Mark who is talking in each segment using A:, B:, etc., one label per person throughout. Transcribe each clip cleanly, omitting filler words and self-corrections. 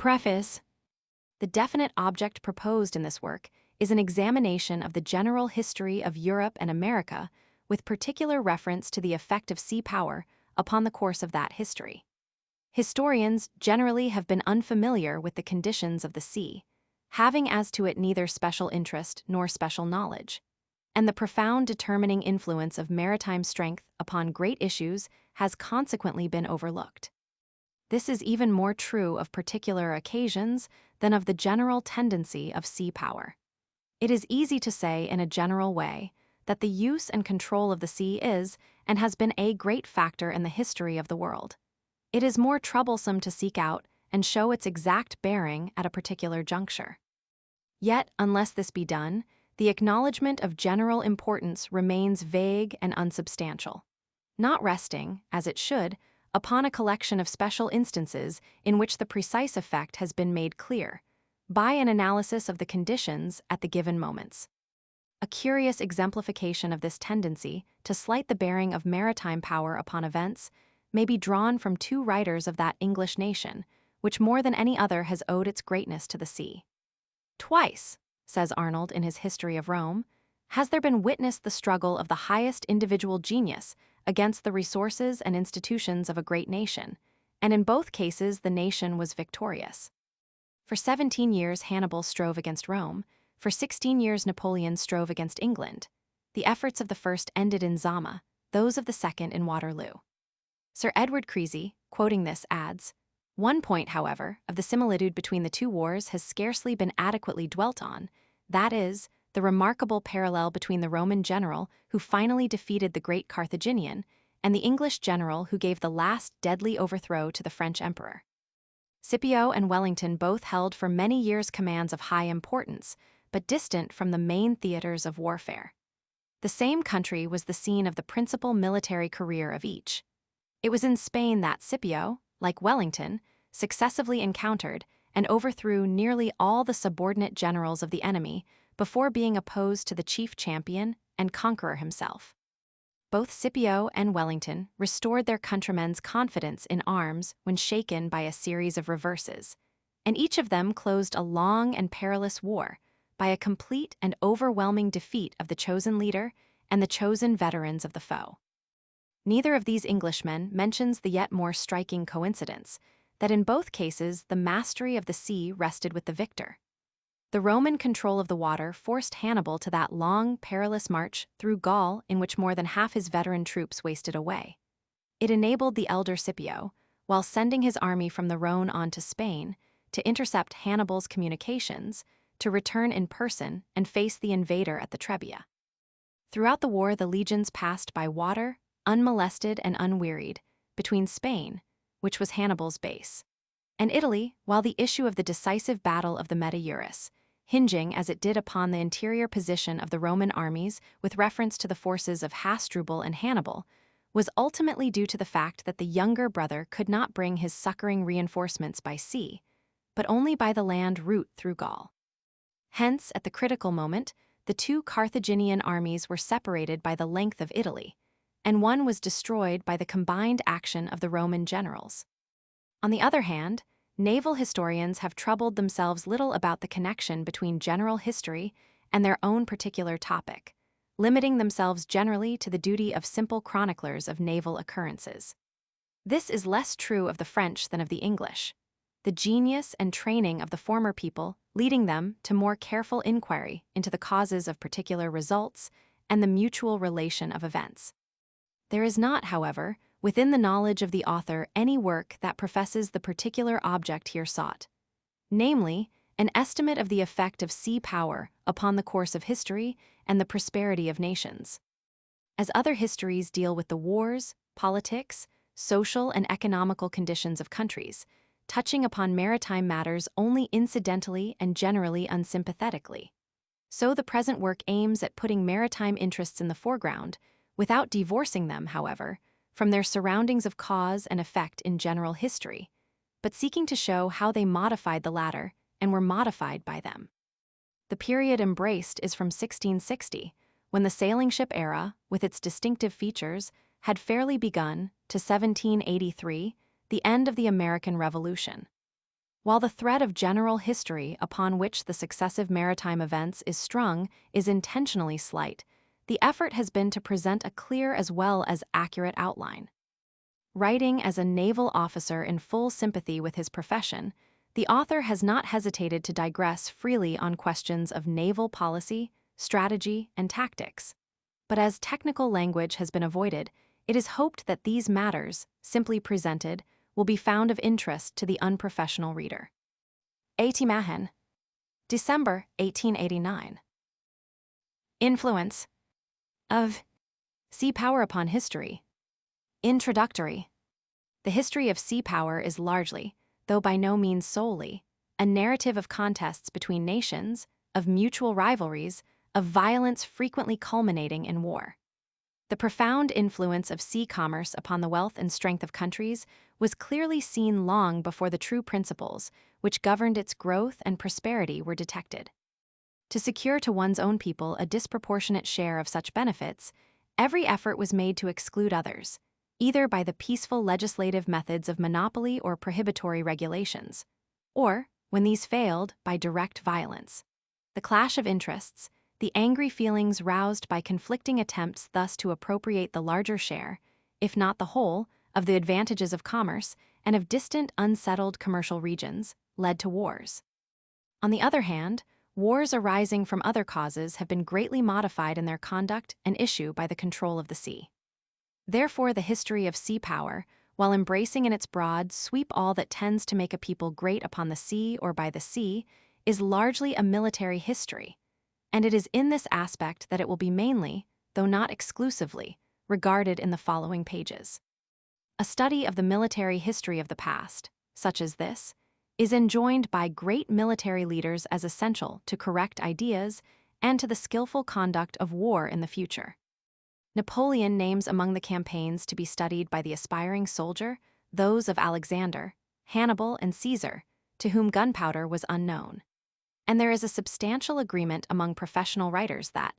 A: Preface. The definite object proposed in this work is an examination of the general history of Europe and America, with particular reference to the effect of sea power upon the course of that history. Historians generally have been unfamiliar with the conditions of the sea, having as to it neither special interest nor special knowledge, and the profound determining influence of maritime strength upon great issues has consequently been overlooked. This is even more true of particular occasions than of the general tendency of sea power. It is easy to say in a general way that the use and control of the sea is and has been a great factor in the history of the world. It is more troublesome to seek out and show its exact bearing at a particular juncture. Yet, unless this be done, the acknowledgement of general importance remains vague and unsubstantial, not resting, as it should, upon a collection of special instances in which the precise effect has been made clear, by an analysis of the conditions at the given moments. A curious exemplification of this tendency to slight the bearing of maritime power upon events may be drawn from two writers of that English nation, which more than any other has owed its greatness to the sea. "Twice," says Arnold in his History of Rome, "has there been witnessed the struggle of the highest individual genius against the resources and institutions of a great nation, and in both cases the nation was victorious. For 17 years Hannibal strove against Rome, for 16 years Napoleon strove against England. The efforts of the first ended in Zama, those of the second in Waterloo." Sir Edward Creasy, quoting this, adds, "One point, however, of the similitude between the two wars has scarcely been adequately dwelt on, that is, the remarkable parallel between the Roman general who finally defeated the great Carthaginian and the English general who gave the last deadly overthrow to the French emperor. Scipio and Wellington both held for many years commands of high importance, but distant from the main theaters of warfare. The same country was the scene of the principal military career of each. It was in Spain that Scipio, like Wellington, successively encountered and overthrew nearly all the subordinate generals of the enemy before being opposed to the chief champion and conqueror himself. Both Scipio and Wellington restored their countrymen's confidence in arms when shaken by a series of reverses, and each of them closed a long and perilous war by a complete and overwhelming defeat of the chosen leader and the chosen veterans of the foe. Neither of these Englishmen mentions the yet more striking coincidence that in both cases the mastery of the sea rested with the victor. The Roman control of the water forced Hannibal to that long, perilous march through Gaul in which more than half his veteran troops wasted away. It enabled the elder Scipio, while sending his army from the Rhone on to Spain, to intercept Hannibal's communications, to return in person and face the invader at the Trebia. Throughout the war the legions passed by water, unmolested and unwearied, between Spain, which was Hannibal's base, and Italy, while the issue of the decisive battle of the Meta-Eurus, hinging as it did upon the interior position of the Roman armies with reference to the forces of Hasdrubal and Hannibal, was ultimately due to the fact that the younger brother could not bring his succoring reinforcements by sea, but only by the land route through Gaul. Hence, at the critical moment, the two Carthaginian armies were separated by the length of Italy, and one was destroyed by the combined action of the Roman generals. On the other hand, naval historians have troubled themselves little about the connection between general history and their own particular topic, limiting themselves generally to the duty of simple chroniclers of naval occurrences. This is less true of the French than of the English, the genius and training of the former people leading them to more careful inquiry into the causes of particular results and the mutual relation of events. There is not, however, within the knowledge of the author any work that professes the particular object here sought, namely, an estimate of the effect of sea power upon the course of history and the prosperity of nations. As other histories deal with the wars, politics, social and economical conditions of countries, touching upon maritime matters only incidentally and generally unsympathetically, so the present work aims at putting maritime interests in the foreground, without divorcing them, however, from their surroundings of cause and effect in general history, but seeking to show how they modified the latter and were modified by them. The period embraced is from 1660, when the sailing ship era, with its distinctive features, had fairly begun, to 1783, the end of the American Revolution. While the thread of general history upon which the successive maritime events is strung is intentionally slight, the effort has been to present a clear as well as accurate outline. Writing as a naval officer in full sympathy with his profession, the author has not hesitated to digress freely on questions of naval policy, strategy, and tactics. But as technical language has been avoided, it is hoped that these matters, simply presented, will be found of interest to the unprofessional reader. A.T. Mahan, December 1889. Influence of sea power upon history. Introductory. The history of sea power is largely, though by no means solely, a narrative of contests between nations, of mutual rivalries, of violence frequently culminating in war. The profound influence of sea commerce upon the wealth and strength of countries was clearly seen long before the true principles which governed its growth and prosperity were detected. To secure to one's own people a disproportionate share of such benefits, every effort was made to exclude others, either by the peaceful legislative methods of monopoly or prohibitory regulations, or, when these failed, by direct violence. The clash of interests, the angry feelings roused by conflicting attempts thus to appropriate the larger share, if not the whole, of the advantages of commerce and of distant, unsettled commercial regions, led to wars. On the other hand, wars arising from other causes have been greatly modified in their conduct and issue by the control of the sea. Therefore, the history of sea power, while embracing in its broad sweep all that tends to make a people great upon the sea or by the sea, is largely a military history, and it is in this aspect that it will be mainly, though not exclusively, regarded in the following pages. A study of the military history of the past, such as this, is enjoined by great military leaders as essential to correct ideas and to the skillful conduct of war in the future. Napoleon names among the campaigns to be studied by the aspiring soldier those of Alexander, Hannibal, and Caesar, to whom gunpowder was unknown. And there is a substantial agreement among professional writers that,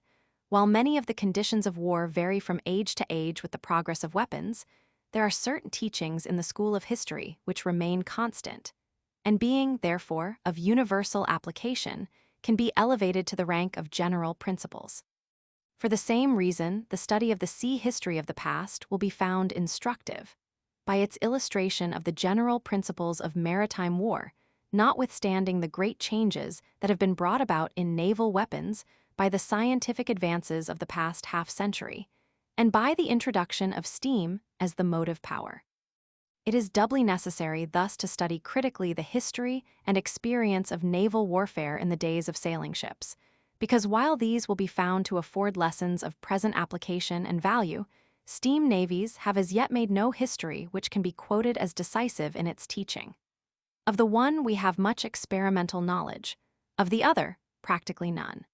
A: while many of the conditions of war vary from age to age with the progress of weapons, there are certain teachings in the school of history which remain constant, and being, therefore, of universal application, can be elevated to the rank of general principles. For the same reason, the study of the sea history of the past will be found instructive, by its illustration of the general principles of maritime war, notwithstanding the great changes that have been brought about in naval weapons by the scientific advances of the past half-century, and by the introduction of steam as the motive power. It is doubly necessary thus to study critically the history and experience of naval warfare in the days of sailing ships, because while these will be found to afford lessons of present application and value, steam navies have as yet made no history which can be quoted as decisive in its teaching. Of the one we have much experimental knowledge, of the other practically none.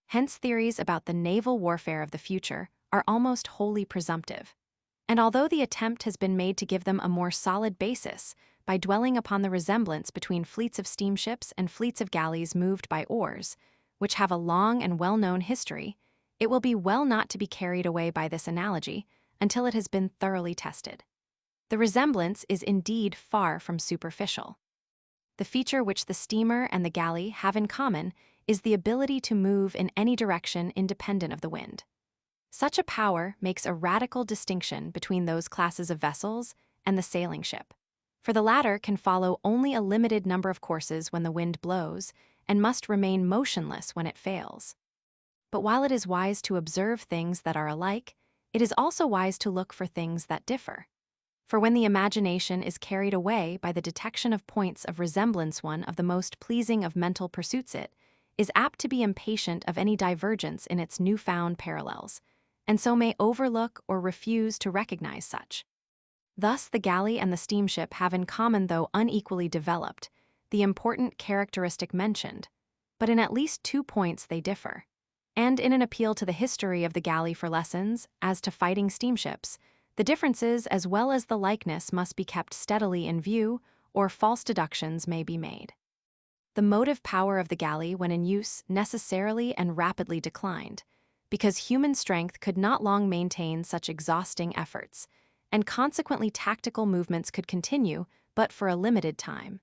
A: Hence theories about the naval warfare of the future are almost wholly presumptive, and although the attempt has been made to give them a more solid basis by dwelling upon the resemblance between fleets of steamships and fleets of galleys moved by oars, which have a long and well-known history, it will be well not to be carried away by this analogy until it has been thoroughly tested. The resemblance is indeed far from superficial. The feature which the steamer and the galley have in common is the ability to move in any direction independent of the wind. Such a power makes a radical distinction between those classes of vessels and the sailing ship, for the latter can follow only a limited number of courses when the wind blows and must remain motionless when it fails. But while it is wise to observe things that are alike, it is also wise to look for things that differ. For when the imagination is carried away by the detection of points of resemblance, one of the most pleasing of mental pursuits it is apt to be impatient of any divergence in its newfound parallels, and so may overlook or refuse to recognize such. Thus the galley and the steamship have in common, though unequally developed, the important characteristic mentioned, but in at least 2 points they differ. And in an appeal to the history of the galley for lessons as to fighting steamships, the differences as well as the likeness must be kept steadily in view, or false deductions may be made. The motive power of the galley when in use necessarily and rapidly declined, because human strength could not long maintain such exhausting efforts, and consequently tactical movements could continue but for a limited time.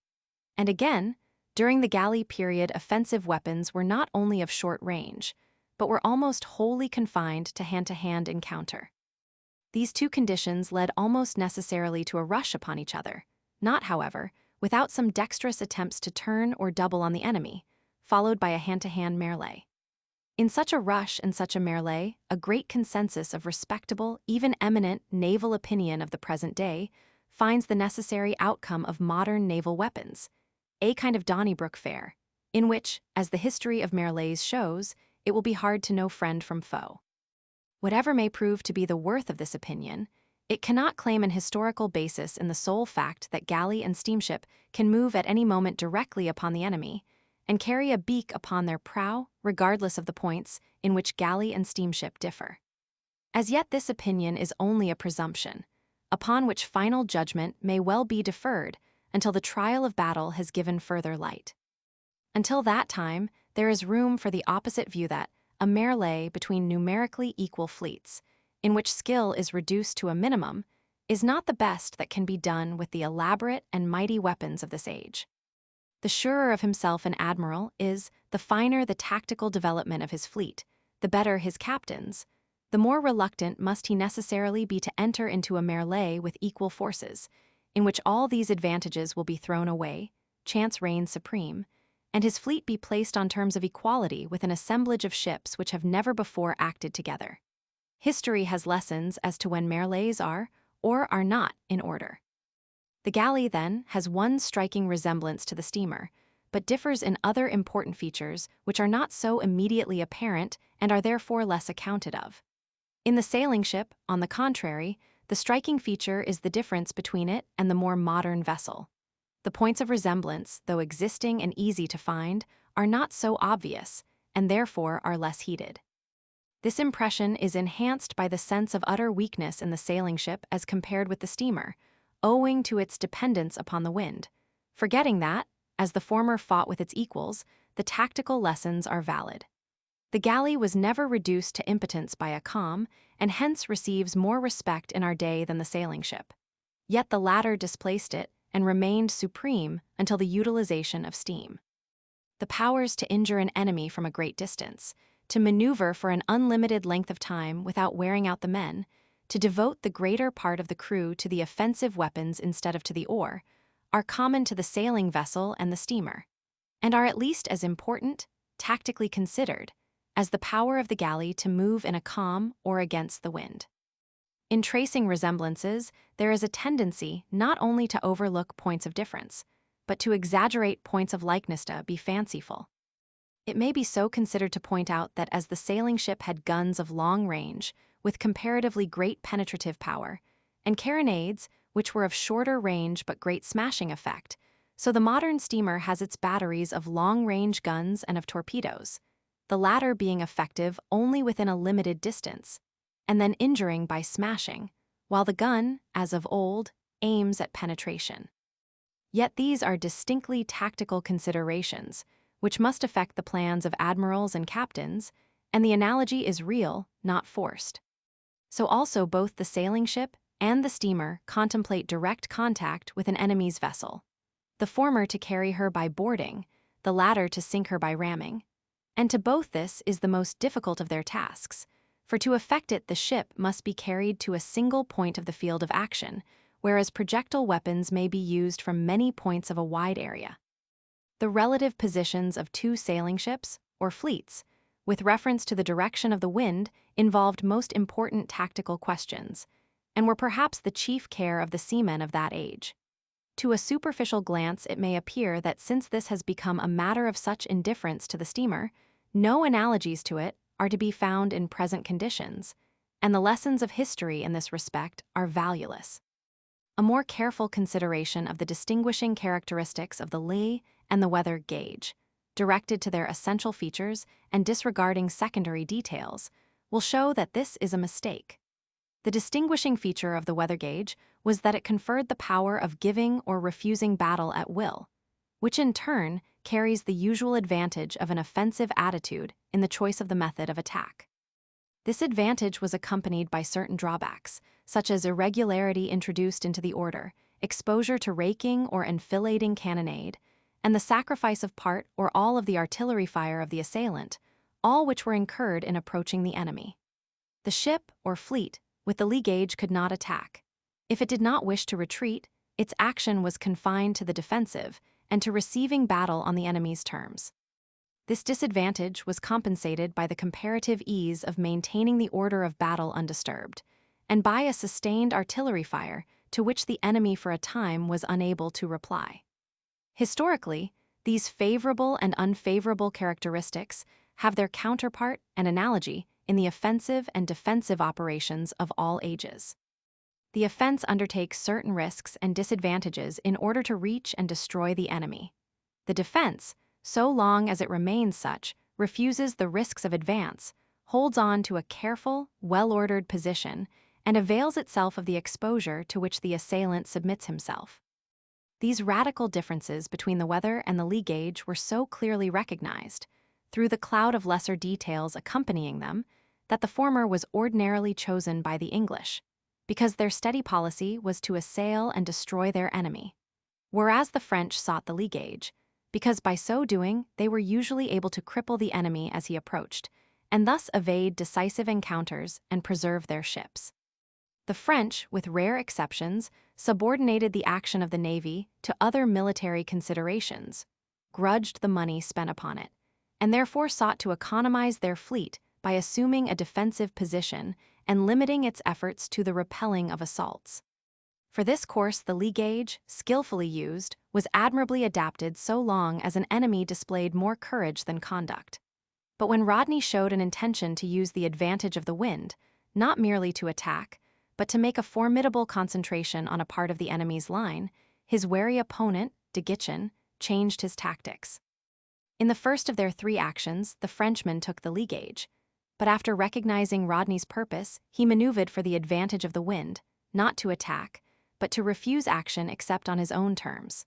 A: And again, during the galley period, offensive weapons were not only of short range, but were almost wholly confined to hand-to-hand encounter. These two conditions led almost necessarily to a rush upon each other, not, however, without some dexterous attempts to turn or double on the enemy, followed by a hand-to-hand melee. In such a rush and such a melee, a great consensus of respectable, even eminent, naval opinion of the present day finds the necessary outcome of modern naval weapons, a kind of Donnybrook fare, in which, as the history of melees shows, it will be hard to know friend from foe. Whatever may prove to be the worth of this opinion, it cannot claim an historical basis in the sole fact that galley and steamship can move at any moment directly upon the enemy, and carry a beak upon their prow, regardless of the points in which galley and steamship differ. As yet this opinion is only a presumption, upon which final judgment may well be deferred until the trial of battle has given further light. Until that time, there is room for the opposite view that a melee between numerically equal fleets, in which skill is reduced to a minimum, is not the best that can be done with the elaborate and mighty weapons of this age. The surer of himself an admiral is, the finer the tactical development of his fleet, the better his captains, the more reluctant must he necessarily be to enter into a melee with equal forces, in which all these advantages will be thrown away, chance reigns supreme, and his fleet be placed on terms of equality with an assemblage of ships which have never before acted together. History has lessons as to when melees are, or are not, in order. The galley, then, has one striking resemblance to the steamer, but differs in other important features which are not so immediately apparent and are therefore less accounted of. In the sailing ship, on the contrary, the striking feature is the difference between it and the more modern vessel. The points of resemblance, though existing and easy to find, are not so obvious, and therefore are less heeded. This impression is enhanced by the sense of utter weakness in the sailing ship as compared with the steamer, owing to its dependence upon the wind, forgetting that, as the former fought with its equals, the tactical lessons are valid. The galley was never reduced to impotence by a calm, and hence receives more respect in our day than the sailing ship. Yet the latter displaced it and remained supreme until the utilization of steam. The powers to injure an enemy from a great distance, to maneuver for an unlimited length of time without wearing out the men, to devote the greater part of the crew to the offensive weapons instead of to the oar, are common to the sailing vessel and the steamer, and are at least as important, tactically considered, as the power of the galley to move in a calm or against the wind. In tracing resemblances, there is a tendency not only to overlook points of difference, but to exaggerate points of likeness to be fanciful. It may be so considered to point out that as the sailing ship had guns of long range, with comparatively great penetrative power, and carronades, which were of shorter range but great smashing effect, so the modern steamer has its batteries of long-range guns and of torpedoes, the latter being effective only within a limited distance, and then injuring by smashing, while the gun, as of old, aims at penetration. Yet these are distinctly tactical considerations, which must affect the plans of admirals and captains, and the analogy is real, not forced. So also both the sailing ship and the steamer contemplate direct contact with an enemy's vessel, the former to carry her by boarding, the latter to sink her by ramming. And to both this is the most difficult of their tasks, for to effect it the ship must be carried to a single point of the field of action, whereas projectile weapons may be used from many points of a wide area. The relative positions of two sailing ships, or fleets, with reference to the direction of the wind, involved most important tactical questions, and were perhaps the chief care of the seamen of that age. To a superficial glance it may appear that since this has become a matter of such indifference to the steamer, no analogies to it are to be found in present conditions, and the lessons of history in this respect are valueless. A more careful consideration of the distinguishing characteristics of the lee and the weather gauge, directed to their essential features and disregarding secondary details, will show that this is a mistake. The distinguishing feature of the weather gauge was that it conferred the power of giving or refusing battle at will, which in turn carries the usual advantage of an offensive attitude in the choice of the method of attack. This advantage was accompanied by certain drawbacks, such as irregularity introduced into the order, exposure to raking or enfilading cannonade, and the sacrifice of part or all of the artillery fire of the assailant, all which were incurred in approaching the enemy. The ship, or fleet, with the lee gauge could not attack. If it did not wish to retreat, its action was confined to the defensive and to receiving battle on the enemy's terms. This disadvantage was compensated by the comparative ease of maintaining the order of battle undisturbed, and by a sustained artillery fire to which the enemy for a time was unable to reply. Historically, these favorable and unfavorable characteristics have their counterpart and analogy in the offensive and defensive operations of all ages. The offense undertakes certain risks and disadvantages in order to reach and destroy the enemy. The defense, so long as it remains such, refuses the risks of advance, holds on to a careful, well-ordered position, and avails itself of the exposure to which the assailant submits himself. These radical differences between the weather and the lee gauge were so clearly recognized, through the cloud of lesser details accompanying them, that the former was ordinarily chosen by the English, because their steady policy was to assail and destroy their enemy, whereas the French sought the lee gauge, because by so doing they were usually able to cripple the enemy as he approached, and thus evade decisive encounters and preserve their ships. The French, with rare exceptions, subordinated the action of the navy to other military considerations, grudged the money spent upon it, and therefore sought to economize their fleet by assuming a defensive position and limiting its efforts to the repelling of assaults. For this course, the lee gauge, skillfully used, was admirably adapted so long as an enemy displayed more courage than conduct. But when Rodney showed an intention to use the advantage of the wind, not merely to attack, but to make a formidable concentration on a part of the enemy's line, his wary opponent, de Guichen, changed his tactics. In the first of their three actions, the Frenchman took the lee gauge, but after recognizing Rodney's purpose, he maneuvered for the advantage of the wind, not to attack, but to refuse action except on his own terms.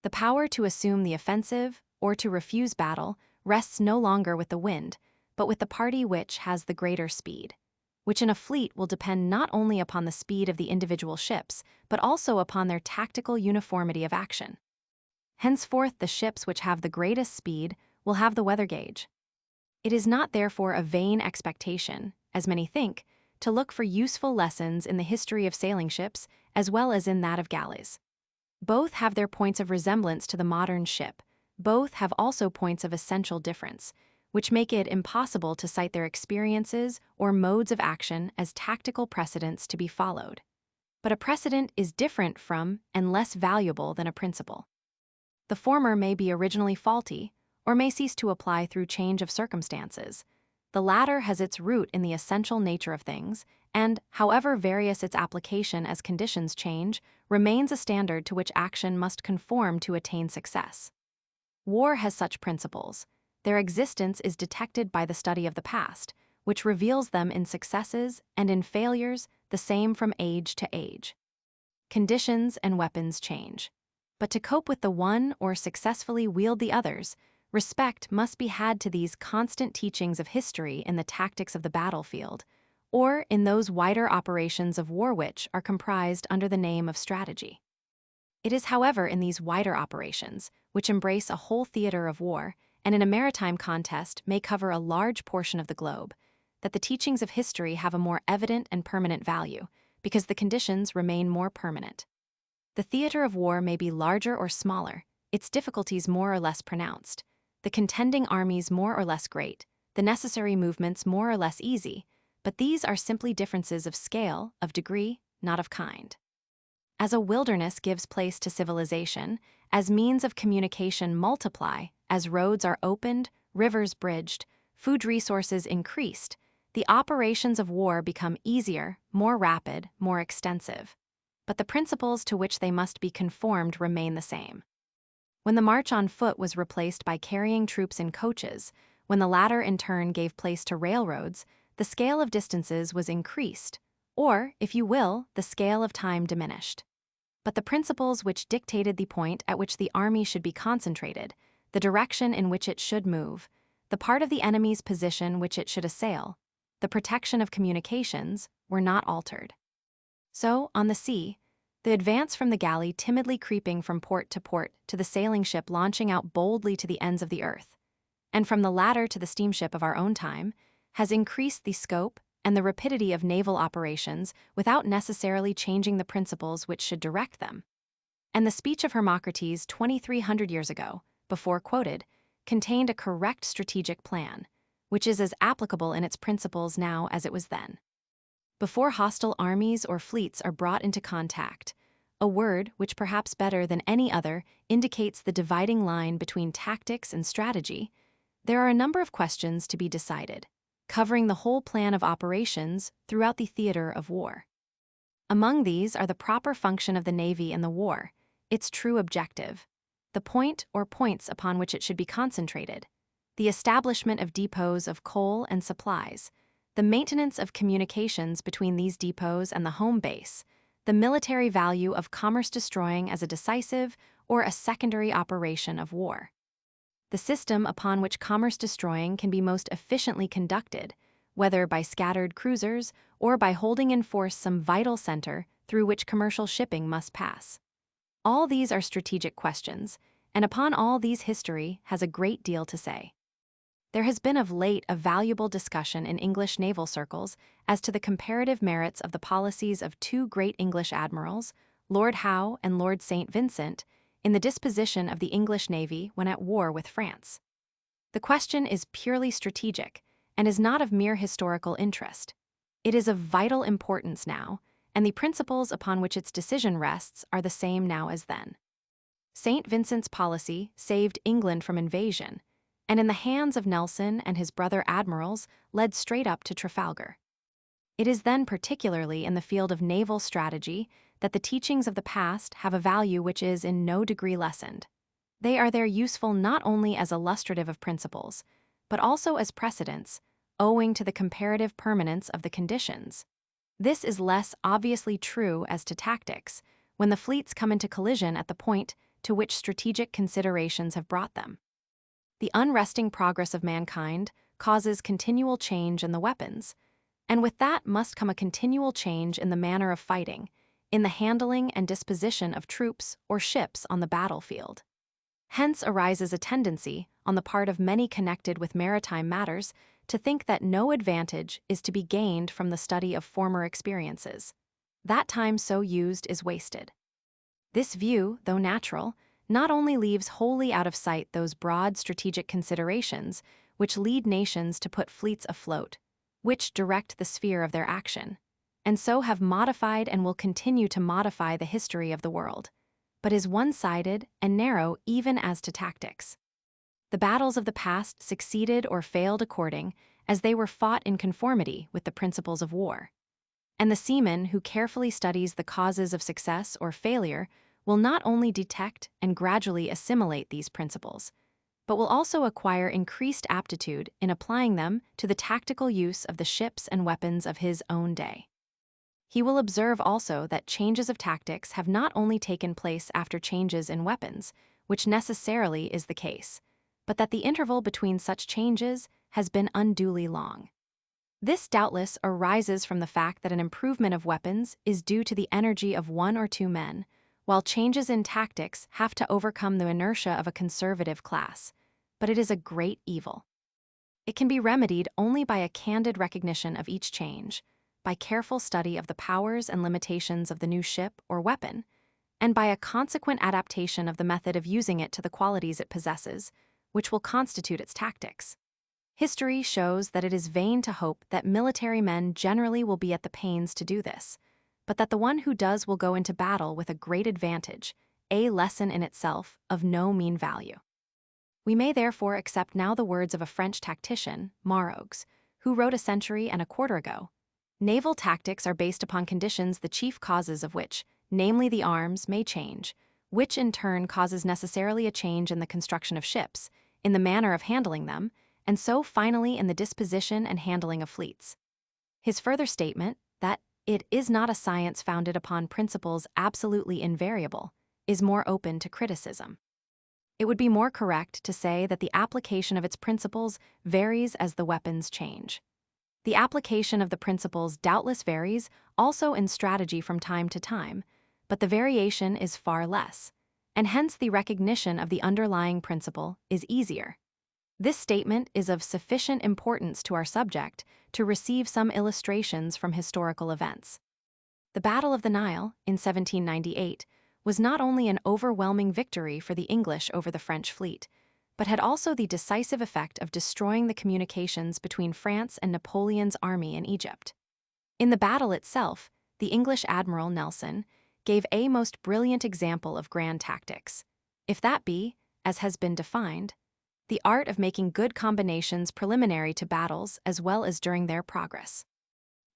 A: The power to assume the offensive, or to refuse battle, rests no longer with the wind, but with the party which has the greater speed, which in a fleet will depend not only upon the speed of the individual ships, but also upon their tactical uniformity of action. Henceforth, the ships which have the greatest speed will have the weather gauge. It is not therefore a vain expectation, as many think, to look for useful lessons in the history of sailing ships as well as in that of galleys. Both have their points of resemblance to the modern ship. Both have also points of essential difference, which make it impossible to cite their experiences or modes of action as tactical precedents to be followed. But a precedent is different from and less valuable than a principle. The former may be originally faulty, or may cease to apply through change of circumstances. The latter has its root in the essential nature of things, and, however various its application as conditions change, remains a standard to which action must conform to attain success. War has such principles. Their existence is detected by the study of the past, which reveals them in successes and in failures the same from age to age. Conditions and weapons change. But to cope with the one or successfully wield the others, respect must be had to these constant teachings of history in the tactics of the battlefield, or in those wider operations of war which are comprised under the name of strategy. It is, however, in these wider operations, which embrace a whole theater of war, and in a maritime contest may cover a large portion of the globe, that the teachings of history have a more evident and permanent value, because the conditions remain more permanent. The theater of war may be larger or smaller, its difficulties more or less pronounced, the contending armies more or less great, the necessary movements more or less easy, but these are simply differences of scale, of degree, not of kind. As a wilderness gives place to civilization, as means of communication multiply, as roads are opened, rivers bridged, food resources increased, the operations of war become easier, more rapid, more extensive. But the principles to which they must be conformed remain the same. When the march on foot was replaced by carrying troops in coaches, when the latter in turn gave place to railroads, the scale of distances was increased, or, if you will, the scale of time diminished. But the principles which dictated the point at which the army should be concentrated, the direction in which it should move, the part of the enemy's position which it should assail, the protection of communications, were not altered. So, on the sea, The advance from the galley timidly creeping from port to the sailing ship launching out boldly to the ends of the earth, and from the latter to the steamship of our own time, has increased the scope and the rapidity of naval operations without necessarily changing the principles which should direct them. And the speech of Hermocrates 2,300 years ago, before quoted, contained a correct strategic plan, which is as applicable in its principles now as it was then. Before hostile armies or fleets are brought into contact, a word which perhaps better than any other indicates the dividing line between tactics and strategy, there are a number of questions to be decided, covering the whole plan of operations throughout the theater of war. Among these are the proper function of the Navy in the war, its true objective, the point or points upon which it should be concentrated, the establishment of depots of coal and supplies, the maintenance of communications between these depots and the home base, the military value of commerce destroying as a decisive or a secondary operation of war, the system upon which commerce destroying can be most efficiently conducted, whether by scattered cruisers or by holding in force some vital center through which commercial shipping must pass. All these are strategic questions, and upon all these history has a great deal to say. There has been of late a valuable discussion in English naval circles as to the comparative merits of the policies of two great English admirals, Lord Howe and Lord St. Vincent, in the disposition of the English Navy when at war with France. The question is purely strategic and is not of mere historical interest. It is of vital importance now, and the principles upon which its decision rests are the same now as then. St. Vincent's policy saved England from invasion, and in the hands of Nelson and his brother admirals led straight up to Trafalgar. It is then particularly in the field of naval strategy that the teachings of the past have a value which is in no degree lessened. They are there useful not only as illustrative of principles, but also as precedents, owing to the comparative permanence of the conditions. This is less obviously true as to tactics, when the fleets come into collision at the point to which strategic considerations have brought them. The unresting progress of mankind causes continual change in the weapons, and with that must come a continual change in the manner of fighting, in the handling and disposition of troops or ships on the battlefield. Hence arises a tendency, on the part of many connected with maritime matters, to think that no advantage is to be gained from the study of former experiences. That time so used is wasted. This view, though natural, not only leaves wholly out of sight those broad strategic considerations which lead nations to put fleets afloat, which direct the sphere of their action, and so have modified and will continue to modify the history of the world, but is one-sided and narrow even as to tactics. The battles of the past succeeded or failed according as they were fought in conformity with the principles of war. And the seaman who carefully studies the causes of success or failure will not only detect and gradually assimilate these principles, but will also acquire increased aptitude in applying them to the tactical use of the ships and weapons of his own day. He will observe also that changes of tactics have not only taken place after changes in weapons, which necessarily is the case, but that the interval between such changes has been unduly long. This doubtless arises from the fact that an improvement of weapons is due to the energy of one or two men, while changes in tactics have to overcome the inertia of a conservative class, but it is a great evil. It can be remedied only by a candid recognition of each change, by careful study of the powers and limitations of the new ship or weapon, and by a consequent adaptation of the method of using it to the qualities it possesses, which will constitute its tactics. History shows that it is vain to hope that military men generally will be at the pains to do this, but that the one who does will go into battle with a great advantage, a lesson in itself of no mean value. We may therefore accept now the words of a French tactician, Marogues, who wrote a century and a quarter ago. Naval tactics are based upon conditions the chief causes of which, namely the arms, may change, which in turn causes necessarily a change in the construction of ships, in the manner of handling them, and so finally in the disposition and handling of fleets. His further statement, that it is not a science founded upon principles absolutely invariable, is more open to criticism. It would be more correct to say that the application of its principles varies as the weapons change. The application of the principles doubtless varies also in strategy from time to time, but the variation is far less, and hence the recognition of the underlying principle is easier. This statement is of sufficient importance to our subject to receive some illustrations from historical events. The Battle of the Nile, in 1798, was not only an overwhelming victory for the English over the French fleet, but had also the decisive effect of destroying the communications between France and Napoleon's army in Egypt. In the battle itself, the English Admiral Nelson gave a most brilliant example of grand tactics, if that be, as has been defined, the art of making good combinations preliminary to battles as well as during their progress.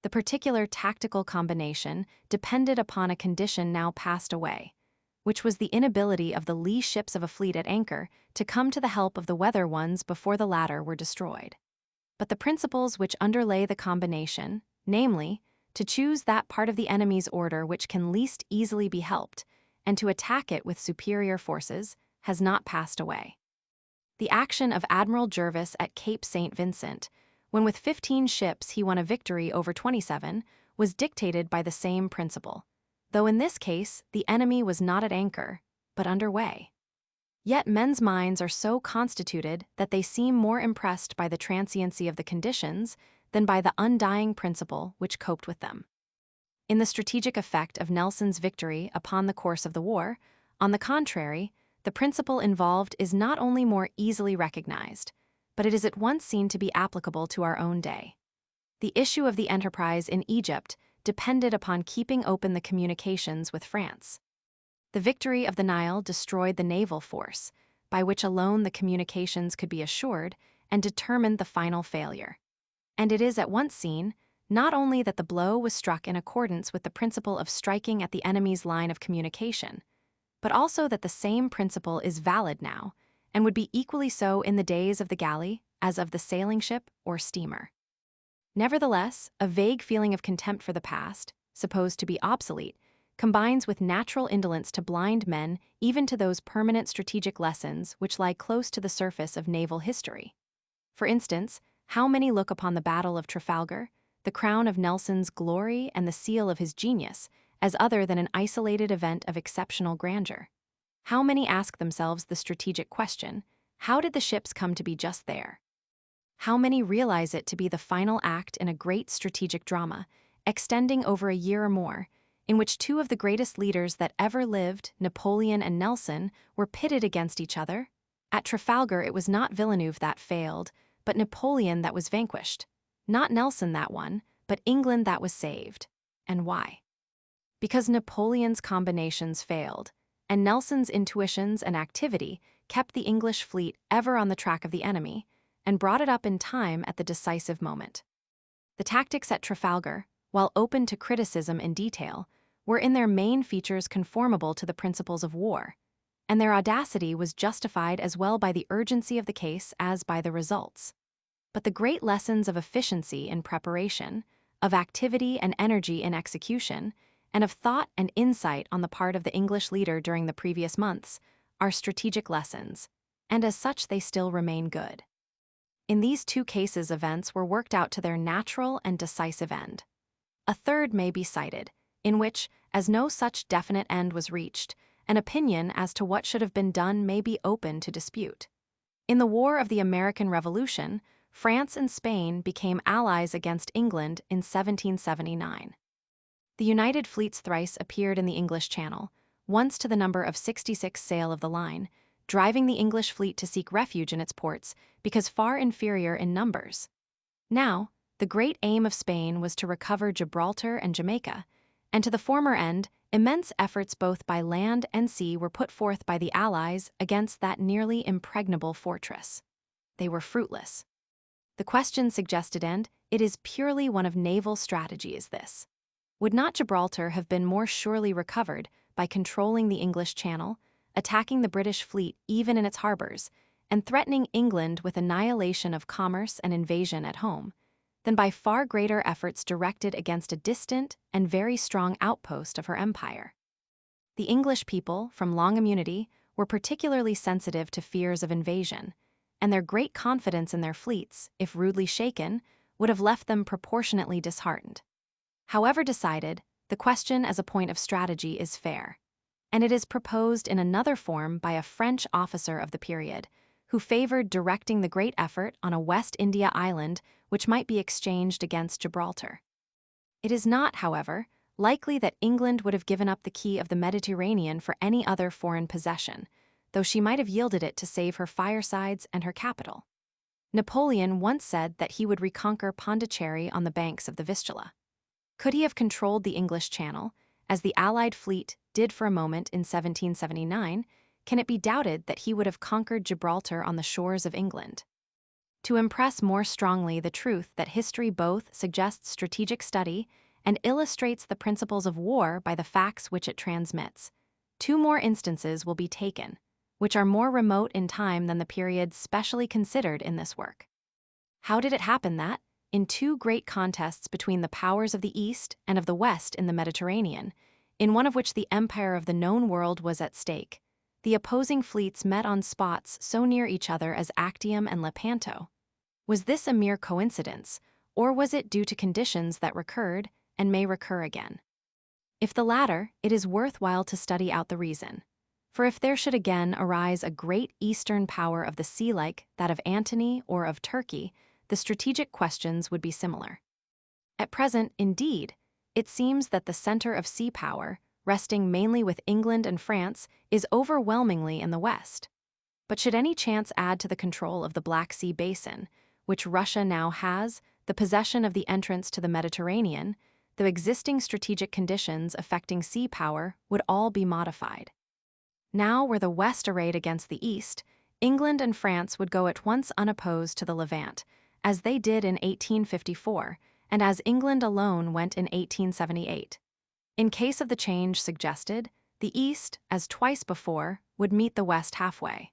A: The particular tactical combination depended upon a condition now passed away, which was the inability of the lee ships of a fleet at anchor to come to the help of the weather ones before the latter were destroyed. But the principles which underlay the combination, namely, to choose that part of the enemy's order which can least easily be helped, and to attack it with superior forces, has not passed away. The action of Admiral Jervis at Cape St. Vincent, when with 15 ships he won a victory over 27, was dictated by the same principle, though in this case the enemy was not at anchor, but under way. Yet men's minds are so constituted that they seem more impressed by the transiency of the conditions than by the undying principle which coped with them. In the strategic effect of Nelson's victory upon the course of the war, on the contrary, the principle involved is not only more easily recognized, but it is at once seen to be applicable to our own day. The issue of the enterprise in Egypt depended upon keeping open the communications with France. The victory of the Nile destroyed the naval force, by which alone the communications could be assured, and determined the final failure. And it is at once seen, not only that the blow was struck in accordance with the principle of striking at the enemy's line of communication, but also that the same principle is valid now, and would be equally so in the days of the galley as of the sailing ship or steamer. Nevertheless, a vague feeling of contempt for the past, supposed to be obsolete, combines with natural indolence to blind men even to those permanent strategic lessons which lie close to the surface of naval history. For instance, how many look upon the Battle of Trafalgar, the crown of Nelson's glory and the seal of his genius, as other than an isolated event of exceptional grandeur? How many ask themselves the strategic question, how did the ships come to be just there? How many realize it to be the final act in a great strategic drama, extending over a year or more, in which two of the greatest leaders that ever lived, Napoleon and Nelson, were pitted against each other? At Trafalgar it was not Villeneuve that failed, but Napoleon that was vanquished. Not Nelson that won, but England that was saved. And why? Because Napoleon's combinations failed, and Nelson's intuitions and activity kept the English fleet ever on the track of the enemy, and brought it up in time at the decisive moment. The tactics at Trafalgar, while open to criticism in detail, were in their main features conformable to the principles of war, and their audacity was justified as well by the urgency of the case as by the results. But the great lessons of efficiency in preparation, of activity and energy in execution, and of thought and insight on the part of the English leader during the previous months are strategic lessons, and as such they still remain good. In these two cases events were worked out to their natural and decisive end. A third may be cited, in which, as no such definite end was reached, an opinion as to what should have been done may be open to dispute. In the War of the American Revolution, France and Spain became allies against England in 1779. The United Fleets thrice appeared in the English Channel, once to the number of 66 sail of the line, driving the English fleet to seek refuge in its ports because far inferior in numbers. Now, the great aim of Spain was to recover Gibraltar and Jamaica, and to the former end, immense efforts both by land and sea were put forth by the Allies against that nearly impregnable fortress. They were fruitless. The question suggested, and it is purely one of naval strategy, is this: would not Gibraltar have been more surely recovered by controlling the English Channel, attacking the British fleet even in its harbors, and threatening England with annihilation of commerce and invasion at home, than by far greater efforts directed against a distant and very strong outpost of her empire? The English people, from long immunity, were particularly sensitive to fears of invasion, and their great confidence in their fleets, if rudely shaken, would have left them proportionately disheartened. However decided, the question as a point of strategy is fair. And it is proposed in another form by a French officer of the period, who favored directing the great effort on a West India island which might be exchanged against Gibraltar. It is not, however, likely that England would have given up the key of the Mediterranean for any other foreign possession, though she might have yielded it to save her firesides and her capital. Napoleon once said that he would reconquer Pondicherry on the banks of the Vistula. Could he have controlled the English Channel, as the Allied fleet did for a moment in 1779, can it be doubted that he would have conquered Gibraltar on the shores of England? To impress more strongly the truth that history both suggests strategic study and illustrates the principles of war by the facts which it transmits, two more instances will be taken, which are more remote in time than the periods specially considered in this work. How did it happen that, in two great contests between the powers of the East and of the West in the Mediterranean, in one of which the empire of the known world was at stake, the opposing fleets met on spots so near each other as Actium and Lepanto? Was this a mere coincidence, or was it due to conditions that recurred and may recur again? If the latter, it is worthwhile to study out the reason. For if there should again arise a great eastern power of the sea like that of Antony or of Turkey, the strategic questions would be similar. At present, indeed, it seems that the center of sea power, resting mainly with England and France, is overwhelmingly in the west. But should any chance add to the control of the Black Sea basin, which Russia now has, the possession of the entrance to the Mediterranean, the existing strategic conditions affecting sea power would all be modified. Now, were the West arrayed against the East, England and France would go at once unopposed to the Levant, as they did in 1854, and as England alone went in 1878. In case of the change suggested, the East, as twice before, would meet the West halfway.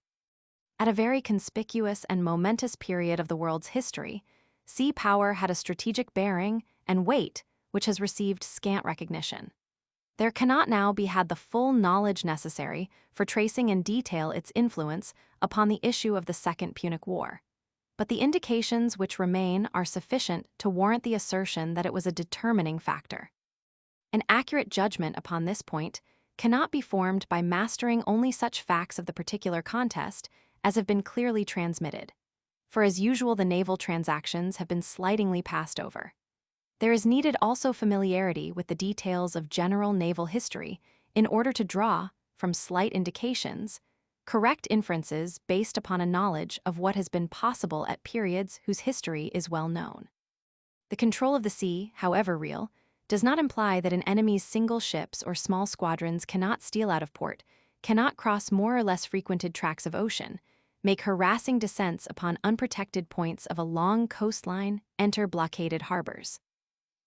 A: At a very conspicuous and momentous period of the world's history, sea power had a strategic bearing and weight which has received scant recognition. There cannot now be had the full knowledge necessary for tracing in detail its influence upon the issue of the Second Punic War. But the indications which remain are sufficient to warrant the assertion that it was a determining factor. An accurate judgment upon this point cannot be formed by mastering only such facts of the particular contest as have been clearly transmitted, for as usual the naval transactions have been slightingly passed over. There is needed also familiarity with the details of general naval history in order to draw, from slight indications, correct inferences based upon a knowledge of what has been possible at periods whose history is well known. The control of the sea, however real, does not imply that an enemy's single ships or small squadrons cannot steal out of port, cannot cross more or less frequented tracts of ocean, make harassing descents upon unprotected points of a long coastline, enter blockaded harbors.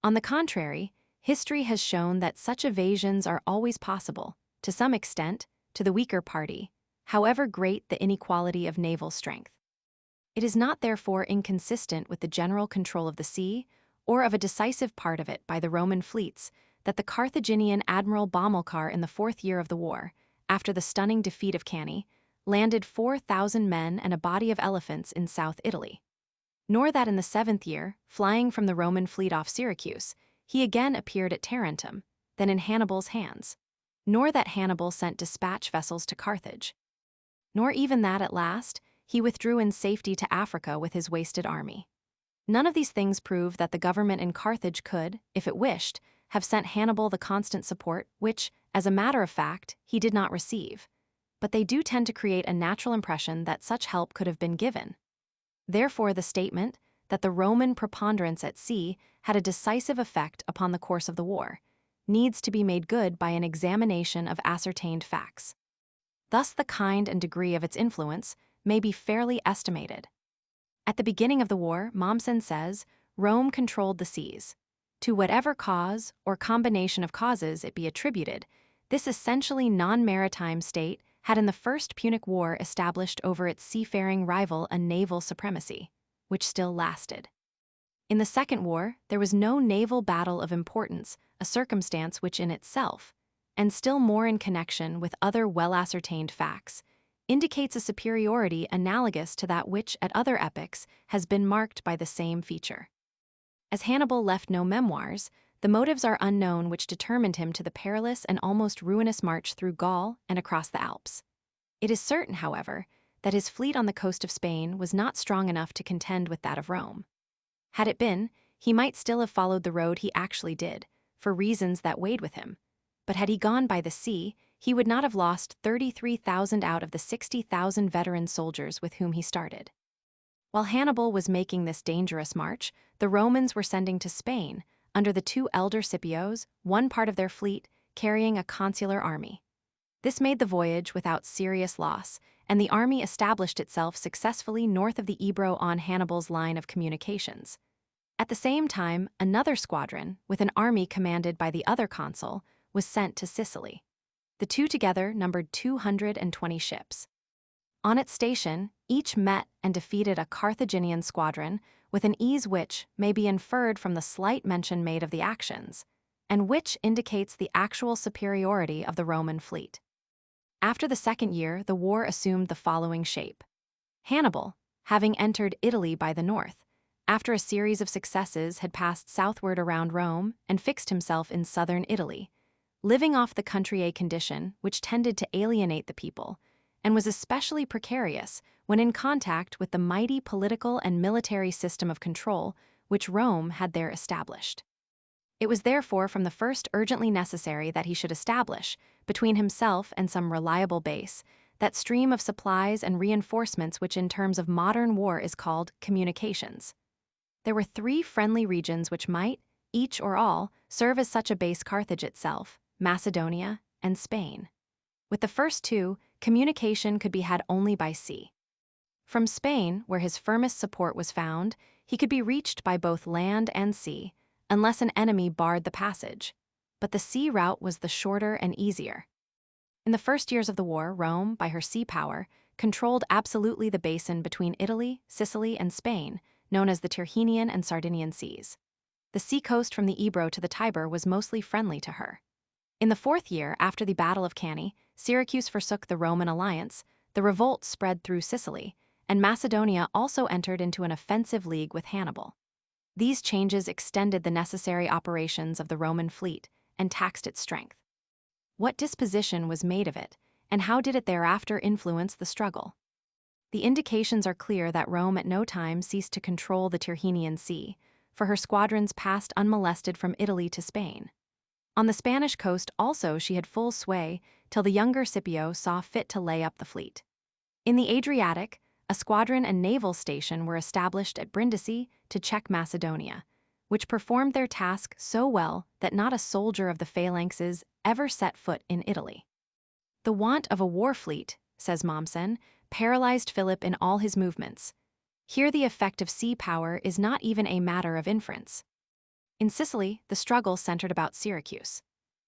A: On the contrary, history has shown that such evasions are always possible, to some extent, to the weaker party, however great the inequality of naval strength. It is not therefore inconsistent with the general control of the sea, or of a decisive part of it by the Roman fleets, that the Carthaginian admiral Bomilcar in the 4th year of the war, after the stunning defeat of Cannae, landed 4,000 men and a body of elephants in South Italy. Nor that in the 7th year, flying from the Roman fleet off Syracuse, he again appeared at Tarentum, then in Hannibal's hands. Nor that Hannibal sent dispatch vessels to Carthage. Nor even that at last he withdrew in safety to Africa with his wasted army. None of these things prove that the government in Carthage could, if it wished, have sent Hannibal the constant support which, as a matter of fact, he did not receive. But they do tend to create a natural impression that such help could have been given. Therefore, the statement that the Roman preponderance at sea had a decisive effect upon the course of the war needs to be made good by an examination of ascertained facts. Thus, the kind and degree of its influence may be fairly estimated. At the beginning of the war, Mommsen says, Rome controlled the seas. To whatever cause or combination of causes it be attributed, this essentially non-maritime state had in the First Punic War established over its seafaring rival a naval supremacy, which still lasted. In the Second War, there was no naval battle of importance, a circumstance which in itself, and still more in connection with other well-ascertained facts, indicates a superiority analogous to that which at other epochs has been marked by the same feature. As Hannibal left no memoirs, The motives are unknown which determined him to the perilous and almost ruinous march through Gaul and across the Alps. It is certain, however, that his fleet on the coast of Spain was not strong enough to contend with that of Rome. Had it been, he might still have followed the road he actually did, for reasons that weighed with him. But had he gone by the sea, he would not have lost 33,000 out of the 60,000 veteran soldiers with whom he started. While Hannibal was making this dangerous march, the Romans were sending to Spain, under the two elder Scipios, one part of their fleet carrying a consular army. This made the voyage without serious loss, and the army established itself successfully north of the Ebro on Hannibal's line of communications. At the same time, another squadron, with an army commanded by the other consul, was sent to Sicily. The two together numbered 220 ships. On its station, each met and defeated a Carthaginian squadron with an ease which may be inferred from the slight mention made of the actions, and which indicates the actual superiority of the Roman fleet. After the second year, the war assumed the following shape. Hannibal, having entered Italy by the north, after a series of successes had passed southward around Rome and fixed himself in southern Italy, living off the country condition which tended to alienate the people, and was especially precarious when in contact with the mighty political and military system of control which Rome had there established. It was therefore from the first urgently necessary that he should establish, between himself and some reliable base, that stream of supplies and reinforcements which in terms of modern war is called communications. There were three friendly regions which might, each or all, serve as such a base: Carthage itself, Macedonia, and Spain. With the first two, communication could be had only by sea. From Spain, where his firmest support was found, he could be reached by both land and sea, unless an enemy barred the passage. But the sea route was the shorter and easier. In the first years of the war, Rome, by her sea power, controlled absolutely the basin between Italy, Sicily, and Spain, known as the Tyrrhenian and Sardinian seas. The seacoast from the Ebro to the Tiber was mostly friendly to her. In the fourth year, after the Battle of Cannae, Syracuse forsook the Roman alliance, the revolt spread through Sicily, and Macedonia also entered into an offensive league with Hannibal. These changes extended the necessary operations of the Roman fleet and taxed its strength. What disposition was made of it, and how did it thereafter influence the struggle? The indications are clear that Rome at no time ceased to control the Tyrrhenian Sea, for her squadrons passed unmolested from Italy to Spain. On the Spanish coast also she had full sway till the younger Scipio saw fit to lay up the fleet. In the Adriatic, a squadron and naval station were established at Brindisi to check Macedonia, which performed their task so well that not a soldier of the phalanxes ever set foot in Italy. The want of a war fleet, says Mommsen, paralyzed Philip in all his movements. Here the effect of sea power is not even a matter of inference. In Sicily, the struggle centered about Syracuse.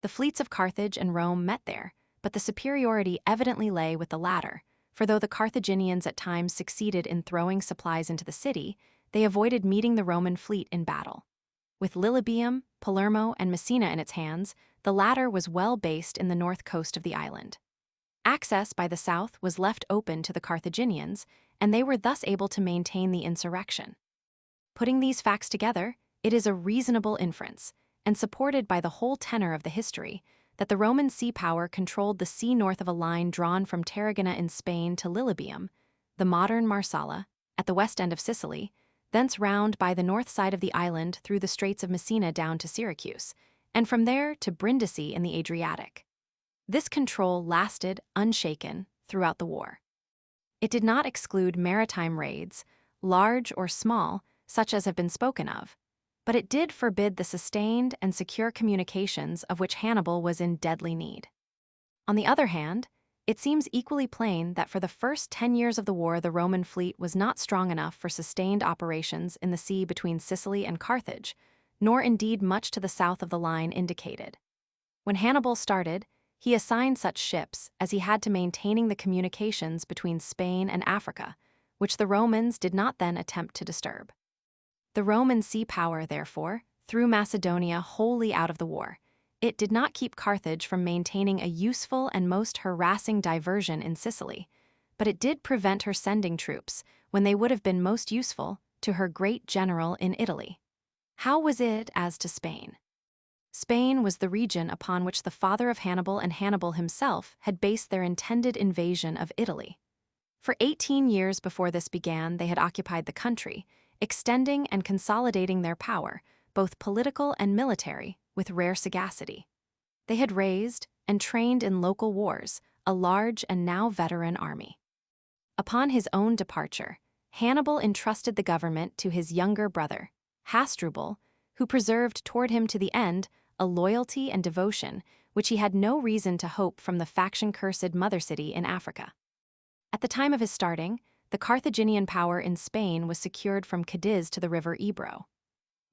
A: The fleets of Carthage and Rome met there, but the superiority evidently lay with the latter, for though the Carthaginians at times succeeded in throwing supplies into the city, they avoided meeting the Roman fleet in battle. With Lilybaeum, Palermo, and Messina in its hands, the latter was well based in the north coast of the island. Access by the south was left open to the Carthaginians, and they were thus able to maintain the insurrection. Putting these facts together, it is a reasonable inference, and supported by the whole tenor of the history, that the Roman sea power controlled the sea north of a line drawn from Tarragona in Spain to Lilybaeum, the modern Marsala, at the west end of Sicily, thence round by the north side of the island through the Straits of Messina down to Syracuse, and from there to Brindisi in the Adriatic. This control lasted, unshaken, throughout the war. It did not exclude maritime raids, large or small, such as have been spoken of, but it did forbid the sustained and secure communications of which Hannibal was in deadly need. On the other hand, it seems equally plain that for the first 10 years of the war the Roman fleet was not strong enough for sustained operations in the sea between Sicily and Carthage, nor indeed much to the south of the line indicated. When Hannibal started, he assigned such ships as he had to maintaining the communications between Spain and Africa, which the Romans did not then attempt to disturb. The Roman sea power, therefore, threw Macedonia wholly out of the war. It did not keep Carthage from maintaining a useful and most harassing diversion in Sicily, but it did prevent her sending troops, when they would have been most useful, to her great general in Italy. How was it as to Spain? Spain was the region upon which the father of Hannibal and Hannibal himself had based their intended invasion of Italy. For 18 years before this began, they had occupied the country, extending and consolidating their power, both political and military, with rare sagacity. They had raised and trained in local wars a large and now veteran army. Upon his own departure, Hannibal entrusted the government to his younger brother, Hasdrubal, who preserved toward him to the end a loyalty and devotion which he had no reason to hope from the faction-cursed mother city in Africa. At the time of his starting, the Carthaginian power in Spain was secured from Cadiz to the river Ebro.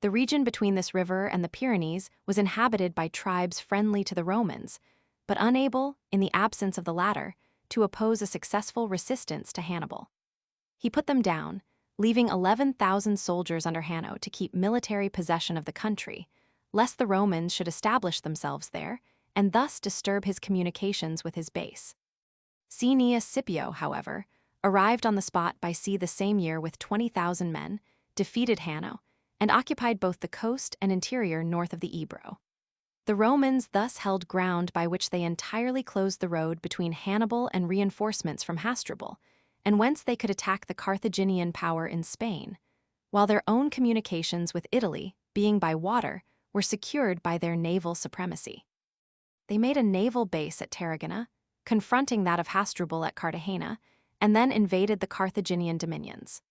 A: The region between this river and the Pyrenees was inhabited by tribes friendly to the Romans, but unable, in the absence of the latter, to oppose a successful resistance to Hannibal. He put them down, leaving 11,000 soldiers under Hanno to keep military possession of the country, lest the Romans should establish themselves there and thus disturb his communications with his base. Cneus Scipio, however, arrived on the spot by sea the same year with 20,000 men, defeated Hanno, and occupied both the coast and interior north of the Ebro. The Romans thus held ground by which they entirely closed the road between Hannibal and reinforcements from Hasdrubal, and whence they could attack the Carthaginian power in Spain, while their own communications with Italy, being by water, were secured by their naval supremacy. They made a naval base at Tarragona, confronting that of Hasdrubal at Cartagena, and then invaded the Carthaginian dominions.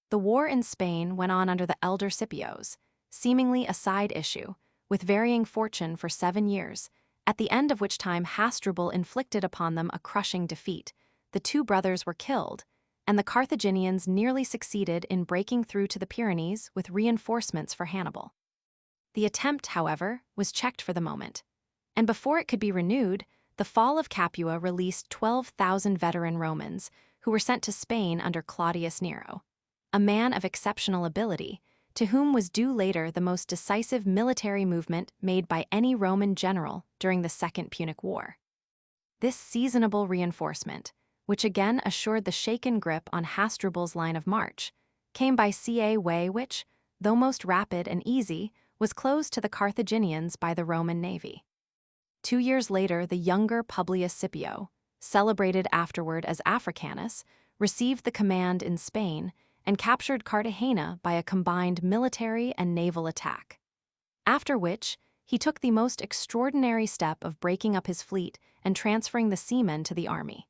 A: The war in Spain went on under the elder Scipios, seemingly a side issue, with varying fortune for 7 years, at the end of which time Hasdrubal inflicted upon them a crushing defeat. The two brothers were killed, and the Carthaginians nearly succeeded in breaking through to the Pyrenees with reinforcements for Hannibal. The attempt, however, was checked for the moment, and before it could be renewed, the fall of Capua released 12,000 veteran Romans who were sent to Spain under Claudius Nero, a man of exceptional ability, to whom was due later the most decisive military movement made by any Roman general during the Second Punic War. This seasonable reinforcement, which again assured the shaken grip on Hasdrubal's line of march, came by sea way which, though most rapid and easy, was closed to the Carthaginians by the Roman navy. 2 years later, the younger Publius Scipio, celebrated afterward as Africanus, received the command in Spain and captured Cartagena by a combined military and naval attack. After which, he took the most extraordinary step of breaking up his fleet and transferring the seamen to the army.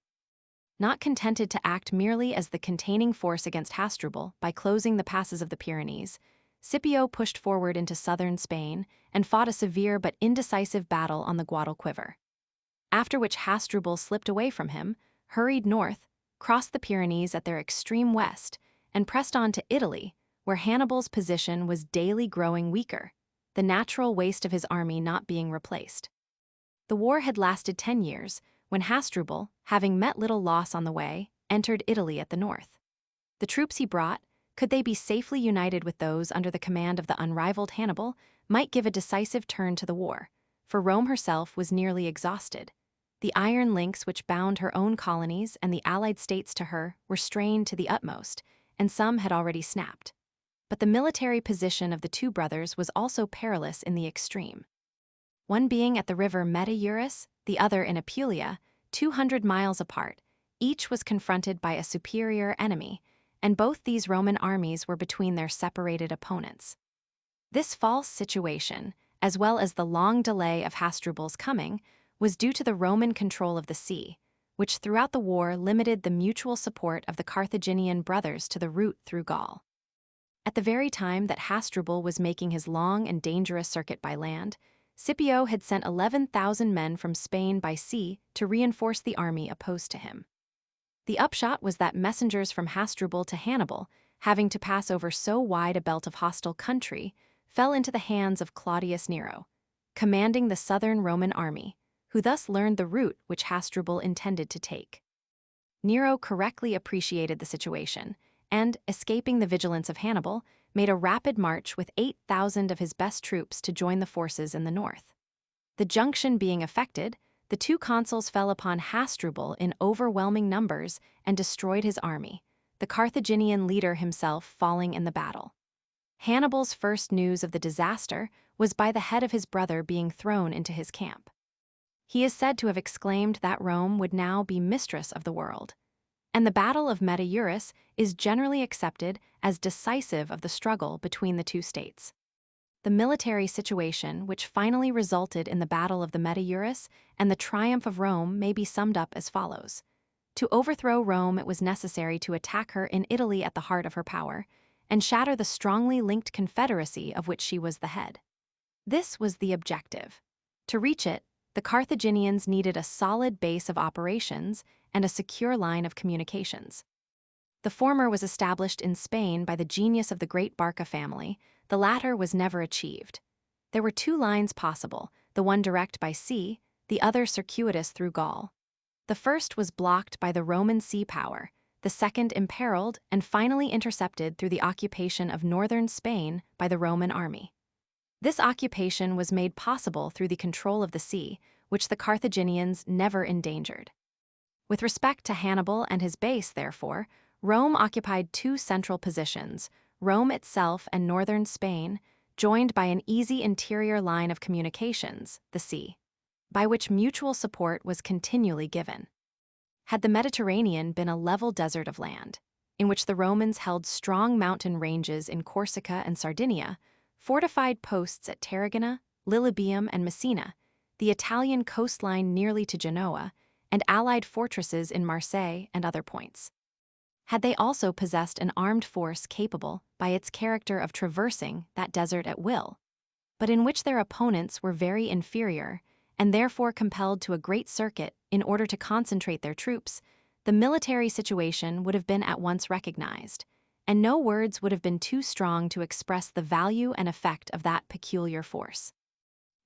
A: Not contented to act merely as the containing force against Hasdrubal by closing the passes of the Pyrenees, Scipio pushed forward into southern Spain and fought a severe but indecisive battle on the Guadalquivir. After which Hasdrubal slipped away from him, hurried north, crossed the Pyrenees at their extreme west, and pressed on to Italy, where Hannibal's position was daily growing weaker, the natural waste of his army not being replaced. The war had lasted 10 years, when Hasdrubal, having met little loss on the way, entered Italy at the north. The troops he brought, could they be safely united with those under the command of the unrivaled Hannibal, might give a decisive turn to the war, for Rome herself was nearly exhausted. The iron links which bound her own colonies and the allied states to her were strained to the utmost, and some had already snapped. But the military position of the two brothers was also perilous in the extreme. One being at the river Metaurus, the other in Apulia, 200 miles apart, each was confronted by a superior enemy, and both these Roman armies were between their separated opponents. This false situation, as well as the long delay of Hasdrubal's coming, was due to the Roman control of the sea, which throughout the war limited the mutual support of the Carthaginian brothers to the route through Gaul. At the very time that Hasdrubal was making his long and dangerous circuit by land, Scipio had sent 11,000 men from Spain by sea to reinforce the army opposed to him. The upshot was that messengers from Hasdrubal to Hannibal, having to pass over so wide a belt of hostile country, fell into the hands of Claudius Nero, commanding the southern Roman army, who thus learned the route which Hasdrubal intended to take. Nero correctly appreciated the situation, and, escaping the vigilance of Hannibal, made a rapid march with 8,000 of his best troops to join the forces in the north. The junction being effected, the two consuls fell upon Hasdrubal in overwhelming numbers and destroyed his army, the Carthaginian leader himself falling in the battle. Hannibal's first news of the disaster was by the head of his brother being thrown into his camp. He is said to have exclaimed that Rome would now be mistress of the world. And the Battle of Metaurus is generally accepted as decisive of the struggle between the two states. The military situation which finally resulted in the Battle of the Metaurus and the triumph of Rome may be summed up as follows. To overthrow Rome, it was necessary to attack her in Italy at the heart of her power, and shatter the strongly linked confederacy of which she was the head. This was the objective. To reach it, the Carthaginians needed a solid base of operations and a secure line of communications. The former was established in Spain by the genius of the great Barca family, the latter was never achieved. There were two lines possible, the one direct by sea, the other circuitous through Gaul. The first was blocked by the Roman sea power, the second imperiled and finally intercepted through the occupation of northern Spain by the Roman army. This occupation was made possible through the control of the sea, which the Carthaginians never endangered. With respect to Hannibal and his base, therefore, Rome occupied two central positions, Rome itself and northern Spain, joined by an easy interior line of communications, the sea, by which mutual support was continually given. Had the Mediterranean been a level desert of land, in which the Romans held strong mountain ranges in Corsica and Sardinia, fortified posts at Tarragona, Lilybaeum, and Messina, the Italian coastline nearly to Genoa, and allied fortresses in Marseille and other points. Had they also possessed an armed force capable, by its character of traversing that desert at will, but in which their opponents were very inferior, and therefore compelled to a great circuit in order to concentrate their troops, the military situation would have been at once recognized, and no words would have been too strong to express the value and effect of that peculiar force.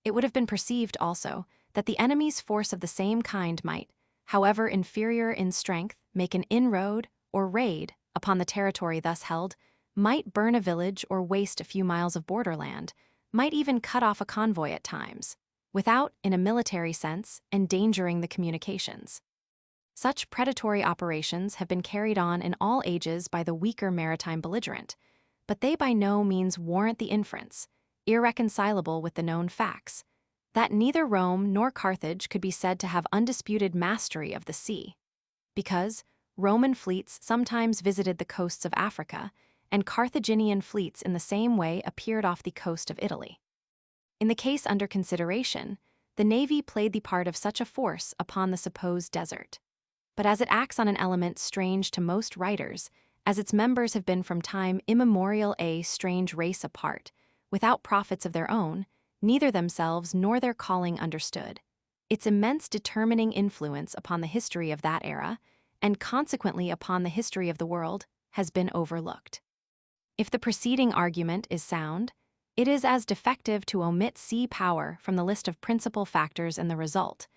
A: It would have been perceived also that the enemy's force of the same kind might, however inferior in strength, make an inroad or raid upon the territory thus held, might burn a village or waste a few miles of borderland, might even cut off a convoy at times, without, in a military sense, endangering the communications. Such predatory operations have been carried on in all ages by the weaker maritime belligerent, but they by no means warrant the inference, irreconcilable with the known facts, that neither Rome nor Carthage could be said to have undisputed mastery of the sea, because Roman fleets sometimes visited the coasts of Africa, and Carthaginian fleets in the same way appeared off the coast of Italy. In the case under consideration, the navy played the part of such a force upon the supposed desert. But as it acts on an element strange to most writers, as its members have been from time immemorial a strange race apart, without profits of their own, neither themselves nor their calling understood, its immense determining influence upon the history of that era, and consequently upon the history of the world, has been overlooked. If the preceding argument is sound, it is as defective to omit sea power from the list of principal factors in the result,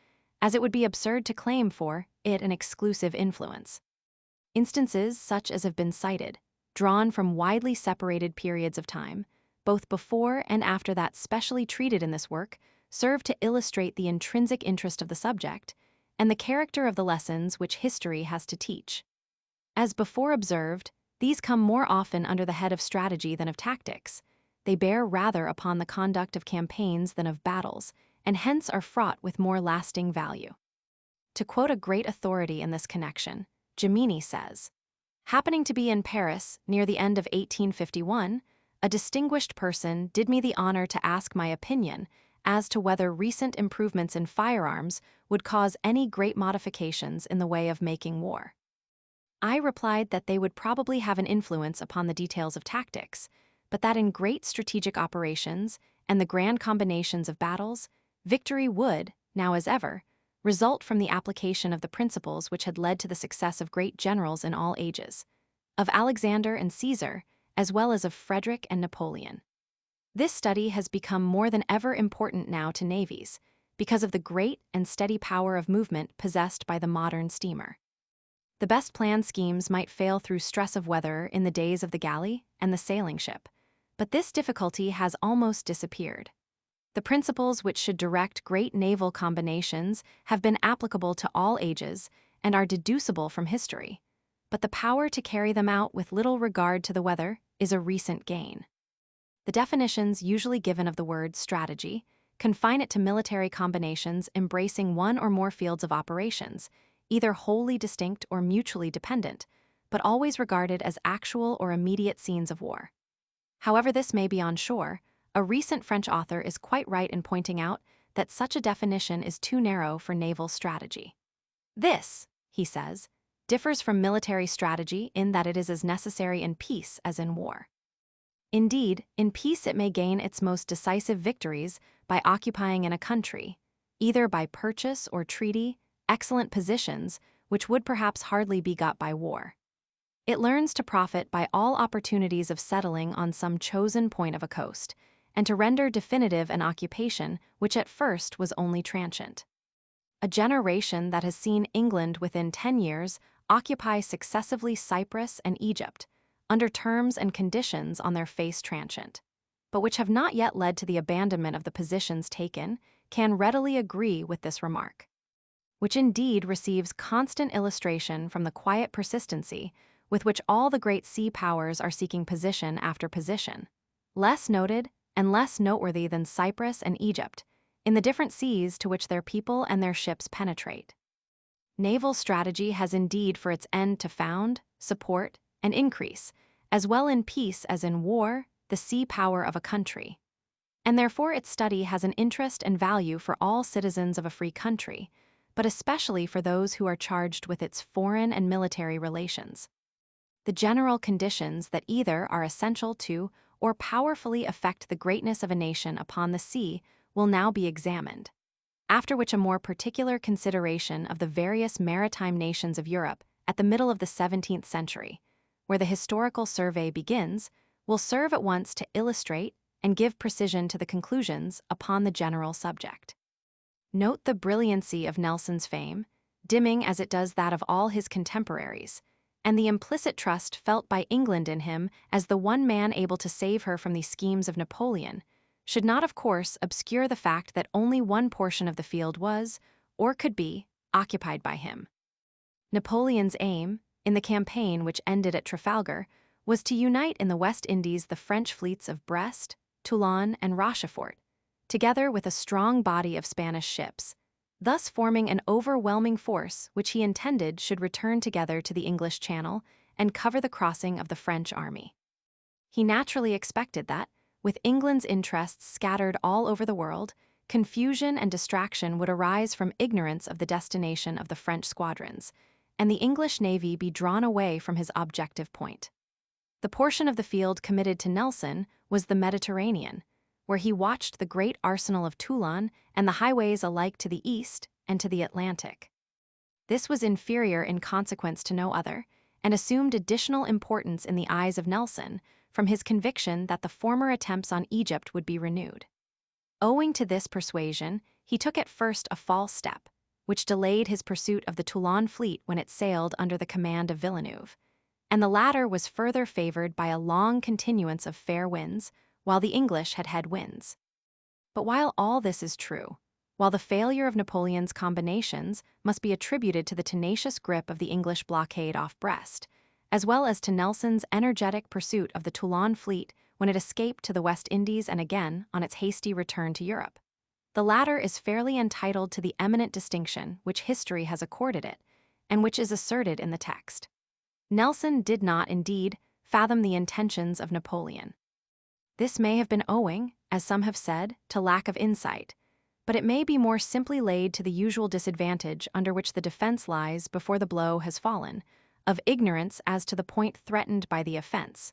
A: as it would be absurd to claim for it an exclusive influence. Instances such as have been cited, drawn from widely separated periods of time, both before and after that specially treated in this work, serve to illustrate the intrinsic interest of the subject and the character of the lessons which history has to teach. As before observed, these come more often under the head of strategy than of tactics. They bear rather upon the conduct of campaigns than of battles, and hence are fraught with more lasting value. To quote a great authority in this connection, Gemini says, "Happening to be in Paris near the end of 1851, a distinguished person did me the honor to ask my opinion as to whether recent improvements in firearms would cause any great modifications in the way of making war. I replied that they would probably have an influence upon the details of tactics, but that in great strategic operations and the grand combinations of battles, victory would, now as ever, result from the application of the principles which had led to the success of great generals in all ages, of Alexander and Caesar, as well as of Frederick and Napoleon. This study has become more than ever important now to navies, because of the great and steady power of movement possessed by the modern steamer. The best planned schemes might fail through stress of weather in the days of the galley and the sailing ship, but this difficulty has almost disappeared. The principles which should direct great naval combinations have been applicable to all ages and are deducible from history, but the power to carry them out with little regard to the weather is a recent gain. The definitions usually given of the word strategy confine it to military combinations embracing one or more fields of operations, either wholly distinct or mutually dependent, but always regarded as actual or immediate scenes of war. However this may be on shore, a recent French author is quite right in pointing out that such a definition is too narrow for naval strategy. This, he says, differs from military strategy in that it is as necessary in peace as in war. Indeed, in peace it may gain its most decisive victories by occupying in a country, either by purchase or treaty, excellent positions which would perhaps hardly be got by war. It learns to profit by all opportunities of settling on some chosen point of a coast, and to render definitive an occupation which at first was only transient. A generation that has seen England within 10 years occupy successively Cyprus and Egypt, under terms and conditions on their face transient, but which have not yet led to the abandonment of the positions taken, can readily agree with this remark, which indeed receives constant illustration from the quiet persistency with which all the great sea powers are seeking position after position, less noted and less noteworthy than Cyprus and Egypt, in the different seas to which their people and their ships penetrate. Naval strategy has indeed for its end to found, support, and increase, as well in peace as in war, the sea power of a country. And therefore its study has an interest and value for all citizens of a free country, but especially for those who are charged with its foreign and military relations. The general conditions that either are essential to or powerfully affect the greatness of a nation upon the sea will now be examined, after which a more particular consideration of the various maritime nations of Europe at the middle of the 17th century, where the historical survey begins, will serve at once to illustrate and give precision to the conclusions upon the general subject. Note the brilliancy of Nelson's fame, dimming as it does that of all his contemporaries, and the implicit trust felt by England in him as the one man able to save her from the schemes of Napoleon, should not of course obscure the fact that only one portion of the field was, or could be, occupied by him. Napoleon's aim, in the campaign which ended at Trafalgar, was to unite in the West Indies the French fleets of Brest, Toulon, and Rochefort, together with a strong body of Spanish ships, thus forming an overwhelming force which he intended should return together to the English Channel and cover the crossing of the French army. He naturally expected that, with England's interests scattered all over the world, confusion and distraction would arise from ignorance of the destination of the French squadrons, and the English navy be drawn away from his objective point. The portion of the field committed to Nelson was the Mediterranean, where he watched the great arsenal of Toulon and the highways alike to the east and to the Atlantic. This was inferior in consequence to no other, and assumed additional importance in the eyes of Nelson from his conviction that the former attempts on Egypt would be renewed. Owing to this persuasion, he took at first a false step, which delayed his pursuit of the Toulon fleet when it sailed under the command of Villeneuve, and the latter was further favored by a long continuance of fair winds, while the English had head winds. But while all this is true, while the failure of Napoleon's combinations must be attributed to the tenacious grip of the English blockade off Brest, as well as to Nelson's energetic pursuit of the Toulon fleet when it escaped to the West Indies and again on its hasty return to Europe, the latter is fairly entitled to the eminent distinction which history has accorded it, and which is asserted in the text. Nelson did not, indeed, fathom the intentions of Napoleon. This may have been owing, as some have said, to lack of insight, but it may be more simply laid to the usual disadvantage under which the defense lies before the blow has fallen, of ignorance as to the point threatened by the offense.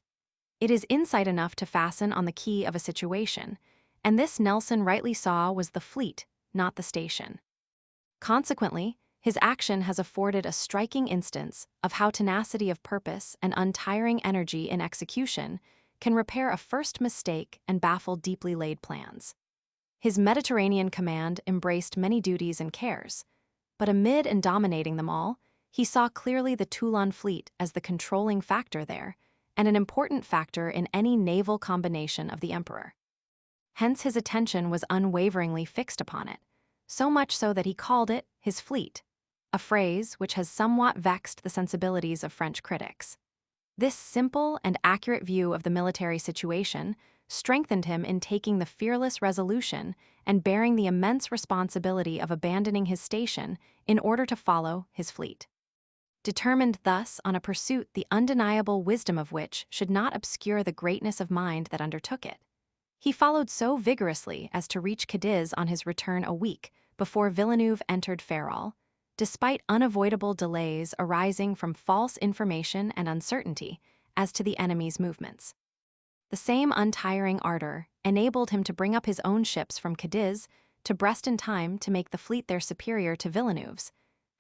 A: It is insight enough to fasten on the key of a situation, and this Nelson rightly saw was the fleet, not the station. Consequently, his action has afforded a striking instance of how tenacity of purpose and untiring energy in execution can repair a first mistake and baffle deeply laid plans. His Mediterranean command embraced many duties and cares, but amid and dominating them all, he saw clearly the Toulon fleet as the controlling factor there, and an important factor in any naval combination of the emperor. Hence his attention was unwaveringly fixed upon it, so much so that he called it his fleet, a phrase which has somewhat vexed the sensibilities of French critics. This simple and accurate view of the military situation strengthened him in taking the fearless resolution and bearing the immense responsibility of abandoning his station in order to follow his fleet. Determined thus on a pursuit the undeniable wisdom of which should not obscure the greatness of mind that undertook it, he followed so vigorously as to reach Cadiz on his return a week before Villeneuve entered Ferrol, despite unavoidable delays arising from false information and uncertainty as to the enemy's movements. The same untiring ardor enabled him to bring up his own ships from Cadiz to Brest in time to make the fleet their superior to Villeneuve's,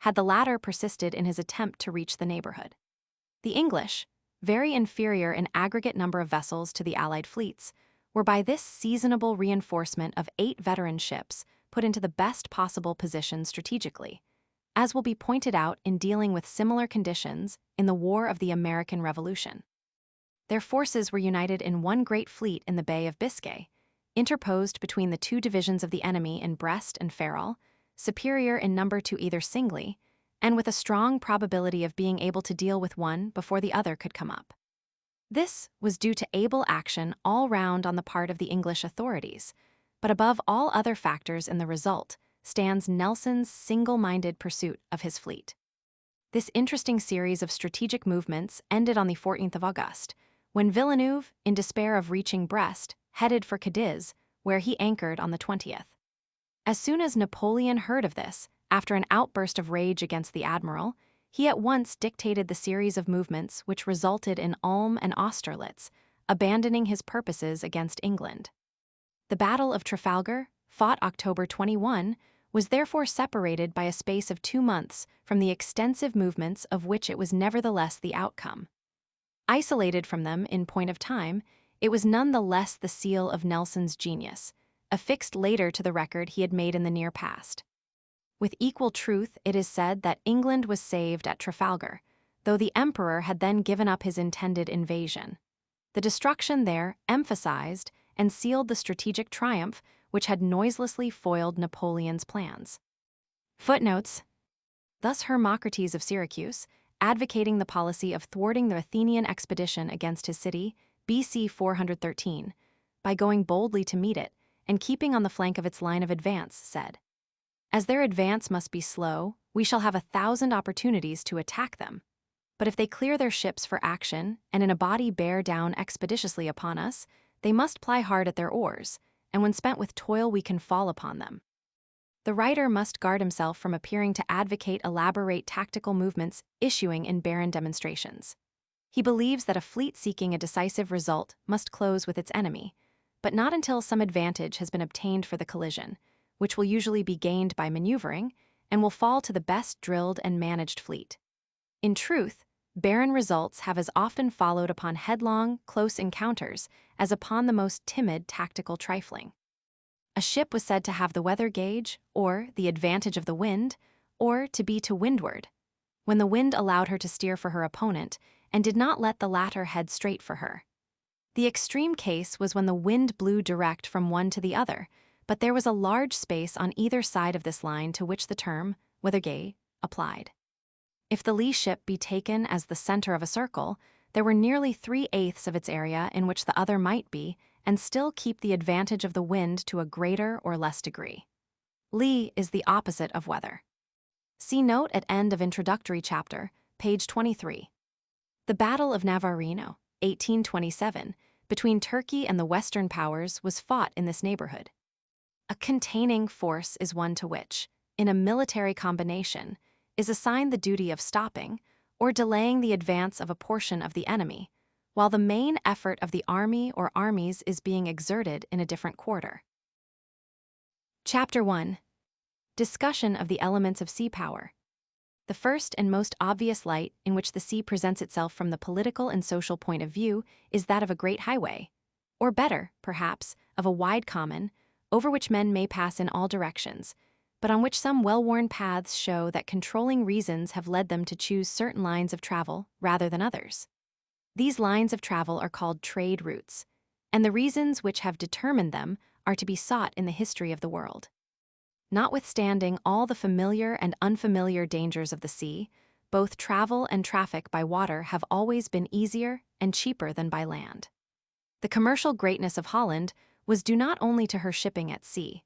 A: had the latter persisted in his attempt to reach the neighborhood. The English, very inferior in aggregate number of vessels to the Allied fleets, were by this seasonable reinforcement of 8 veteran ships put into the best possible position strategically, as will be pointed out in dealing with similar conditions in the War of the American Revolution. Their forces were united in one great fleet in the Bay of Biscay, interposed between the 2 divisions of the enemy in Brest and Ferrol, superior in number to either singly, and with a strong probability of being able to deal with one before the other could come up. This was due to able action all round on the part of the English authorities, but above all other factors in the result stands Nelson's single-minded pursuit of his fleet. This interesting series of strategic movements ended on the 14th of August, when Villeneuve, in despair of reaching Brest, headed for Cadiz, where he anchored on the 20th. As soon as Napoleon heard of this, after an outburst of rage against the admiral, he at once dictated the series of movements which resulted in Ulm and Austerlitz, abandoning his purposes against England. The Battle of Trafalgar, fought October 21, was therefore separated by a space of 2 months from the extensive movements of which it was nevertheless the outcome. Isolated from them in point of time, it was none the less the seal of Nelson's genius, affixed later to the record he had made in the near past. With equal truth, it is said that England was saved at Trafalgar, though the Emperor had then given up his intended invasion. The destruction there emphasized and sealed the strategic triumph which had noiselessly foiled Napoleon's plans. Footnotes. Thus Hermocrates of Syracuse, advocating the policy of thwarting the Athenian expedition against his city, BC 413, by going boldly to meet it and keeping on the flank of its line of advance, said, "As their advance must be slow, we shall have 1,000 opportunities to attack them. But if they clear their ships for action and in a body bear down expeditiously upon us, they must ply hard at their oars, and when spent with toil we can fall upon them." The writer must guard himself from appearing to advocate elaborate tactical movements issuing in barren demonstrations. He believes that a fleet seeking a decisive result must close with its enemy, but not until some advantage has been obtained for the collision, which will usually be gained by maneuvering, and will fall to the best drilled and managed fleet. In truth, barren results have as often followed upon headlong, close encounters as upon the most timid tactical trifling. A ship was said to have the weather gauge, or the advantage of the wind, or to be to windward, when the wind allowed her to steer for her opponent and did not let the latter head straight for her. The extreme case was when the wind blew direct from one to the other, but there was a large space on either side of this line to which the term, weather gauge, applied. If the lee ship be taken as the center of a circle, there were nearly 3/8 of its area in which the other might be, and still keep the advantage of the wind to a greater or less degree. Lee is the opposite of weather. See note at end of introductory chapter, page 23. The Battle of Navarino, 1827, between Turkey and the Western powers was fought in this neighborhood. A containing force is one to which, in a military combination, is assigned the duty of stopping or delaying the advance of a portion of the enemy, while the main effort of the army or armies is being exerted in a different quarter. Chapter 1. Discussion of the elements of sea power. The first and most obvious light in which the sea presents itself from the political and social point of view is that of a great highway, or better, perhaps, of a wide common, over which men may pass in all directions, but on which some well-worn paths show that controlling reasons have led them to choose certain lines of travel rather than others. These lines of travel are called trade routes, and the reasons which have determined them are to be sought in the history of the world. Notwithstanding all the familiar and unfamiliar dangers of the sea, both travel and traffic by water have always been easier and cheaper than by land. The commercial greatness of Holland was due not only to her shipping at sea,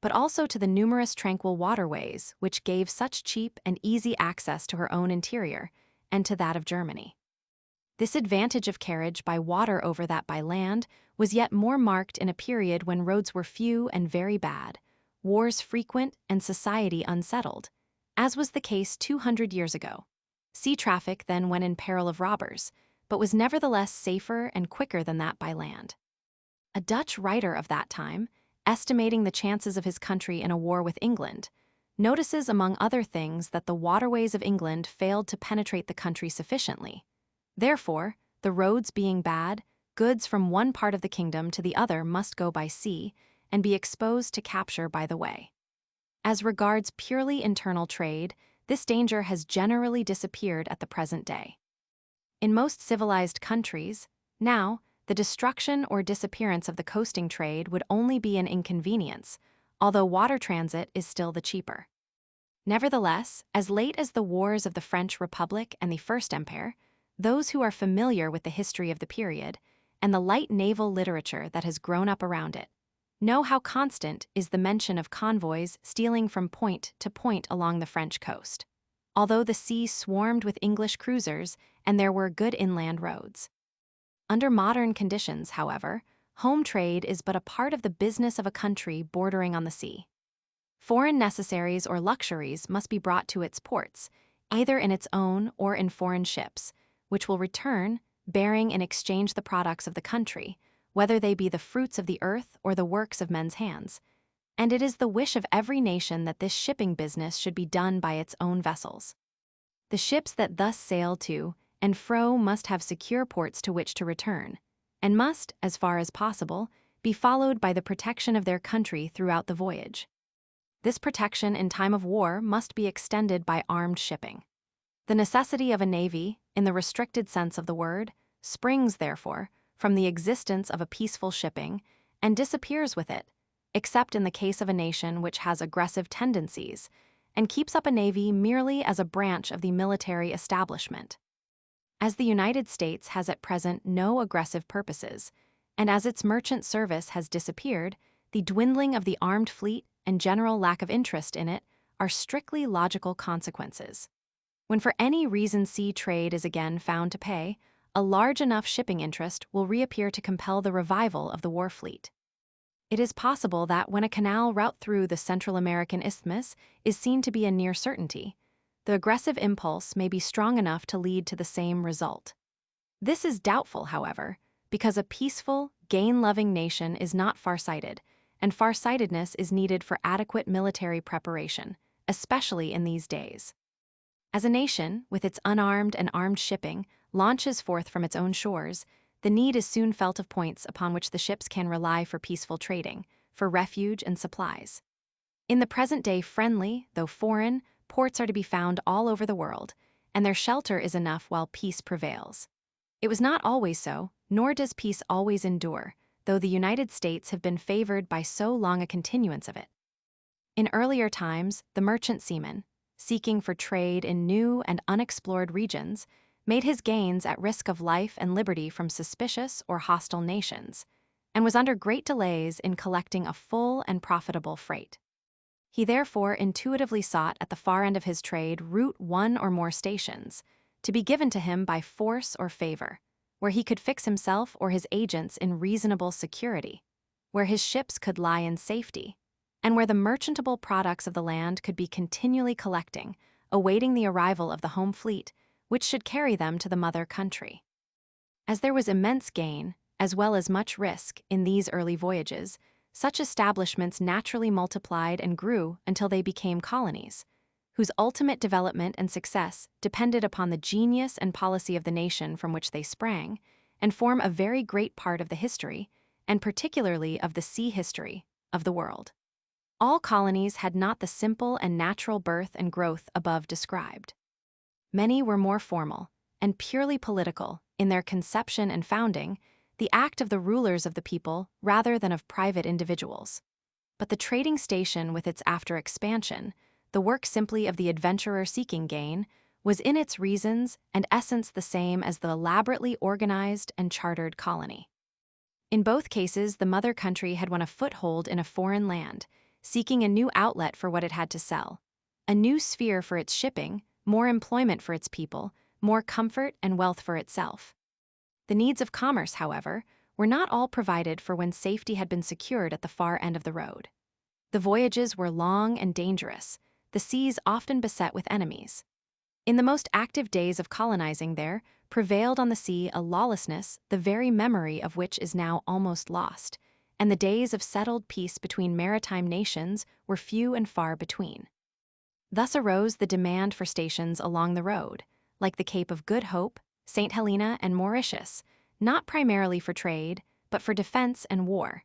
A: but also to the numerous tranquil waterways which gave such cheap and easy access to her own interior and to that of Germany. This advantage of carriage by water over that by land was yet more marked in a period when roads were few and very bad, wars frequent, and society unsettled, as was the case 200 years ago. Sea traffic then went in peril of robbers, but was nevertheless safer and quicker than that by land. A Dutch writer of that time, estimating the chances of his country in a war with England, notices among other things that the waterways of England failed to penetrate the country sufficiently. Therefore, the roads being bad, goods from one part of the kingdom to the other must go by sea and be exposed to capture by the way. As regards purely internal trade, this danger has generally disappeared at the present day. In most civilized countries, now, the destruction or disappearance of the coasting trade would only be an inconvenience, although water transit is still the cheaper. Nevertheless, as late as the wars of the French Republic and the First Empire, those who are familiar with the history of the period and the light naval literature that has grown up around it know how constant is the mention of convoys stealing from point to point along the French coast, although the sea swarmed with English cruisers and there were good inland roads. Under modern conditions, however, home trade is but a part of the business of a country bordering on the sea. Foreign necessaries or luxuries must be brought to its ports, either in its own or in foreign ships, which will return, bearing in exchange the products of the country, whether they be the fruits of the earth or the works of men's hands. And it is the wish of every nation that this shipping business should be done by its own vessels. The ships that thus sail to and fro must have secure ports to which to return, and must, as far as possible, be followed by the protection of their country throughout the voyage. This protection in time of war must be extended by armed shipping. The necessity of a navy, in the restricted sense of the word, springs, therefore, from the existence of a peaceful shipping and disappears with it, except in the case of a nation which has aggressive tendencies and keeps up a navy merely as a branch of the military establishment. As the United States has at present no aggressive purposes, and as its merchant service has disappeared, the dwindling of the armed fleet and general lack of interest in it are strictly logical consequences. When for any reason sea trade is again found to pay, a large enough shipping interest will reappear to compel the revival of the war fleet. It is possible that when a canal route through the Central American Isthmus is seen to be a near certainty, the aggressive impulse may be strong enough to lead to the same result. This is doubtful, however, because a peaceful, gain-loving nation is not far-sighted, and far-sightedness is needed for adequate military preparation, especially in these days. As a nation, with its unarmed and armed shipping, launches forth from its own shores, the need is soon felt of points upon which the ships can rely for peaceful trading, for refuge and supplies. In the present day friendly, though foreign, ports are to be found all over the world, and their shelter is enough while peace prevails. It was not always so, nor does peace always endure, though the United States have been favored by so long a continuance of it. In earlier times, the merchant seaman, seeking for trade in new and unexplored regions, made his gains at risk of life and liberty from suspicious or hostile nations, and was under great delays in collecting a full and profitable freight. He therefore intuitively sought at the far end of his trade route one or more stations, to be given to him by force or favor, where he could fix himself or his agents in reasonable security, where his ships could lie in safety, and where the merchantable products of the land could be continually collecting, awaiting the arrival of the home fleet, which should carry them to the mother country. As there was immense gain, as well as much risk, in these early voyages, such establishments naturally multiplied and grew until they became colonies, whose ultimate development and success depended upon the genius and policy of the nation from which they sprang, and form a very great part of the history, and particularly of the sea history, of the world. All colonies had not the simple and natural birth and growth above described. Many were more formal, and purely political, in their conception and founding, the act of the rulers of the people rather than of private individuals. But the trading station with its after expansion, the work simply of the adventurer seeking gain, was in its reasons and essence the same as the elaborately organized and chartered colony. In both cases, the mother country had won a foothold in a foreign land, seeking a new outlet for what it had to sell. A new sphere for its shipping, more employment for its people, more comfort and wealth for itself. The needs of commerce, however, were not all provided for when safety had been secured at the far end of the road. The voyages were long and dangerous, the seas often beset with enemies. In the most active days of colonizing there, prevailed on the sea a lawlessness the very memory of which is now almost lost, and the days of settled peace between maritime nations were few and far between. Thus arose the demand for stations along the road, like the Cape of Good Hope, St. Helena, and Mauritius, not primarily for trade, but for defense and war.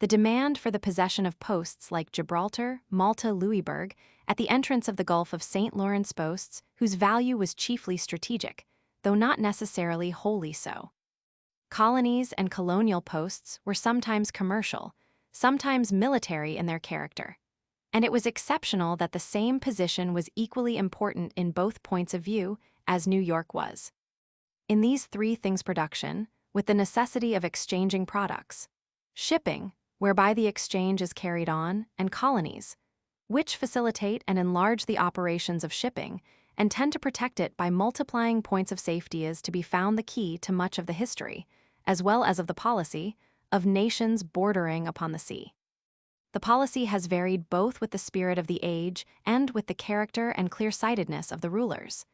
A: The demand for the possession of posts like Gibraltar, Malta, Louisbourg, at the entrance of the Gulf of St. Lawrence posts, whose value was chiefly strategic, though not necessarily wholly so. Colonies and colonial posts were sometimes commercial, sometimes military in their character, and it was exceptional that the same position was equally important in both points of view as New York was. In these three things: production, with the necessity of exchanging products; shipping, whereby the exchange is carried on; and colonies, which facilitate and enlarge the operations of shipping and tend to protect it by multiplying points of safety, is to be found the key to much of the history, as well as of the policy, of nations bordering upon the sea. The policy has varied both with the spirit of the age and with the character and clear-sightedness of the rulers.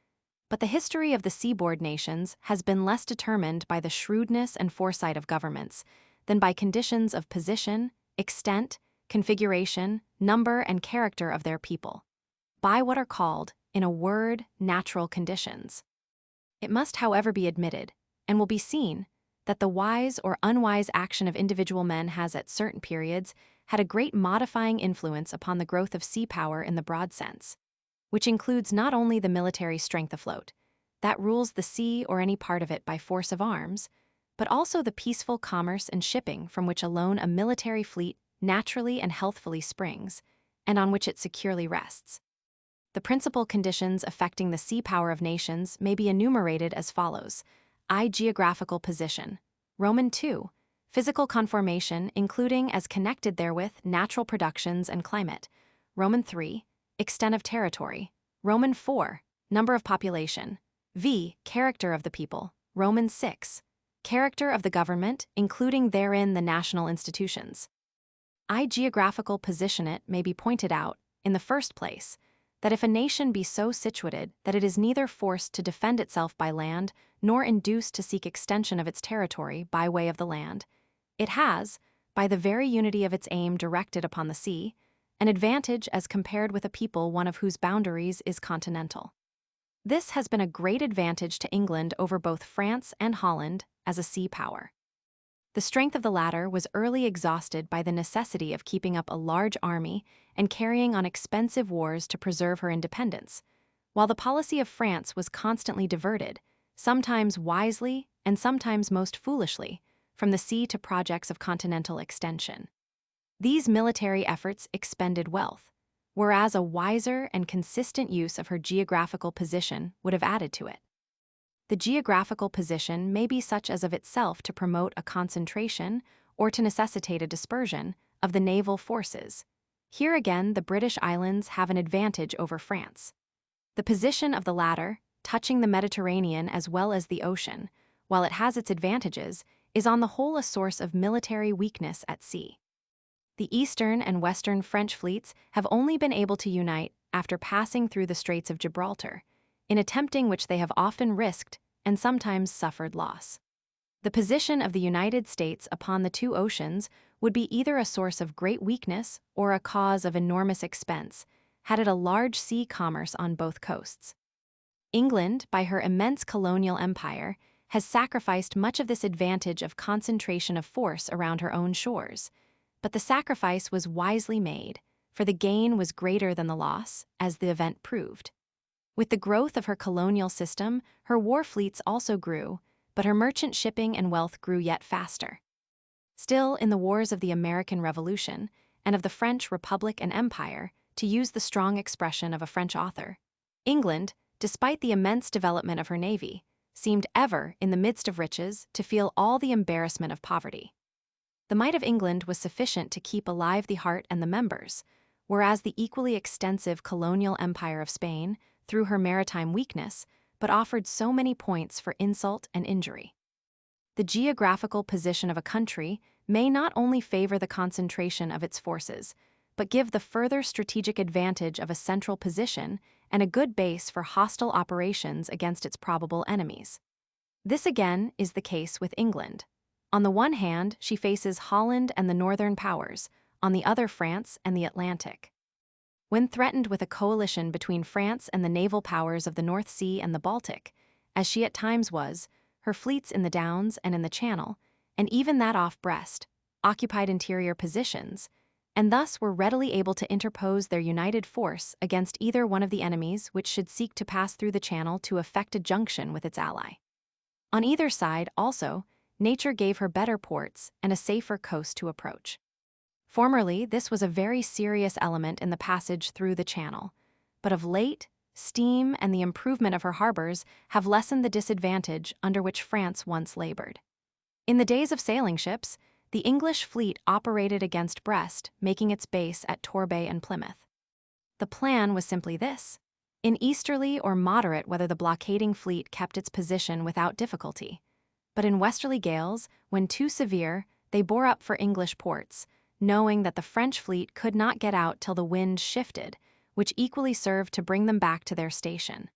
A: But the history of the seaboard nations has been less determined by the shrewdness and foresight of governments than by conditions of position, extent, configuration, number, and character of their people, by what are called, in a word, natural conditions. It must, however, be admitted, and will be seen, that the wise or unwise action of individual men has at certain periods had a great modifying influence upon the growth of sea power in the broad sense, which includes not only the military strength afloat, that rules the sea or any part of it by force of arms, but also the peaceful commerce and shipping from which alone a military fleet naturally and healthfully springs, and on which it securely rests. The principal conditions affecting the sea power of nations may be enumerated as follows: I. Geographical position. Roman 2. Physical conformation, including as connected therewith natural productions and climate. Roman 3. Extent of territory. Roman 4. Number of population. V. Character of the people. Roman 6. Character of the government, including therein the national institutions. I. Geographical position. It may be pointed out, in the first place, that if a nation be so situated that it is neither forced to defend itself by land nor induced to seek extension of its territory by way of the land, it has, by the very unity of its aim directed upon the sea, an advantage as compared with a people one of whose boundaries is continental. This has been a great advantage to England over both France and Holland as a sea power. The strength of the latter was early exhausted by the necessity of keeping up a large army and carrying on expensive wars to preserve her independence, while the policy of France was constantly diverted, sometimes wisely and sometimes most foolishly, from the sea to projects of continental extension. These military efforts expended wealth, whereas a wiser and consistent use of her geographical position would have added to it. The geographical position may be such as of itself to promote a concentration or to necessitate a dispersion of the naval forces. Here again the British Islands have an advantage over France. The position of the latter, touching the Mediterranean as well as the ocean, while it has its advantages, is on the whole a source of military weakness at sea. The eastern and western French fleets have only been able to unite after passing through the Straits of Gibraltar, in attempting which they have often risked and sometimes suffered loss. The position of the United States upon the two oceans would be either a source of great weakness or a cause of enormous expense, had it a large sea commerce on both coasts. England, by her immense colonial empire, has sacrificed much of this advantage of concentration of force around her own shores, but the sacrifice was wisely made, for the gain was greater than the loss, as the event proved. With the growth of her colonial system, her war fleets also grew, but her merchant shipping and wealth grew yet faster. Still, in the wars of the American Revolution and of the French Republic and Empire, to use the strong expression of a French author, England, despite the immense development of her navy, seemed ever, in the midst of riches, to feel all the embarrassment of poverty. The might of England was sufficient to keep alive the heart and the members, whereas the equally extensive colonial empire of Spain, through her maritime weakness, but offered so many points for insult and injury. The geographical position of a country may not only favor the concentration of its forces, but give the further strategic advantage of a central position and a good base for hostile operations against its probable enemies. This again is the case with England. On the one hand, she faces Holland and the northern powers, on the other France and the Atlantic. When threatened with a coalition between France and the naval powers of the North Sea and the Baltic, as she at times was, her fleets in the Downs and in the Channel, and even that off Brest, occupied interior positions, and thus were readily able to interpose their united force against either one of the enemies which should seek to pass through the Channel to effect a junction with its ally. On either side, also, nature gave her better ports and a safer coast to approach. Formerly, this was a very serious element in the passage through the Channel, but of late, steam and the improvement of her harbors have lessened the disadvantage under which France once labored. In the days of sailing ships, the English fleet operated against Brest, making its base at Torbay and Plymouth. The plan was simply this: in easterly or moderate weather the blockading fleet kept its position without difficulty, but in westerly gales, when too severe, they bore up for English ports, knowing that the French fleet could not get out till the wind shifted, which equally served to bring them back to their station.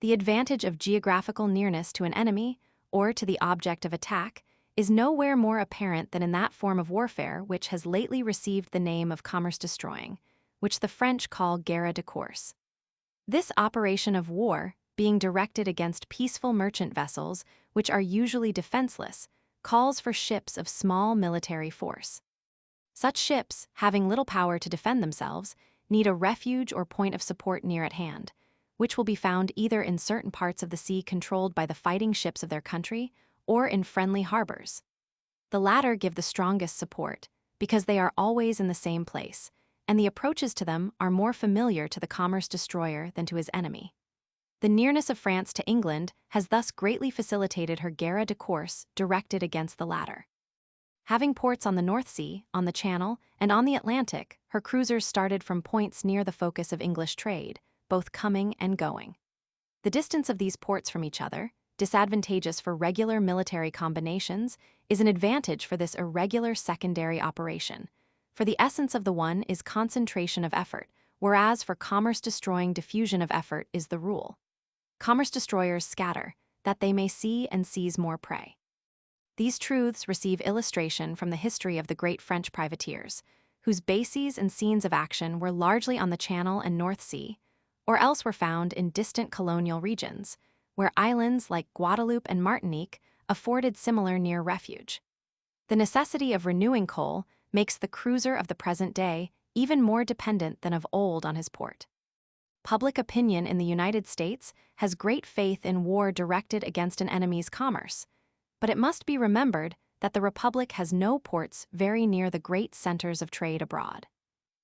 A: The advantage of geographical nearness to an enemy, or to the object of attack, is nowhere more apparent than in that form of warfare which has lately received the name of commerce-destroying, which the French call guerre de course. This operation of war, being directed against peaceful merchant vessels, which are usually defenseless, calls for ships of small military force. Such ships, having little power to defend themselves, need a refuge or point of support near at hand, which will be found either in certain parts of the sea controlled by the fighting ships of their country or in friendly harbors. The latter give the strongest support, because they are always in the same place, and the approaches to them are more familiar to the commerce destroyer than to his enemy. The nearness of France to England has thus greatly facilitated her guerre de course directed against the latter. Having ports on the North Sea, on the Channel, and on the Atlantic, her cruisers started from points near the focus of English trade, both coming and going. The distance of these ports from each other, disadvantageous for regular military combinations, is an advantage for this irregular secondary operation, for the essence of the one is concentration of effort, whereas for commerce-destroying diffusion of effort is the rule. Commerce destroyers scatter, that they may see and seize more prey. These truths receive illustration from the history of the great French privateers, whose bases and scenes of action were largely on the Channel and North Sea, or else were found in distant colonial regions, where islands like Guadeloupe and Martinique afforded similar near refuge. The necessity of renewing coal makes the cruiser of the present day even more dependent than of old on his port. Public opinion in the United States has great faith in war directed against an enemy's commerce, but it must be remembered that the Republic has no ports very near the great centers of trade abroad.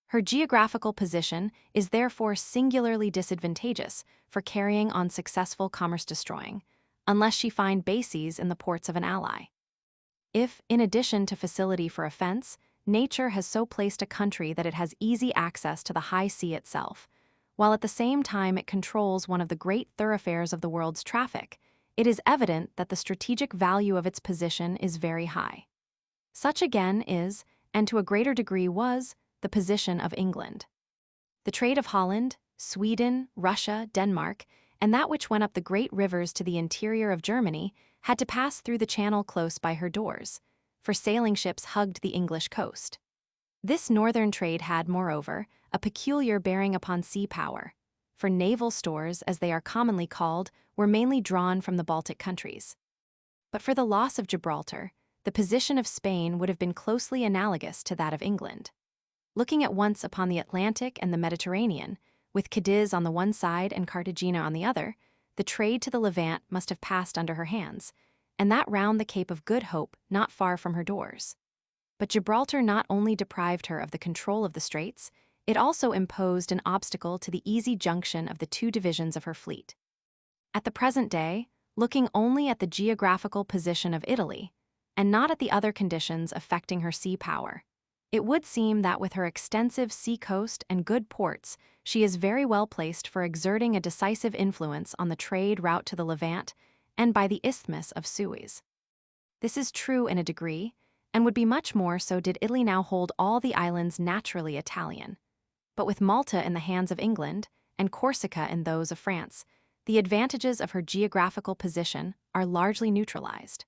A: Her geographical position is therefore singularly disadvantageous for carrying on successful commerce-destroying, unless she find bases in the ports of an ally. If, in addition to facility for offense, nature has so placed a country that it has easy access to the high sea itself, while at the same time it controls one of the great thoroughfares of the world's traffic, it is evident that the strategic value of its position is very high. Such again is, and to a greater degree was, the position of England. The trade of Holland, Sweden, Russia, Denmark, and that which went up the great rivers to the interior of Germany had to pass through the Channel close by her doors, for sailing ships hugged the English coast. This northern trade had, moreover, a peculiar bearing upon sea power, for naval stores, as they are commonly called, were mainly drawn from the Baltic countries. But for the loss of Gibraltar, the position of Spain would have been closely analogous to that of England. Looking at once upon the Atlantic and the Mediterranean, with Cadiz on the one side and Cartagena on the other, the trade to the Levant must have passed under her hands, and that round the Cape of Good Hope not far from her doors. But Gibraltar not only deprived her of the control of the straits, it also imposed an obstacle to the easy junction of the two divisions of her fleet. At the present day, looking only at the geographical position of Italy, and not at the other conditions affecting her sea power. It would seem that with her extensive sea coast and good ports, she is very well placed for exerting a decisive influence on the trade route to the Levant and by the Isthmus of Suez. This is true in a degree, and would be much more so did Italy now hold all the islands naturally Italian. But with Malta in the hands of England and Corsica in those of France, the advantages of her geographical position are largely neutralized.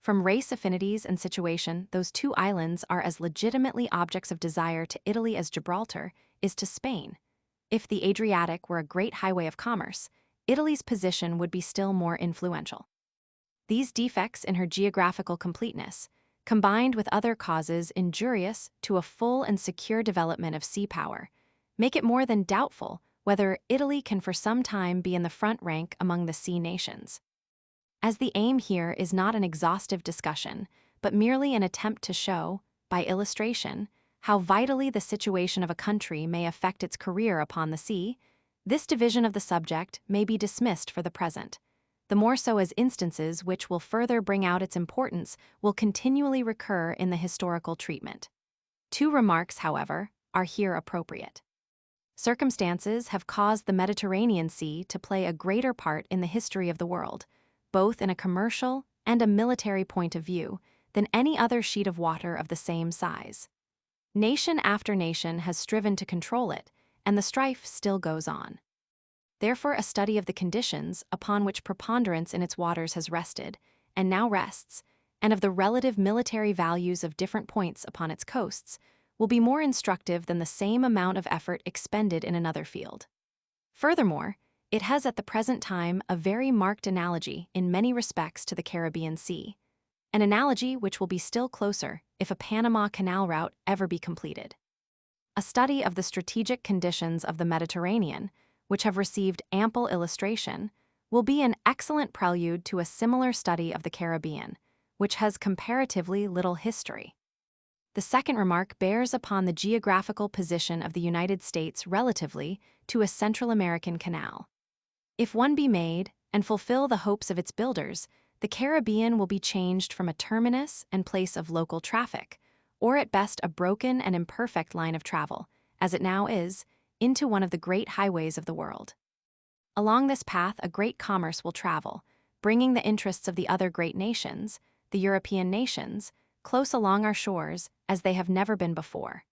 A: From race affinities and situation, those two islands are as legitimately objects of desire to Italy as Gibraltar is to Spain. If the Adriatic were a great highway of commerce, Italy's position would be still more influential. These defects in her geographical completeness, combined with other causes injurious to a full and secure development of sea power, make it more than doubtful whether Italy can for some time be in the front rank among the sea nations. As the aim here is not an exhaustive discussion, but merely an attempt to show, by illustration, how vitally the situation of a country may affect its career upon the sea, this division of the subject may be dismissed for the present, the more so as instances which will further bring out its importance will continually recur in the historical treatment. Two remarks, however, are here appropriate. Circumstances have caused the Mediterranean Sea to play a greater part in the history of the world, both in a commercial and a military point of view, than any other sheet of water of the same size. Nation after nation has striven to control it, and the strife still goes on. Therefore, a study of the conditions upon which preponderance in its waters has rested, and now rests, and of the relative military values of different points upon its coasts, will be more instructive than the same amount of effort expended in another field. Furthermore, it has at the present time a very marked analogy in many respects to the Caribbean Sea, an analogy which will be still closer if a Panama Canal route ever be completed. A study of the strategic conditions of the Mediterranean, which have received ample illustration, will be an excellent prelude to a similar study of the Caribbean, which has comparatively little history. The second remark bears upon the geographical position of the United States relatively to a Central American canal. If one be made, and fulfill the hopes of its builders, the Caribbean will be changed from a terminus and place of local traffic, or at best a broken and imperfect line of travel, as it now is, into one of the great highways of the world. Along this path a great commerce will travel, bringing the interests of the other great nations, the European nations, close along our shores as they have never been before.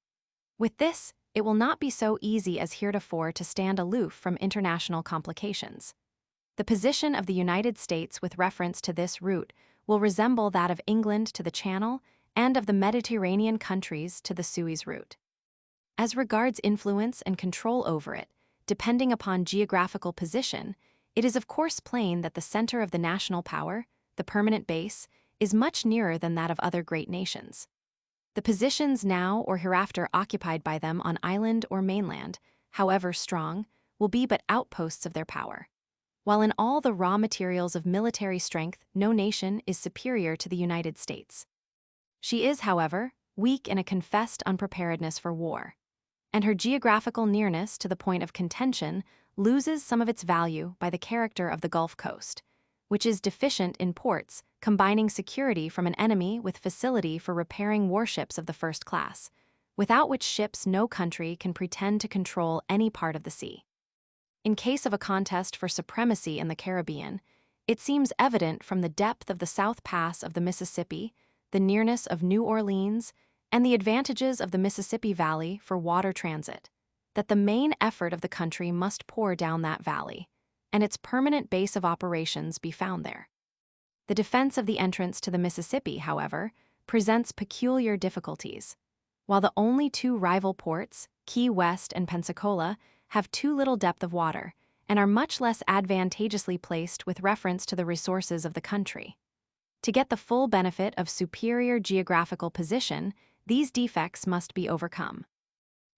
A: With this, it will not be so easy as heretofore to stand aloof from international complications. The position of the United States with reference to this route will resemble that of England to the Channel and of the Mediterranean countries to the Suez route. As regards influence and control over it, depending upon geographical position, it is of course plain that the center of the national power, the permanent base, is much nearer than that of other great nations. The positions now or hereafter occupied by them on island or mainland, however strong, will be but outposts of their power. While in all the raw materials of military strength no nation is superior to the United States. She is, however, weak in a confessed unpreparedness for war, and her geographical nearness to the point of contention loses some of its value by the character of the Gulf Coast, which is deficient in ports, combining security from an enemy with facility for repairing warships of the first class, without which ships no country can pretend to control any part of the sea. In case of a contest for supremacy in the Caribbean, it seems evident from the depth of the South Pass of the Mississippi, the nearness of New Orleans, and the advantages of the Mississippi Valley for water transit, that the main effort of the country must pour down that valley, and its permanent base of operations be found there. The defense of the entrance to the Mississippi, however, presents peculiar difficulties. While the only two rival ports, Key West and Pensacola, have too little depth of water, and are much less advantageously placed with reference to the resources of the country. To get the full benefit of superior geographical position, these defects must be overcome.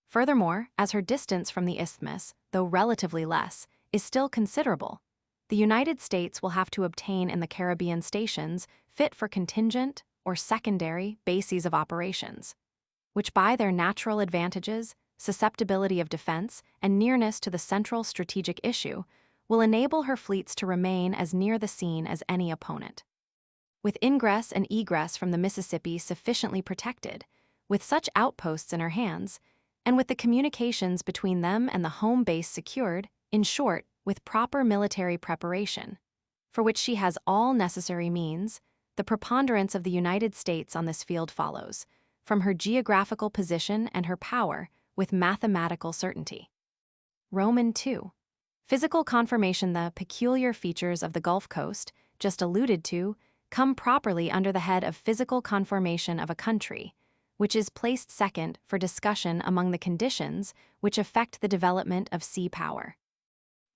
A: Furthermore, as her distance from the isthmus, though relatively less, is still considerable, the United States will have to obtain in the Caribbean stations fit for contingent or secondary bases of operations, which by their natural advantages, susceptibility of defense, and nearness to the central strategic issue, will enable her fleets to remain as near the scene as any opponent. with ingress and egress from the Mississippi sufficiently protected, with such outposts in her hands, and with the communications between them and the home base secured, in short, with proper military preparation, for which she has all necessary means, the preponderance of the United States on this field follows, from her geographical position and her power, with mathematical certainty. Roman II. Physical confirmation. The peculiar features of the Gulf Coast, just alluded to, come properly under the head of physical conformation of a country, which is placed second for discussion among the conditions which affect the development of sea power.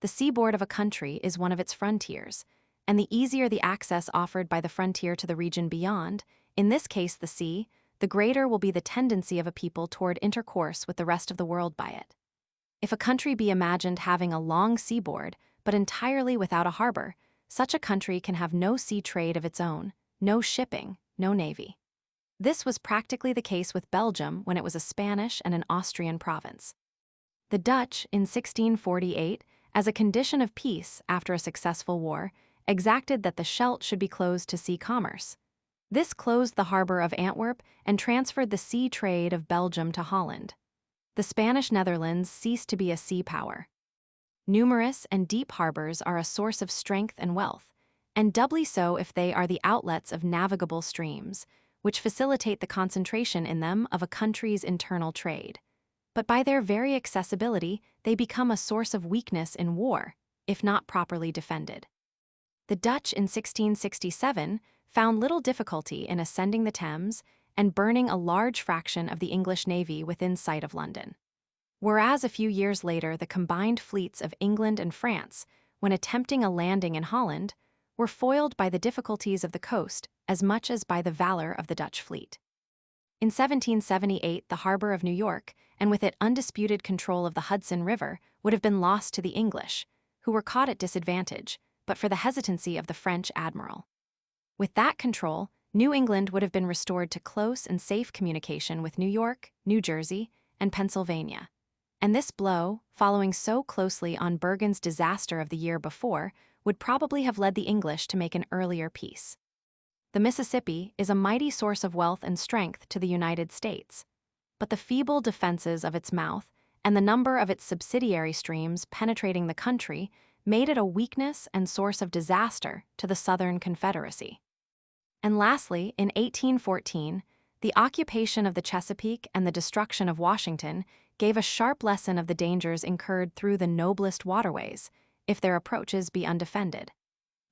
A: The seaboard of a country is one of its frontiers, and the easier the access offered by the frontier to the region beyond, in this case the sea, the greater will be the tendency of a people toward intercourse with the rest of the world by it. If a country be imagined having a long seaboard, but entirely without a harbor, such a country can have no sea trade of its own, no shipping, no navy. This was practically the case with Belgium when it was a Spanish and an Austrian province. The Dutch, in 1648, as a condition of peace after a successful war, exacted that the Scheldt should be closed to sea commerce. This closed the harbor of Antwerp and transferred the sea trade of Belgium to Holland. The Spanish Netherlands ceased to be a sea power. Numerous and deep harbors are a source of strength and wealth, and doubly so if they are the outlets of navigable streams, which facilitate the concentration in them of a country's internal trade. But by their very accessibility, they become a source of weakness in war, if not properly defended. The Dutch in 1667 found little difficulty in ascending the Thames and burning a large fraction of the English navy within sight of London. Whereas a few years later the combined fleets of England and France, when attempting a landing in Holland, were foiled by the difficulties of the coast as much as by the valor of the Dutch fleet. In 1778, the harbor of New York, and with it undisputed control of the Hudson River, would have been lost to the English, who were caught at disadvantage, but for the hesitancy of the French admiral. With that control, New England would have been restored to close and safe communication with New York, New Jersey, and Pennsylvania. And this blow, following so closely on Bergen's disaster of the year before, would probably have led the English to make an earlier peace. The Mississippi is a mighty source of wealth and strength to the United States, but the feeble defenses of its mouth and the number of its subsidiary streams penetrating the country made it a weakness and source of disaster to the Southern Confederacy. And lastly, in 1814, the occupation of the Chesapeake and the destruction of Washington gave a sharp lesson of the dangers incurred through the noblest waterways, if their approaches be undefended.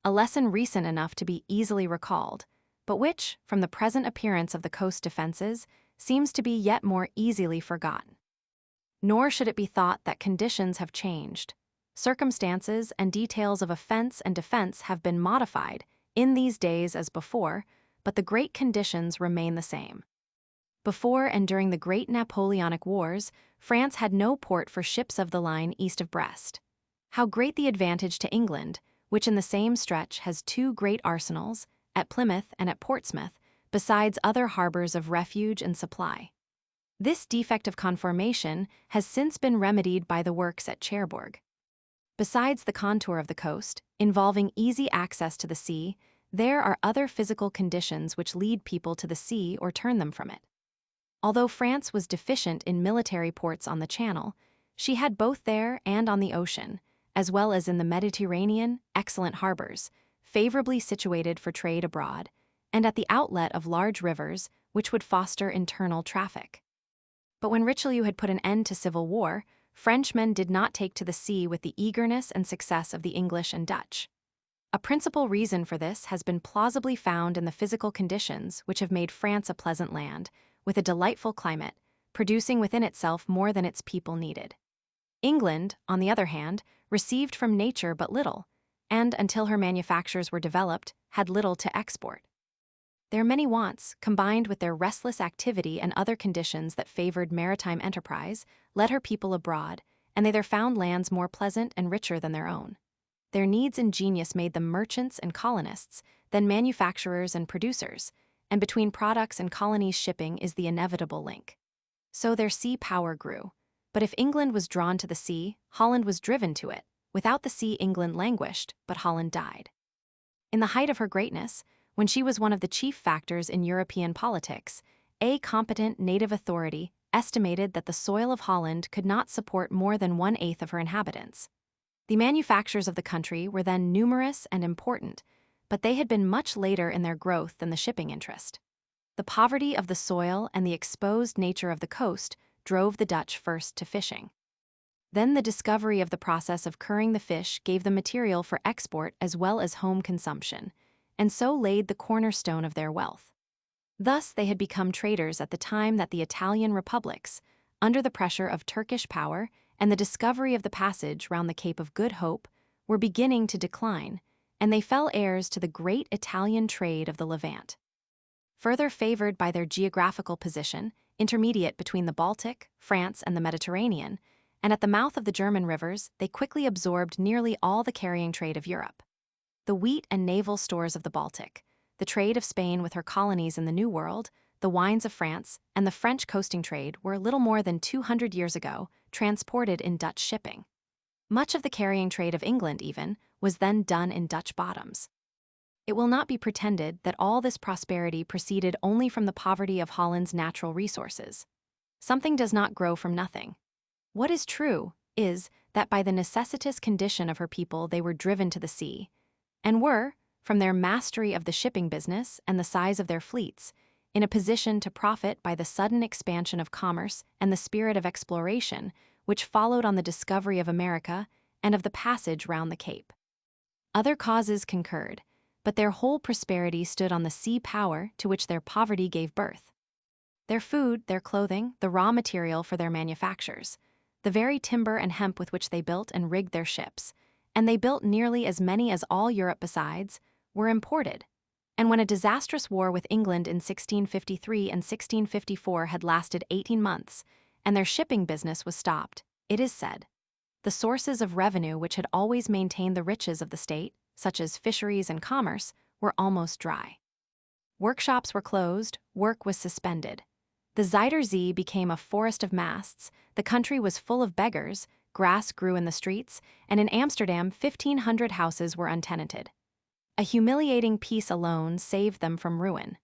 A: A lesson recent enough to be easily recalled, but which, from the present appearance of the coast defenses, seems to be yet more easily forgotten. Nor should it be thought that conditions have changed. Circumstances and details of offense and defense have been modified, in these days as before, but the great conditions remain the same. Before and during the great Napoleonic Wars, France had no port for ships of the line east of Brest. How great the advantage to England, which in the same stretch has two great arsenals, at Plymouth and at Portsmouth, besides other harbors of refuge and supply. This defect of conformation has since been remedied by the works at Cherbourg. Besides the contour of the coast, involving easy access to the sea, there are other physical conditions which lead people to the sea or turn them from it. Although France was deficient in military ports on the Channel, she had both there and on the ocean, as well as in the Mediterranean, excellent harbors, favorably situated for trade abroad, and at the outlet of large rivers which would foster internal traffic. But when Richelieu had put an end to civil war, Frenchmen did not take to the sea with the eagerness and success of the English and Dutch. A principal reason for this has been plausibly found in the physical conditions which have made France a pleasant land, with a delightful climate, producing within itself more than its people needed. England, on the other hand, received from nature but little, and until her manufactures were developed, had little to export. Their many wants, combined with their restless activity and other conditions that favored maritime enterprise, led her people abroad, and they there found lands more pleasant and richer than their own. Their needs and genius made them merchants and colonists, then manufacturers and producers, and between products and colonies shipping is the inevitable link. So their sea power grew. But if England was drawn to the sea, Holland was driven to it. Without the sea, England languished, but Holland died. In the height of her greatness, when she was one of the chief factors in European politics. A competent native authority estimated that the soil of Holland could not support more than 1/8 of her inhabitants. The manufactures of the country were then numerous and important, but they had been much later in their growth than the shipping interest. The poverty of the soil and the exposed nature of the coast drove the Dutch first to fishing. Then the discovery of the process of curing the fish gave them material for export as well as home consumption, and so laid the cornerstone of their wealth. Thus they had become traders at the time that the Italian republics, under the pressure of Turkish power and the discovery of the passage round the Cape of Good Hope, were beginning to decline, and they fell heirs to the great Italian trade of the Levant. Further favored by their geographical position, intermediate between the Baltic, France, and the Mediterranean, and at the mouth of the German rivers, they quickly absorbed nearly all the carrying trade of Europe. The wheat and naval stores of the Baltic, the trade of Spain with her colonies in the New World, the wines of France, and the French coasting trade were little more than 200 years ago transported in Dutch shipping. Much of the carrying trade of England, even, was then done in Dutch bottoms. It will not be pretended that all this prosperity proceeded only from the poverty of Holland's natural resources. Something does not grow from nothing. What is true is that by the necessitous condition of her people they were driven to the sea, and were, from their mastery of the shipping business and the size of their fleets, in a position to profit by the sudden expansion of commerce and the spirit of exploration which followed on the discovery of America and of the passage round the Cape. Other causes concurred, but their whole prosperity stood on the sea power to which their poverty gave birth. Their food, their clothing, the raw material for their manufactures, the very timber and hemp with which they built and rigged their ships, and they built nearly as many as all Europe besides, were imported. And when a disastrous war with England in 1653 and 1654 had lasted 18 months, and their shipping business was stopped, it is said, the sources of revenue which had always maintained the riches of the state, such as fisheries and commerce, were almost dry. Workshops were closed, work was suspended. The Zuider Zee became a forest of masts, the country was full of beggars, grass grew in the streets, and in Amsterdam 1,500 houses were untenanted. A humiliating peace alone saved them from ruin.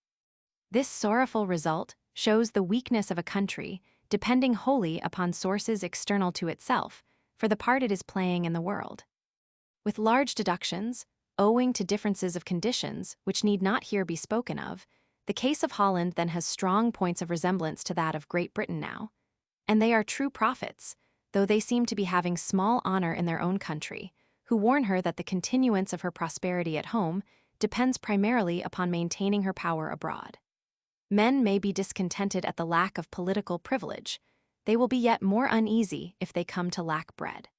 A: This sorrowful result shows the weakness of a country depending wholly upon sources external to itself for the part it is playing in the world. With large deductions, owing to differences of conditions which need not here be spoken of, the case of Holland then has strong points of resemblance to that of Great Britain now, and they are true prophets, though they seem to be having small honor in their own country, who warn her that the continuance of her prosperity at home depends primarily upon maintaining her power abroad. Men may be discontented at the lack of political privilege, they will be yet more uneasy if they come to lack bread.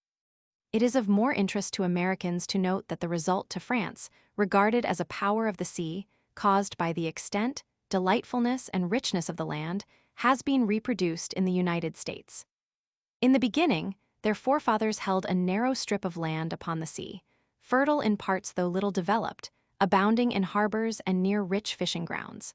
A: It is of more interest to Americans to note that the result to France, regarded as a power of the sea, caused by the extent, delightfulness, and richness of the land, has been reproduced in the United States. In the beginning, their forefathers held a narrow strip of land upon the sea, fertile in parts though little developed, abounding in harbors and near rich fishing grounds.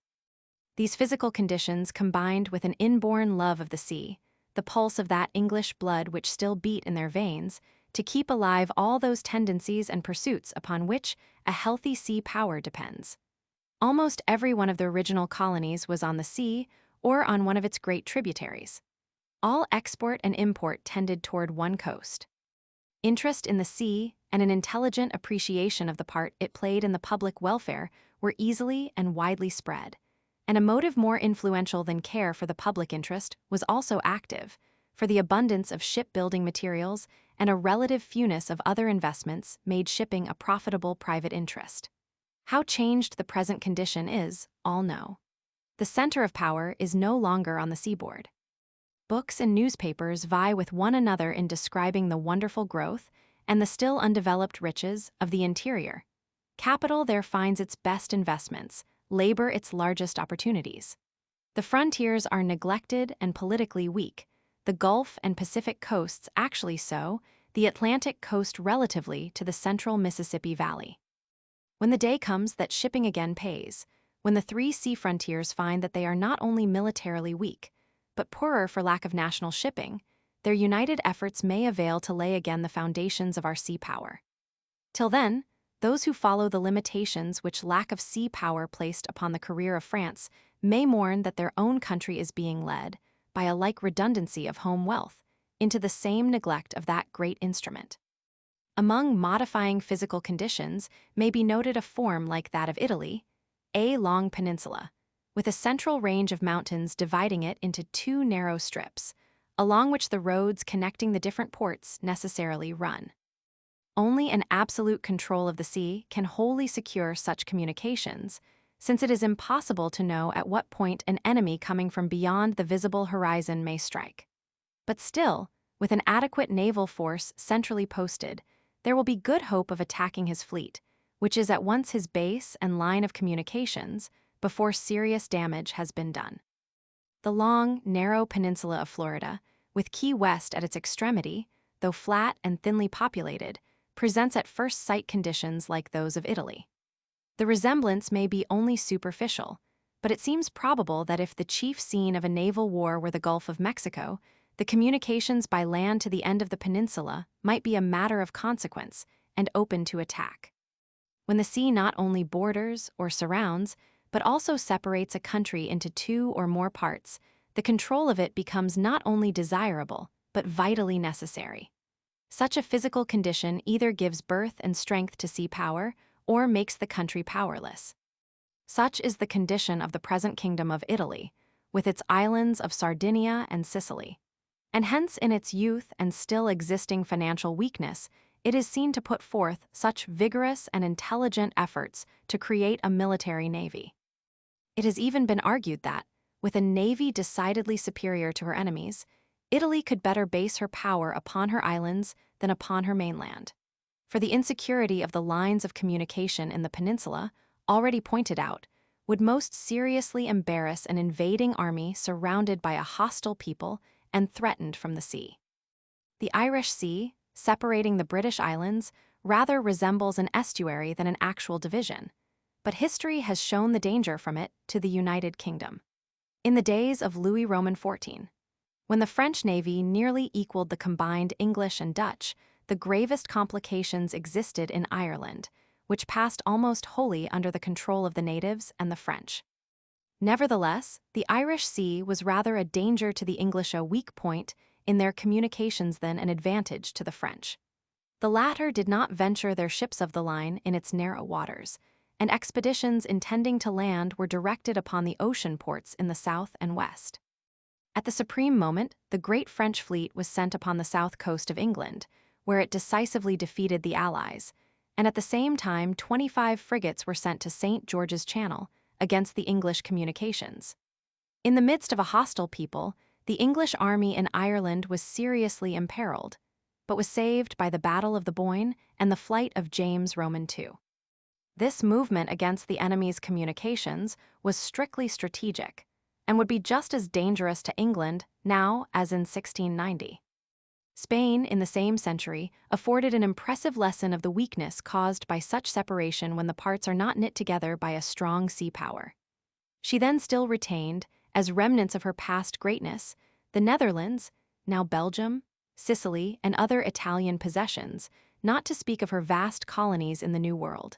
A: These physical conditions combined with an inborn love of the sea, the pulse of that English blood which still beat in their veins, to keep alive all those tendencies and pursuits upon which a healthy sea power depends. Almost every one of the original colonies was on the sea or on one of its great tributaries. All export and import tended toward one coast. Interest in the sea and an intelligent appreciation of the part it played in the public welfare were easily and widely spread, and a motive more influential than care for the public interest was also active, for the abundance of shipbuilding materials and a relative fewness of other investments made shipping a profitable private interest. How changed the present condition is, all know. The center of power is no longer on the seaboard. Books and newspapers vie with one another in describing the wonderful growth and the still undeveloped riches of the interior. Capital there finds its best investments, labor its largest opportunities. The frontiers are neglected and politically weak, the Gulf and Pacific coasts actually so, the Atlantic coast relatively to the central Mississippi Valley. When the day comes that shipping again pays, when the three sea frontiers find that they are not only militarily weak, but poorer for lack of national shipping, their united efforts may avail to lay again the foundations of our sea power. Till then, Those who follow the limitations which lack of sea power placed upon the career of France may mourn that their own country is being led, by a like redundancy of home wealth, into the same neglect of that great instrument. Among modifying physical conditions may be noted a form like that of Italy, a long peninsula, with a central range of mountains dividing it into two narrow strips, along which the roads connecting the different ports necessarily run. Only an absolute control of the sea can wholly secure such communications, since it is impossible to know at what point an enemy coming from beyond the visible horizon may strike. But still, with an adequate naval force centrally posted, there will be good hope of attacking his fleet, which is at once his base and line of communications, before serious damage has been done. The long, narrow peninsula of Florida, with Key West at its extremity, though flat and thinly populated, presents at first sight conditions like those of Italy. The resemblance may be only superficial, but it seems probable that if the chief scene of a naval war were the Gulf of Mexico, the communications by land to the end of the peninsula might be a matter of consequence and open to attack. When the sea not only borders or surrounds, but also separates a country into two or more parts, the control of it becomes not only desirable, but vitally necessary. Such a physical condition either gives birth and strength to sea power or makes the country powerless. Such is the condition of the present kingdom of Italy, with its islands of Sardinia and Sicily. And hence in its youth and still existing financial weakness, it is seen to put forth such vigorous and intelligent efforts to create a military navy. It has even been argued that, with a navy decidedly superior to her enemies, Italy could better base her power upon her islands than upon her mainland. For the insecurity of the lines of communication in the peninsula, already pointed out, would most seriously embarrass an invading army surrounded by a hostile people and threatened from the sea. The Irish Sea, separating the British Islands, rather resembles an estuary than an actual division, but history has shown the danger from it to the United Kingdom. In the days of Louis Roman XIV, when the French navy nearly equaled the combined English and Dutch, the gravest complications existed in Ireland, which passed almost wholly under the control of the natives and the French. Nevertheless, the Irish Sea was rather a danger to the English, a weak point in their communications than an advantage to the French. The latter did not venture their ships of the line in its narrow waters, and expeditions intending to land were directed upon the ocean ports in the south and west. At the supreme moment, the great French fleet was sent upon the south coast of England, where it decisively defeated the Allies, and at the same time 25 frigates were sent to St. George's Channel against the English communications. In the midst of a hostile people, the English army in Ireland was seriously imperiled, but was saved by the Battle of the Boyne and the flight of James Roman II. This movement against the enemy's communications was strictly strategic, and would be just as dangerous to England now as in 1690. Spain, in the same century, afforded an impressive lesson of the weakness caused by such separation when the parts are not knit together by a strong sea power. She then still retained, as remnants of her past greatness, the Netherlands, now Belgium, Sicily, and other Italian possessions, not to speak of her vast colonies in the New World.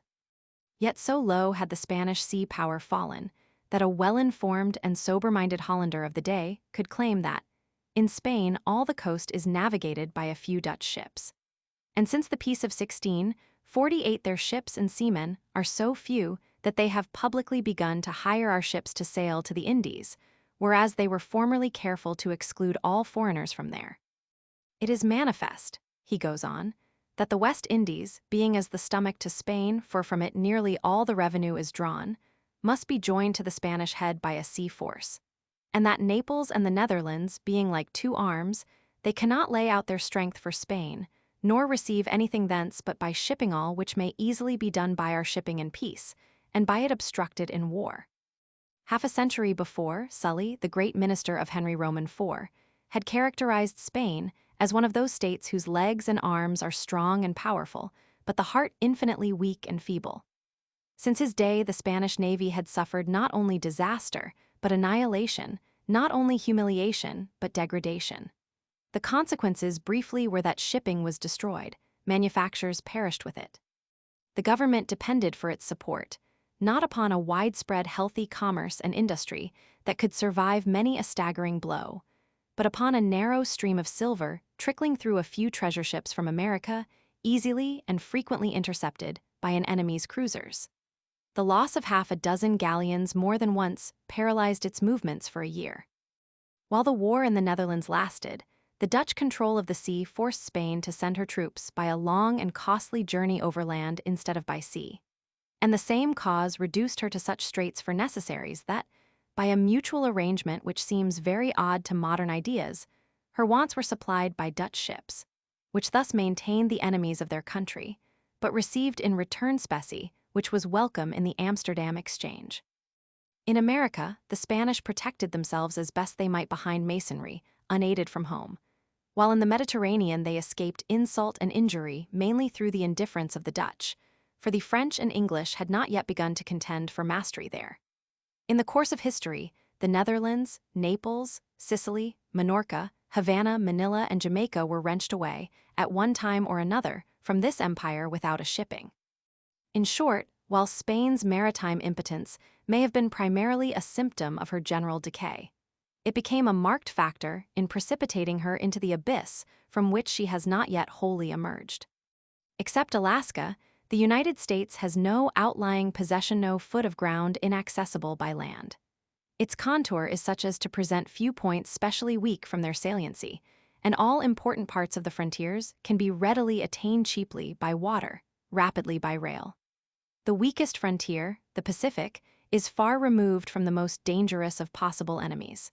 A: Yet so low had the Spanish sea power fallen, that a well-informed and sober-minded Hollander of the day could claim that, in Spain, all the coast is navigated by a few Dutch ships. And since the Peace of 1648, their ships and seamen are so few that they have publicly begun to hire our ships to sail to the Indies, whereas they were formerly careful to exclude all foreigners from there. It is manifest, he goes on, that the West Indies, being as the stomach to Spain, for from it nearly all the revenue is drawn, must be joined to the Spanish head by a sea force, and that Naples and the Netherlands, being like two arms, they cannot lay out their strength for Spain, nor receive anything thence but by shipping all which may easily be done by our shipping in peace, and by it obstructed in war. Half a century before, Sully, the great minister of Henry Roman IV, had characterized Spain as one of those states whose legs and arms are strong and powerful, but the heart infinitely weak and feeble. Since his day, the Spanish navy had suffered not only disaster, but annihilation, not only humiliation, but degradation. The consequences briefly were that shipping was destroyed, manufactures perished with it. The government depended for its support, not upon a widespread healthy commerce and industry that could survive many a staggering blow, but upon a narrow stream of silver trickling through a few treasure ships from America, easily and frequently intercepted by an enemy's cruisers. The loss of half a dozen galleons more than once paralyzed its movements for a year. While the war in the Netherlands lasted, the Dutch control of the sea forced Spain to send her troops by a long and costly journey overland instead of by sea. And the same cause reduced her to such straits for necessaries that, by a mutual arrangement which seems very odd to modern ideas, her wants were supplied by Dutch ships, which thus maintained the enemies of their country, but received in return specie, which was welcome in the Amsterdam Exchange. In America, the Spanish protected themselves as best they might behind masonry, unaided from home, while in the Mediterranean they escaped insult and injury mainly through the indifference of the Dutch, for the French and English had not yet begun to contend for mastery there. In the course of history, the Netherlands, Naples, Sicily, Minorca, Havana, Manila, and Jamaica were wrenched away, at one time or another, from this empire without a shipping. In short, while Spain's maritime impotence may have been primarily a symptom of her general decay, it became a marked factor in precipitating her into the abyss from which she has not yet wholly emerged. Except Alaska, the United States has no outlying possession, no foot of ground inaccessible by land. Its contour is such as to present few points specially weak from their saliency, and all important parts of the frontiers can be readily attained cheaply by water, rapidly by rail. The weakest frontier, the Pacific, is far removed from the most dangerous of possible enemies.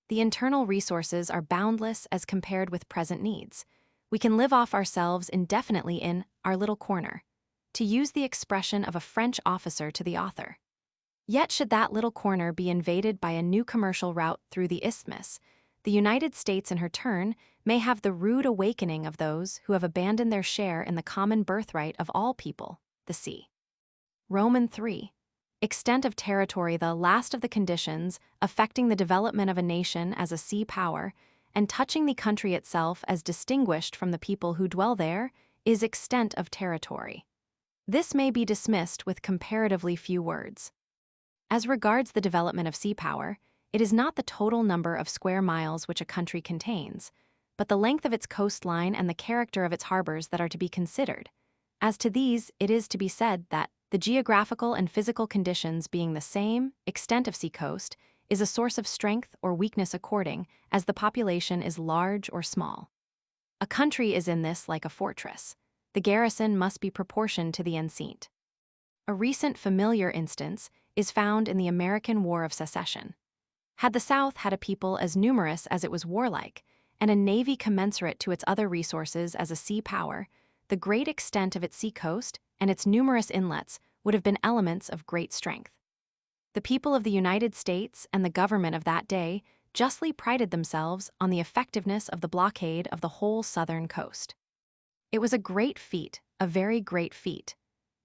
A: The internal resources are boundless as compared with present needs. We can live off ourselves indefinitely in our little corner, to use the expression of a French officer to the author. Yet should that little corner be invaded by a new commercial route through the isthmus, the United States in her turn may have the rude awakening of those who have abandoned their share in the common birthright of all people, the sea. Roman 3. Extent of territory, the last of the conditions affecting the development of a nation as a sea power, and touching the country itself as distinguished from the people who dwell there, is extent of territory. This may be dismissed with comparatively few words. As regards the development of sea power, it is not the total number of square miles which a country contains, but the length of its coastline and the character of its harbors that are to be considered. As to these, it is to be said that, the geographical and physical conditions being the same, extent of seacoast is a source of strength or weakness according as the population is large or small. A country is in this like a fortress. The garrison must be proportioned to the enceinte. A recent familiar instance is found in the American War of Secession. Had the South had a people as numerous as it was warlike, and a navy commensurate to its other resources as a sea power, the great extent of its seacoast and its numerous inlets would have been elements of great strength. The people of the United States and the government of that day justly prided themselves on the effectiveness of the blockade of the whole southern coast. It was a great feat, a very great feat,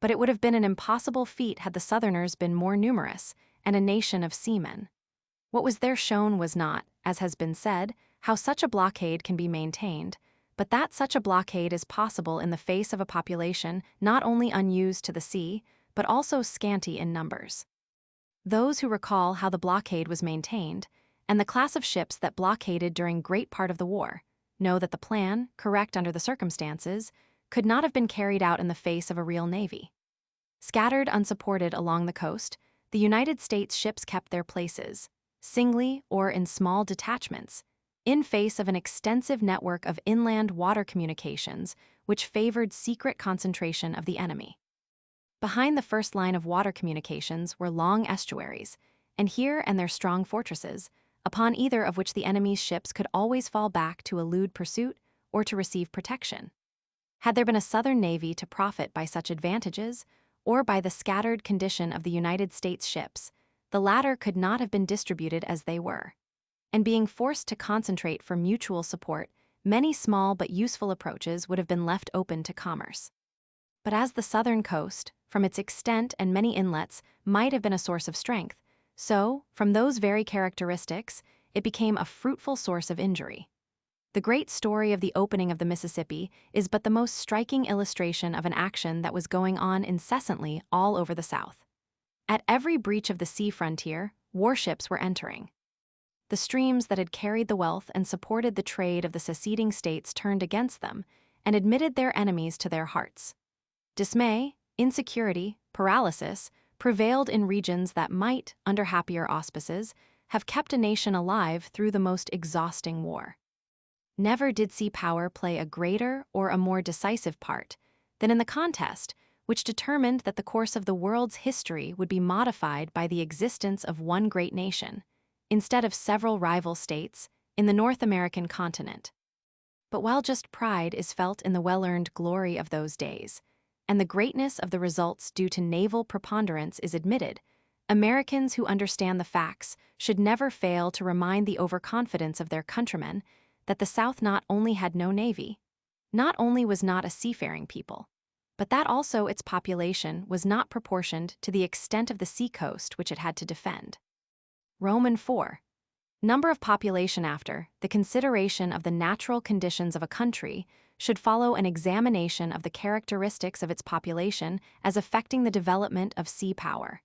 A: but it would have been an impossible feat had the Southerners been more numerous and a nation of seamen. What was there shown was not, as has been said, how such a blockade can be maintained, but that such a blockade is possible in the face of a population not only unused to the sea, but also scanty in numbers. Those who recall how the blockade was maintained, and the class of ships that blockaded during great part of the war, know that the plan, correct under the circumstances, could not have been carried out in the face of a real navy. Scattered unsupported along the coast, the United States ships kept their places, singly or in small detachments, in face of an extensive network of inland water communications which favored secret concentration of the enemy. Behind the first line of water communications were long estuaries, and here and there strong fortresses, upon either of which the enemy's ships could always fall back to elude pursuit or to receive protection. Had there been a Southern Navy to profit by such advantages, or by the scattered condition of the United States ships, the latter could not have been distributed as they were. And being forced to concentrate for mutual support, many small but useful approaches would have been left open to commerce. But as the southern coast, from its extent and many inlets, might have been a source of strength, so, from those very characteristics, it became a fruitful source of injury. The great story of the opening of the Mississippi is but the most striking illustration of an action that was going on incessantly all over the South. At every breach of the sea frontier, warships were entering. The streams that had carried the wealth and supported the trade of the seceding states turned against them and admitted their enemies to their hearts. Dismay, insecurity, paralysis prevailed in regions that might, under happier auspices, have kept a nation alive through the most exhausting war. Never did sea power play a greater or a more decisive part than in the contest which determined that the course of the world's history would be modified by the existence of one great nation, instead of several rival states, in the North American continent. But while just pride is felt in the well-earned glory of those days, and the greatness of the results due to naval preponderance is admitted, Americans who understand the facts should never fail to remind the overconfidence of their countrymen that the South not only had no navy, not only was not a seafaring people, but that also its population was not proportioned to the extent of the seacoast which it had to defend. Roman 4. Number of population. After the consideration of the natural conditions of a country should follow an examination of the characteristics of its population as affecting the development of sea power.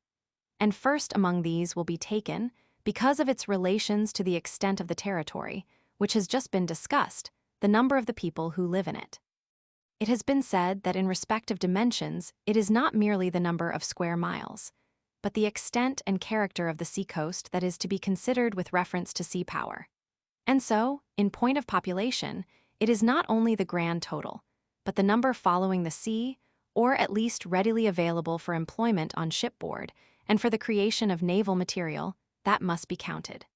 A: And first among these will be taken, because of its relations to the extent of the territory, which has just been discussed, the number of the people who live in it. It has been said that in respect of dimensions, it is not merely the number of square miles, but the extent and character of the seacoast that is to be considered with reference to sea power. And so, in point of population, it is not only the grand total, but the number following the sea, or at least readily available for employment on shipboard and for the creation of naval material, that must be counted.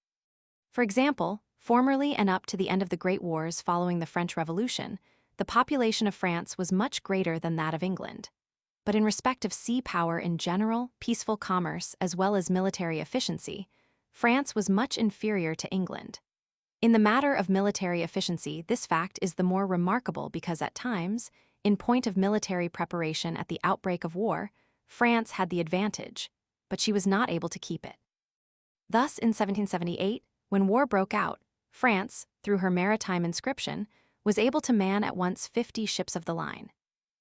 A: For example, formerly and up to the end of the Great Wars following the French Revolution, the population of France was much greater than that of England. But in respect of sea power in general, peaceful commerce, as well as military efficiency, France was much inferior to England. In the matter of military efficiency, this fact is the more remarkable because at times, in point of military preparation at the outbreak of war, France had the advantage, but she was not able to keep it. Thus, in 1778, when war broke out, France, through her maritime inscription, was able to man at once 50 ships of the line.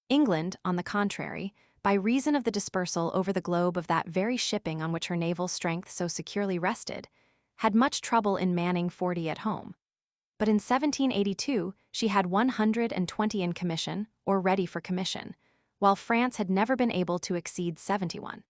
A: England, on the contrary, by reason of the dispersal over the globe of that very shipping on which her naval strength so securely rested, had much trouble in manning 40 at home. But in 1782 she had 120 in commission or ready for commission, while France had never been able to exceed 71.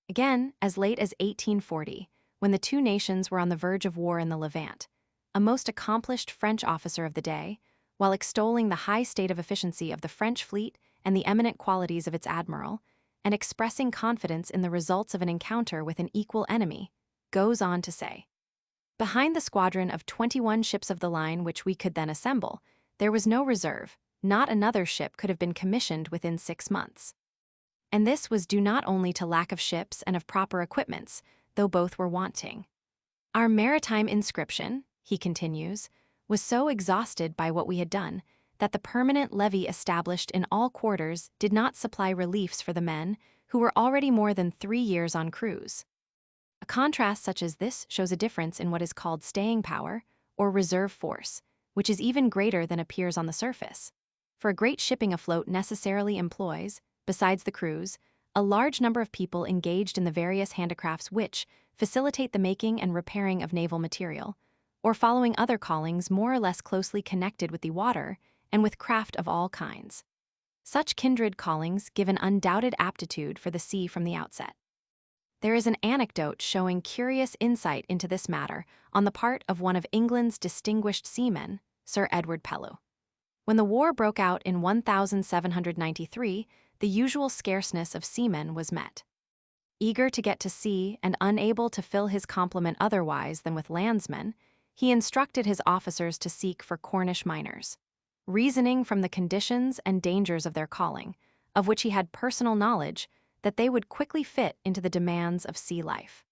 A: Again, as late as 1840, when the two nations were on the verge of war in the Levant, a most accomplished French officer of the day, while extolling the high state of efficiency of the French fleet and the eminent qualities of its admiral, and expressing confidence in the results of an encounter with an equal enemy, goes on to say, "Behind the squadron of 21 ships of the line which we could then assemble, there was no reserve, not another ship could have been commissioned within 6 months. And this was due not only to lack of ships and of proper equipments, though both were wanting. Our maritime inscription," he continues, "was so exhausted by what we had done, that the permanent levy established in all quarters did not supply reliefs for the men who were already more than 3 years on cruise." A contrast such as this shows a difference in what is called staying power, or reserve force, which is even greater than appears on the surface. For a great shipping afloat necessarily employs, besides the crews, a large number of people engaged in the various handicrafts which facilitate the making and repairing of naval material, or following other callings more or less closely connected with the water and with craft of all kinds. Such kindred callings give an undoubted aptitude for the sea from the outset. There is an anecdote showing curious insight into this matter on the part of one of England's distinguished seamen, Sir Edward Pellew. When the war broke out in 1793, the usual scarceness of seamen was met. Eager to get to sea and unable to fill his complement otherwise than with landsmen, he instructed his officers to seek for Cornish miners, reasoning from the conditions and dangers of their calling, of which he had personal knowledge, that they would quickly fit into the demands of sea life.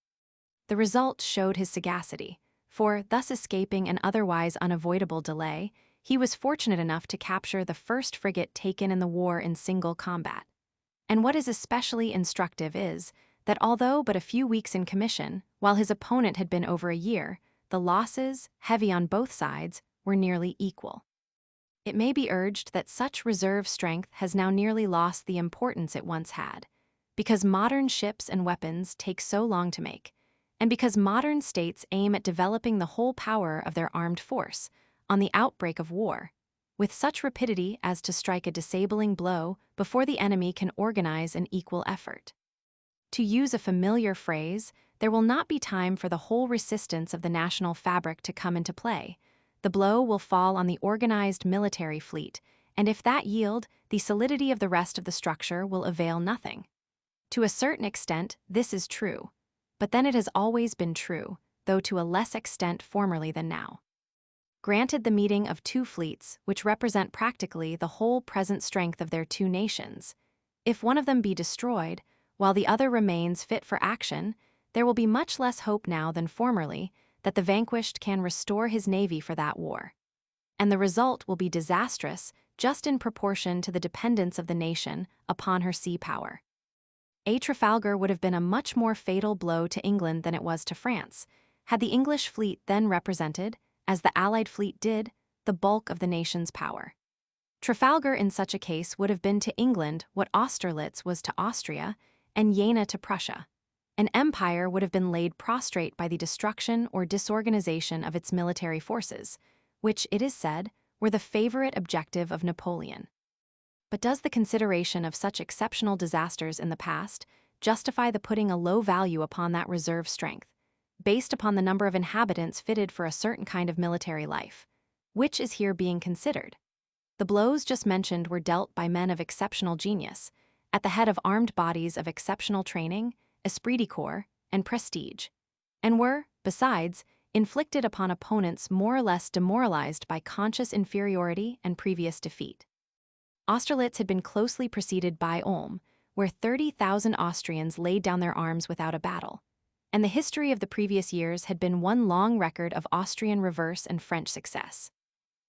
A: The result showed his sagacity, for, thus escaping an otherwise unavoidable delay, he was fortunate enough to capture the first frigate taken in the war in single combat. And what is especially instructive is that although but a few weeks in commission, while his opponent had been over a year, the losses, heavy on both sides, were nearly equal. It may be urged that such reserve strength has now nearly lost the importance it once had, because modern ships and weapons take so long to make, and because modern states aim at developing the whole power of their armed force on the outbreak of war, with such rapidity as to strike a disabling blow before the enemy can organize an equal effort. To use a familiar phrase, there will not be time for the whole resistance of the national fabric to come into play. The blow will fall on the organized military fleet, and if that yield, the solidity of the rest of the structure will avail nothing. To a certain extent, this is true, but then it has always been true, though to a less extent formerly than now. Granted the meeting of two fleets, which represent practically the whole present strength of their two nations, if one of them be destroyed, while the other remains fit for action, there will be much less hope now than formerly that the vanquished can restore his navy for that war. And the result will be disastrous just in proportion to the dependence of the nation upon her sea power. A Trafalgar would have been a much more fatal blow to England than it was to France, had the English fleet then represented, as the Allied fleet did, the bulk of the nation's power. Trafalgar in such a case would have been to England what Austerlitz was to Austria and Jena to Prussia. An empire would have been laid prostrate by the destruction or disorganization of its military forces, which, it is said, were the favorite objective of Napoleon. But does the consideration of such exceptional disasters in the past justify the putting a low value upon that reserve strength, based upon the number of inhabitants fitted for a certain kind of military life, which is here being considered? The blows just mentioned were dealt by men of exceptional genius, at the head of armed bodies of exceptional training, esprit de corps, and prestige, and were, besides, inflicted upon opponents more or less demoralized by conscious inferiority and previous defeat. Austerlitz had been closely preceded by Ulm, where 30,000 Austrians laid down their arms without a battle, and the history of the previous years had been one long record of Austrian reverse and French success.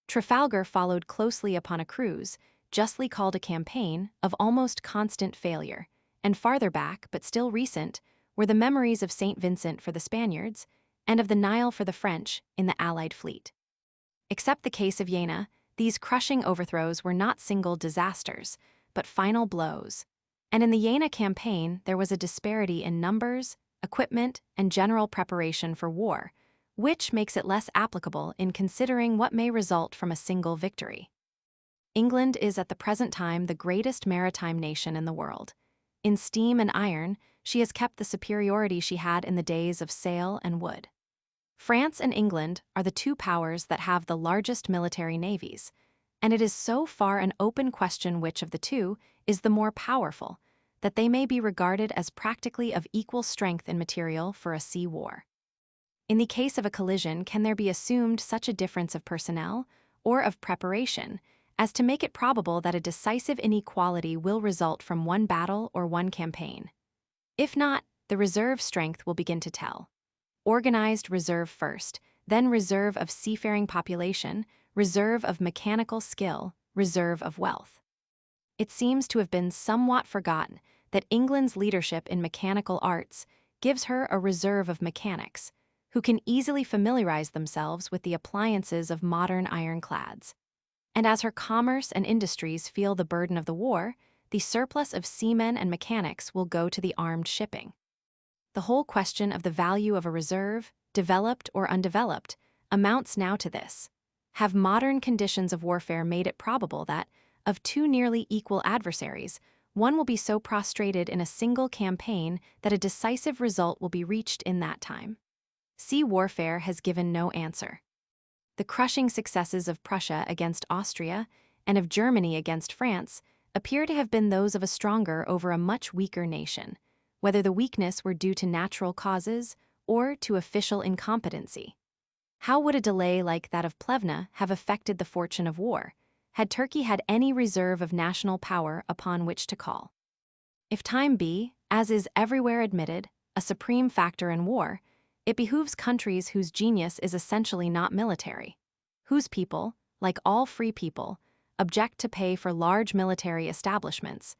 A: Trafalgar followed closely upon a cruise, justly called a campaign, of almost constant failure, and farther back, but still recent, were the memories of St. Vincent for the Spaniards and of the Nile for the French in the Allied fleet. Except the case of Jena, these crushing overthrows were not single disasters, but final blows, and in the Jena campaign there was a disparity in numbers, equipment, and general preparation for war, which makes it less applicable in considering what may result from a single victory. England is at the present time the greatest maritime nation in the world. In steam and iron, she has kept the superiority she had in the days of sail and wood. France and England are the two powers that have the largest military navies, and it is so far an open question which of the two is the more powerful, that they may be regarded as practically of equal strength in material for a sea war. In the case of a collision, can there be assumed such a difference of personnel, or of preparation, as to make it probable that a decisive inequality will result from one battle or one campaign? If not, the reserve strength will begin to tell. Organized reserve first, then reserve of seafaring population, reserve of mechanical skill, reserve of wealth. It seems to have been somewhat forgotten that England's leadership in mechanical arts gives her a reserve of mechanics, who can easily familiarize themselves with the appliances of modern ironclads. And as her commerce and industries feel the burden of the war, the surplus of seamen and mechanics will go to the armed shipping. The whole question of the value of a reserve, developed or undeveloped, amounts now to this: have modern conditions of warfare made it probable that, of two nearly equal adversaries, one will be so prostrated in a single campaign that a decisive result will be reached in that time? Sea warfare has given no answer. The crushing successes of Prussia against Austria and of Germany against France appear to have been those of a stronger over a much weaker nation, whether the weakness were due to natural causes or to official incompetency. How would a delay like that of Plevna have affected the fortune of war, had Turkey had any reserve of national power upon which to call? If time be, as is everywhere admitted, a supreme factor in war, it behooves countries whose genius is essentially not military, whose people, like all free people, object to pay for large military establishments,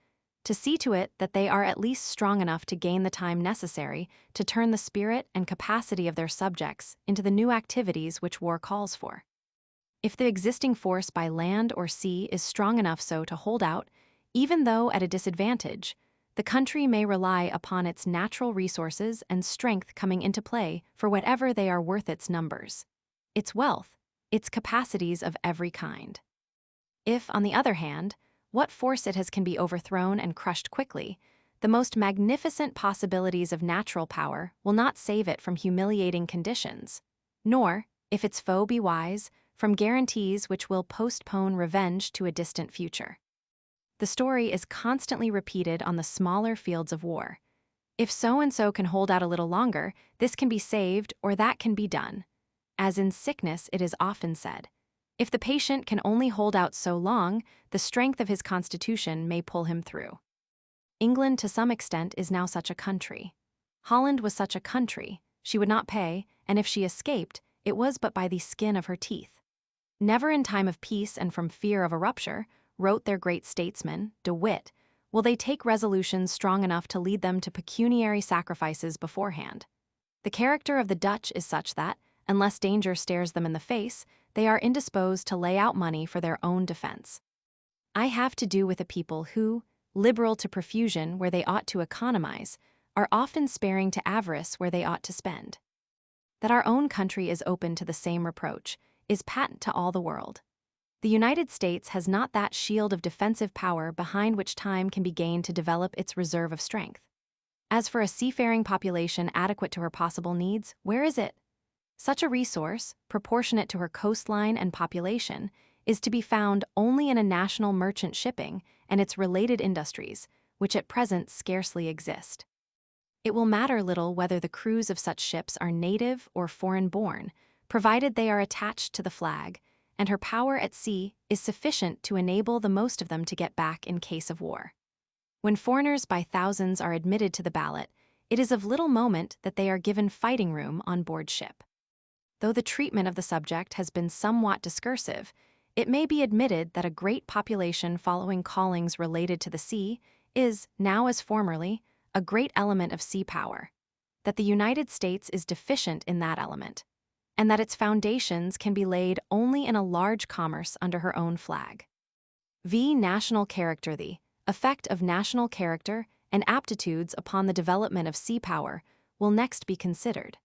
A: to see to it that they are at least strong enough to gain the time necessary to turn the spirit and capacity of their subjects into the new activities which war calls for. if the existing force by land or sea is strong enough so to hold out, even though at a disadvantage, the country may rely upon its natural resources and strength coming into play for whatever they are worth its numbers, its wealth, its capacities of every kind. If, on the other hand, what force it has can be overthrown and crushed quickly, the most magnificent possibilities of natural power will not save it from humiliating conditions, nor, if its foe be wise, from guarantees which will postpone revenge to a distant future. The story is constantly repeated on the smaller fields of war. If so-and-so can hold out a little longer, this can be saved or that can be done. As in sickness, it is often said, if the patient can only hold out so long, the strength of his constitution may pull him through. England, to some extent, is now such a country. Holland was such a country. She would not pay, and if she escaped, it was but by the skin of her teeth. Never in time of peace and from fear of a rupture, wrote their great statesman, De Witt, will they take resolutions strong enough to lead them to pecuniary sacrifices beforehand. The character of the Dutch is such that, unless danger stares them in the face, they are indisposed to lay out money for their own defense. I have to do with a people who, liberal to profusion where they ought to economize, are often sparing to avarice where they ought to spend. That our own country is open to the same reproach is patent to all the world. The United States has not that shield of defensive power behind which time can be gained to develop its reserve of strength. As for a seafaring population adequate to her possible needs, where is it? Such a resource, proportionate to her coastline and population, is to be found only in a national merchant shipping and its related industries, which at present scarcely exist. It will matter little whether the crews of such ships are native or foreign-born, provided they are attached to the flag, and her power at sea is sufficient to enable the most of them to get back in case of war. When foreigners by thousands are admitted to the ballot, it is of little moment that they are given fighting room on board ship. Though the treatment of the subject has been somewhat discursive, it may be admitted that a great population following callings related to the sea is, now as formerly, a great element of sea power, that the United States is deficient in that element, and that its foundations can be laid only in a large commerce under her own flag. National character. The effect of national character and aptitudes upon the development of sea power will next be considered.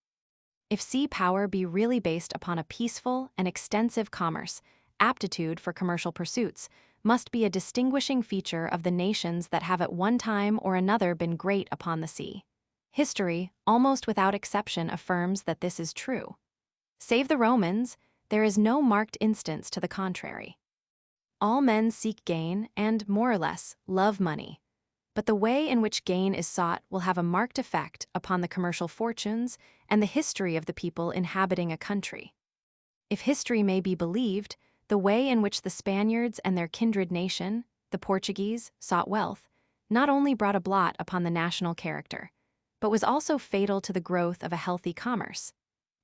A: If sea power be really based upon a peaceful and extensive commerce, aptitude for commercial pursuits must be a distinguishing feature of the nations that have at one time or another been great upon the sea. History, almost without exception, affirms that this is true. Save the Romans, there is no marked instance to the contrary. All men seek gain and, more or less, love money. But the way in which gain is sought will have a marked effect upon the commercial fortunes and the history of the people inhabiting a country. If history may be believed, the way in which the Spaniards and their kindred nation, the Portuguese, sought wealth, not only brought a blot upon the national character, but was also fatal to the growth of a healthy commerce,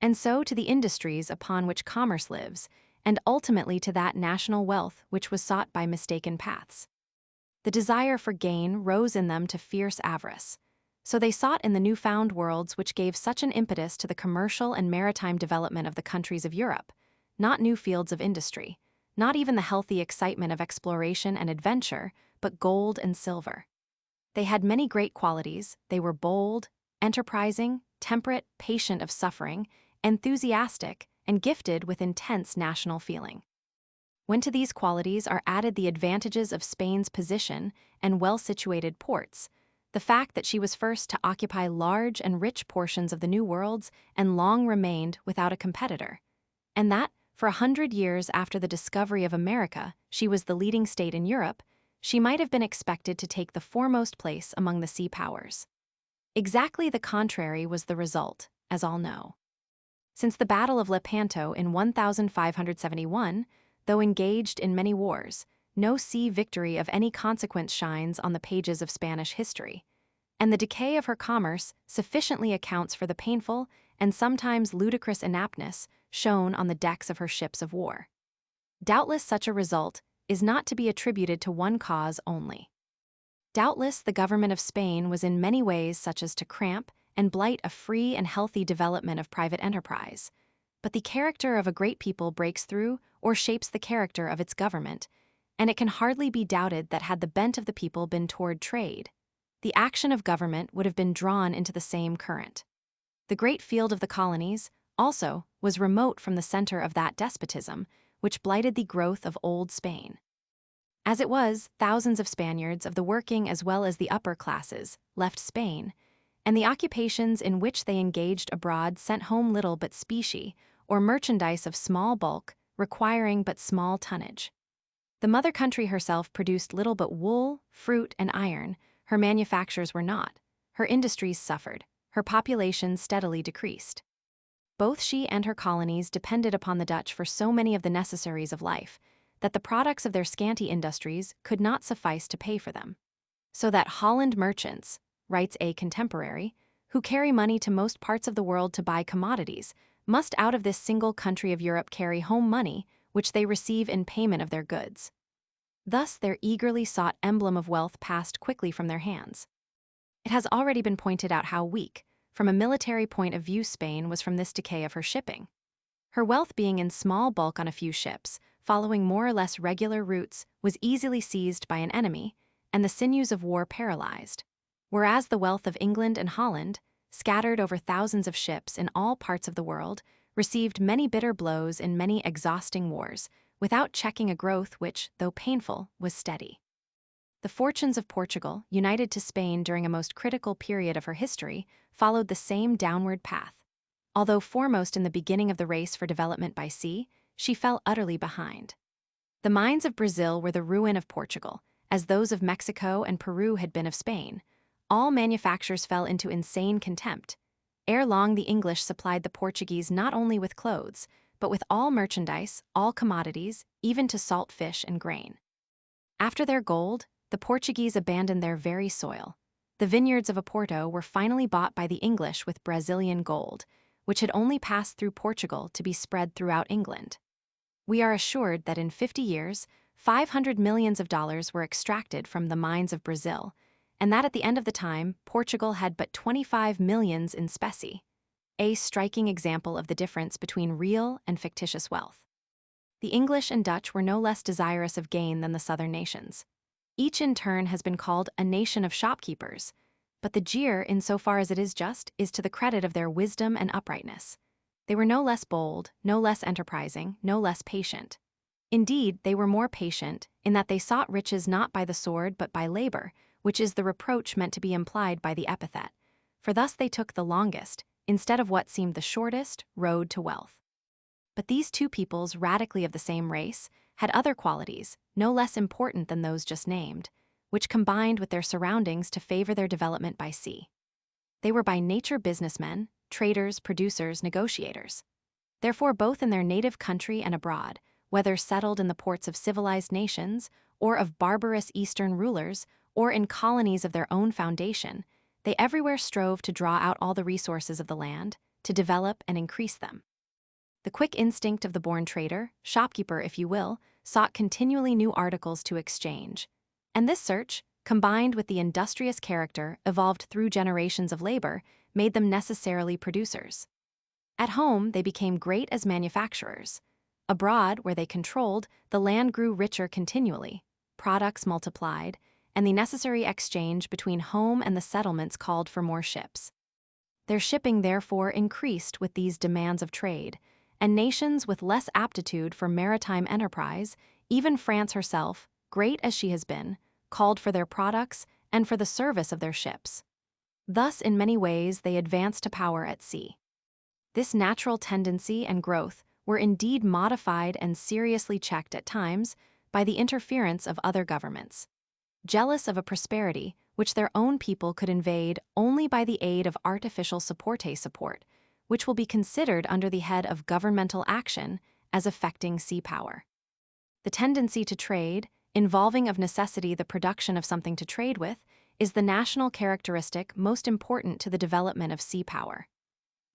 A: and so to the industries upon which commerce lives, and ultimately to that national wealth which was sought by mistaken paths. The desire for gain rose in them to fierce avarice, so they sought in the new-found worlds which gave such an impetus to the commercial and maritime development of the countries of Europe, not new fields of industry, not even the healthy excitement of exploration and adventure, but gold and silver. They had many great qualities. They were bold, enterprising, temperate, patient of suffering, enthusiastic, and gifted with intense national feeling. When to these qualities are added the advantages of Spain's position and well-situated ports, the fact that she was first to occupy large and rich portions of the New Worlds and long remained without a competitor, and that, for 100 years after the discovery of America, she was the leading state in Europe, she might have been expected to take the foremost place among the sea powers. Exactly the contrary was the result, as all know. Since the Battle of Lepanto in 1571, though engaged in many wars, no sea victory of any consequence shines on the pages of Spanish history, and the decay of her commerce sufficiently accounts for the painful and sometimes ludicrous inaptness shown on the decks of her ships of war. Doubtless such a result is not to be attributed to one cause only. Doubtless the government of Spain was in many ways such as to cramp and blight a free and healthy development of private enterprise, But the character of a great people breaks through or shapes the character of its government, and it can hardly be doubted that had the bent of the people been toward trade, the action of government would have been drawn into the same current. The great field of the colonies, also, was remote from the center of that despotism, which blighted the growth of old Spain. As it was, thousands of Spaniards of the working as well as the upper classes left Spain, and the occupations in which they engaged abroad sent home little but specie, or merchandise of small bulk, requiring but small tonnage. The mother country herself produced little but wool, fruit, and iron. Her manufactures were not. Her industries suffered. Her population steadily decreased. Both she and her colonies depended upon the Dutch for so many of the necessaries of life that the products of their scanty industries could not suffice to pay for them. So that Holland merchants, writes a contemporary, who carry money to most parts of the world to buy commodities, must out of this single country of Europe carry home money which they receive in payment of their goods. Thus their eagerly sought emblem of wealth passed quickly from their hands. It has already been pointed out how weak, from a military point of view, Spain was from this decay of her shipping. Her wealth being in small bulk on a few ships, following more or less regular routes, was easily seized by an enemy, and the sinews of war paralyzed. Whereas the wealth of England and Holland, scattered over thousands of ships in all parts of the world, received many bitter blows in many exhausting wars, without checking a growth which, though painful, was steady. The fortunes of Portugal, united to Spain during a most critical period of her history, followed the same downward path. Although foremost in the beginning of the race for development by sea, she fell utterly behind. The mines of Brazil were the ruin of Portugal, as those of Mexico and Peru had been of Spain. All manufactures fell into insane contempt. Ere long the English supplied the Portuguese not only with clothes, but with all merchandise, all commodities, even to salt fish and grain. After their gold, the Portuguese abandoned their very soil. The vineyards of Oporto were finally bought by the English with Brazilian gold, which had only passed through Portugal to be spread throughout England. We are assured that in 50 years, $500 million were extracted from the mines of Brazil, and that at the end of the time, Portugal had but 25 millions in specie, a striking example of the difference between real and fictitious wealth. The English and Dutch were no less desirous of gain than the southern nations. Each in turn has been called a nation of shopkeepers, but the jeer, insofar as it is just, is to the credit of their wisdom and uprightness. They were no less bold, no less enterprising, no less patient. Indeed, they were more patient, in that they sought riches not by the sword but by labor, which is the reproach meant to be implied by the epithet, for thus they took the longest, instead of what seemed the shortest, road to wealth. But these two peoples, radically of the same race, had other qualities, no less important than those just named, which combined with their surroundings to favor their development by sea. They were by nature businessmen, traders, producers, negotiators. Therefore, both in their native country and abroad, whether settled in the ports of civilized nations, or of barbarous Eastern rulers, or in colonies of their own foundation, they everywhere strove to draw out all the resources of the land, to develop and increase them. The quick instinct of the born trader, shopkeeper if you will, sought continually new articles to exchange. And this search, combined with the industrious character evolved through generations of labor, made them necessarily producers. At home, they became great as manufacturers. Abroad, where they controlled, the land grew richer continually, products multiplied, and the necessary exchange between home and the settlements called for more ships. Their shipping therefore increased with these demands of trade, and nations with less aptitude for maritime enterprise, even France herself, great as she has been, called for their products and for the service of their ships. Thus, in many ways, they advanced to power at sea. This natural tendency and growth were indeed modified and seriously checked at times by the interference of other governments. Jealous of a prosperity which their own people could invade only by the aid of artificial support, which will be considered under the head of governmental action as affecting sea power. The tendency to trade, involving of necessity the production of something to trade with, is the national characteristic most important to the development of sea power.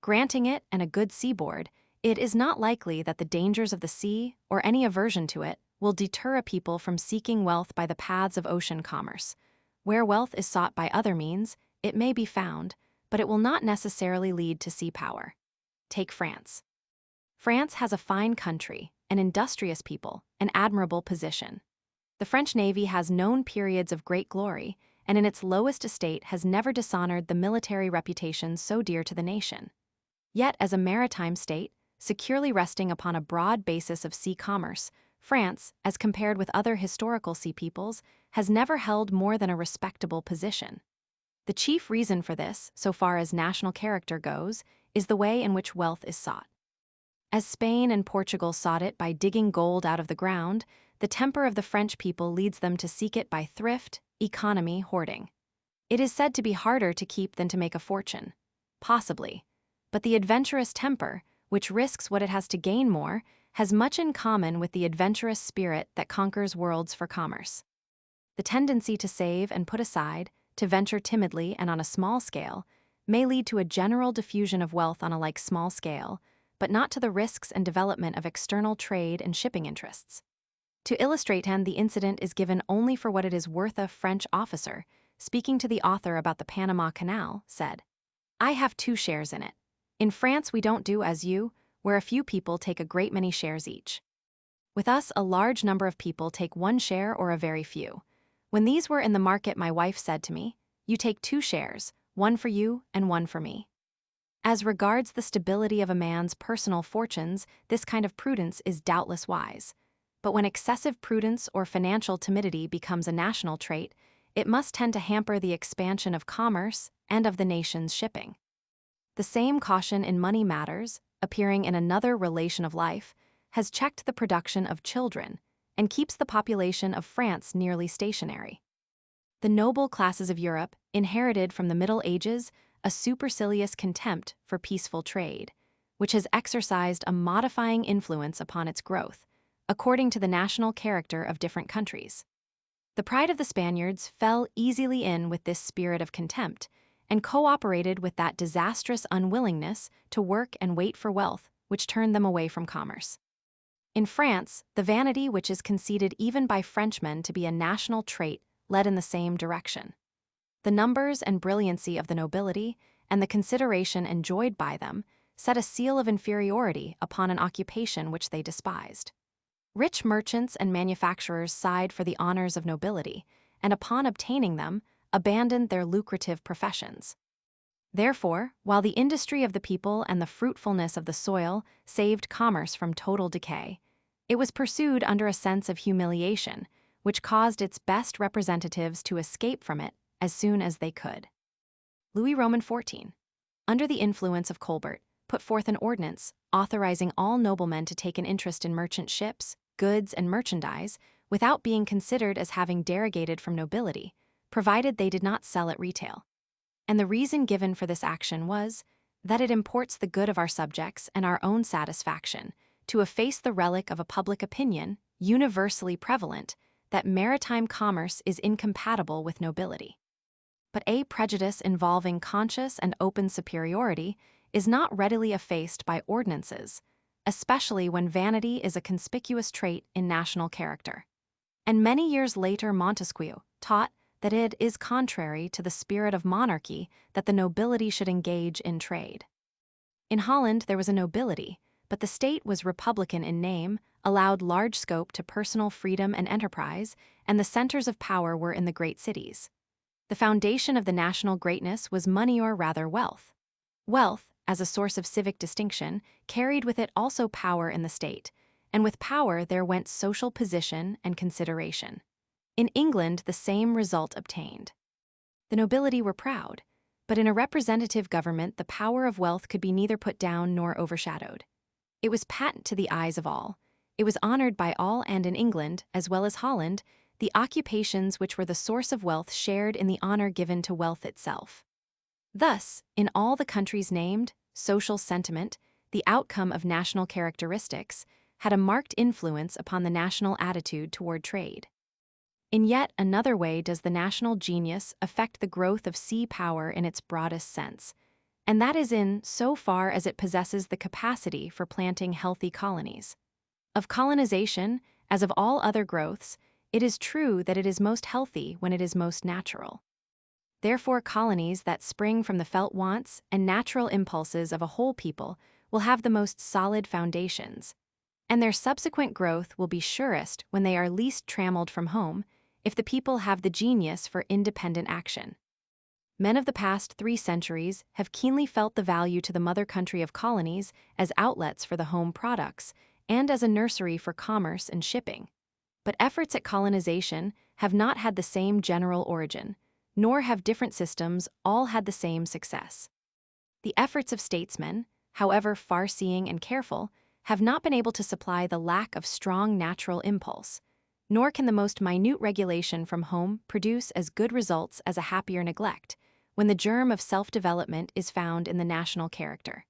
A: Granting it and a good seaboard, it is not likely that the dangers of the sea, or any aversion to it, will deter a people from seeking wealth by the paths of ocean commerce. Where wealth is sought by other means, it may be found, but it will not necessarily lead to sea power. Take France. France has a fine country, an industrious people, an admirable position. The French Navy has known periods of great glory, and in its lowest estate has never dishonored the military reputation so dear to the nation. Yet, as a maritime state, securely resting upon a broad basis of sea commerce, France, as compared with other historical sea peoples, has never held more than a respectable position. The chief reason for this, so far as national character goes, is the way in which wealth is sought. As Spain and Portugal sought it by digging gold out of the ground, the temper of the French people leads them to seek it by thrift, economy, hoarding. It is said to be harder to keep than to make a fortune. Possibly. But the adventurous temper, which risks what it has to gain more, has much in common with the adventurous spirit that conquers worlds for commerce. The tendency to save and put aside, to venture timidly and on a small scale, may lead to a general diffusion of wealth on a like small scale, but not to the risks and development of external trade and shipping interests. To illustrate, the incident is given only for what it is worth. A French officer, speaking to the author about the Panama Canal, said, "I have 2 shares in it. In France we don't do as you, where a few people take a great many shares each. With us a large number of people take 1 share or a very few. When these were in the market my wife said to me, 'You take 2 shares, one for you and one for me.' As regards the stability of a man's personal fortunes, this kind of prudence is doubtless wise. But when excessive prudence or financial timidity becomes a national trait, it must tend to hamper the expansion of commerce and of the nation's shipping. The same caution in money matters, appearing in another relation of life, has checked the production of children and keeps the population of France nearly stationary. The noble classes of Europe inherited from the Middle Ages a supercilious contempt for peaceful trade, which has exercised a modifying influence upon its growth, according to the national character of different countries. The pride of the Spaniards fell easily in with this spirit of contempt, and cooperated with that disastrous unwillingness to work and wait for wealth which turned them away from commerce. In France, the vanity which is conceded even by Frenchmen to be a national trait led in the same direction. The numbers and brilliancy of the nobility, and the consideration enjoyed by them, set a seal of inferiority upon an occupation which they despised. Rich merchants and manufacturers sighed for the honors of nobility, and upon obtaining them, abandoned their lucrative professions. Therefore, while the industry of the people and the fruitfulness of the soil saved commerce from total decay, it was pursued under a sense of humiliation, which caused its best representatives to escape from it as soon as they could. Louis Roman XIV, under the influence of Colbert, put forth an ordinance authorizing all noblemen to take an interest in merchant ships, goods, and merchandise without being considered as having derogated from nobility, provided they did not sell at retail. And the reason given for this action was that it imports the good of our subjects and our own satisfaction to efface the relic of a public opinion, universally prevalent, that maritime commerce is incompatible with nobility. But a prejudice involving conscious and open superiority is not readily effaced by ordinances, especially when vanity is a conspicuous trait in national character. And many years later Montesquieu taught that it is contrary to the spirit of monarchy that the nobility should engage in trade. In Holland there was a nobility, but the state was republican in name, allowed large scope to personal freedom and enterprise, and the centers of power were in the great cities. The foundation of the national greatness was money, or rather wealth. Wealth, as a source of civic distinction, carried with it also power in the state, and with power there went social position and consideration. In England the same result obtained. The nobility were proud, but in a representative government the power of wealth could be neither put down nor overshadowed. It was patent to the eyes of all. It was honored by all, and in England, as well as Holland, the occupations which were the source of wealth shared in the honor given to wealth itself. Thus, in all the countries named, social sentiment, the outcome of national characteristics, had a marked influence upon the national attitude toward trade. In yet another way does the national genius affect the growth of sea power in its broadest sense, and that is in so far as it possesses the capacity for planting healthy colonies. Of colonization, as of all other growths, it is true that it is most healthy when it is most natural. Therefore, colonies that spring from the felt wants and natural impulses of a whole people will have the most solid foundations, and their subsequent growth will be surest when they are least trammeled from home, if the people have the genius for independent action. Men of the past 3 centuries have keenly felt the value to the mother country of colonies as outlets for the home products and as a nursery for commerce and shipping. But efforts at colonization have not had the same general origin, nor have different systems all had the same success. The efforts of statesmen, however far-seeing and careful, have not been able to supply the lack of strong natural impulse, nor can the most minute regulation from home produce as good results as a happier neglect, when the germ of self-development is found in the national character.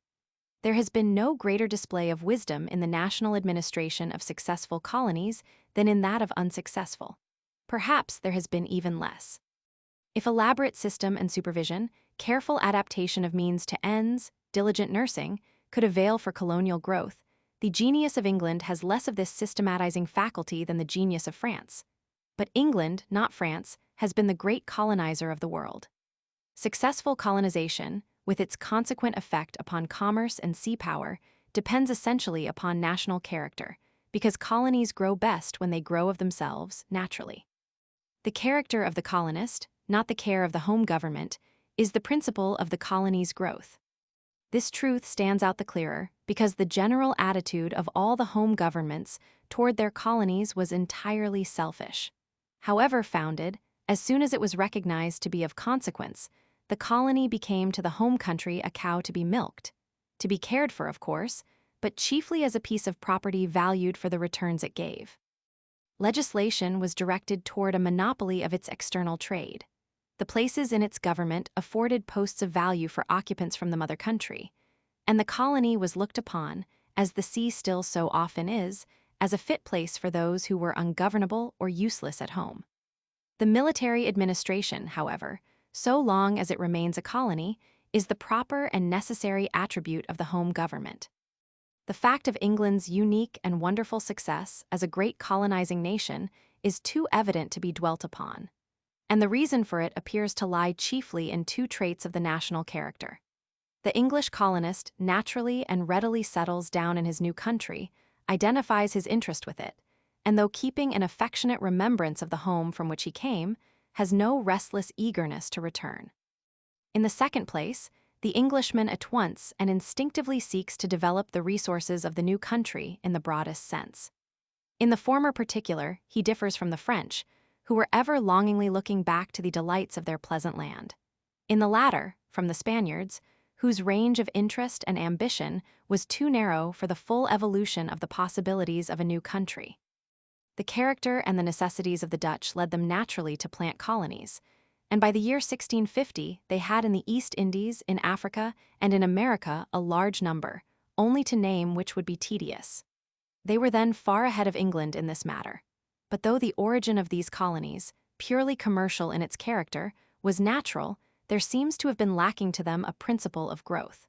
A: There has been no greater display of wisdom in the national administration of successful colonies than in that of unsuccessful. Perhaps there has been even less. If elaborate system and supervision, careful adaptation of means to ends, diligent nursing, could avail for colonial growth, the genius of England has less of this systematizing faculty than the genius of France. But England, not France, has been the great colonizer of the world. Successful colonization, with its consequent effect upon commerce and sea power, depends essentially upon national character, because colonies grow best when they grow of themselves, naturally. The character of the colonist, not the care of the home government, is the principle of the colony's growth. This truth stands out the clearer because the general attitude of all the home governments toward their colonies was entirely selfish. However founded, as soon as it was recognized to be of consequence, the colony became to the home country a cow to be milked, to be cared for, of course, but chiefly as a piece of property valued for the returns it gave. Legislation was directed toward a monopoly of its external trade. The places in its government afforded posts of value for occupants from the mother country, and the colony was looked upon, as the sea still so often is, as a fit place for those who were ungovernable or useless at home. The military administration, however, so long as it remains a colony, is the proper and necessary attribute of the home government. The fact of England's unique and wonderful success as a great colonizing nation is too evident to be dwelt upon, and the reason for it appears to lie chiefly in 2 traits of the national character. The English colonist naturally and readily settles down in his new country, identifies his interest with it, and though keeping an affectionate remembrance of the home from which he came, has no restless eagerness to return. In the second place, the Englishman at once and instinctively seeks to develop the resources of the new country in the broadest sense. In the former particular, he differs from the French, who were ever longingly looking back to the delights of their pleasant land. In the latter, from the Spaniards, whose range of interest and ambition was too narrow for the full evolution of the possibilities of a new country. The character and the necessities of the Dutch led them naturally to plant colonies, and by the year 1650 they had in the East Indies, in Africa, and in America a large number, only to name which would be tedious. They were then far ahead of England in this matter. But though the origin of these colonies, purely commercial in its character, was natural, there seems to have been lacking to them a principle of growth.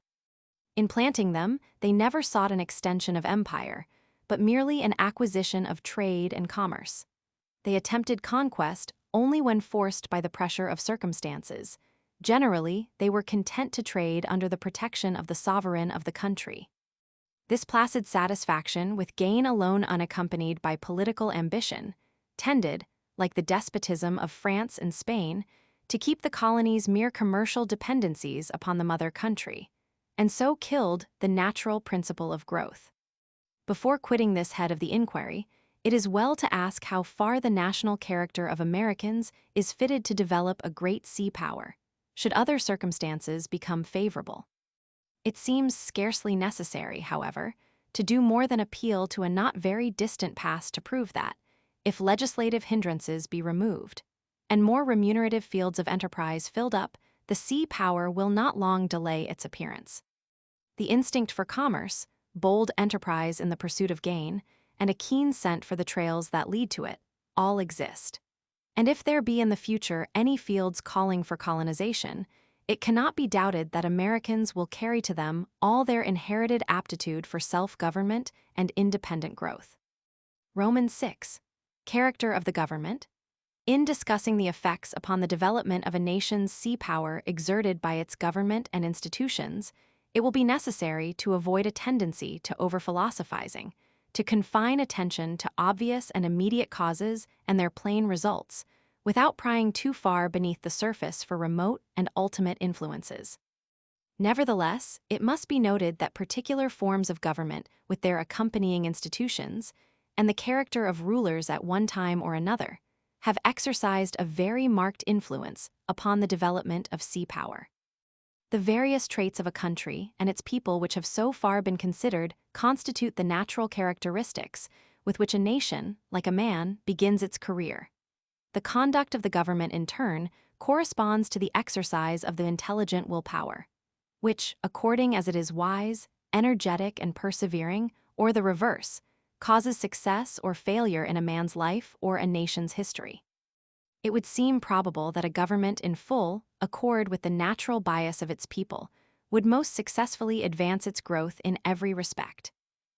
A: In planting them, they never sought an extension of empire, but merely an acquisition of trade and commerce. They attempted conquest only when forced by the pressure of circumstances. Generally, they were content to trade under the protection of the sovereign of the country. This placid satisfaction with gain alone unaccompanied by political ambition tended, like the despotism of France and Spain, to keep the colonies mere commercial dependencies upon the mother country, and so killed the natural principle of growth. Before quitting this head of the inquiry, it is well to ask how far the national character of Americans is fitted to develop a great sea power, should other circumstances become favorable. It seems scarcely necessary, however, to do more than appeal to a not very distant past to prove that, if legislative hindrances be removed, and more remunerative fields of enterprise filled up, the sea power will not long delay its appearance. The instinct for commerce, bold enterprise in the pursuit of gain, and a keen scent for the trails that lead to it, all exist. And if there be in the future any fields calling for colonization, it cannot be doubted that Americans will carry to them all their inherited aptitude for self-government and independent growth. Romans 6. Character of the government. In discussing the effects upon the development of a nation's sea power exerted by its government and institutions, it will be necessary to avoid a tendency to over-philosophizing, to confine attention to obvious and immediate causes and their plain results, without prying too far beneath the surface for remote and ultimate influences. Nevertheless, it must be noted that particular forms of government, with their accompanying institutions, and the character of rulers at one time or another, have exercised a very marked influence upon the development of sea power. The various traits of a country and its people which have so far been considered constitute the natural characteristics with which a nation, like a man, begins its career. The conduct of the government, in turn, corresponds to the exercise of the intelligent willpower, which, according as it is wise, energetic, and persevering, or the reverse, causes success or failure in a man's life or a nation's history. It would seem probable that a government in full accord with the natural bias of its people would most successfully advance its growth in every respect.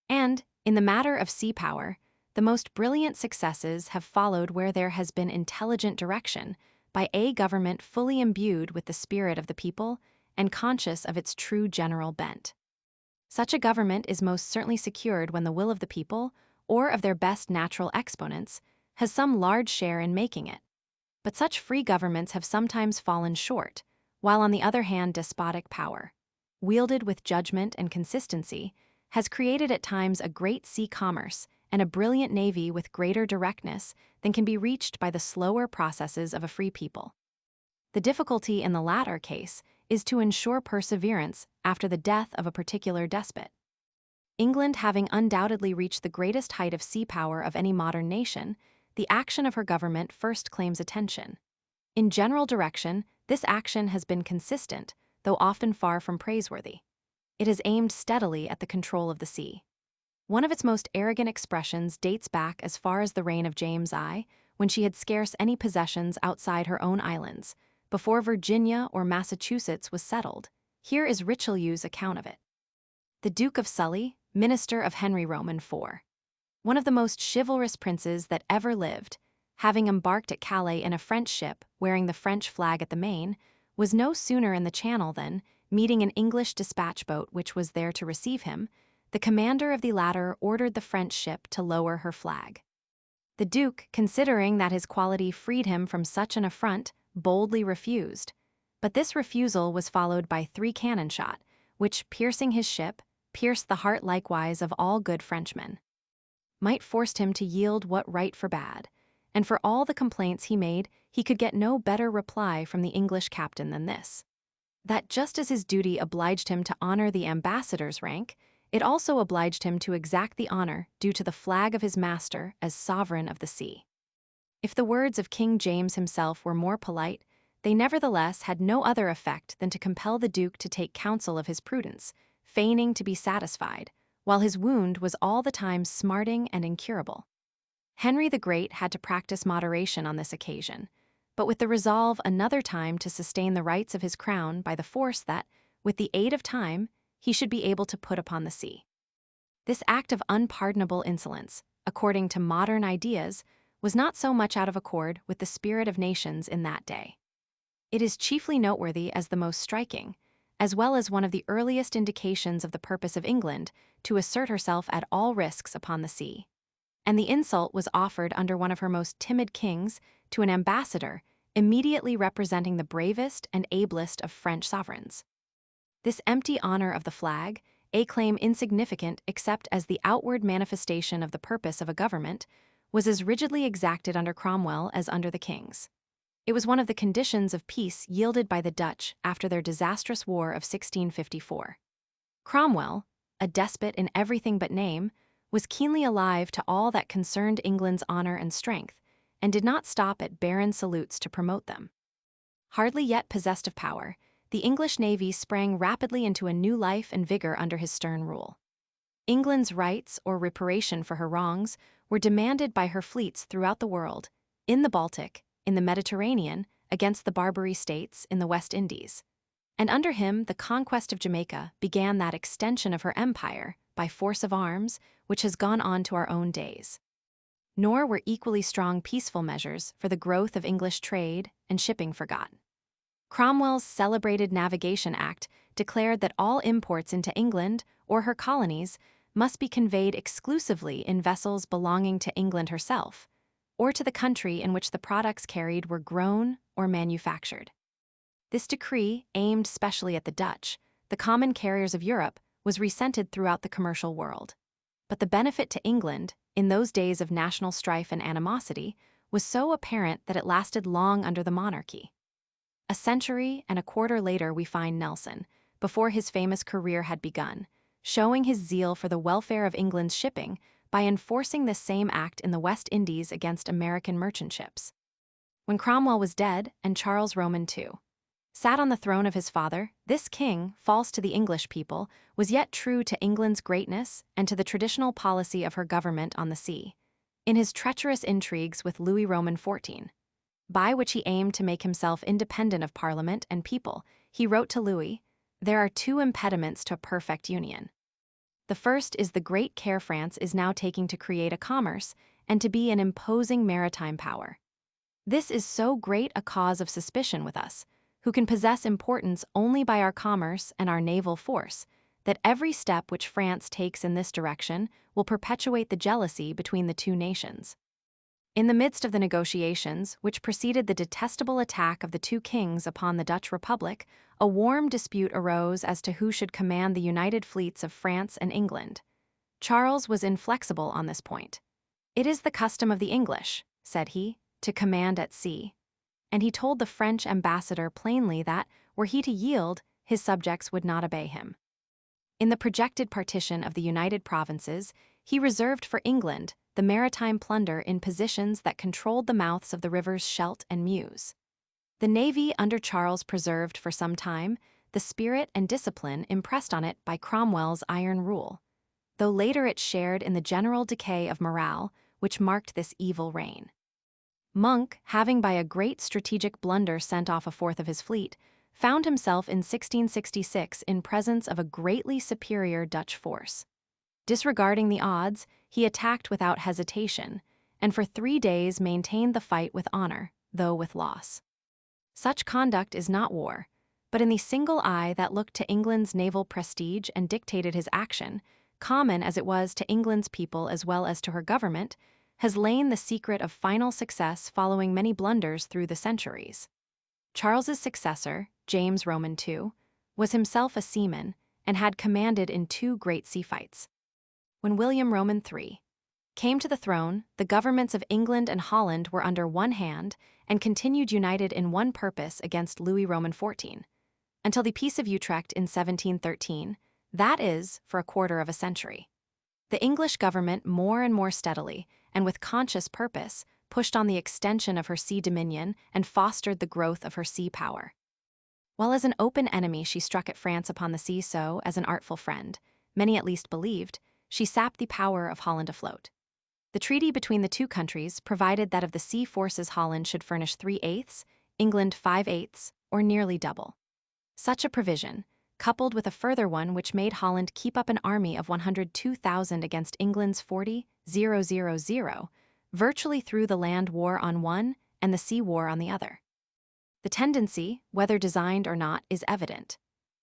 A: And, in the matter of sea power, the most brilliant successes have followed where there has been intelligent direction by a government fully imbued with the spirit of the people and conscious of its true general bent. Such a government is most certainly secured when the will of the people, or of their best natural exponents, has some large share in making it. But such free governments have sometimes fallen short, while on the other hand despotic power, wielded with judgment and consistency, has created at times a great sea commerce and a brilliant navy with greater directness than can be reached by the slower processes of a free people. The difficulty in the latter case is to ensure perseverance after the death of a particular despot. England having undoubtedly reached the greatest height of sea power of any modern nation, the action of her government first claims attention. In general direction, this action has been consistent, though often far from praiseworthy. It has aimed steadily at the control of the sea. One of its most arrogant expressions dates back as far as the reign of James I, when she had scarce any possessions outside her own islands, before Virginia or Massachusetts was settled. Here is Richelieu's account of it. The Duke of Sully, minister of Henry Roman IV, one of the most chivalrous princes that ever lived, having embarked at Calais in a French ship wearing the French flag at the main, was no sooner in the Channel than, meeting an English dispatch boat which was there to receive him, the commander of the latter ordered the French ship to lower her flag. The Duke, considering that his quality freed him from such an affront, boldly refused, but this refusal was followed by 3 cannon shot, which, piercing his ship, pierced the heart likewise of all good Frenchmen. Might forced him to yield what right forbade, and for all the complaints he made, he could get no better reply from the English captain than this: that just as his duty obliged him to honor the ambassador's rank, it also obliged him to exact the honor due to the flag of his master as sovereign of the sea. If the words of King James himself were more polite, they nevertheless had no other effect than to compel the Duke to take counsel of his prudence, feigning to be satisfied, while his wound was all the time smarting and incurable. Henry the Great had to practice moderation on this occasion, but with the resolve another time to sustain the rights of his crown by the force that, with the aid of time, he should be able to put upon the sea. This act of unpardonable insolence, according to modern ideas, was not so much out of accord with the spirit of nations in that day. It is chiefly noteworthy as the most striking, as well as one of the earliest indications of the purpose of England to assert herself at all risks upon the sea. And the insult was offered under one of her most timid kings to an ambassador immediately representing the bravest and ablest of French sovereigns. This empty honor of the flag, a claim insignificant except as the outward manifestation of the purpose of a government, was as rigidly exacted under Cromwell as under the kings. It was one of the conditions of peace yielded by the Dutch after their disastrous war of 1654. Cromwell, a despot in everything but name, was keenly alive to all that concerned England's honor and strength, and did not stop at barren salutes to promote them. Hardly yet possessed of power, the English navy sprang rapidly into a new life and vigor under his stern rule. England's rights or reparation for her wrongs were demanded by her fleets throughout the world, in the Baltic, in the Mediterranean, against the Barbary states in the West Indies. And under him, the conquest of Jamaica began that extension of her empire, by force of arms, which has gone on to our own days. Nor were equally strong peaceful measures for the growth of English trade and shipping forgotten. Cromwell's celebrated Navigation Act declared that all imports into England or her colonies must be conveyed exclusively in vessels belonging to England herself, or to the country in which the products carried were grown or manufactured. This decree, aimed specially at the Dutch, the common carriers of Europe, was resented throughout the commercial world. But the benefit to England, in those days of national strife and animosity, was so apparent that it lasted long under the monarchy. A century and a quarter later we find Nelson, before his famous career had begun, showing his zeal for the welfare of England's shipping by enforcing this same act in the West Indies against American merchant ships. When Cromwell was dead and Charles Roman II sat on the throne of his father, this king, false to the English people, was yet true to England's greatness and to the traditional policy of her government on the sea. In his treacherous intrigues with Louis Roman XIV, by which he aimed to make himself independent of Parliament and people, he wrote to Louis, "There are two impediments to a perfect union. The first is the great care France is now taking to create a commerce and to be an imposing maritime power. This is so great a cause of suspicion with us, who can possess importance only by our commerce and our naval force, that every step which France takes in this direction will perpetuate the jealousy between the two nations." In the midst of the negotiations, which preceded the detestable attack of the two kings upon the Dutch Republic, a warm dispute arose as to who should command the united fleets of France and England. Charles was inflexible on this point. "It is the custom of the English," said he, "to command at sea." And he told the French ambassador plainly that, were he to yield, his subjects would not obey him. In the projected partition of the United Provinces, he reserved for England the maritime plunder in positions that controlled the mouths of the rivers Scheldt and Meuse. The navy under Charles preserved for some time the spirit and discipline impressed on it by Cromwell's iron rule, though later it shared in the general decay of morale which marked this evil reign. Monk, having by a great strategic blunder sent off a fourth of his fleet, found himself in 1666 in presence of a greatly superior Dutch force. Disregarding the odds, he attacked without hesitation, and for 3 days maintained the fight with honor, though with loss. Such conduct is not war, but in the single eye that looked to England's naval prestige and dictated his action, common as it was to England's people as well as to her government, has lain the secret of final success following many blunders through the centuries. Charles's successor, James Roman II, was himself a seaman and had commanded in 2 great sea fights. When William Roman III came to the throne, the governments of England and Holland were under one hand and continued united in one purpose against Louis Roman XIV, until the Peace of Utrecht in 1713, that is, for a quarter of a century. The English government more and more steadily, and with conscious purpose, pushed on the extension of her sea dominion and fostered the growth of her sea power. While as an open enemy she struck at France upon the sea, so, as an artful friend, many at least believed, she sapped the power of Holland afloat. The treaty between the two countries provided that of the sea forces Holland should furnish 3/8, England 5/8, or nearly double. Such a provision, coupled with a further one which made Holland keep up an army of 102,000 against England's 40,000, virtually threw the land war on one and the sea war on the other. The tendency, whether designed or not, is evident.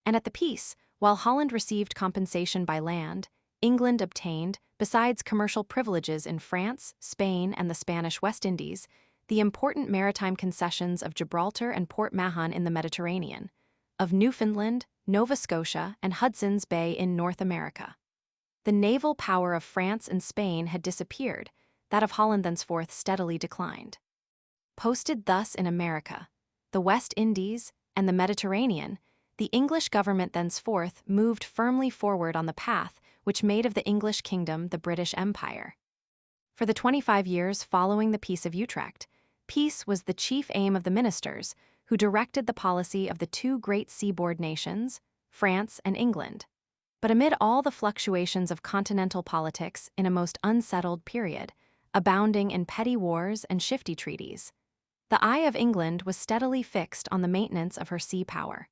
A: And at the peace, while Holland received compensation by land, England obtained, besides commercial privileges in France, Spain, and the Spanish West Indies, the important maritime concessions of Gibraltar and Port Mahon in the Mediterranean, of Newfoundland, Nova Scotia, and Hudson's Bay in North America. The naval power of France and Spain had disappeared, that of Holland thenceforth steadily declined. Posted thus in America, the West Indies, and the Mediterranean, the English government thenceforth moved firmly forward on the path which made of the English kingdom the British Empire. For the 25 years following the Peace of Utrecht, peace was the chief aim of the ministers who directed the policy of the 2 great seaboard nations, France and England. But amid all the fluctuations of continental politics in a most unsettled period, abounding in petty wars and shifty treaties, the eye of England was steadily fixed on the maintenance of her sea power.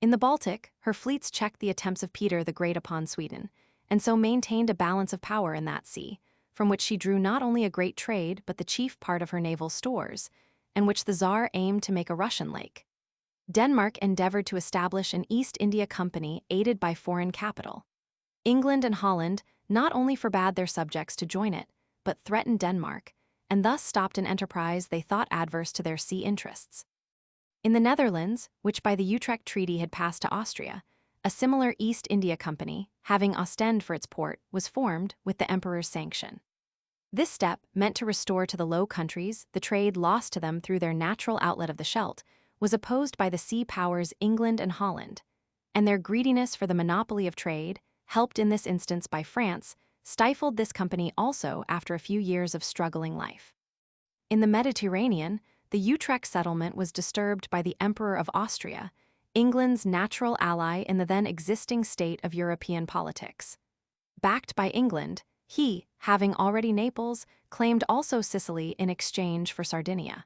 A: In the Baltic, her fleets checked the attempts of Peter the Great upon Sweden, and so maintained a balance of power in that sea, from which she drew not only a great trade but the chief part of her naval stores, and which the Tsar aimed to make a Russian lake. Denmark endeavored to establish an East India Company aided by foreign capital. England and Holland not only forbade their subjects to join it, but threatened Denmark, and thus stopped an enterprise they thought adverse to their sea interests. In the Netherlands, which by the Utrecht Treaty had passed to Austria, a similar East India Company, having Ostend for its port, was formed with the Emperor's sanction. This step, meant to restore to the Low Countries the trade lost to them through their natural outlet of the Scheldt, was opposed by the sea powers England and Holland, and their greediness for the monopoly of trade, helped in this instance by France, stifled this company also after a few years of struggling life. In the Mediterranean, the Utrecht settlement was disturbed by the Emperor of Austria, England's natural ally in the then existing state of European politics. Backed by England, he, having already Naples, claimed also Sicily in exchange for Sardinia.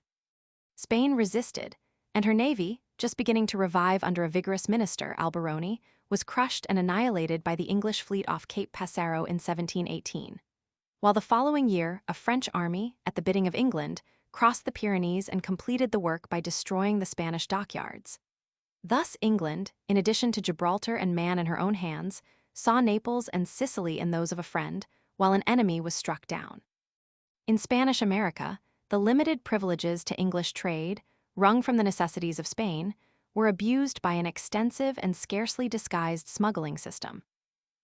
A: Spain resisted, and her navy, just beginning to revive under a vigorous minister, Alberoni, was crushed and annihilated by the English fleet off Cape Passaro in 1718. While the following year, a French army, at the bidding of England, crossed the Pyrenees and completed the work by destroying the Spanish dockyards. Thus England, in addition to Gibraltar and Man in her own hands, saw Naples and Sicily in those of a friend, while an enemy was struck down. In Spanish America, the limited privileges to English trade, wrung from the necessities of Spain, were abused by an extensive and scarcely disguised smuggling system.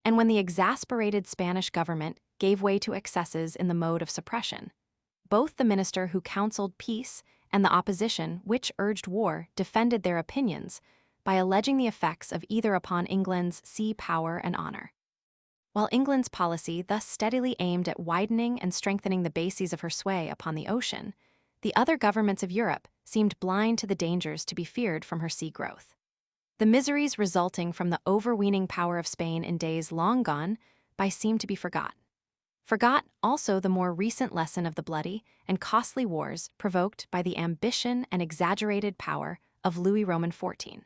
A: And when the exasperated Spanish government gave way to excesses in the mode of suppression, both the minister who counseled peace and the opposition which urged war defended their opinions by alleging the effects of either upon England's sea power and honor. While England's policy thus steadily aimed at widening and strengthening the bases of her sway upon the ocean, the other governments of Europe seemed blind to the dangers to be feared from her sea growth. The miseries resulting from the overweening power of Spain in days long gone by seemed to be forgot. Forgot also the more recent lesson of the bloody and costly wars provoked by the ambition and exaggerated power of Louis Roman XIV.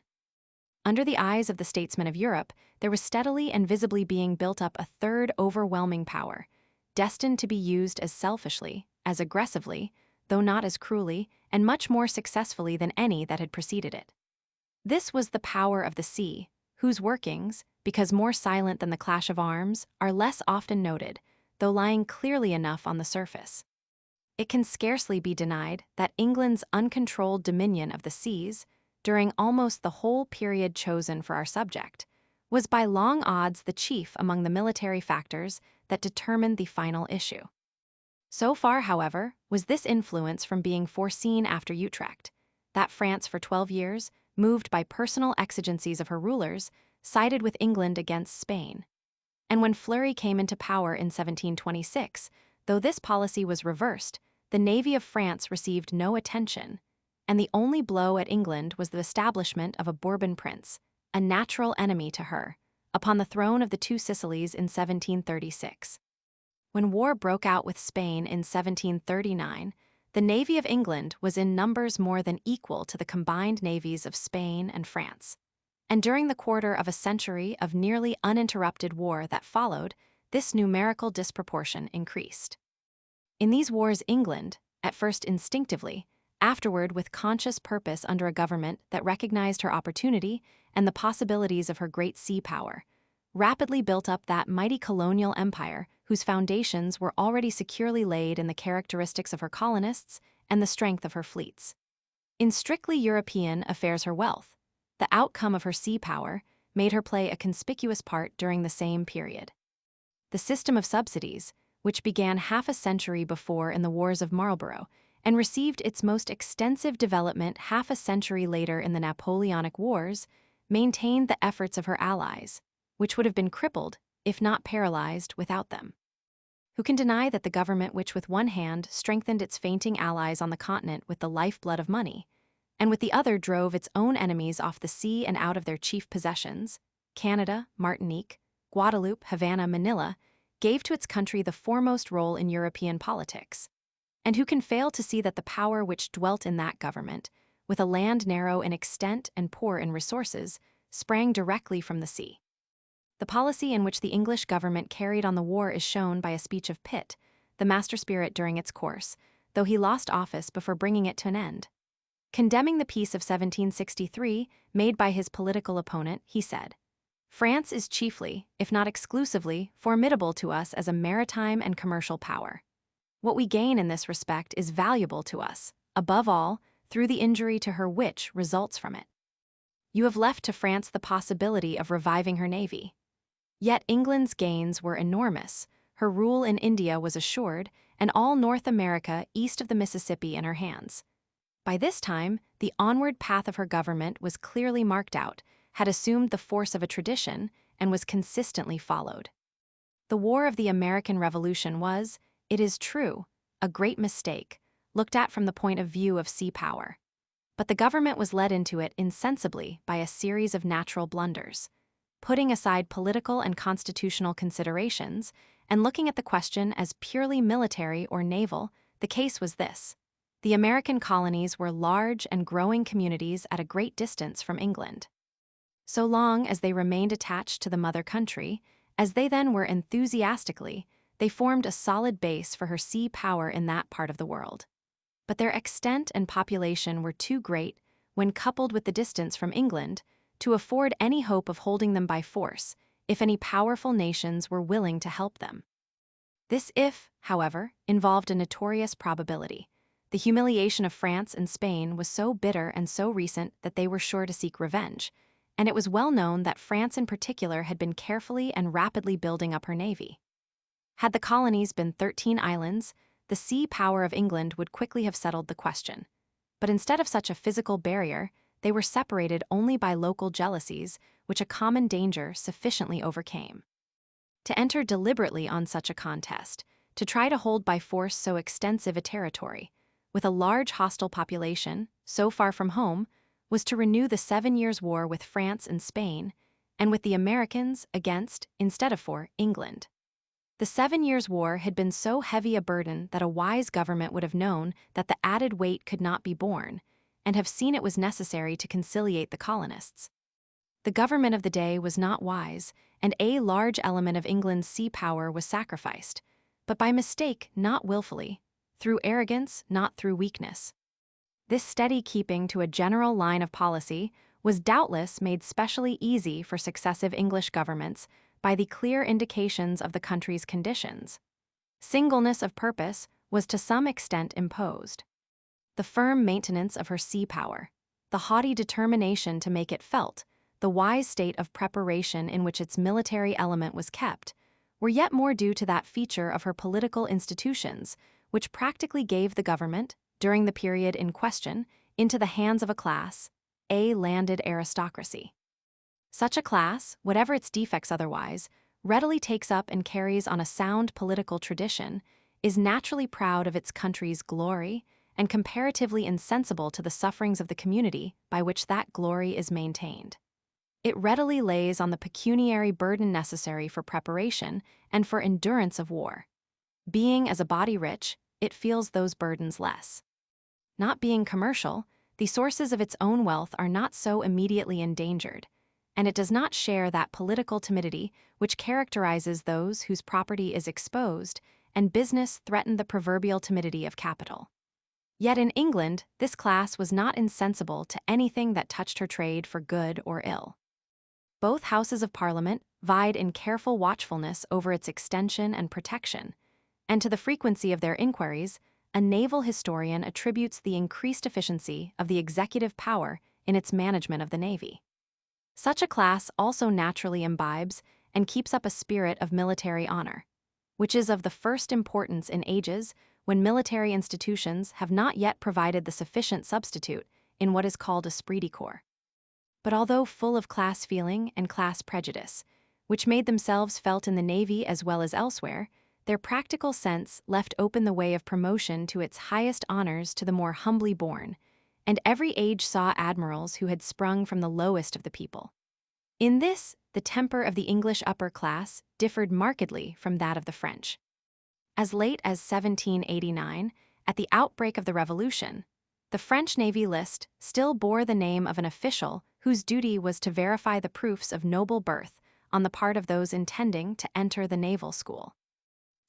A: Under the eyes of the statesmen of Europe, there was steadily and visibly being built up a third overwhelming power, destined to be used as selfishly, as aggressively, though not as cruelly, and much more successfully than any that had preceded it. This was the power of the sea, whose workings, because more silent than the clash of arms, are less often noted, though lying clearly enough on the surface. It can scarcely be denied that England's uncontrolled dominion of the seas, during almost the whole period chosen for our subject, was by long odds the chief among the military factors that determined the final issue. So far, however, was this influence from being foreseen after Utrecht, that France for 12 years, moved by personal exigencies of her rulers, sided with England against Spain. And when Fleury came into power in 1726, though this policy was reversed, the navy of France received no attention, and the only blow at England was the establishment of a Bourbon prince, a natural enemy to her, upon the throne of the Two Sicilies in 1736. When war broke out with Spain in 1739, the navy of England was in numbers more than equal to the combined navies of Spain and France. And during the quarter of a century of nearly uninterrupted war that followed, this numerical disproportion increased. In these wars England, at first instinctively, afterward with conscious purpose under a government that recognized her opportunity and the possibilities of her great sea power, rapidly built up that mighty colonial empire whose foundations were already securely laid in the characteristics of her colonists and the strength of her fleets. In strictly European affairs her wealth, the outcome of her sea power, made her play a conspicuous part during the same period. The system of subsidies, which began half a century before in the Wars of Marlborough, and received its most extensive development half a century later in the Napoleonic Wars, maintained the efforts of her allies, which would have been crippled, if not paralyzed, without them. Who can deny that the government which with one hand strengthened its fainting allies on the continent with the lifeblood of money, and with the other drove its own enemies off the sea and out of their chief possessions, Canada, Martinique, Guadeloupe, Havana, Manila, gave to its country the foremost role in European politics? And who can fail to see that the power which dwelt in that government, with a land narrow in extent and poor in resources, sprang directly from the sea? The policy in which the English government carried on the war is shown by a speech of Pitt, the master spirit during its course, though he lost office before bringing it to an end. Condemning the peace of 1763, made by his political opponent, he said, "France is chiefly, if not exclusively, formidable to us as a maritime and commercial power. What we gain in this respect is valuable to us, above all, through the injury to her which results from it. You have left to France the possibility of reviving her navy. Yet England's gains were enormous, her rule in India was assured, and all North America east of the Mississippi in her hands. By this time, the onward path of her government was clearly marked out, had assumed the force of a tradition, and was consistently followed. The War of the American Revolution was, it is true, a great mistake, looked at from the point of view of sea power. But the government was led into it insensibly by a series of natural blunders. Putting aside political and constitutional considerations, and looking at the question as purely military or naval, the case was this. The American colonies were large and growing communities at a great distance from England. So long as they remained attached to the mother country, as they then were enthusiastically, they formed a solid base for her sea power in that part of the world. But their extent and population were too great, when coupled with the distance from England, to afford any hope of holding them by force, if any powerful nations were willing to help them. This if, however, involved a notorious probability. The humiliation of France and Spain was so bitter and so recent that they were sure to seek revenge, and it was well known that France in particular had been carefully and rapidly building up her navy. Had the colonies been 13 islands, the sea power of England would quickly have settled the question. But instead of such a physical barrier, they were separated only by local jealousies, which a common danger sufficiently overcame. To enter deliberately on such a contest, to try to hold by force so extensive a territory, with a large hostile population, so far from home, was to renew the 7 Years' War with France and Spain, and with the Americans against, instead of for, England. The 7 Years' War had been so heavy a burden that a wise government would have known that the added weight could not be borne, and have seen it was necessary to conciliate the colonists. The government of the day was not wise, and a large element of England's sea power was sacrificed, but by mistake, not willfully, through arrogance, not through weakness. This steady keeping to a general line of policy was doubtless made specially easy for successive English governments by the clear indications of the country's conditions. Singleness of purpose was to some extent imposed. The firm maintenance of her sea power, the haughty determination to make it felt, the wise state of preparation in which its military element was kept, were yet more due to that feature of her political institutions, which practically gave the government, during the period in question, into the hands of a class, a landed aristocracy. Such a class, whatever its defects otherwise, readily takes up and carries on a sound political tradition, is naturally proud of its country's glory, and comparatively insensible to the sufferings of the community by which that glory is maintained. It readily lays on the pecuniary burden necessary for preparation and for endurance of war. Being as a body rich, it feels those burdens less. Not being commercial, the sources of its own wealth are not so immediately endangered, and it does not share that political timidity which characterizes those whose property is exposed and business threaten the proverbial timidity of capital. Yet in England, this class was not insensible to anything that touched her trade for good or ill. Both Houses of Parliament vied in careful watchfulness over its extension and protection, and to the frequency of their inquiries, a naval historian attributes the increased efficiency of the executive power in its management of the Navy. Such a class also naturally imbibes and keeps up a spirit of military honor, which is of the first importance in ages when military institutions have not yet provided the sufficient substitute in what is called esprit de corps. But although full of class feeling and class prejudice, which made themselves felt in the Navy as well as elsewhere, their practical sense left open the way of promotion to its highest honors to the more humbly born, and every age saw admirals who had sprung from the lowest of the people. In this, the temper of the English upper class differed markedly from that of the French. As late as 1789, at the outbreak of the Revolution, the French Navy list still bore the name of an official whose duty was to verify the proofs of noble birth on the part of those intending to enter the naval school.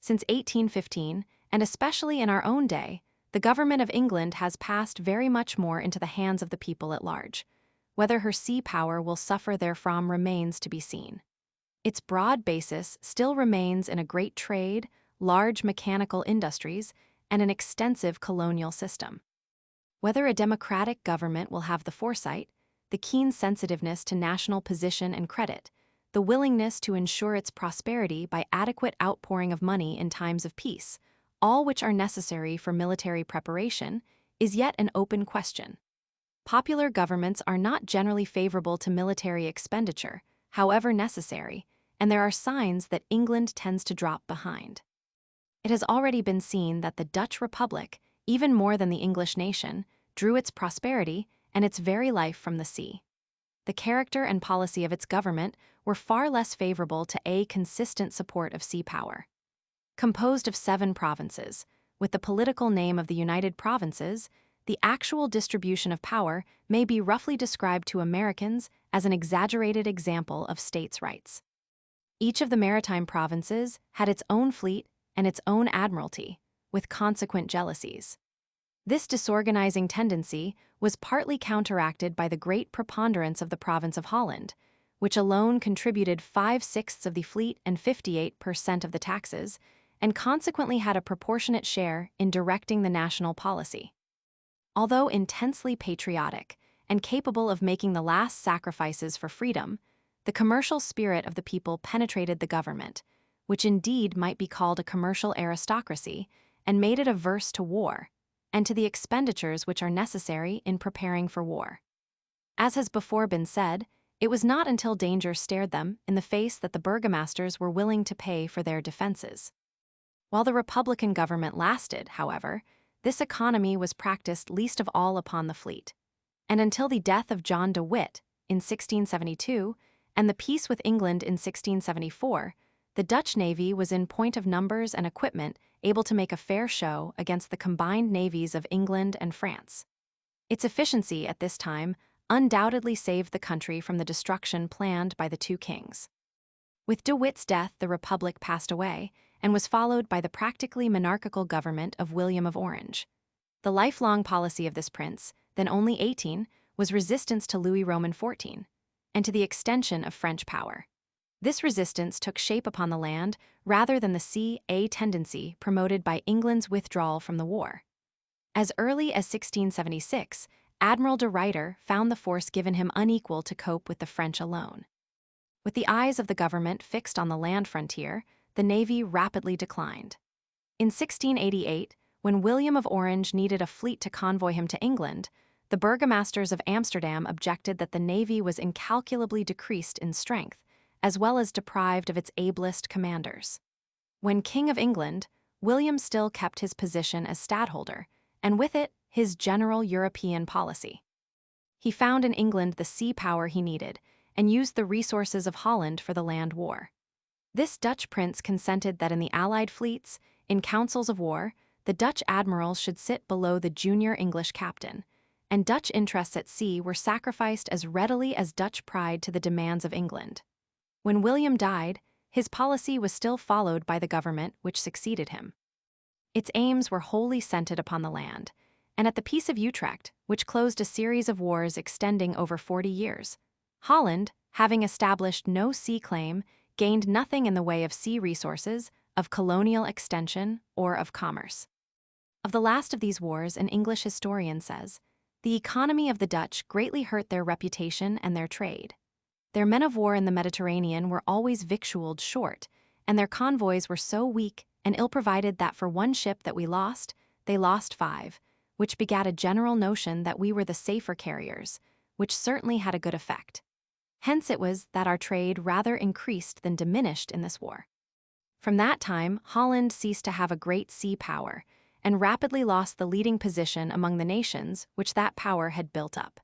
A: Since 1815, and especially in our own day, the government of England has passed very much more into the hands of the people at large. Whether her sea power will suffer therefrom remains to be seen. Its broad basis still remains in a great trade, large mechanical industries, and an extensive colonial system. Whether a democratic government will have the foresight, the keen sensitiveness to national position and credit, the willingness to ensure its prosperity by adequate outpouring of money in times of peace, all which are necessary for military preparation, is yet an open question. Popular governments are not generally favorable to military expenditure, however necessary, and there are signs that England tends to drop behind. It has already been seen that the Dutch Republic, even more than the English nation, drew its prosperity and its very life from the sea. The character and policy of its government were far less favorable to a consistent support of sea power. Composed of 7 provinces, with the political name of the United Provinces, the actual distribution of power may be roughly described to Americans as an exaggerated example of states' rights. Each of the maritime provinces had its own fleet and its own admiralty, with consequent jealousies. This disorganizing tendency was partly counteracted by the great preponderance of the province of Holland, which alone contributed 5/6 of the fleet and 58% of the taxes, and consequently had a proportionate share in directing the national policy. Although intensely patriotic and capable of making the last sacrifices for freedom, the commercial spirit of the people penetrated the government, which indeed might be called a commercial aristocracy, and made it averse to war, and to the expenditures which are necessary in preparing for war. As has before been said, it was not until danger stared them in the face that the burgomasters were willing to pay for their defenses. While the Republican government lasted, however, this economy was practiced least of all upon the fleet, and until the death of John de Witt in 1672 and the peace with England in 1674, the Dutch navy was in point of numbers and equipment able to make a fair show against the combined navies of England and France. Its efficiency at this time undoubtedly saved the country from the destruction planned by the two kings. With de Witt's death, the Republic passed away and was followed by the practically monarchical government of William of Orange. The lifelong policy of this prince, then only 18, was resistance to Louis Roman XIV, and to the extension of French power. This resistance took shape upon the land rather than the sea, a tendency promoted by England's withdrawal from the war. As early as 1676, Admiral de Ruyter found the force given him unequal to cope with the French alone. With the eyes of the government fixed on the land frontier, the navy rapidly declined. In 1688, when William of Orange needed a fleet to convoy him to England, the burgomasters of Amsterdam objected that the navy was incalculably decreased in strength, as well as deprived of its ablest commanders. When King of England, William still kept his position as stadtholder, and with it, his general European policy. He found in England the sea power he needed, and used the resources of Holland for the land war. This Dutch prince consented that in the Allied fleets, in councils of war, the Dutch admirals should sit below the junior English captain, and Dutch interests at sea were sacrificed as readily as Dutch pride to the demands of England. When William died, his policy was still followed by the government which succeeded him. Its aims were wholly centered upon the land, and at the Peace of Utrecht, which closed a series of wars extending over 40 years, Holland, having established no sea claim, gained nothing in the way of sea resources, of colonial extension, or of commerce. Of the last of these wars, an English historian says, "The economy of the Dutch greatly hurt their reputation and their trade. Their men of war in the Mediterranean were always victualled short, and their convoys were so weak and ill-provided that for one ship that we lost, they lost 5, which begat a general notion that we were the safer carriers, which certainly had a good effect. Hence it was that our trade rather increased than diminished in this war." From that time, Holland ceased to have a great sea power, and rapidly lost the leading position among the nations which that power had built up.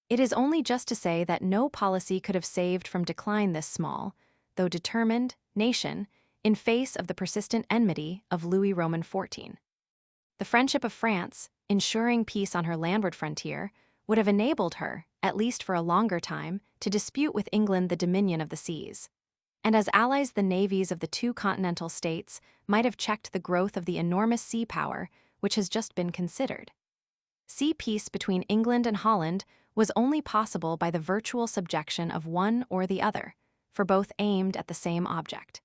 A: It is only just to say that no policy could have saved from decline this small, though determined, nation, in face of the persistent enmity of Louis Roman XIV. The friendship of France, ensuring peace on her landward frontier, would have enabled her, at least for a longer time, to dispute with England the dominion of the seas. And as allies, the navies of the two continental states might have checked the growth of the enormous sea power which has just been considered. Sea peace between England and Holland was only possible by the virtual subjection of one or the other, for both aimed at the same object.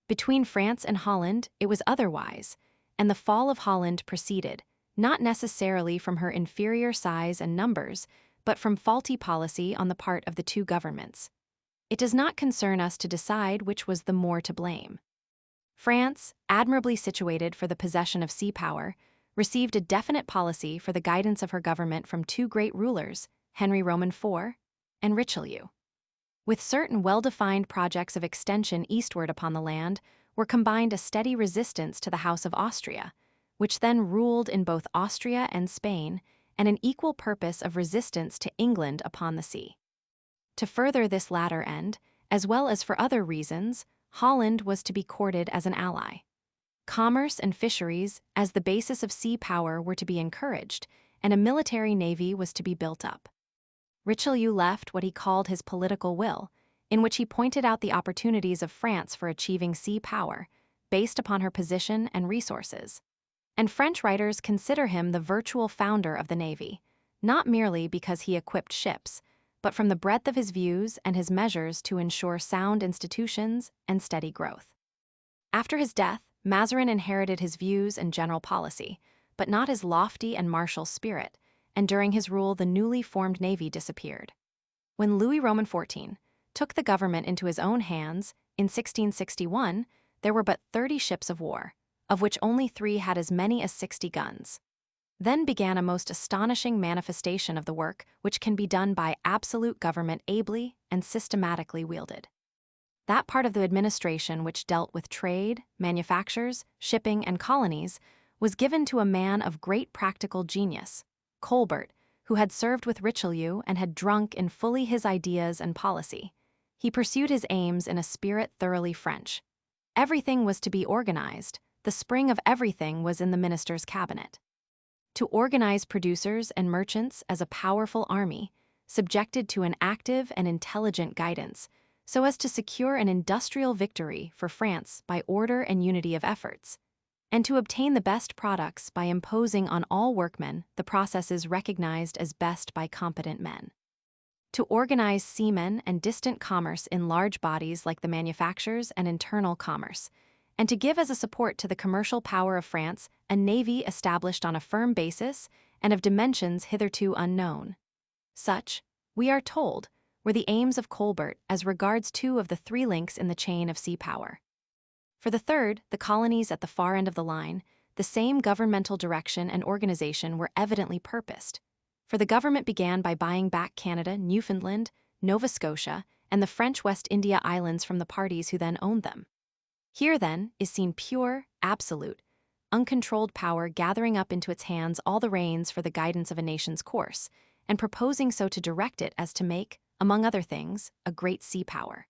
A: Between France and Holland, it was otherwise, and the fall of Holland proceeded, not necessarily from her inferior size and numbers, but from faulty policy on the part of the two governments. It does not concern us to decide which was the more to blame. France, admirably situated for the possession of sea power, received a definite policy for the guidance of her government from two great rulers, Henry Roman IV and Richelieu. With certain well-defined projects of extension eastward upon the land were combined a steady resistance to the House of Austria, which then ruled in both Austria and Spain, and an equal purpose of resistance to England upon the sea. To further this latter end, as well as for other reasons, Holland was to be courted as an ally. Commerce and fisheries, as the basis of sea power, were to be encouraged, and a military navy was to be built up. Richelieu left what he called his political will, in which he pointed out the opportunities of France for achieving sea power, based upon her position and resources. And French writers consider him the virtual founder of the navy, not merely because he equipped ships, but from the breadth of his views and his measures to ensure sound institutions and steady growth. After his death, Mazarin inherited his views and general policy, but not his lofty and martial spirit, and during his rule the newly formed navy disappeared. When Louis Roman XIV took the government into his own hands, in 1661, there were but 30 ships of war, of which only 3 had as many as 60 guns. Then began a most astonishing manifestation of the work which can be done by absolute government ably and systematically wielded. That part of the administration which dealt with trade, manufactures, shipping, and colonies was given to a man of great practical genius, Colbert, who had served with Richelieu and had drunk in fully his ideas and policy. He pursued his aims in a spirit thoroughly French. Everything was to be organized. The spring of everything was in the minister's cabinet. To organize producers and merchants as a powerful army, subjected to an active and intelligent guidance, so as to secure an industrial victory for France by order and unity of efforts, and to obtain the best products by imposing on all workmen the processes recognized as best by competent men. To organize seamen and distant commerce in large bodies like the manufactures and internal commerce, and to give as a support to the commercial power of France a navy established on a firm basis and of dimensions hitherto unknown. Such, we are told, were the aims of Colbert as regards 2 of the 3 links in the chain of sea power. For the third, the colonies at the far end of the line, the same governmental direction and organization were evidently purposed, for the government began by buying back Canada, Newfoundland, Nova Scotia, and the French West India Islands from the parties who then owned them. Here, then, is seen pure, absolute, uncontrolled power gathering up into its hands all the reins for the guidance of a nation's course, and proposing so to direct it as to make, among other things, a great sea power.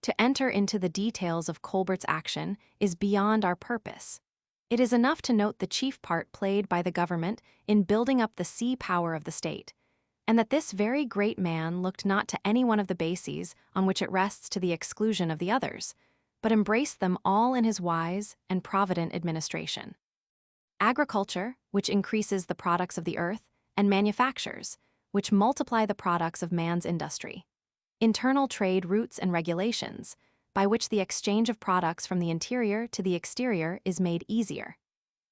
A: To enter into the details of Colbert's action is beyond our purpose. It is enough to note the chief part played by the government in building up the sea power of the state, and that this very great man looked not to any one of the bases on which it rests to the exclusion of the others, but embraced them all in his wise and provident administration. Agriculture, which increases the products of the earth, and manufactures, which multiply the products of man's industry. Internal trade routes and regulations, by which the exchange of products from the interior to the exterior is made easier.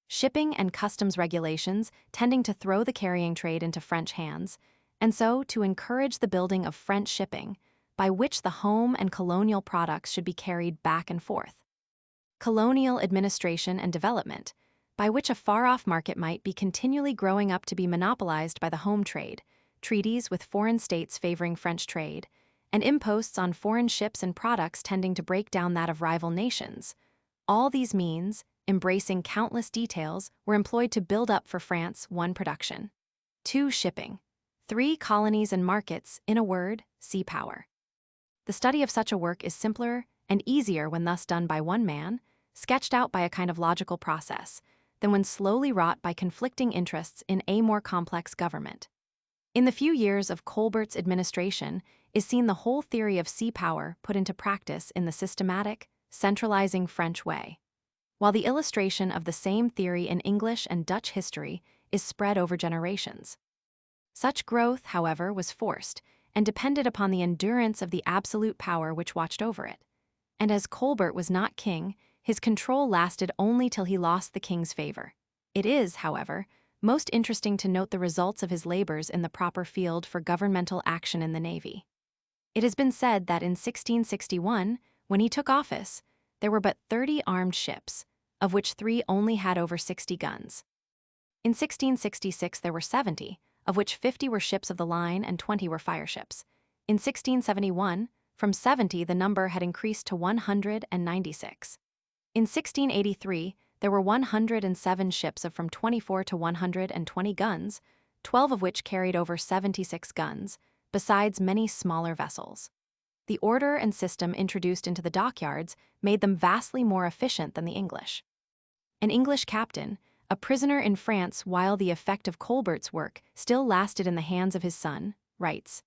A: Shipping and customs regulations tending to throw the carrying trade into French hands, and so to encourage the building of French shipping, by which the home and colonial products should be carried back and forth. Colonial administration and development, by which a far-off market might be continually growing up to be monopolized by the home trade, treaties with foreign states favoring French trade, and imposts on foreign ships and products tending to break down that of rival nations. All these means, embracing countless details, were employed to build up for France 1 production, 2 shipping, 3 colonies and markets, in a word, sea power. The study of such a work is simpler and easier when thus done by one man, sketched out by a kind of logical process, than when slowly wrought by conflicting interests in a more complex government. In the few years of Colbert's administration is seen the whole theory of sea power put into practice in the systematic, centralizing French way. while the illustration of the same theory in English and Dutch history is spread over generations. Such growth, however, was forced and depended upon the endurance of the absolute power which watched over it. And as Colbert was not king, his control lasted only till he lost the king's favor. It is, however, most interesting to note the results of his labors in the proper field for governmental action in the Navy. It has been said that in 1661, when he took office, there were but 30 armed ships, of which 3 only had over 60 guns. In 1666 there were 70, of which 50 were ships of the line and 20 were fireships. In 1671, from 70 the number had increased to 196. In 1683, there were 107 ships of from 24 to 120 guns, 12 of which carried over 76 guns, besides many smaller vessels. The order and system introduced into the dockyards made them vastly more efficient than the English. An English captain, a prisoner in France while the effect of Colbert's work still lasted in the hands of his son, writes,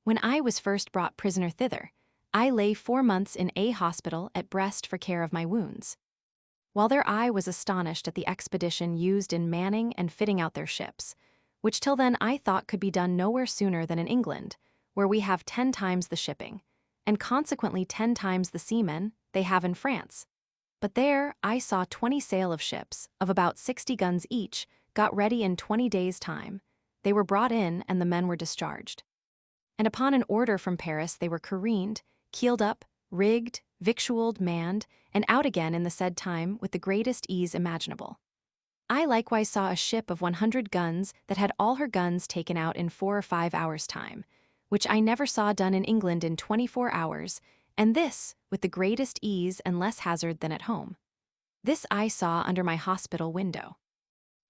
A: "When I was first brought prisoner thither, I lay 4 months in a hospital at Brest for care of my wounds. While their eye was astonished at the expedition used in manning and fitting out their ships, which till then I thought could be done nowhere sooner than in England, where we have 10 times the shipping, and consequently 10 times the seamen they have in France. But there I saw 20 sail of ships, of about 60 guns each, got ready in 20 days' time. They were brought in, and the men were discharged. And upon an order from Paris they were careened, keeled up, rigged, victualled, manned, and out again in the said time with the greatest ease imaginable. I likewise saw a ship of 100 guns that had all her guns taken out in 4 or 5 hours' time, which I never saw done in England in 24 hours, and this with the greatest ease and less hazard than at home. This I saw under my hospital window."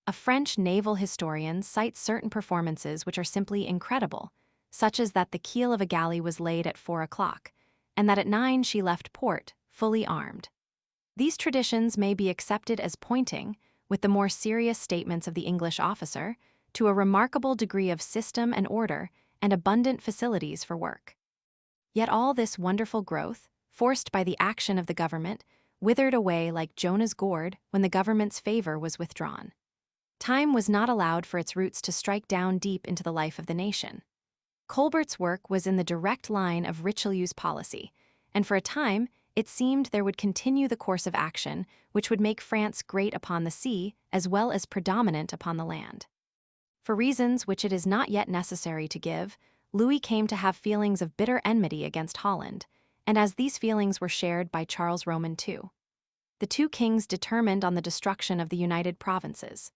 A: A French naval historian cites certain performances which are simply incredible, such as that the keel of a galley was laid at 4 o'clock, and that at 9 she left port, fully armed. These traditions may be accepted as pointing, with the more serious statements of the English officer, to a remarkable degree of system and order and abundant facilities for work. Yet all this wonderful growth, forced by the action of the government, withered away like Jonah's gourd when the government's favor was withdrawn. Time was not allowed for its roots to strike down deep into the life of the nation. Colbert's work was in the direct line of Richelieu's policy, and for a time it seemed there would continue the course of action which would make France great upon the sea as well as predominant upon the land. For reasons which it is not yet necessary to give, Louis came to have feelings of bitter enmity against Holland, and as these feelings were shared by Charles Roman too, the two kings determined on the destruction of the United Provinces.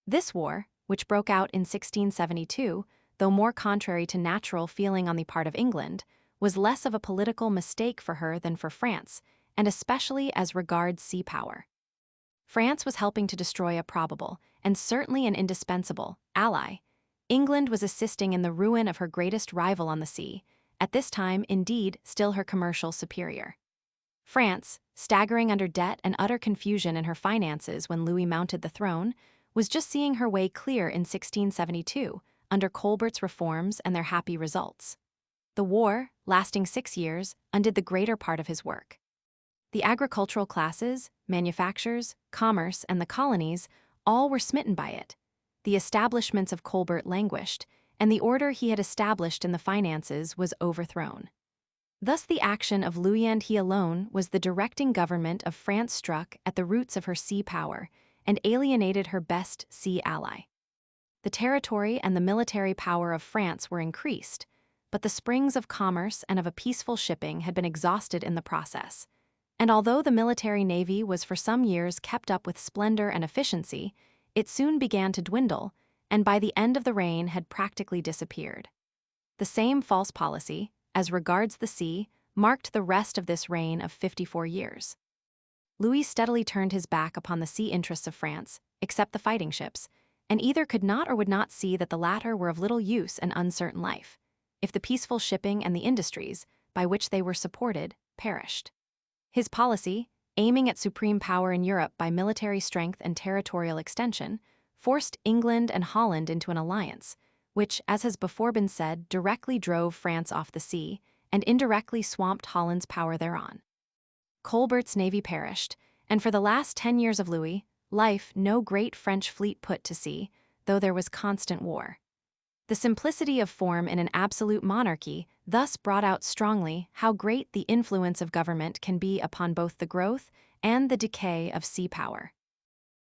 A: This war, which broke out in 1672, though more contrary to natural feeling on the part of England, was less of a political mistake for her than for France, and especially as regards sea power. France was helping to destroy a probable, and certainly an indispensable, ally. England was assisting in the ruin of her greatest rival on the sea, at this time, indeed, still her commercial superior. France, staggering under debt and utter confusion in her finances when Louis mounted the throne, was just seeing her way clear in 1672, under Colbert's reforms and their happy results. The war, lasting 6 years, undid the greater part of his work. The agricultural classes, manufactures, commerce, and the colonies all were smitten by it. The establishments of Colbert languished, and the order he had established in the finances was overthrown. Thus the action of Louis and he alone was the directing government of France struck at the roots of her sea power and alienated her best sea ally. The territory and the military power of France were increased, but the springs of commerce and of a peaceful shipping had been exhausted in the process. And although the military navy was for some years kept up with splendor and efficiency, it soon began to dwindle, and by the end of the reign had practically disappeared. The same false policy, as regards the sea, marked the rest of this reign of 54 years. Louis steadily turned his back upon the sea interests of France, except the fighting ships, and either could not or would not see that the latter were of little use and uncertain life, if the peaceful shipping and the industries, by which they were supported, perished. His policy, aiming at supreme power in Europe by military strength and territorial extension, forced England and Holland into an alliance, which, as has before been said, directly drove France off the sea and indirectly swamped Holland's power thereon. Colbert's navy perished, and for the last 10 years of Louis' life, no great French fleet put to sea, though there was constant war. The simplicity of form in an absolute monarchy thus brought out strongly how great the influence of government can be upon both the growth and the decay of sea power.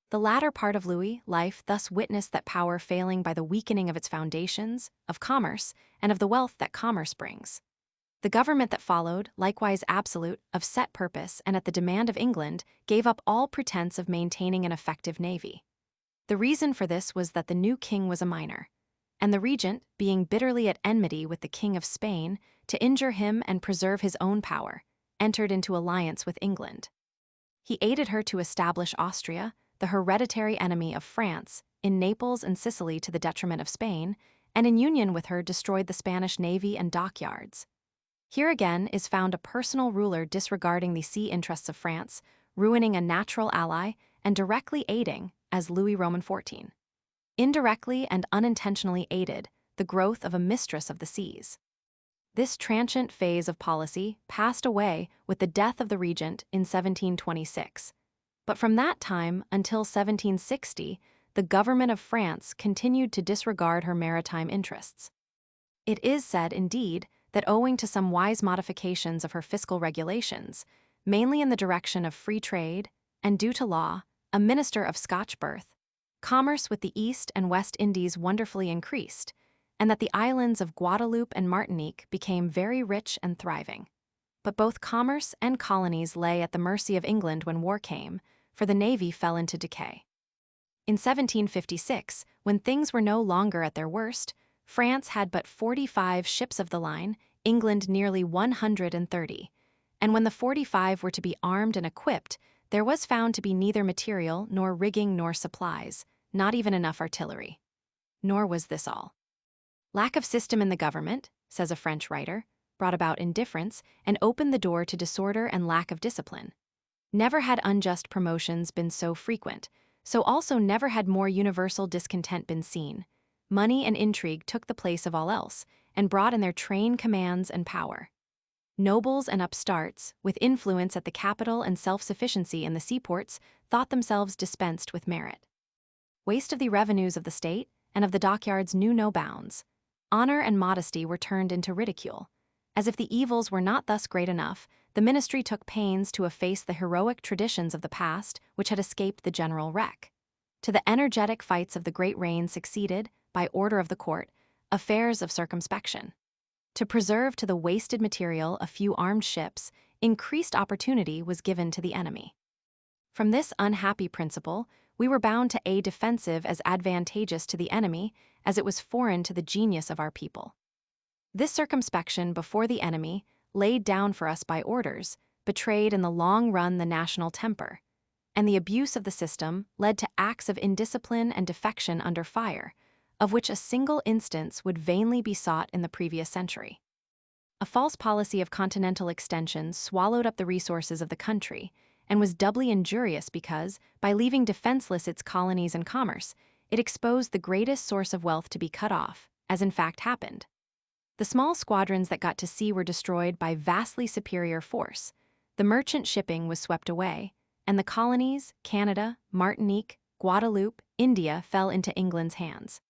A: The latter part of Louis' life thus witnessed that power failing by the weakening of its foundations, of commerce, and of the wealth that commerce brings. The government that followed, likewise absolute, of set purpose, and at the demand of England, gave up all pretense of maintaining an effective navy. The reason for this was that the new king was a minor, and the regent, being bitterly at enmity with the king of Spain, to injure him and preserve his own power, entered into alliance with England. He aided her to establish Austria, the hereditary enemy of France, in Naples and Sicily to the detriment of Spain, and in union with her destroyed the Spanish navy and dockyards. Here again is found a personal ruler disregarding the sea interests of France, ruining a natural ally, and directly aiding, as Louis Roman XIV. Indirectly and unintentionally aided the growth of a mistress of the seas. This transient phase of policy passed away with the death of the regent in 1726. But from that time until 1760, the government of France continued to disregard her maritime interests. It is said, indeed, that owing to some wise modifications of her fiscal regulations, mainly in the direction of free trade, and due to law, a minister of Scotch birth, commerce with the East and West Indies wonderfully increased, and that the islands of Guadeloupe and Martinique became very rich and thriving. But both commerce and colonies lay at the mercy of England when war came, for the navy fell into decay. In 1756, when things were no longer at their worst, France had but 45 ships of the line, England nearly 130, and when the 45 were to be armed and equipped, there was found to be neither material nor rigging nor supplies, not even enough artillery. Nor was this all. Lack of system in the government, says a French writer, brought about indifference and opened the door to disorder and lack of discipline. Never had unjust promotions been so frequent, so also never had more universal discontent been seen. Money and intrigue took the place of all else, and brought in their train commands and power. Nobles and upstarts, with influence at the capital and self-sufficiency in the seaports, thought themselves dispensed with merit. Waste of the revenues of the state and of the dockyards knew no bounds. Honor and modesty were turned into ridicule. As if the evils were not thus great enough, the ministry took pains to efface the heroic traditions of the past which had escaped the general wreck. To the energetic fights of the great reign succeeded, by order of the court, affairs of circumspection. To preserve to the wasted material a few armed ships, increased opportunity was given to the enemy. From this unhappy principle, we were bound to aid defensive as advantageous to the enemy as it was foreign to the genius of our people. This circumspection before the enemy, laid down for us by orders, betrayed in the long run the national temper, and the abuse of the system led to acts of indiscipline and defection under fire, of which a single instance would vainly be sought in the previous century. A false policy of continental extension swallowed up the resources of the country, and was doubly injurious because, by leaving defenseless its colonies and commerce, it exposed the greatest source of wealth to be cut off, as in fact happened. The small squadrons that got to sea were destroyed by vastly superior force, the merchant shipping was swept away, and the colonies, Canada, Martinique, Guadeloupe, India fell into England's hands.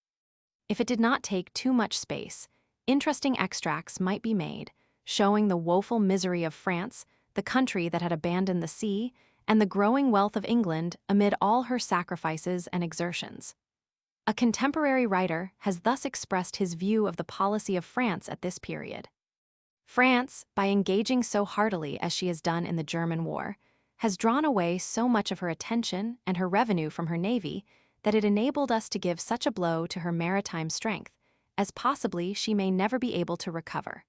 A: If it did not take too much space, interesting extracts might be made, showing the woeful misery of France, the country that had abandoned the sea, and the growing wealth of England amid all her sacrifices and exertions. A contemporary writer has thus expressed his view of the policy of France at this period. France, by engaging so heartily as she has done in the German War, has drawn away so much of her attention and her revenue from her navy that it enabled us to give such a blow to her maritime strength as possibly she may never be able to recover.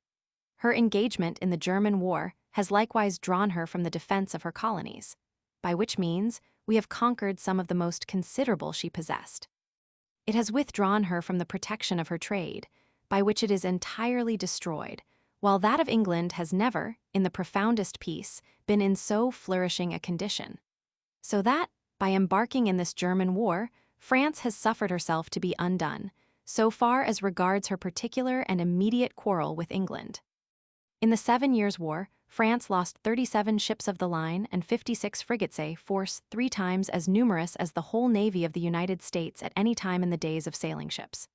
A: Her engagement in the German War has likewise drawn her from the defense of her colonies, by which means we have conquered some of the most considerable she possessed. It has withdrawn her from the protection of her trade, by which it is entirely destroyed, while that of England has never, in the profoundest peace, been in so flourishing a condition. So that, by embarking in this German war, France has suffered herself to be undone, so far as regards her particular and immediate quarrel with England. In the 7 Years' War, France lost 37 ships of the line and 56 frigates, a force 3 times as numerous as the whole navy of the United States at any time in the days of sailing ships.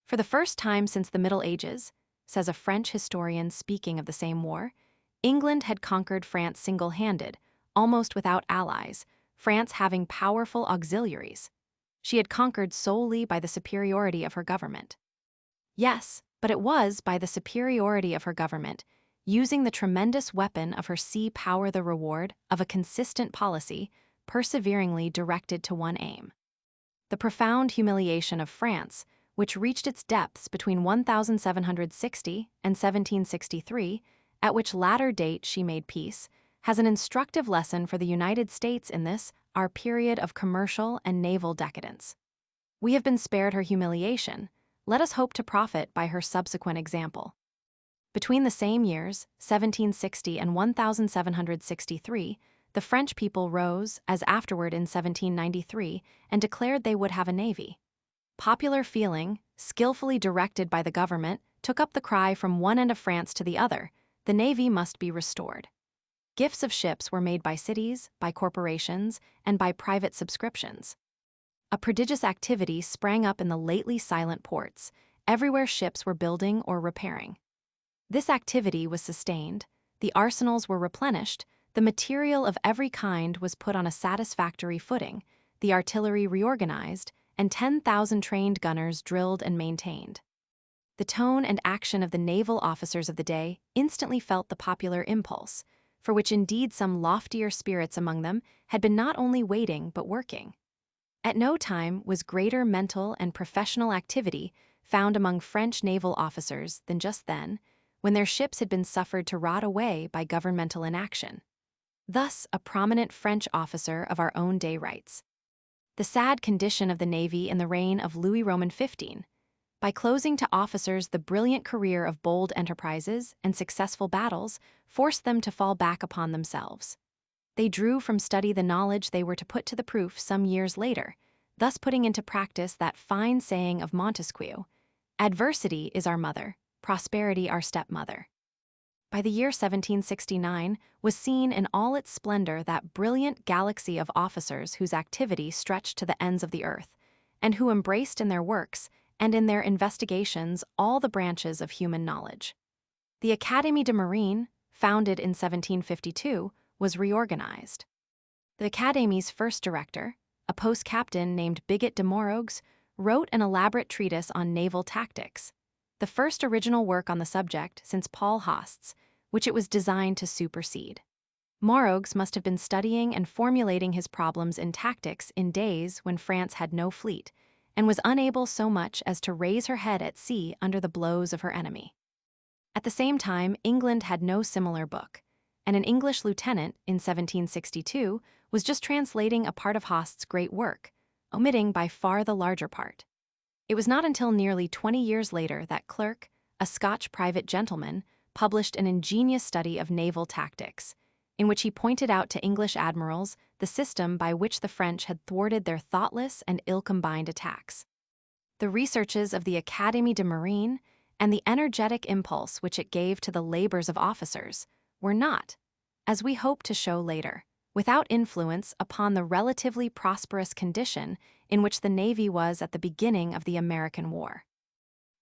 A: For the first time since the Middle Ages, says a French historian speaking of the same war, England had conquered France single-handed, almost without allies, France having powerful auxiliaries. She had conquered solely by the superiority of her government. Yes, but it was by the superiority of her government, using the tremendous weapon of her sea power, the reward of a consistent policy, perseveringly directed to one aim. The profound humiliation of France, which reached its depths between 1760 and 1763, at which latter date she made peace, has an instructive lesson for the United States in this, our period of commercial and naval decadence. We have been spared her humiliation. Let us hope to profit by her subsequent example. Between the same years, 1760 and 1763, the French people rose, as afterward in 1793, and declared they would have a navy. Popular feeling, skillfully directed by the government, took up the cry from one end of France to the other: the navy must be restored. Gifts of ships were made by cities, by corporations, and by private subscriptions. A prodigious activity sprang up in the lately silent ports. Everywhere ships were building or repairing. This activity was sustained, the arsenals were replenished, the material of every kind was put on a satisfactory footing, the artillery reorganized, and 10,000 trained gunners drilled and maintained. The tone and action of the naval officers of the day instantly felt the popular impulse, for which indeed some loftier spirits among them had been not only waiting but working. At no time was greater mental and professional activity found among French naval officers than just then, when their ships had been suffered to rot away by governmental inaction. Thus, a prominent French officer of our own day writes, "The sad condition of the Navy in the reign of Louis Roman XV, by closing to officers the brilliant career of bold enterprises and successful battles, forced them to fall back upon themselves. They drew from study the knowledge they were to put to the proof some years later, thus putting into practice that fine saying of Montesquieu, 'Adversity is our mother, prosperity our stepmother.' By the year 1769 was seen in all its splendor that brilliant galaxy of officers whose activity stretched to the ends of the earth, and who embraced in their works and in their investigations all the branches of human knowledge. The Académie de Marine, founded in 1752, was reorganized. The Académie's first director, a post-captain named Bigot de Morogues, wrote an elaborate treatise on naval tactics, the first original work on the subject since Paul Host's, which it was designed to supersede. Morogues must have been studying and formulating his problems in tactics in days when France had no fleet, and was unable so much as to raise her head at sea under the blows of her enemy. At the same time, England had no similar book, and an English lieutenant in 1762 was just translating a part of Host's great work, omitting by far the larger part. It was not until nearly 20 years later that Clerke, a Scotch private gentleman, published an ingenious study of naval tactics, in which he pointed out to English admirals the system by which the French had thwarted their thoughtless and ill-combined attacks. The researches of the Académie de Marine and the energetic impulse which it gave to the labors of officers were not, as we hope to show later, without influence upon the relatively prosperous condition in which the Navy was at the beginning of the American War.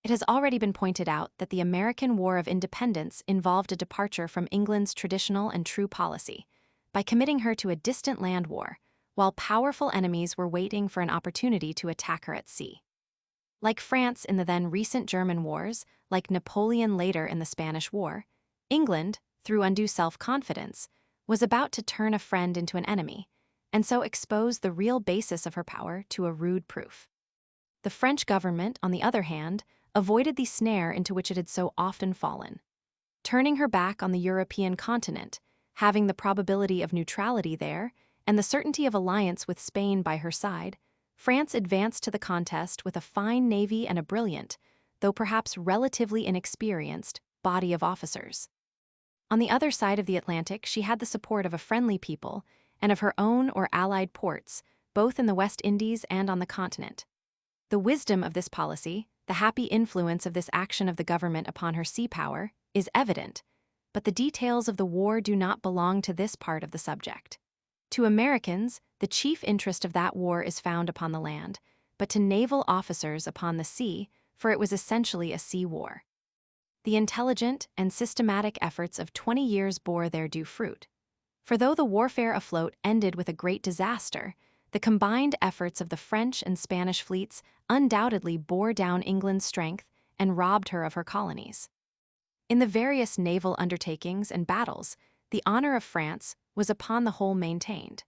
A: It has already been pointed out that the American War of Independence involved a departure from England's traditional and true policy, by committing her to a distant land war, while powerful enemies were waiting for an opportunity to attack her at sea. Like France in the then recent German wars, like Napoleon later in the Spanish War, England, through undue self-confidence, was about to turn a friend into an enemy, and so expose the real basis of her power to a rude proof. The French government, on the other hand, avoided the snare into which it had so often fallen. Turning her back on the European continent, having the probability of neutrality there, and the certainty of alliance with Spain by her side, France advanced to the contest with a fine navy and a brilliant, though perhaps relatively inexperienced, body of officers. On the other side of the Atlantic, she had the support of a friendly people and of her own or allied ports, both in the West Indies and on the continent. The wisdom of this policy, the happy influence of this action of the government upon her sea power, is evident, but the details of the war do not belong to this part of the subject. To Americans, the chief interest of that war is found upon the land, but to naval officers upon the sea, for it was essentially a sea war. The intelligent and systematic efforts of 20 years bore their due fruit. For though the warfare afloat ended with a great disaster, the combined efforts of the French and Spanish fleets undoubtedly bore down England's strength and robbed her of her colonies. In the various naval undertakings and battles, the honor of France was upon the whole maintained.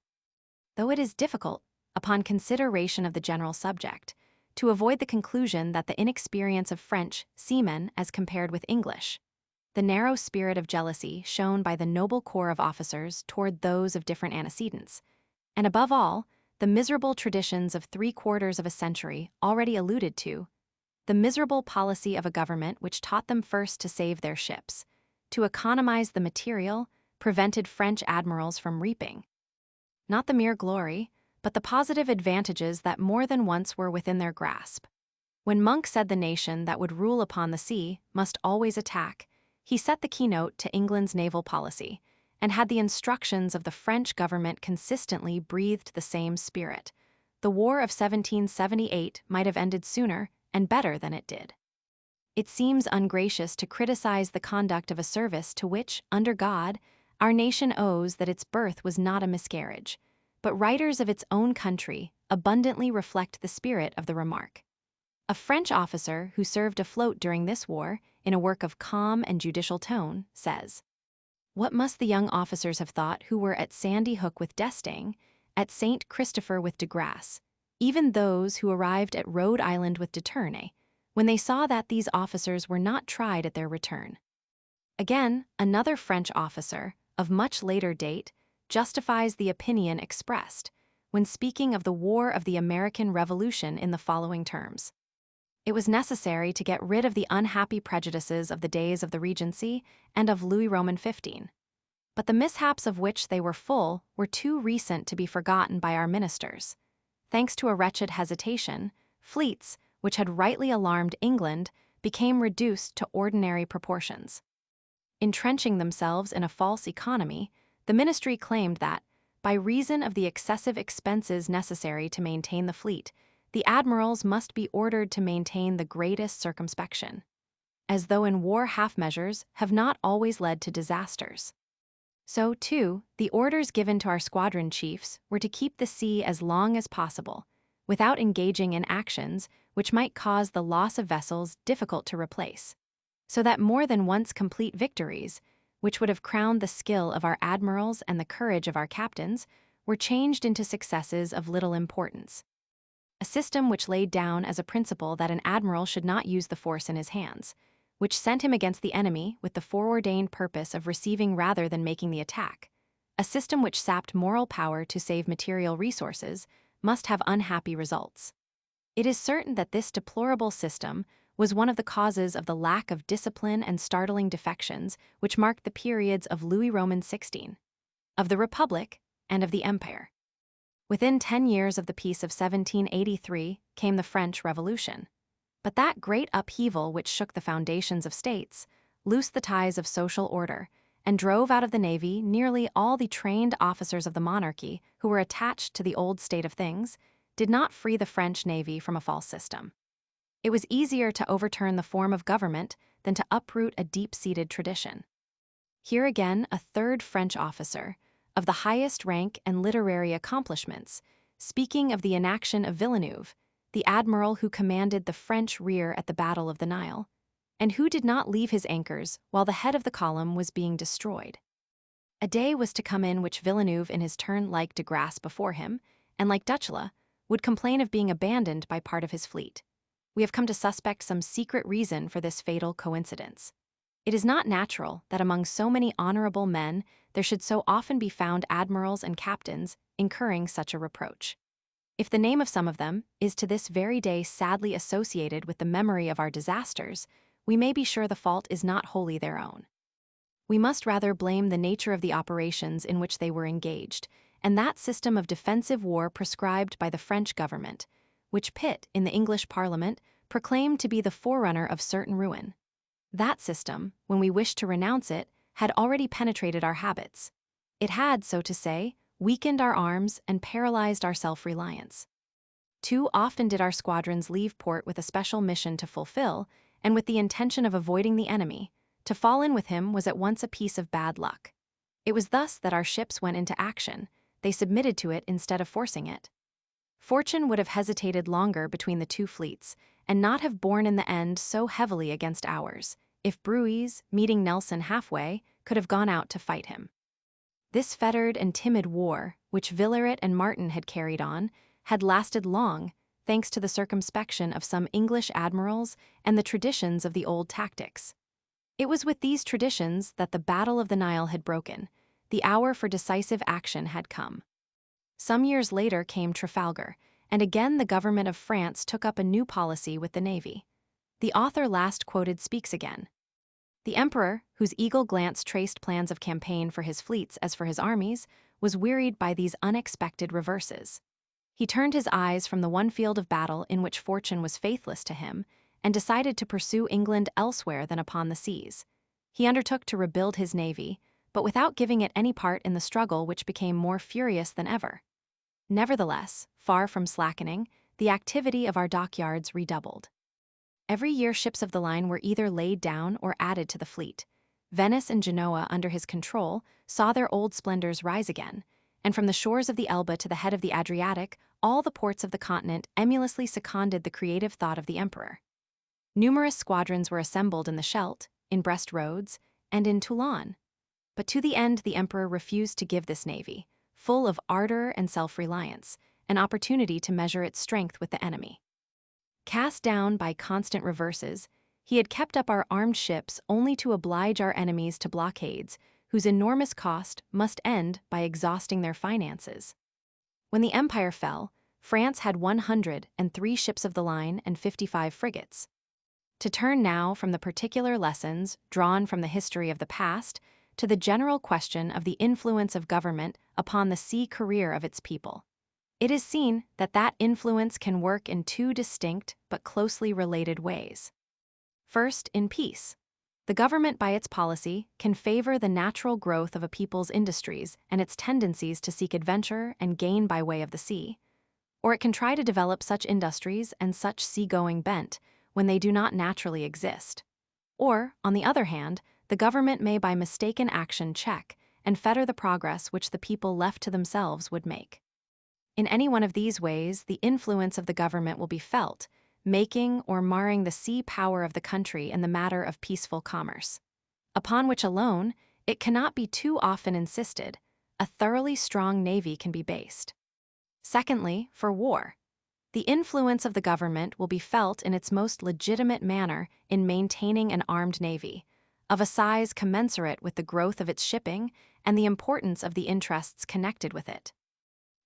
A: Though it is difficult, upon consideration of the general subject, to avoid the conclusion that the inexperience of French seamen as compared with English, the narrow spirit of jealousy shown by the noble corps of officers toward those of different antecedents, and above all, the miserable traditions of 3/4 of a century already alluded to, the miserable policy of a government which taught them first to save their ships, to economize the material, prevented French admirals from reaping not the mere glory, but the positive advantages that more than once were within their grasp. When Monk said the nation that would rule upon the sea must always attack, he set the keynote to England's naval policy, and had the instructions of the French government consistently breathed the same spirit. The War of 1778 might have ended sooner and better than it did. It seems ungracious to criticize the conduct of a service to which, under God, our nation owes that its birth was not a miscarriage, but writers of its own country abundantly reflect the spirit of the remark. A French officer who served afloat during this war, in a work of calm and judicial tone, says, "What must the young officers have thought who were at Sandy Hook with D'Estaing, at St. Christopher with de Grasse, even those who arrived at Rhode Island with de Tournay, when they saw that these officers were not tried at their return?" Again, another French officer, of much later date, justifies the opinion expressed when speaking of the War of the American Revolution in the following terms. It was necessary to get rid of the unhappy prejudices of the days of the Regency and of Louis Roman XV. But the mishaps of which they were full were too recent to be forgotten by our ministers. Thanks to a wretched hesitation, fleets, which had rightly alarmed England, became reduced to ordinary proportions. Entrenching themselves in a false economy, the ministry claimed that, by reason of the excessive expenses necessary to maintain the fleet, the admirals must be ordered to maintain the greatest circumspection, as though in war half-measures have not always led to disasters. So, too, the orders given to our squadron chiefs were to keep the sea as long as possible, without engaging in actions which might cause the loss of vessels difficult to replace, so that more than once complete victories, which would have crowned the skill of our admirals and the courage of our captains, were changed into successes of little importance. A system which laid down as a principle that an admiral should not use the force in his hands, which sent him against the enemy with the foreordained purpose of receiving rather than making the attack, a system which sapped moral power to save material resources, must have unhappy results. It is certain that this deplorable system was one of the causes of the lack of discipline and startling defections which marked the periods of Louis Roman XVI, of the Republic, and of the Empire. Within 10 years of the peace of 1783 came the French Revolution. But that great upheaval which shook the foundations of states, loosed the ties of social order, and drove out of the navy nearly all the trained officers of the monarchy who were attached to the old state of things, did not free the French navy from a false system. It was easier to overturn the form of government than to uproot a deep-seated tradition. Here again a third French officer, of the highest rank and literary accomplishments, speaking of the inaction of Villeneuve, the admiral who commanded the French rear at the Battle of the Nile, and who did not leave his anchors while the head of the column was being destroyed. A day was to come in which Villeneuve in his turn like de Grasse before him, and like Duchela, would complain of being abandoned by part of his fleet. We have come to suspect some secret reason for this fatal coincidence. It is not natural that among so many honorable men there should so often be found admirals and captains incurring such a reproach. If the name of some of them is to this very day sadly associated with the memory of our disasters, we may be sure the fault is not wholly their own. We must rather blame the nature of the operations in which they were engaged, and that system of defensive war prescribed by the French government, which Pitt, in the English Parliament, proclaimed to be the forerunner of certain ruin. That system, when we wish to renounce it, had already penetrated our habits. It had, so to say, weakened our arms and paralyzed our self-reliance. Too often did our squadrons leave port with a special mission to fulfill, and with the intention of avoiding the enemy. To fall in with him was at once a piece of bad luck. It was thus that our ships went into action. They submitted to it instead of forcing it. Fortune would have hesitated longer between the two fleets, and not have borne in the end so heavily against ours, if Brueys, meeting Nelson halfway, could have gone out to fight him. This fettered and timid war, which Villeret and Martin had carried on, had lasted long, thanks to the circumspection of some English admirals and the traditions of the old tactics. It was with these traditions that the Battle of the Nile had broken. The hour for decisive action had come. Some years later came Trafalgar, and again the government of France took up a new policy with the navy. The author last quoted speaks again. The emperor, whose eagle glance traced plans of campaign for his fleets as for his armies, was wearied by these unexpected reverses. He turned his eyes from the one field of battle in which fortune was faithless to him, and decided to pursue England elsewhere than upon the seas. He undertook to rebuild his navy, but without giving it any part in the struggle, which became more furious than ever. Nevertheless, far from slackening, the activity of our dockyards redoubled. Every year ships of the line were either laid down or added to the fleet. Venice and Genoa, under his control, saw their old splendors rise again, and from the shores of the Elbe to the head of the Adriatic, all the ports of the continent emulously seconded the creative thought of the emperor. Numerous squadrons were assembled in the Scheldt, in Brest Roads, and in Toulon. But to the end the emperor refused to give this navy, full of ardor and self-reliance, an opportunity to measure its strength with the enemy. Cast down by constant reverses, he had kept up our armed ships only to oblige our enemies to blockades, whose enormous cost must end by exhausting their finances. When the empire fell, France had 103 ships of the line and 55 frigates. To turn now from the particular lessons drawn from the history of the past to the general question of the influence of government upon the sea career of its people. It is seen that that influence can work in two distinct but closely related ways. First, in peace. The government by its policy can favor the natural growth of a people's industries and its tendencies to seek adventure and gain by way of the sea, or it can try to develop such industries and such seagoing bent when they do not naturally exist. Or, on the other hand, the government may by mistaken action check and fetter the progress which the people left to themselves would make. In any one of these ways, the influence of the government will be felt, making or marring the sea power of the country in the matter of peaceful commerce, upon which alone, it cannot be too often insisted, a thoroughly strong navy can be based. Secondly, for war. The influence of the government will be felt in its most legitimate manner in maintaining an armed navy, of a size commensurate with the growth of its shipping and the importance of the interests connected with it.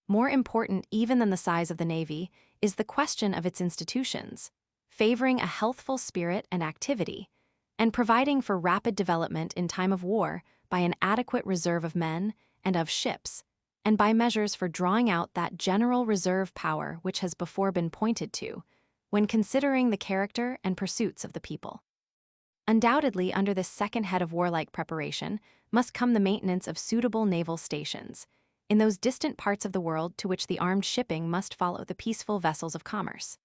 A: More important even than the size of the navy is the question of its institutions, favoring a healthful spirit and activity, and providing for rapid development in time of war by an adequate reserve of men and of ships, and by measures for drawing out that general reserve power which has before been pointed to, when considering the character and pursuits of the people. Undoubtedly, under this second head of warlike preparation must come the maintenance of suitable naval stations, in those distant parts of the world to which the armed shipping must follow the peaceful vessels of commerce.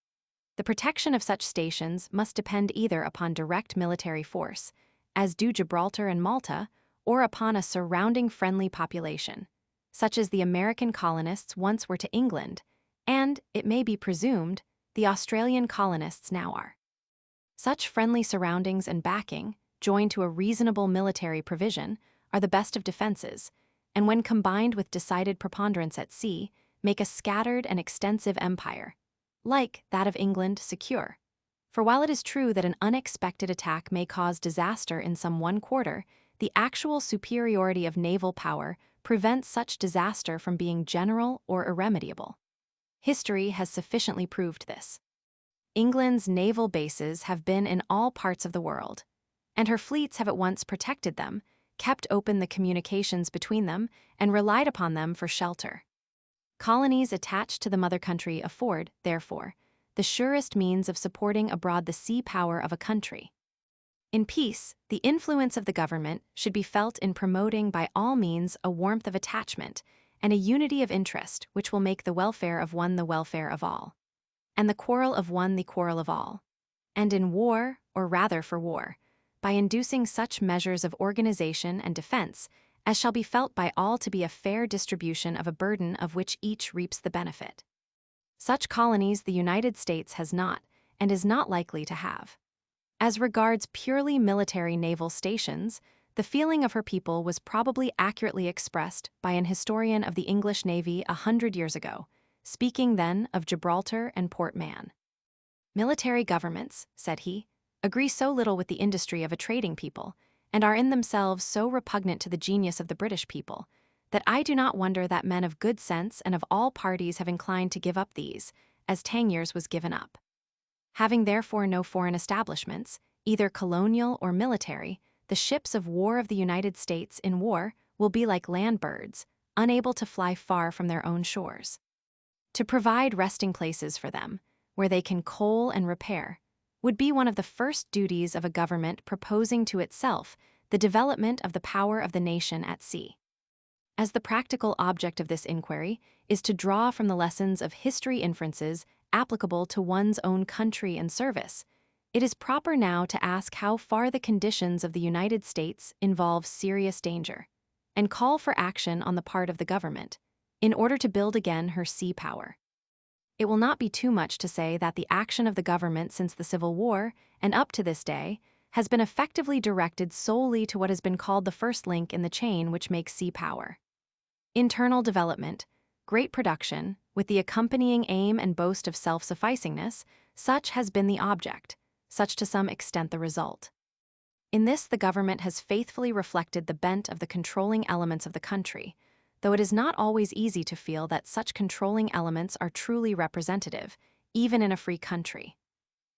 A: The protection of such stations must depend either upon direct military force, as do Gibraltar and Malta, or upon a surrounding friendly population, such as the American colonists once were to England, and, it may be presumed, the Australian colonists now are. Such friendly surroundings and backing, joined to a reasonable military provision, are the best of defenses, and when combined with decided preponderance at sea, make a scattered and extensive empire, like that of England, secure. For while it is true that an unexpected attack may cause disaster in some one quarter, the actual superiority of naval power prevents such disaster from being general or irremediable. History has sufficiently proved this. England's naval bases have been in all parts of the world, and her fleets have at once protected them, kept open the communications between them, and relied upon them for shelter. Colonies attached to the mother country afford, therefore, the surest means of supporting abroad the sea power of a country. In peace, the influence of the government should be felt in promoting by all means a warmth of attachment and a unity of interest which will make the welfare of one the welfare of all, and the quarrel of one the quarrel of all. And in war, or rather for war, by inducing such measures of organization and defense as shall be felt by all to be a fair distribution of a burden of which each reaps the benefit. Such colonies the United States has not, and is not likely to have. As regards purely military naval stations, the feeling of her people was probably accurately expressed by an historian of the English Navy 100 years ago, speaking then of Gibraltar and Port Mahon. "Military governments," said he, "agree so little with the industry of a trading people, and are in themselves so repugnant to the genius of the British people, that I do not wonder that men of good sense and of all parties have inclined to give up these, as Tangiers was given up. Having therefore no foreign establishments, either colonial or military, the ships of war of the United States in war will be like land birds, unable to fly far from their own shores. To provide resting places for them, where they can coal and repair, would be one of the first duties of a government proposing to itself the development of the power of the nation at sea. As the practical object of this inquiry is to draw from the lessons of history inferences applicable to one's own country and service, it is proper now to ask how far the conditions of the United States involve serious danger, and call for action on the part of the government, in order to build again her sea power. It will not be too much to say that the action of the government since the Civil War, and up to this day, has been effectively directed solely to what has been called the first link in the chain which makes sea power. Internal development, great production, with the accompanying aim and boast of self-sufficingness, such has been the object, such to some extent the result. In this the government has faithfully reflected the bent of the controlling elements of the country, though it is not always easy to feel that such controlling elements are truly representative, even in a free country.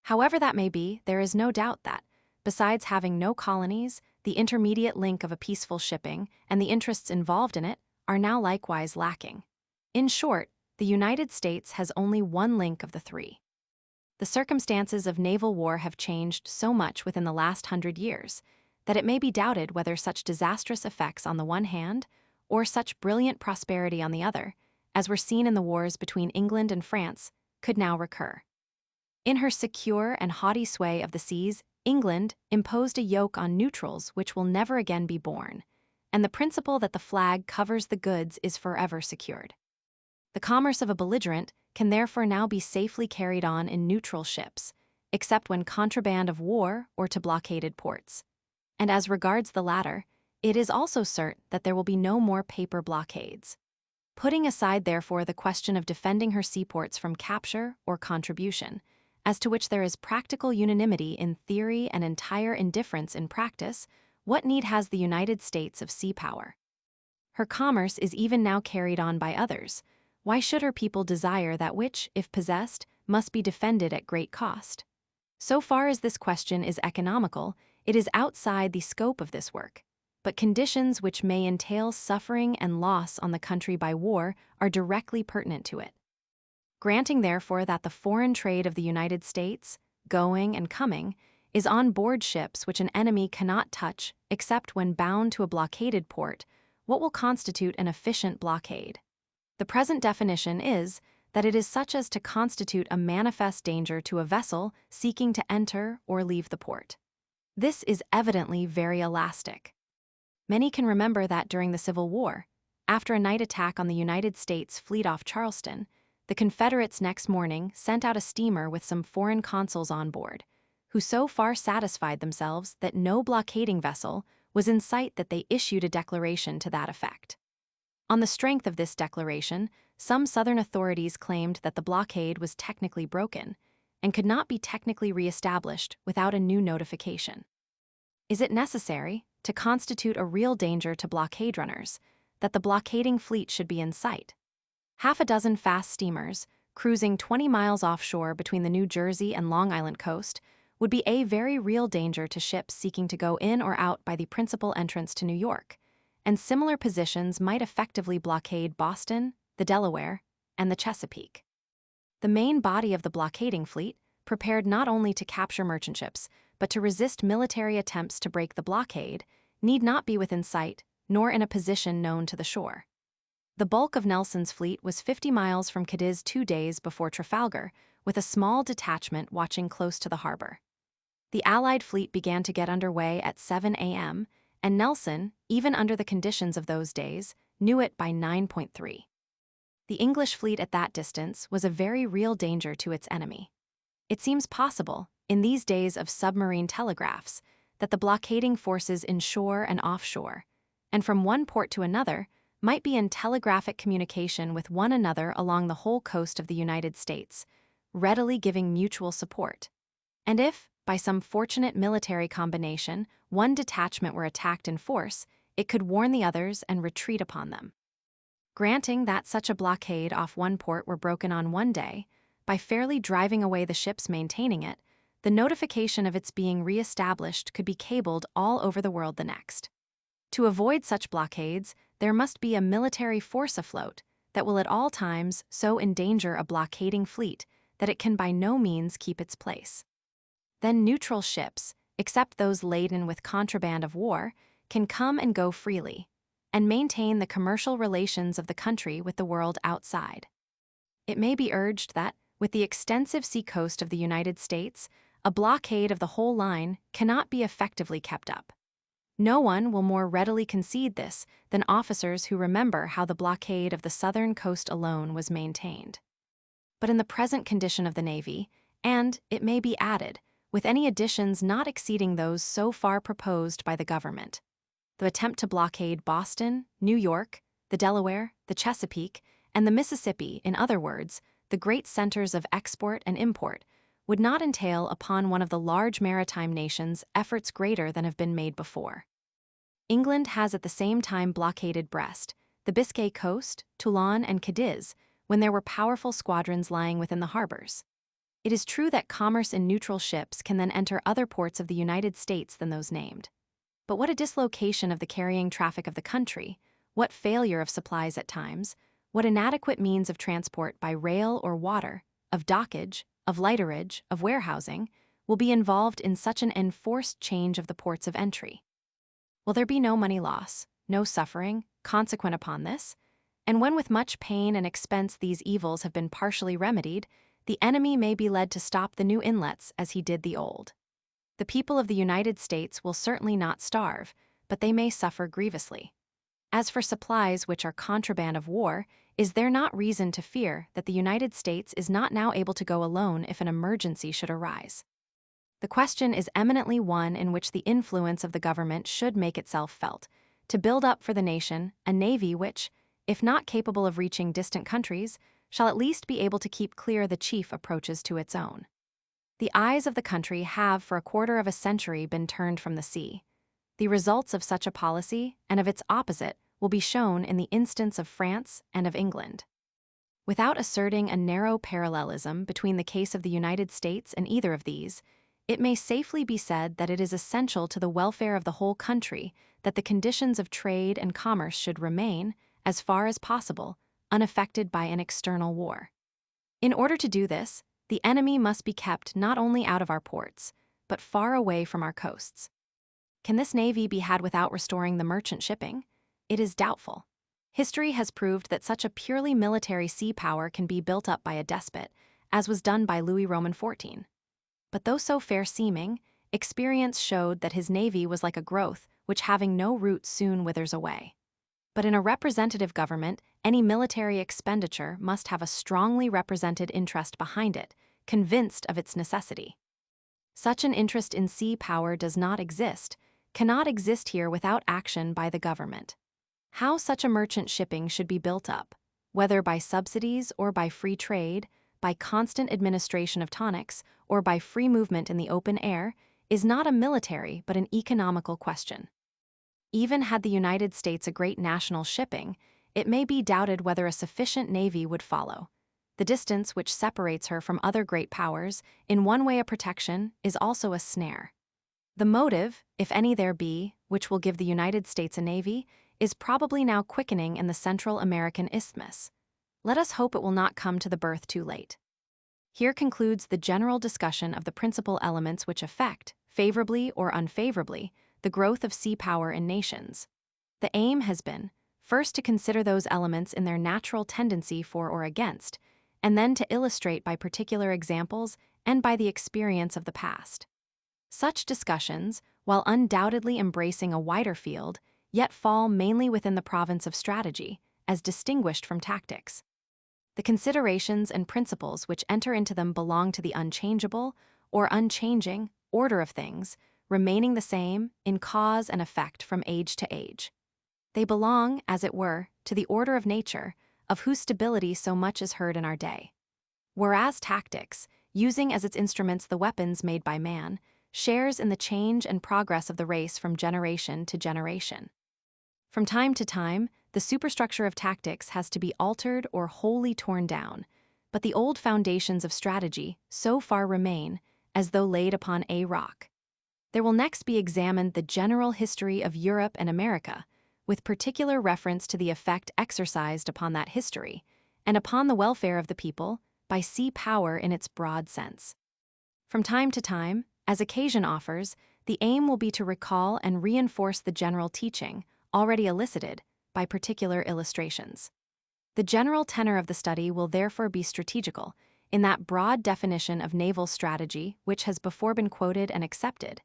A: However that may be, there is no doubt that, besides having no colonies, the intermediate link of a peaceful shipping and the interests involved in it are now likewise lacking. In short, the United States has only one link of the three. The circumstances of naval war have changed so much within the last 100 years that it may be doubted whether such disastrous effects on the one hand, or such brilliant prosperity on the other, as were seen in the wars between England and France, could now recur. In her secure and haughty sway of the seas, England imposed a yoke on neutrals which will never again be borne, and the principle that the flag covers the goods is forever secured. The commerce of a belligerent can therefore now be safely carried on in neutral ships, except when contraband of war or to blockaded ports. And as regards the latter, it is also certain that there will be no more paper blockades. Putting aside therefore the question of defending her seaports from capture or contribution, as to which there is practical unanimity in theory and entire indifference in practice, what need has the United States of sea power? Her commerce is even now carried on by others. Why should her people desire that which, if possessed, must be defended at great cost? So far as this question is economical, it is outside the scope of this work, but conditions which may entail suffering and loss on the country by war are directly pertinent to it. Granting therefore that the foreign trade of the United States, going and coming, is on board ships which an enemy cannot touch except when bound to a blockaded port, what will constitute an efficient blockade? The present definition is that it is such as to constitute a manifest danger to a vessel seeking to enter or leave the port. This is evidently very elastic. Many can remember that during the Civil War, after a night attack on the United States fleet off Charleston, the Confederates next morning sent out a steamer with some foreign consuls on board, who so far satisfied themselves that no blockading vessel was in sight that they issued a declaration to that effect. On the strength of this declaration, some Southern authorities claimed that the blockade was technically broken and could not be technically reestablished without a new notification. Is it necessary, to constitute a real danger to blockade runners, that the blockading fleet should be in sight? Half a dozen fast steamers, cruising 20 miles offshore between the New Jersey and Long Island coast, would be a very real danger to ships seeking to go in or out by the principal entrance to New York, and similar positions might effectively blockade Boston, the Delaware, and the Chesapeake. The main body of the blockading fleet, prepared not only to capture merchant ships, but to resist military attempts to break the blockade, need not be within sight, nor in a position known to the shore. The bulk of Nelson's fleet was 50 miles from Cadiz 2 days before Trafalgar, with a small detachment watching close to the harbor. The Allied fleet began to get underway at 7 a.m., and Nelson, even under the conditions of those days, knew it by 9.3. The English fleet at that distance was a very real danger to its enemy. It seems possible, in these days of submarine telegraphs, that the blockading forces inshore and offshore, and from one port to another, might be in telegraphic communication with one another along the whole coast of the United States, readily giving mutual support. And if, by some fortunate military combination, one detachment were attacked in force, it could warn the others and retreat upon them. Granting that such a blockade off one port were broken on one day, by fairly driving away the ships maintaining it, the notification of its being re-established could be cabled all over the world the next. To avoid such blockades, there must be a military force afloat that will at all times so endanger a blockading fleet that it can by no means keep its place. Then neutral ships, except those laden with contraband of war, can come and go freely, and maintain the commercial relations of the country with the world outside. It may be urged that, with the extensive seacoast of the United States, a blockade of the whole line cannot be effectively kept up. No one will more readily concede this than officers who remember how the blockade of the southern coast alone was maintained. But in the present condition of the Navy, and, it may be added, with any additions not exceeding those so far proposed by the government, the attempt to blockade Boston, New York, the Delaware, the Chesapeake, and the Mississippi, in other words, the great centers of export and import, would not entail upon one of the large maritime nations efforts greater than have been made before. England has at the same time blockaded Brest, the Biscay coast, Toulon, and Cadiz, when there were powerful squadrons lying within the harbors. It is true that commerce in neutral ships can then enter other ports of the United States than those named. But what a dislocation of the carrying traffic of the country, what failure of supplies at times, what inadequate means of transport by rail or water, of dockage, of lighterage, of warehousing, will be involved in such an enforced change of the ports of entry. Will there be no money loss, no suffering, consequent upon this? And when with much pain and expense these evils have been partially remedied, the enemy may be led to stop the new inlets as he did the old. The people of the United States will certainly not starve, but they may suffer grievously. As for supplies which are contraband of war, is there not reason to fear that the United States is not now able to go alone if an emergency should arise? The question is eminently one in which the influence of the government should make itself felt, to build up for the nation a navy which, if not capable of reaching distant countries, shall at least be able to keep clear the chief approaches to its own. The eyes of the country have for a quarter of a century been turned from the sea. The results of such a policy and of its opposite will be shown in the instance of France and of England. Without asserting a narrow parallelism between the case of the United States and either of these, it may safely be said that it is essential to the welfare of the whole country that the conditions of trade and commerce should remain, as far as possible, unaffected by an external war. In order to do this, the enemy must be kept not only out of our ports, but far away from our coasts. Can this navy be had without restoring the merchant shipping? It is doubtful. History has proved that such a purely military sea power can be built up by a despot, as was done by Louis Roman XIV. But though so fair-seeming, experience showed that his navy was like a growth which having no roots soon withers away. But in a representative government, any military expenditure must have a strongly represented interest behind it, convinced of its necessity. Such an interest in sea power does not exist, cannot exist here without action by the government. How such a merchant shipping should be built up, whether by subsidies or by free trade, by constant administration of tonics, or by free movement in the open air, is not a military but an economical question. Even had the United States a great national shipping, it may be doubted whether a sufficient navy would follow. The distance which separates her from other great powers, in one way a protection, is also a snare. The motive, if any there be, which will give the United States a navy, is probably now quickening in the Central American Isthmus. Let us hope it will not come to the birth too late. Here concludes the general discussion of the principal elements which affect, favorably or unfavorably, the growth of sea power in nations. The aim has been, first to consider those elements in their natural tendency for or against, and then to illustrate by particular examples and by the experience of the past. Such discussions, while undoubtedly embracing a wider field, yet fall mainly within the province of strategy, as distinguished from tactics. The considerations and principles which enter into them belong to the unchangeable, or unchanging, order of things, remaining the same in cause and effect from age to age. They belong, as it were, to the order of nature, of whose stability so much is heard in our day. Whereas tactics, using as its instruments the weapons made by man, shares in the change and progress of the race from generation to generation. From time to time, the superstructure of tactics has to be altered or wholly torn down, but the old foundations of strategy so far remain as though laid upon a rock. There will next be examined the general history of Europe and America, with particular reference to the effect exercised upon that history, and upon the welfare of the people, by sea power in its broad sense. From time to time, as occasion offers, the aim will be to recall and reinforce the general teaching, already elicited, by particular illustrations. The general tenor of the study will therefore be strategical, in that broad definition of naval strategy which has before been quoted and accepted.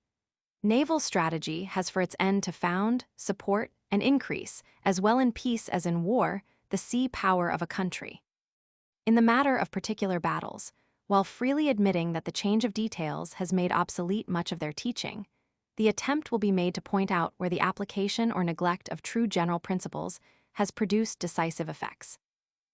A: Naval strategy has for its end to found, support, and increase, as well in peace as in war, the sea power of a country. In the matter of particular battles, while freely admitting that the change of details has made obsolete much of their teaching, the attempt will be made to point out where the application or neglect of true general principles has produced decisive effects.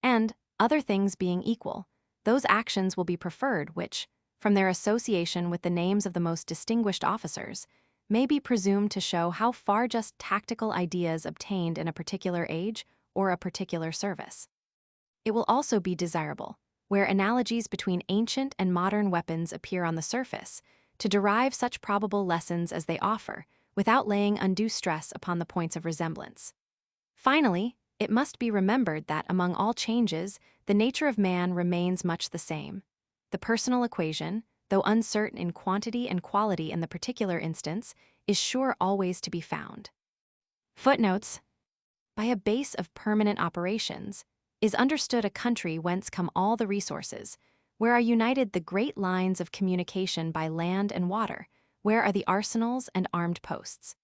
A: And, other things being equal, those actions will be preferred which, from their association with the names of the most distinguished officers, may be presumed to show how far just tactical ideas obtained in a particular age or a particular service. It will also be desirable, where analogies between ancient and modern weapons appear on the surface, to derive such probable lessons as they offer, without laying undue stress upon the points of resemblance. Finally, it must be remembered that among all changes, the nature of man remains much the same. The personal equation, though uncertain in quantity and quality in the particular instance, is sure always to be found. Footnotes: by a base of permanent operations, is understood a country whence come all the resources, where are united the great lines of communication by land and water, where are the arsenals and armed posts.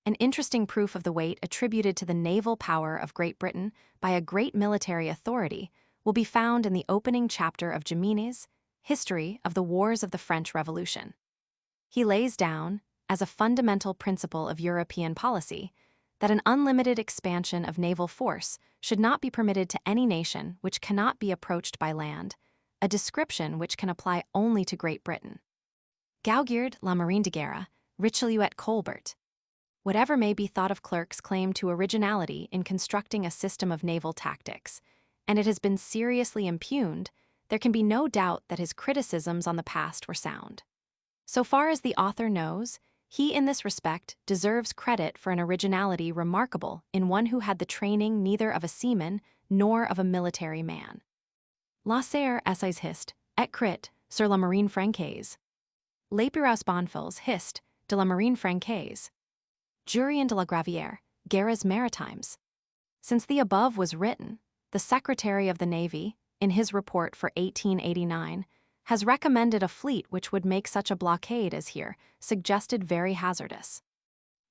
A: An interesting proof of the weight attributed to the naval power of Great Britain by a great military authority will be found in the opening chapter of Jomini's History of the Wars of the French Revolution. He lays down, as a fundamental principle of European policy, that an unlimited expansion of naval force should not be permitted to any nation which cannot be approached by land, a description which can apply only to Great Britain. Gauguierd, La Marine de Guerre, Richelieu et Colbert. Whatever may be thought of Clerk's claim to originality in constructing a system of naval tactics, and it has been seriously impugned, there can be no doubt that his criticisms on the past were sound. So far as the author knows, he in this respect deserves credit for an originality remarkable in one who had the training neither of a seaman nor of a military man. Lasserre Essays Hist, et crit, sur la marine francaise. Lapiraus Bonfils Hist, de la marine francaise. Jurien de la Gravière, Guerres Maritimes. Since the above was written, the Secretary of the Navy, in his report for 1889, has recommended a fleet which would make such a blockade as here suggested very hazardous.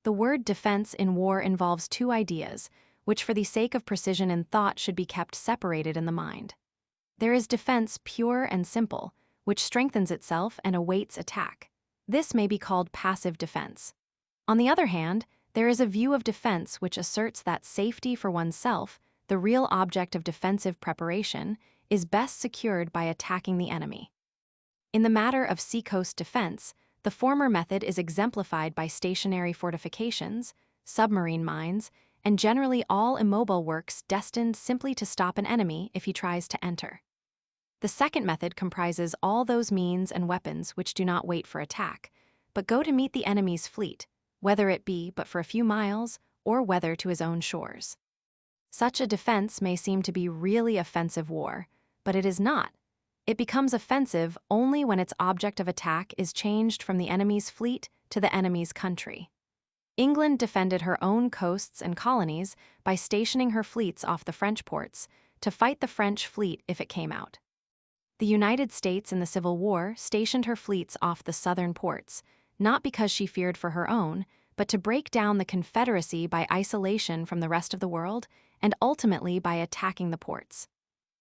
A: The word defense in war involves two ideas, which for the sake of precision in thought should be kept separated in the mind. There is defense pure and simple, which strengthens itself and awaits attack. This may be called passive defense. On the other hand, there is a view of defense which asserts that safety for oneself, the real object of defensive preparation, is best secured by attacking the enemy. In the matter of seacoast defense, the former method is exemplified by stationary fortifications, submarine mines, and generally all immobile works destined simply to stop an enemy if he tries to enter. The second method comprises all those means and weapons which do not wait for attack, but go to meet the enemy's fleet, whether it be but for a few miles or whether to his own shores. Such a defense may seem to be really offensive war, but it is not. It becomes offensive only when its object of attack is changed from the enemy's fleet to the enemy's country. England defended her own coasts and colonies by stationing her fleets off the French ports to fight the French fleet if it came out. The United States in the Civil War stationed her fleets off the southern ports, not because she feared for her own, but to break down the Confederacy by isolation from the rest of the world and ultimately by attacking the ports.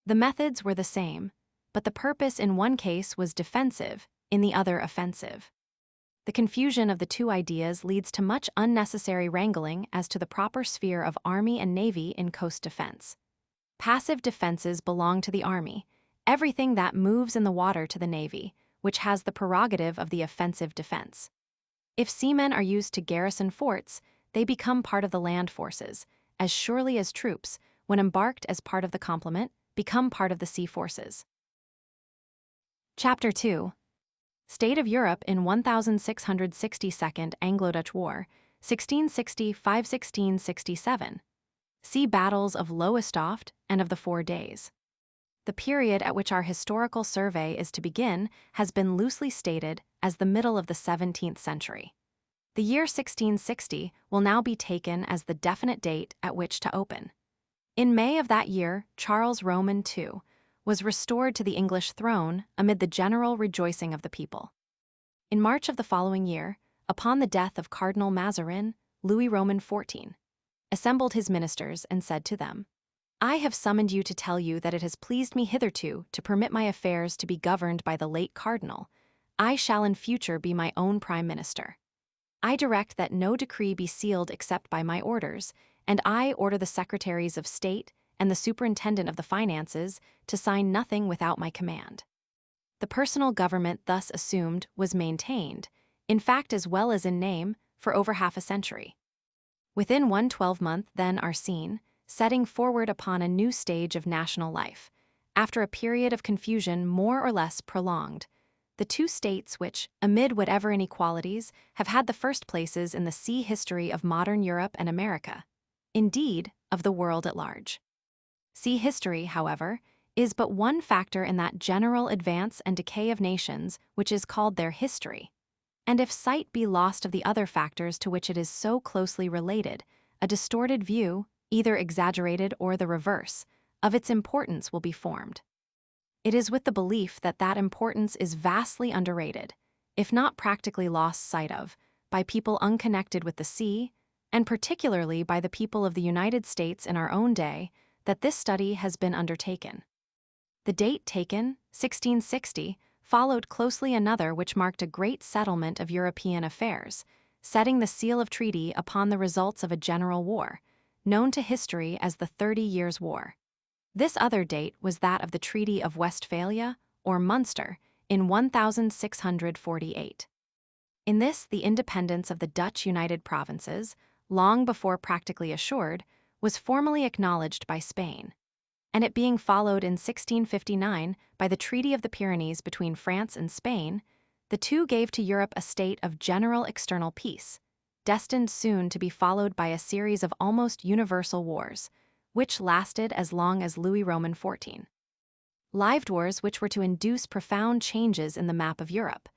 A: The methods were the same, but the purpose in one case was defensive, in the other offensive. The confusion of the two ideas leads to much unnecessary wrangling as to the proper sphere of Army and Navy in coast defense. Passive defenses belong to the Army, everything that moves in the water to the Navy, which has the prerogative of the offensive defense. If seamen are used to garrison forts, they become part of the land forces, as surely as troops, when embarked as part of the complement, become part of the sea forces. Chapter 2. State of Europe in 1662 Anglo-Dutch War, 1660–1667. See battles of Lowestoft and of the 4 Days. The period at which our historical survey is to begin has been loosely stated as the middle of the 17th century. The year 1660 will now be taken as the definite date at which to open. In May of that year, Charles Roman II was restored to the English throne amid the general rejoicing of the people. In March of the following year, upon the death of Cardinal Mazarin, Louis Roman XIV assembled his ministers and said to them, "I have summoned you to tell you that it has pleased me hitherto to permit my affairs to be governed by the late cardinal. I shall in future be my own prime minister. I direct that no decree be sealed except by my orders, and I order the secretaries of state and the superintendent of the finances to sign nothing without my command." The personal government thus assumed was maintained, in fact as well as in name, for over half a century. Within one 12-month then are seen, setting forward upon a new stage of national life, after a period of confusion more or less prolonged, the two states which, amid whatever inequalities, have had the first places in the sea history of modern Europe and America, indeed, of the world at large. Sea history, however, is but one factor in that general advance and decay of nations which is called their history. And if sight be lost of the other factors to which it is so closely related, a distorted view, either exaggerated or the reverse, of its importance will be formed. It is with the belief that that importance is vastly underrated, if not practically lost sight of, by people unconnected with the sea, and particularly by the people of the United States in our own day, that this study has been undertaken. The date taken, 1660, followed closely another which marked a great settlement of European affairs, setting the seal of treaty upon the results of a general war, known to history as the 30 Years' War. This other date was that of the Treaty of Westphalia, or Munster, in 1648. In this, the independence of the Dutch United Provinces, long before practically assured, was formally acknowledged by Spain, and it being followed in 1659 by the Treaty of the Pyrenees between France and Spain, the two gave to Europe a state of general external peace, destined soon to be followed by a series of almost universal wars, which lasted as long as Louis Roman XIV. Lived wars which were to induce profound changes in the map of Europe,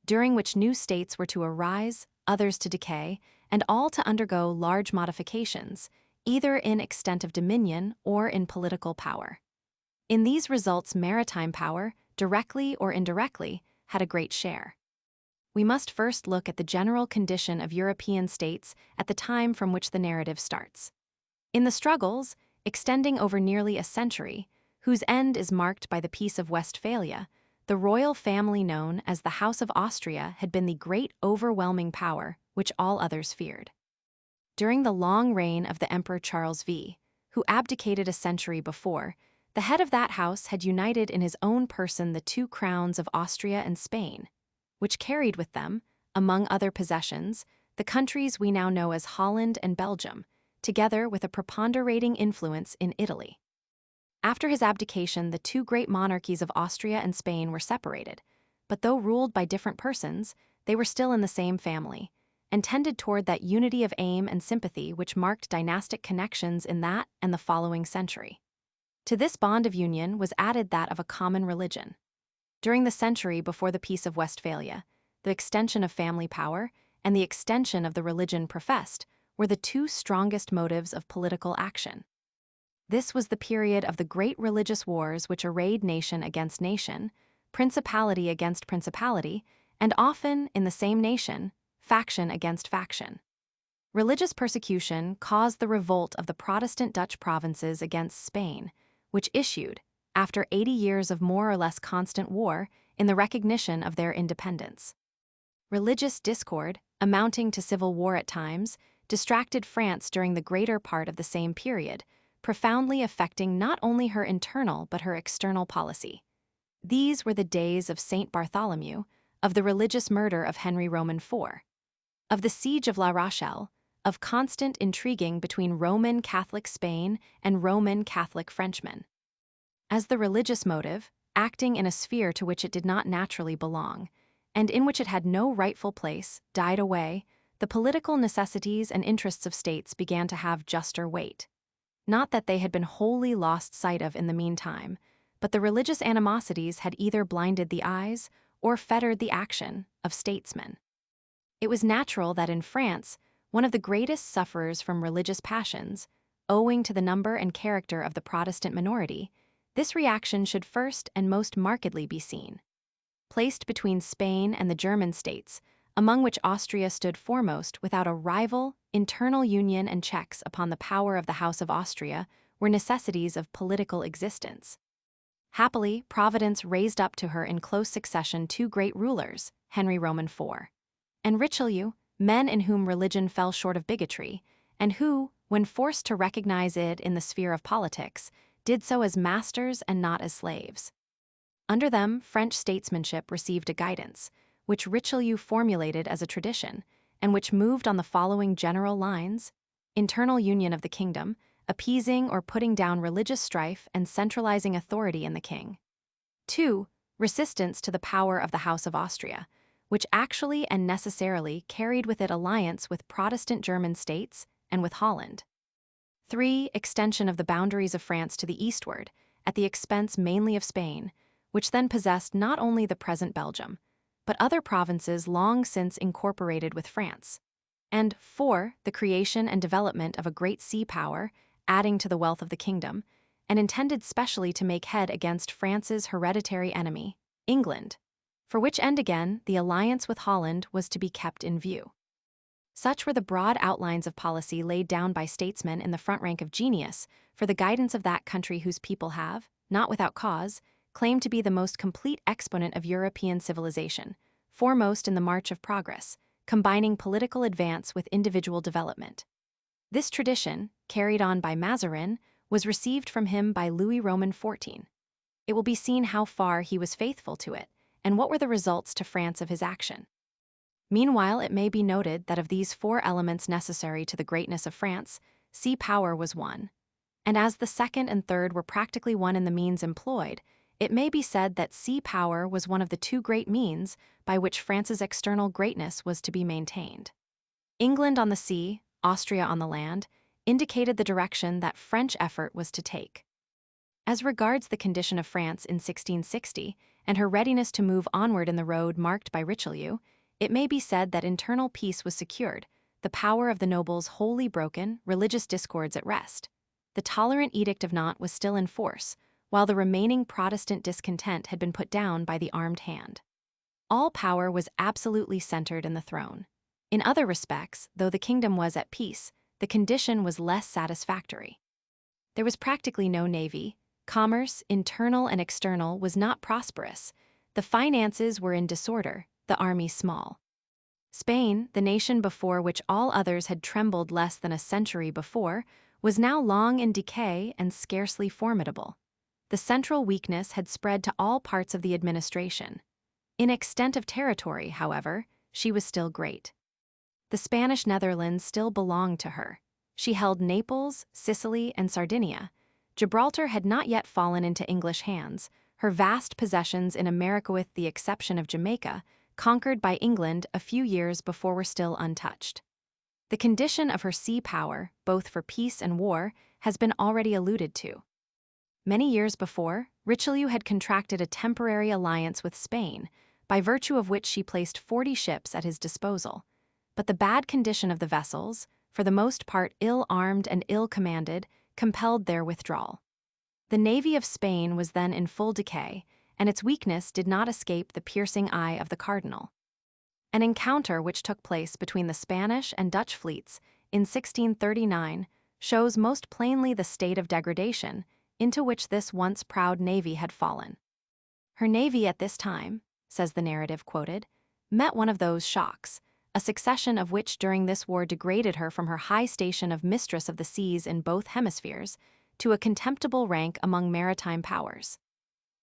A: during which new states were to arise, others to decay, and all to undergo large modifications, either in extent of dominion or in political power. In these results, maritime power, directly or indirectly, had a great share. We must first look at the general condition of European states at the time from which the narrative starts. In the struggles, extending over nearly a century, whose end is marked by the Peace of Westphalia, the royal family known as the House of Austria had been the great overwhelming power which all others feared. During the long reign of the Emperor Charles V, who abdicated a century before, the head of that house had united in his own person the two crowns of Austria and Spain, which carried with them, among other possessions, the countries we now know as Holland and Belgium, together with a preponderating influence in Italy. After his abdication, the two great monarchies of Austria and Spain were separated, but though ruled by different persons, they were still in the same family, and tended toward that unity of aim and sympathy which marked dynastic connections in that and the following century. To this bond of union was added that of a common religion. During the century before the Peace of Westphalia, the extension of family power and the extension of the religion professed were the two strongest motives of political action. This was the period of the great religious wars which arrayed nation against nation, principality against principality, and often, in the same nation, faction against faction. Religious persecution caused the revolt of the Protestant Dutch provinces against Spain, which issued, after 80 years of more or less constant war, in the recognition of their independence. Religious discord, amounting to civil war at times, distracted France during the greater part of the same period, profoundly affecting not only her internal but her external policy. These were the days of Saint Bartholomew, of the religious murder of Henry Roman IV, of the siege of La Rochelle, of constant intriguing between Roman Catholic Spain and Roman Catholic Frenchmen. As the religious motive, acting in a sphere to which it did not naturally belong, and in which it had no rightful place, died away, the political necessities and interests of states began to have juster weight. Not that they had been wholly lost sight of in the meantime, but the religious animosities had either blinded the eyes or fettered the action of statesmen. It was natural that in France, one of the greatest sufferers from religious passions, owing to the number and character of the Protestant minority, this reaction should first and most markedly be seen. Placed between Spain and the German states, among which Austria stood foremost without a rival, internal union and checks upon the power of the House of Austria were necessities of political existence. Happily, Providence raised up to her in close succession two great rulers, Henry Roman IV and Richelieu, men in whom religion fell short of bigotry, and who, when forced to recognize it in the sphere of politics, did so as masters and not as slaves. Under them, French statesmanship received a guidance, which Richelieu formulated as a tradition, and which moved on the following general lines: internal union of the kingdom, appeasing or putting down religious strife and centralizing authority in the king. 2. Resistance to the power of the House of Austria, which actually and necessarily carried with it alliance with Protestant German states and with Holland. 3. Extension of the boundaries of France to the eastward, at the expense mainly of Spain, which then possessed not only the present Belgium, but other provinces long since incorporated with France. And 4. The creation and development of a great sea power, adding to the wealth of the kingdom, and intended specially to make head against France's hereditary enemy, England, for which end again the alliance with Holland was to be kept in view. Such were the broad outlines of policy laid down by statesmen in the front rank of genius for the guidance of that country whose people have, not without cause, claimed to be the most complete exponent of European civilization, foremost in the march of progress, combining political advance with individual development. This tradition, carried on by Mazarin, was received from him by Louis Roman XIV. It will be seen how far he was faithful to it, and what were the results to France of his action. Meanwhile, it may be noted that of these four elements necessary to the greatness of France, sea power was one. And as the second and third were practically one in the means employed, it may be said that sea power was one of the two great means by which France's external greatness was to be maintained. England on the sea, Austria on the land, indicated the direction that French effort was to take. As regards the condition of France in 1660, and her readiness to move onward in the road marked by Richelieu, it may be said that internal peace was secured, the power of the nobles wholly broken, religious discords at rest. The tolerant Edict of Nantes was still in force, while the remaining Protestant discontent had been put down by the armed hand. All power was absolutely centered in the throne. In other respects, though the kingdom was at peace, the condition was less satisfactory. There was practically no navy. Commerce, internal and external, was not prosperous. The finances were in disorder, the army small. Spain, the nation before which all others had trembled less than a century before, was now long in decay and scarcely formidable. The central weakness had spread to all parts of the administration. In extent of territory, however, she was still great. The Spanish Netherlands still belonged to her. She held Naples, Sicily, and Sardinia. Gibraltar had not yet fallen into English hands. Her vast possessions in America, with the exception of Jamaica, conquered by England a few years before, were still untouched. The condition of her sea power, both for peace and war, has been already alluded to. Many years before, Richelieu had contracted a temporary alliance with Spain, by virtue of which she placed 40 ships at his disposal. But the bad condition of the vessels, for the most part ill-armed and ill-commanded, compelled their withdrawal. The navy of Spain was then in full decay, and its weakness did not escape the piercing eye of the cardinal. An encounter which took place between the Spanish and Dutch fleets in 1639 shows most plainly the state of degradation into which this once proud navy had fallen. Her navy at this time, says the narrative quoted, met one of those shocks, a succession of which during this war degraded her from her high station of mistress of the seas in both hemispheres to a contemptible rank among maritime powers.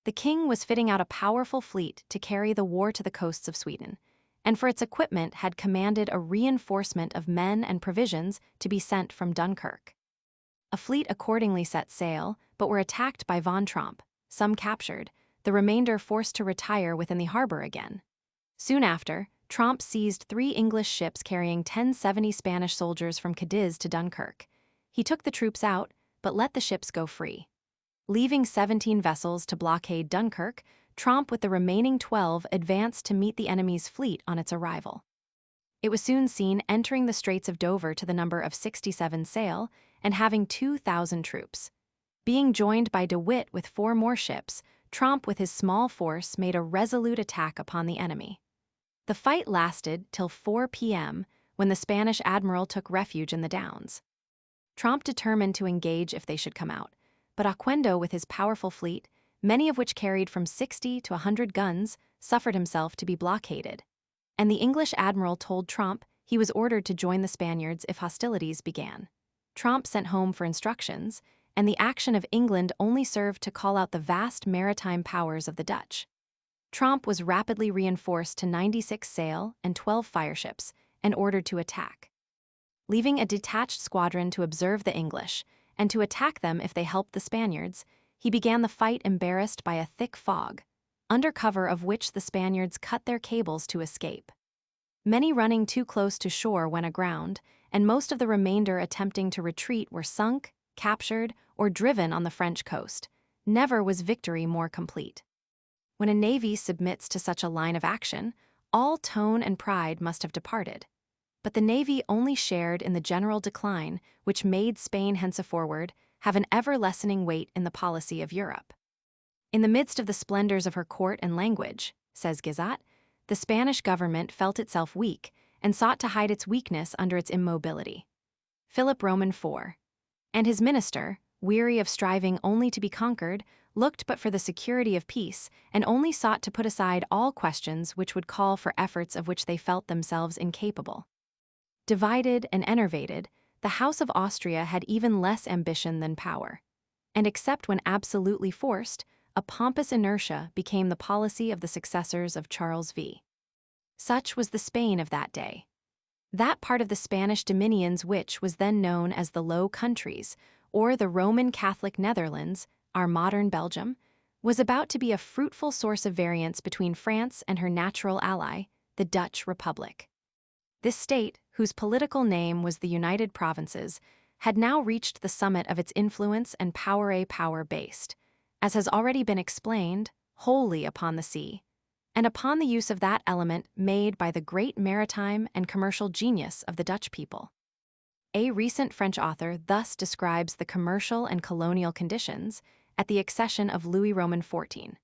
A: The king was fitting out a powerful fleet to carry the war to the coasts of Sweden, and for its equipment had commanded a reinforcement of men and provisions to be sent from Dunkirk. A fleet accordingly set sail, but were attacked by von Tromp, some captured, the remainder forced to retire within the harbor again. Soon after, Tromp seized 3 English ships carrying 1070 Spanish soldiers from Cadiz to Dunkirk. He took the troops out, but let the ships go free. Leaving 17 vessels to blockade Dunkirk, Tromp with the remaining 12 advanced to meet the enemy's fleet on its arrival. It was soon seen entering the Straits of Dover to the number of 67 sail and having 2,000 troops. Being joined by De Witt with 4 more ships, Tromp with his small force made a resolute attack upon the enemy. The fight lasted till 4 p.m., when the Spanish admiral took refuge in the Downs. Tromp determined to engage if they should come out, but Oquendo with his powerful fleet, many of which carried from 60 to 100 guns, suffered himself to be blockaded. And the English admiral told Tromp he was ordered to join the Spaniards if hostilities began. Tromp sent home for instructions, and the action of England only served to call out the vast maritime powers of the Dutch. Tromp was rapidly reinforced to 96 sail and 12 fireships and ordered to attack. Leaving a detached squadron to observe the English and to attack them if they helped the Spaniards, he began the fight embarrassed by a thick fog, under cover of which the Spaniards cut their cables to escape. Many running too close to shore went aground, and most of the remainder attempting to retreat were sunk, captured, or driven on the French coast. Never was victory more complete. When a navy submits to such a line of action, all tone and pride must have departed. But the navy only shared in the general decline which made Spain henceforward have an ever-lessening weight in the policy of Europe. In the midst of the splendors of her court and language, says Guizot, the Spanish government felt itself weak and sought to hide its weakness under its immobility. Philip Roman 4. And his minister, weary of striving only to be conquered, looked but for the security of peace and only sought to put aside all questions which would call for efforts of which they felt themselves incapable. Divided and enervated, the House of Austria had even less ambition than power, and except when absolutely forced, a pompous inertia became the policy of the successors of Charles V. Such was the Spain of that day. That part of the Spanish dominions which was then known as the Low Countries, or the Roman Catholic Netherlands, our modern Belgium, was about to be a fruitful source of variance between France and her natural ally, the Dutch Republic. This state, whose political name was the United Provinces, had now reached the summit of its influence and power based, as has already been explained, wholly upon the sea, and upon the use of that element made by the great maritime and commercial genius of the Dutch people. A recent French author thus describes the commercial and colonial conditions at the accession of Louis Roman XIV.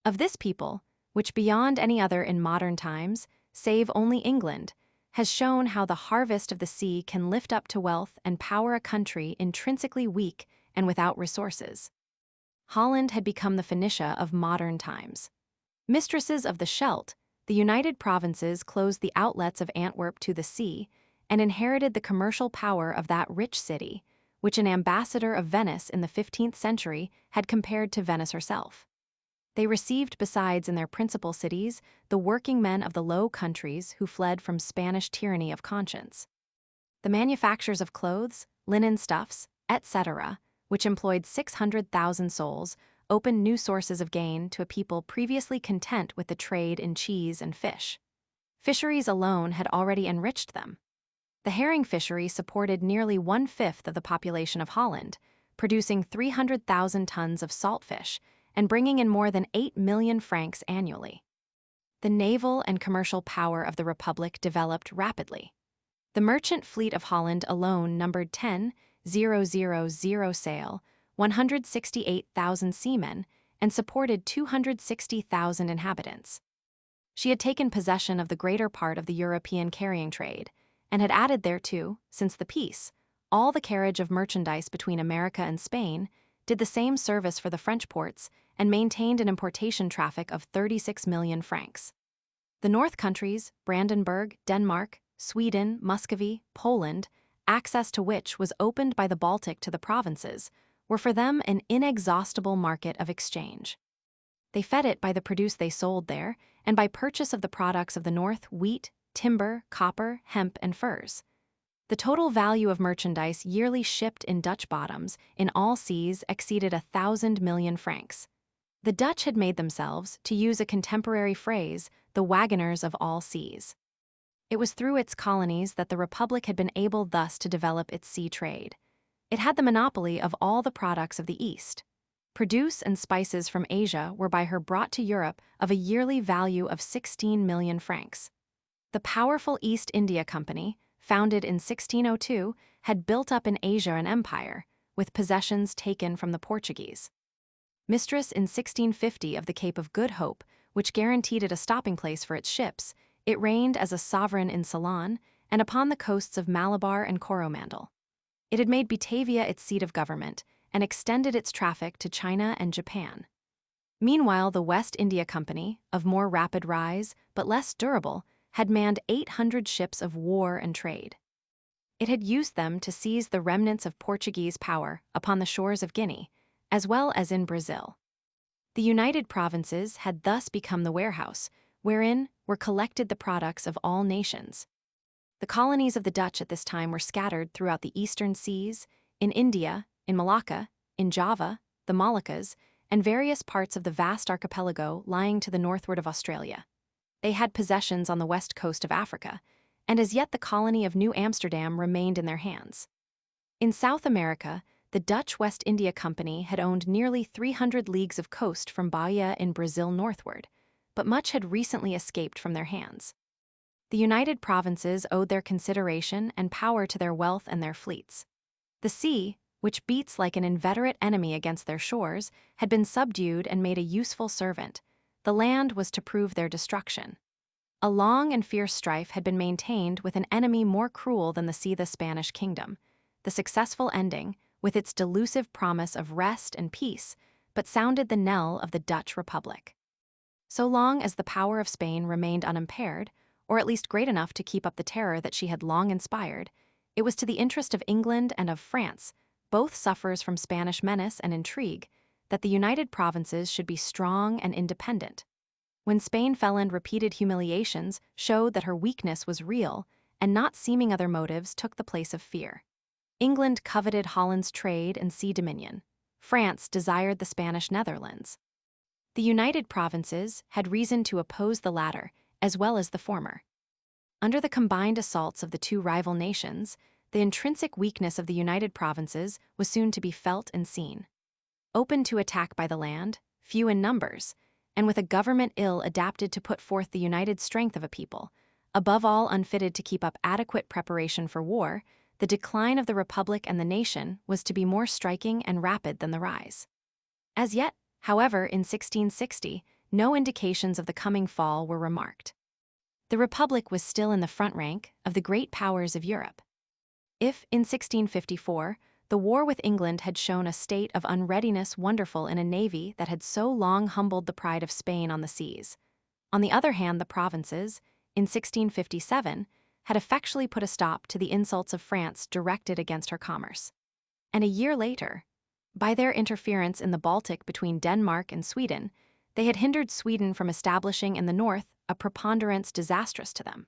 A: Of this people, which beyond any other in modern times, save only England, has shown how the harvest of the sea can lift up to wealth and power a country intrinsically weak and without resources. Holland had become the Phoenicia of modern times. Mistresses of the Scheldt, the United Provinces closed the outlets of Antwerp to the sea and inherited the commercial power of that rich city, which an ambassador of Venice in the 15th century had compared to Venice herself. They received besides in their principal cities the working men of the Low Countries who fled from Spanish tyranny of conscience. The manufactures of clothes, linen stuffs, etc., which employed 600,000 souls, opened new sources of gain to a people previously content with the trade in cheese and fish. Fisheries alone had already enriched them. The herring fishery supported nearly 1/5 of the population of Holland, producing 300,000 tons of saltfish and bringing in more than 8 million francs annually. The naval and commercial power of the Republic developed rapidly. The merchant fleet of Holland alone numbered 10,000 sail, 168,000 seamen, and supported 260,000 inhabitants. She had taken possession of the greater part of the European carrying trade, and had added thereto, since the peace, all the carriage of merchandise between America and Spain, did the same service for the French ports, and maintained an importation traffic of 36 million francs. The North countries, Brandenburg, Denmark, Sweden, Muscovy, Poland, access to which was opened by the Baltic to the provinces, were for them an inexhaustible market of exchange. They fed it by the produce they sold there, and by purchase of the products of the North: wheat, timber, copper, hemp, and furs. The total value of merchandise yearly shipped in Dutch bottoms in all seas exceeded 1,000 million francs. The Dutch had made themselves, to use a contemporary phrase, the wagoners of all seas. It was through its colonies that the Republic had been able thus to develop its sea trade. It had the monopoly of all the products of the East. Produce and spices from Asia were by her brought to Europe of a yearly value of 16 million francs. The powerful East India Company, founded in 1602, had built up in Asia an empire, with possessions taken from the Portuguese. Mistress in 1650 of the Cape of Good Hope, which guaranteed it a stopping place for its ships, it reigned as a sovereign in Ceylon and upon the coasts of Malabar and Coromandel. It had made Batavia its seat of government and extended its traffic to China and Japan. Meanwhile, the West India Company, of more rapid rise but less durable, had manned 800 ships of war and trade. It had used them to seize the remnants of Portuguese power upon the shores of Guinea, as well as in Brazil. The United Provinces had thus become the warehouse, wherein were collected the products of all nations. The colonies of the Dutch at this time were scattered throughout the eastern seas, in India, in Malacca, in Java, the Moluccas, and various parts of the vast archipelago lying to the northward of Australia. They had possessions on the west coast of Africa, and as yet the colony of New Amsterdam remained in their hands. In South America, the Dutch West India Company had owned nearly 300 leagues of coast from Bahia in Brazil northward, but much had recently escaped from their hands. The United Provinces owed their consideration and power to their wealth and their fleets. The sea, which beats like an inveterate enemy against their shores, had been subdued and made a useful servant. The land was to prove their destruction. A long and fierce strife had been maintained with an enemy more cruel than the sea, the Spanish kingdom. The successful ending, with its delusive promise of rest and peace, but sounded the knell of the Dutch Republic. So long as the power of Spain remained unimpaired, or at least great enough to keep up the terror that she had long inspired, it was to the interest of England and of France, both sufferers from Spanish menace and intrigue, that the United Provinces should be strong and independent. When Spain fell in, repeated humiliations showed that her weakness was real, and not seeming other motives took the place of fear. England coveted Holland's trade and sea dominion. France desired the Spanish Netherlands. The United Provinces had reason to oppose the latter, as well as the former. Under the combined assaults of the two rival nations, the intrinsic weakness of the United Provinces was soon to be felt and seen. Open to attack by the land, few in numbers, and with a government ill adapted to put forth the united strength of a people, above all unfitted to keep up adequate preparation for war, the decline of the Republic and the nation was to be more striking and rapid than the rise. As yet, however, in 1660, no indications of the coming fall were remarked. The Republic was still in the front rank of the great powers of Europe. If, in 1654, the war with England had shown a state of unreadiness wonderful in a navy that had so long humbled the pride of Spain on the seas, on the other hand, the provinces, in 1657, had effectually put a stop to the insults of France directed against her commerce. And a year later, by their interference in the Baltic between Denmark and Sweden, they had hindered Sweden from establishing in the north a preponderance disastrous to them.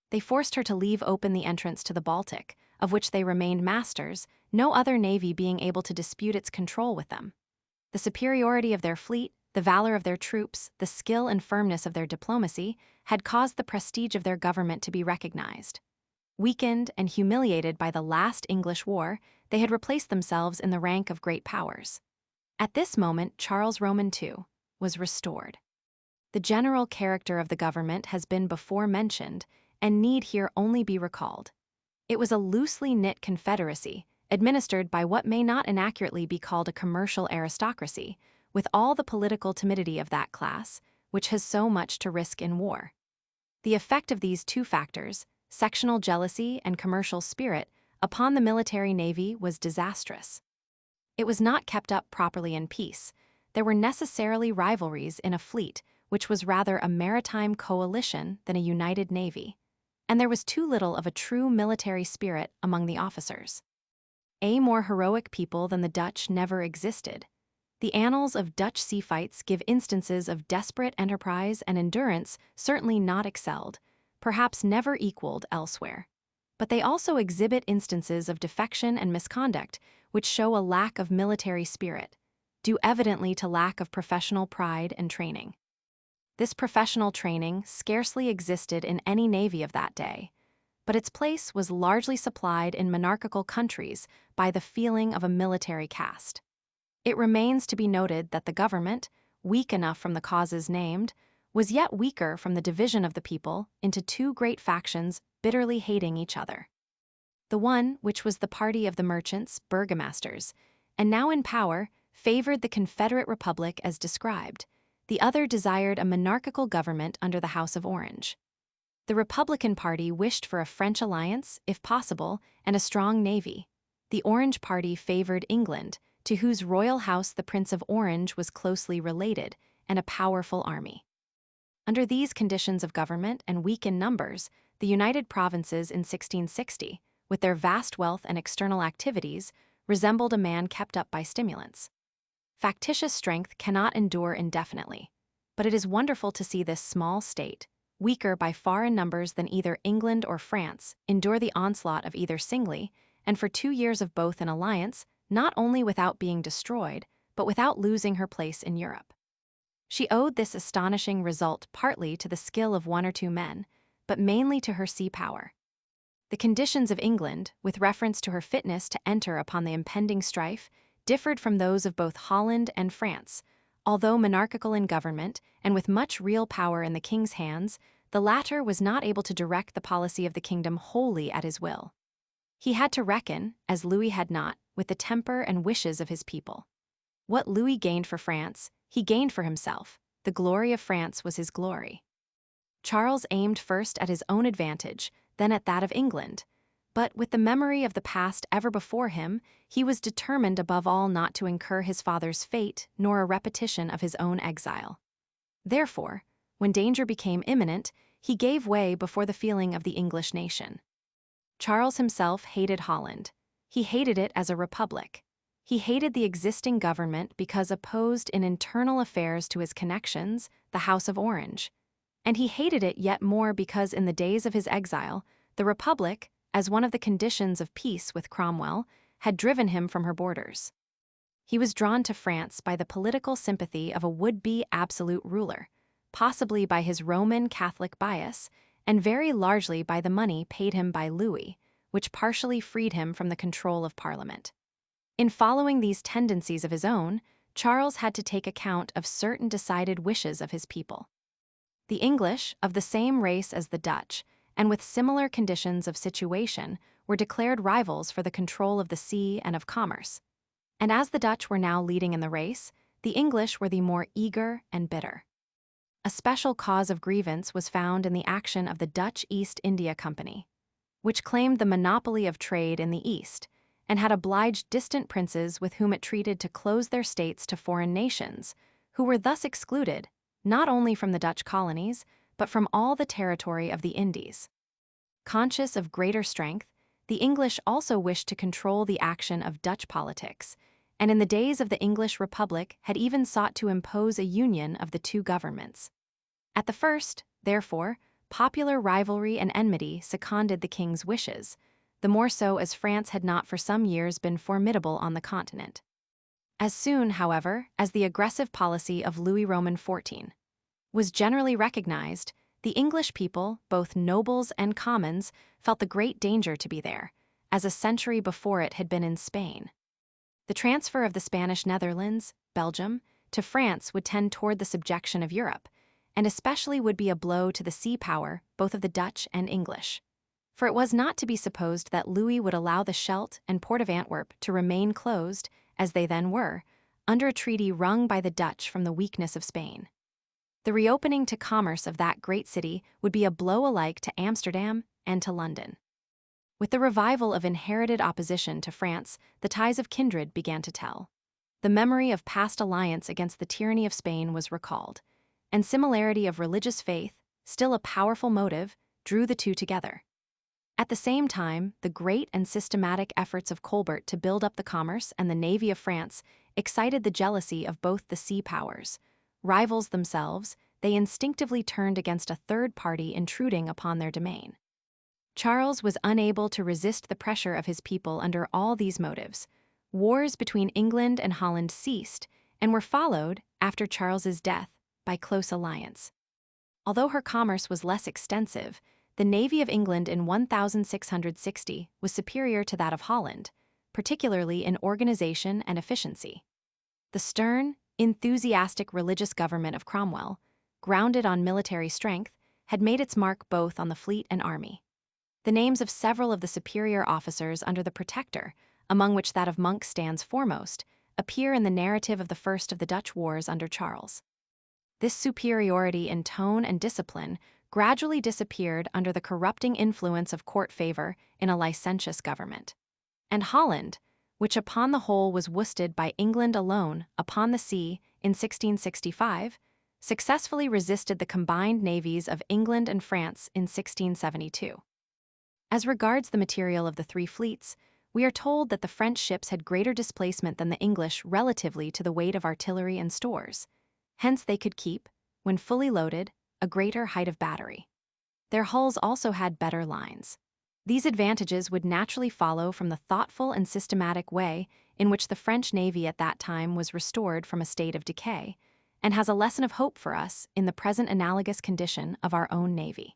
A: They forced her to leave open the entrance to the Baltic, of which they remained masters, no other navy being able to dispute its control with them. The superiority of their fleet, the valor of their troops, the skill and firmness of their diplomacy had caused the prestige of their government to be recognized. Weakened and humiliated by the last English war, they had replaced themselves in the rank of great powers. At this moment, Charles Roman II was restored. The general character of the government has been before mentioned and need here only be recalled. It was a loosely knit confederacy, administered by what may not inaccurately be called a commercial aristocracy, with all the political timidity of that class, which has so much to risk in war. The effect of these two factors, sectional jealousy and commercial spirit, upon the military navy was disastrous. It was not kept up properly in peace. There were necessarily rivalries in a fleet, which was rather a maritime coalition than a united navy, and there was too little of a true military spirit among the officers. A more heroic people than the Dutch never existed. The annals of Dutch sea fights give instances of desperate enterprise and endurance certainly not excelled, perhaps never equaled elsewhere. But they also exhibit instances of defection and misconduct, which show a lack of military spirit, due evidently to lack of professional pride and training. This professional training scarcely existed in any navy of that day, but its place was largely supplied in monarchical countries by the feeling of a military caste. It remains to be noted that the government, weak enough from the causes named, was yet weaker from the division of the people into two great factions bitterly hating each other. The one, which was the party of the merchants, burgomasters, and now in power, favored the Confederate Republic as described. The other desired a monarchical government under the House of Orange. The Republican Party wished for a French alliance, if possible, and a strong navy. The Orange Party favored England, to whose royal house the Prince of Orange was closely related, and a powerful army. Under these conditions of government and weak in numbers, the United Provinces in 1660, with their vast wealth and external activities, resembled a man kept up by stimulants. Factitious strength cannot endure indefinitely, but it is wonderful to see this small state, weaker by far in numbers than either England or France, endure the onslaught of either singly, and for 2 years of both in alliance, not only without being destroyed, but without losing her place in Europe. She owed this astonishing result partly to the skill of 1 or 2 men, but mainly to her sea power. The conditions of England, with reference to her fitness to enter upon the impending strife, differed from those of both Holland and France. Although monarchical in government and with much real power in the king's hands, the latter was not able to direct the policy of the kingdom wholly at his will. He had to reckon, as Louis had not, with the temper and wishes of his people. What Louis gained for France, he gained for himself. The glory of France was his glory. Charles aimed first at his own advantage, then at that of England. But with the memory of the past ever before him, he was determined above all not to incur his father's fate nor a repetition of his own exile. Therefore, when danger became imminent, he gave way before the feeling of the English nation. Charles himself hated Holland. He hated it as a republic. He hated the existing government because opposed in internal affairs to his connections, the House of Orange. And he hated it yet more because in the days of his exile, the republic, as one of the conditions of peace with Cromwell, had driven him from her borders. He was drawn to France by the political sympathy of a would-be absolute ruler, possibly by his Roman Catholic bias, and very largely by the money paid him by Louis, which partially freed him from the control of Parliament. In following these tendencies of his own, Charles had to take account of certain decided wishes of his people. The English, of the same race as the Dutch, and with similar conditions of situation, were declared rivals for the control of the sea and of commerce. And as the Dutch were now leading in the race, the English were the more eager and bitter. A special cause of grievance was found in the action of the Dutch East India Company, which claimed the monopoly of trade in the East, and had obliged distant princes with whom it treated to close their states to foreign nations, who were thus excluded, not only from the Dutch colonies, but from all the territory of the Indies. Conscious of greater strength, the English also wished to control the action of Dutch politics, and in the days of the English Republic had even sought to impose a union of the two governments. At the first, therefore, popular rivalry and enmity seconded the king's wishes, the more so as France had not for some years been formidable on the continent. As soon, however, as the aggressive policy of Louis Roman XIV was generally recognized, The English people, both nobles and commons, felt the great danger to be there, as a century before it had been in Spain. The transfer of the Spanish Netherlands, Belgium, to France would tend toward the subjection of Europe, and especially would be a blow to the sea power, both of the Dutch and English. For it was not to be supposed that Louis would allow the Scheldt and port of Antwerp to remain closed, as they then were, under a treaty wrung by the Dutch from the weakness of Spain. The reopening to commerce of that great city would be a blow alike to Amsterdam and to London. With the revival of inherited opposition to France, the ties of kindred began to tell. The memory of past alliance against the tyranny of Spain was recalled, and similarity of religious faith, still a powerful motive, drew the two together. At the same time, the great and systematic efforts of Colbert to build up the commerce and the navy of France excited the jealousy of both the sea powers. Rivals themselves, they instinctively turned against a third party intruding upon their domain. Charles was unable to resist the pressure of his people under all these motives. Wars between England and Holland ceased, and were followed, after Charles's death, by close alliance. Although her commerce was less extensive, the navy of England in 1660 was superior to that of Holland, particularly in organization and efficiency. The stern, enthusiastic religious government of Cromwell, grounded on military strength, had made its mark both on the fleet and army. The names of several of the superior officers under the Protector, among which that of Monk stands foremost, appear in the narrative of the first of the Dutch wars under Charles. This superiority in tone and discipline gradually disappeared under the corrupting influence of court favor in a licentious government. And Holland, which upon the whole was worsted by England alone upon the sea in 1665, successfully resisted the combined navies of England and France in 1672. As regards the material of the three fleets, we are told that the French ships had greater displacement than the English relatively to the weight of artillery and stores. Hence they could keep, when fully loaded, a greater height of battery. Their hulls also had better lines. These advantages would naturally follow from the thoughtful and systematic way in which the French navy at that time was restored from a state of decay, and has a lesson of hope for us in the present analogous condition of our own navy.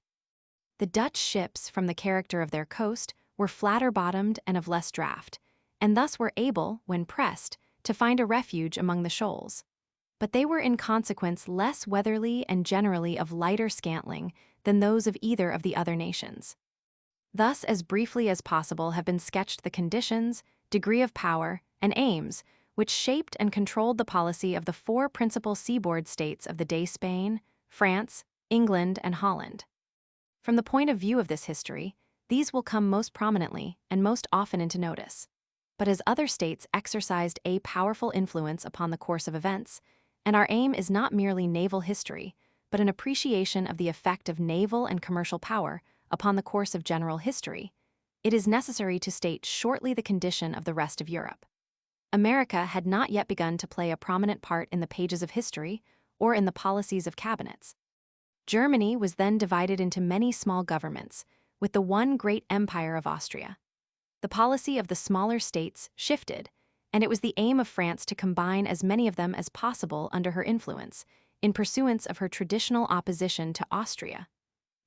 A: The Dutch ships, from the character of their coast, were flatter-bottomed and of less draught, and thus were able, when pressed, to find a refuge among the shoals. But they were in consequence less weatherly and generally of lighter scantling than those of either of the other nations. Thus, as briefly as possible have been sketched the conditions, degree of power, and aims which shaped and controlled the policy of the four principal seaboard states of the day: Spain, France, England, and Holland. From the point of view of this history, these will come most prominently and most often into notice. But as other states exercised a powerful influence upon the course of events, and our aim is not merely naval history, but an appreciation of the effect of naval and commercial power upon the course of general history, it is necessary to state shortly the condition of the rest of Europe. America had not yet begun to play a prominent part in the pages of history or in the policies of cabinets. Germany was then divided into many small governments, with the one great empire of Austria. The policy of the smaller states shifted, and it was the aim of France to combine as many of them as possible under her influence, in pursuance of her traditional opposition to Austria.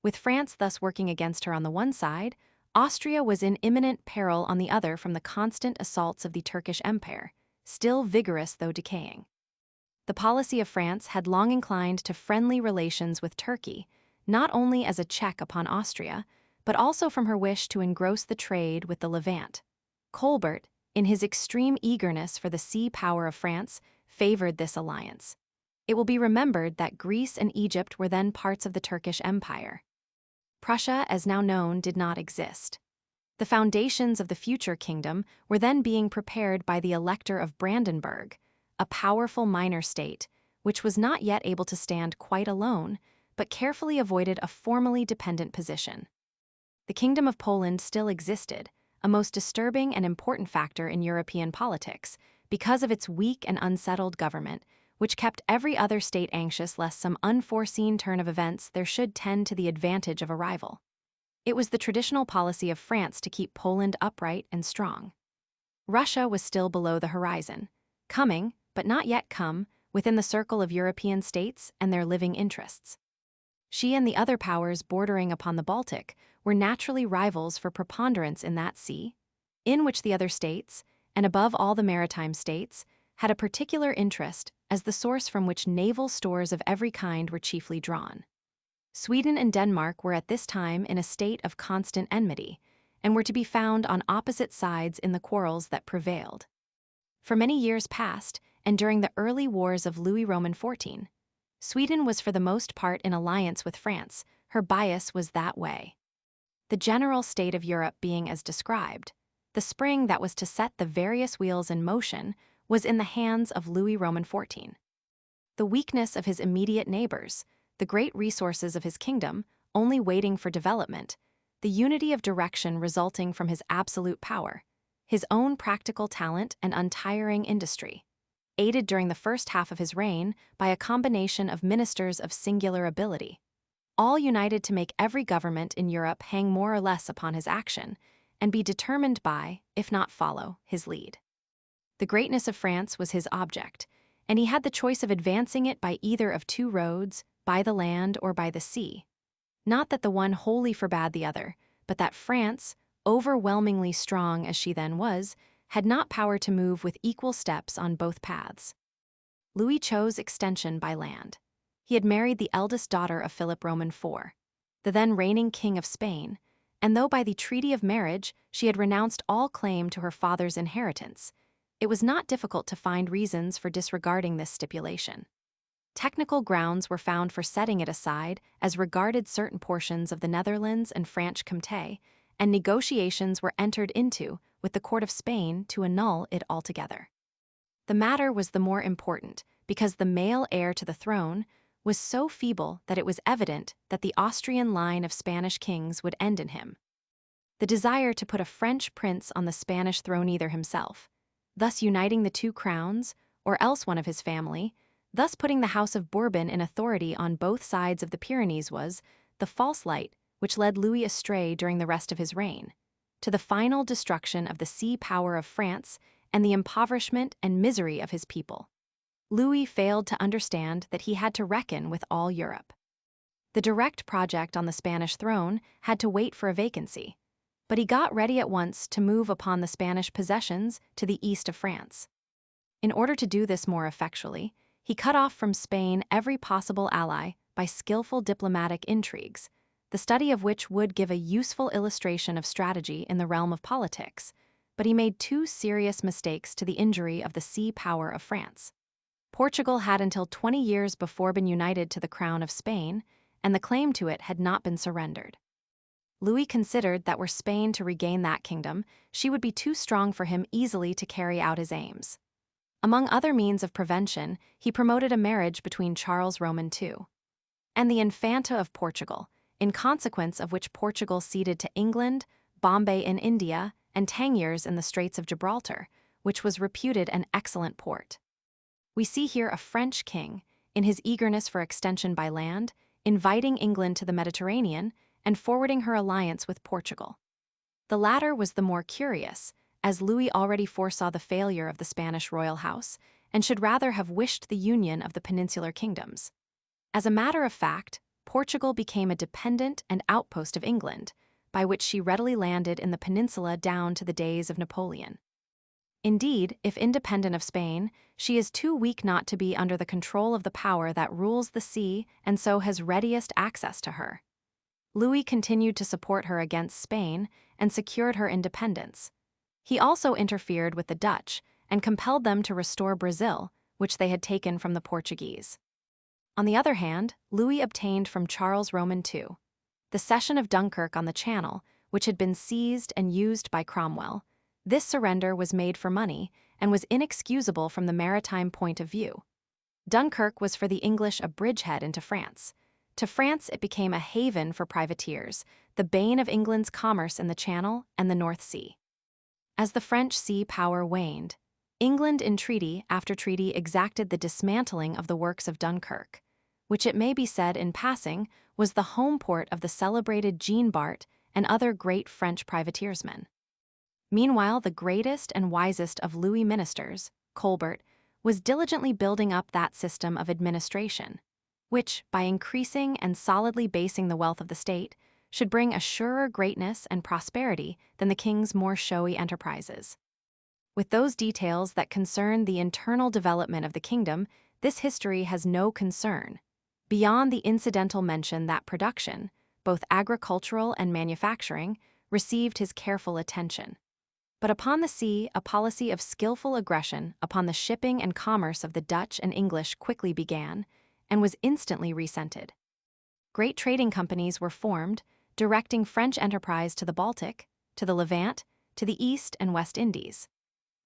A: With France thus working against her on the one side, Austria was in imminent peril on the other from the constant assaults of the Turkish Empire, still vigorous though decaying. The policy of France had long inclined to friendly relations with Turkey, not only as a check upon Austria, but also from her wish to engross the trade with the Levant. Colbert, in his extreme eagerness for the sea power of France, favored this alliance. It will be remembered that Greece and Egypt were then parts of the Turkish Empire. Prussia, as now known, did not exist. The foundations of the future kingdom were then being prepared by the Elector of Brandenburg, a powerful minor state, which was not yet able to stand quite alone, but carefully avoided a formally dependent position. The Kingdom of Poland still existed, a most disturbing and important factor in European politics, because of its weak and unsettled government, which kept every other state anxious lest some unforeseen turn of events there should tend to the advantage of a rival. It was the traditional policy of France to keep Poland upright and strong. Russia was still below the horizon, coming, but not yet come, within the circle of European states and their living interests. She and the other powers bordering upon the Baltic were naturally rivals for preponderance in that sea, in which the other states, and above all the maritime states, had a particular interest as the source from which naval stores of every kind were chiefly drawn. Sweden and Denmark were at this time in a state of constant enmity, and were to be found on opposite sides in the quarrels that prevailed. For many years past, and during the early wars of Louis Roman XIV, Sweden was for the most part in alliance with France. Her bias was that way. The general state of Europe being as described, the spring that was to set the various wheels in motion was in the hands of Louis Roman XIV. The weakness of his immediate neighbors, the great resources of his kingdom, only waiting for development, the unity of direction resulting from his absolute power, his own practical talent and untiring industry, aided during the first half of his reign by a combination of ministers of singular ability, all united to make every government in Europe hang more or less upon his action, and be determined by, if not follow, his lead. The greatness of France was his object, and he had the choice of advancing it by either of two roads, by the land or by the sea. Not that the one wholly forbade the other, but that France, overwhelmingly strong as she then was, had not power to move with equal steps on both paths. Louis chose extension by land. He had married the eldest daughter of Philip Roman IV, the then reigning king of Spain, and though by the treaty of marriage she had renounced all claim to her father's inheritance, it was not difficult to find reasons for disregarding this stipulation. Technical grounds were found for setting it aside as regarded certain portions of the Netherlands and Franche-Comté, and negotiations were entered into with the court of Spain to annul it altogether. The matter was the more important because the male heir to the throne was so feeble that it was evident that the Austrian line of Spanish kings would end in him. The desire to put a French prince on the Spanish throne either himself, thus uniting the two crowns, or else one of his family, thus putting the House of Bourbon in authority on both sides of the Pyrenees was the false light which led Louis astray during the rest of his reign, to the final destruction of the sea power of France and the impoverishment and misery of his people. Louis failed to understand that he had to reckon with all Europe. The direct project on the Spanish throne had to wait for a vacancy, but he got ready at once to move upon the Spanish possessions to the east of France. In order to do this more effectually, he cut off from Spain every possible ally by skillful diplomatic intrigues, the study of which would give a useful illustration of strategy in the realm of politics, but he made two serious mistakes to the injury of the sea power of France. Portugal had until 20 years before been united to the crown of Spain, and the claim to it had not been surrendered. Louis considered that were Spain to regain that kingdom, she would be too strong for him easily to carry out his aims. Among other means of prevention, he promoted a marriage between Charles Roman II and the Infanta of Portugal, in consequence of which Portugal ceded to England, Bombay in India, and Tangiers in the Straits of Gibraltar, which was reputed an excellent port. We see here a French king, in his eagerness for extension by land, inviting England to the Mediterranean and forwarding her alliance with Portugal. The latter was the more curious, as Louis already foresaw the failure of the Spanish royal house and should rather have wished the union of the peninsular kingdoms. As a matter of fact, Portugal became a dependent and outpost of England, by which she readily landed in the peninsula down to the days of Napoleon. Indeed, if independent of Spain, she is too weak not to be under the control of the power that rules the sea and so has readiest access to her. Louis continued to support her against Spain and secured her independence. He also interfered with the Dutch and compelled them to restore Brazil, which they had taken from the Portuguese. On the other hand, Louis obtained from Charles Roman II the cession of Dunkirk on the Channel, which had been seized and used by Cromwell. This surrender was made for money and was inexcusable from the maritime point of view. Dunkirk was for the English a bridgehead into France. To France it became a haven for privateers, the bane of England's commerce in the Channel and the North Sea. As the French sea power waned, England in treaty after treaty exacted the dismantling of the works of Dunkirk, which it may be said in passing was the home port of the celebrated Jean Bart and other great French privateersmen. Meanwhile, the greatest and wisest of Louis' ministers, Colbert, was diligently building up that system of administration, which, by increasing and solidly basing the wealth of the state, should bring a surer greatness and prosperity than the king's more showy enterprises. With those details that concern the internal development of the kingdom, this history has no concern, beyond the incidental mention that production, both agricultural and manufacturing, received his careful attention. But upon the sea, a policy of skillful aggression upon the shipping and commerce of the Dutch and English quickly began, and was instantly resented. Great trading companies were formed, directing French enterprise to the Baltic, to the Levant, to the East and West Indies.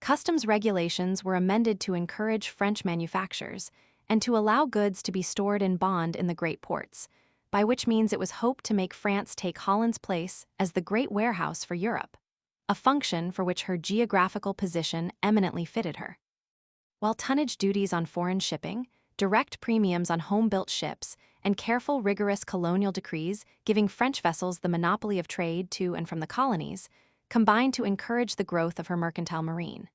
A: Customs regulations were amended to encourage French manufactures and to allow goods to be stored in bond in the great ports, by which means it was hoped to make France take Holland's place as the great warehouse for Europe, a function for which her geographical position eminently fitted her. While tonnage duties on foreign shipping, direct premiums on home-built ships, and careful, rigorous colonial decrees giving French vessels the monopoly of trade to and from the colonies, combined to encourage the growth of her mercantile marine.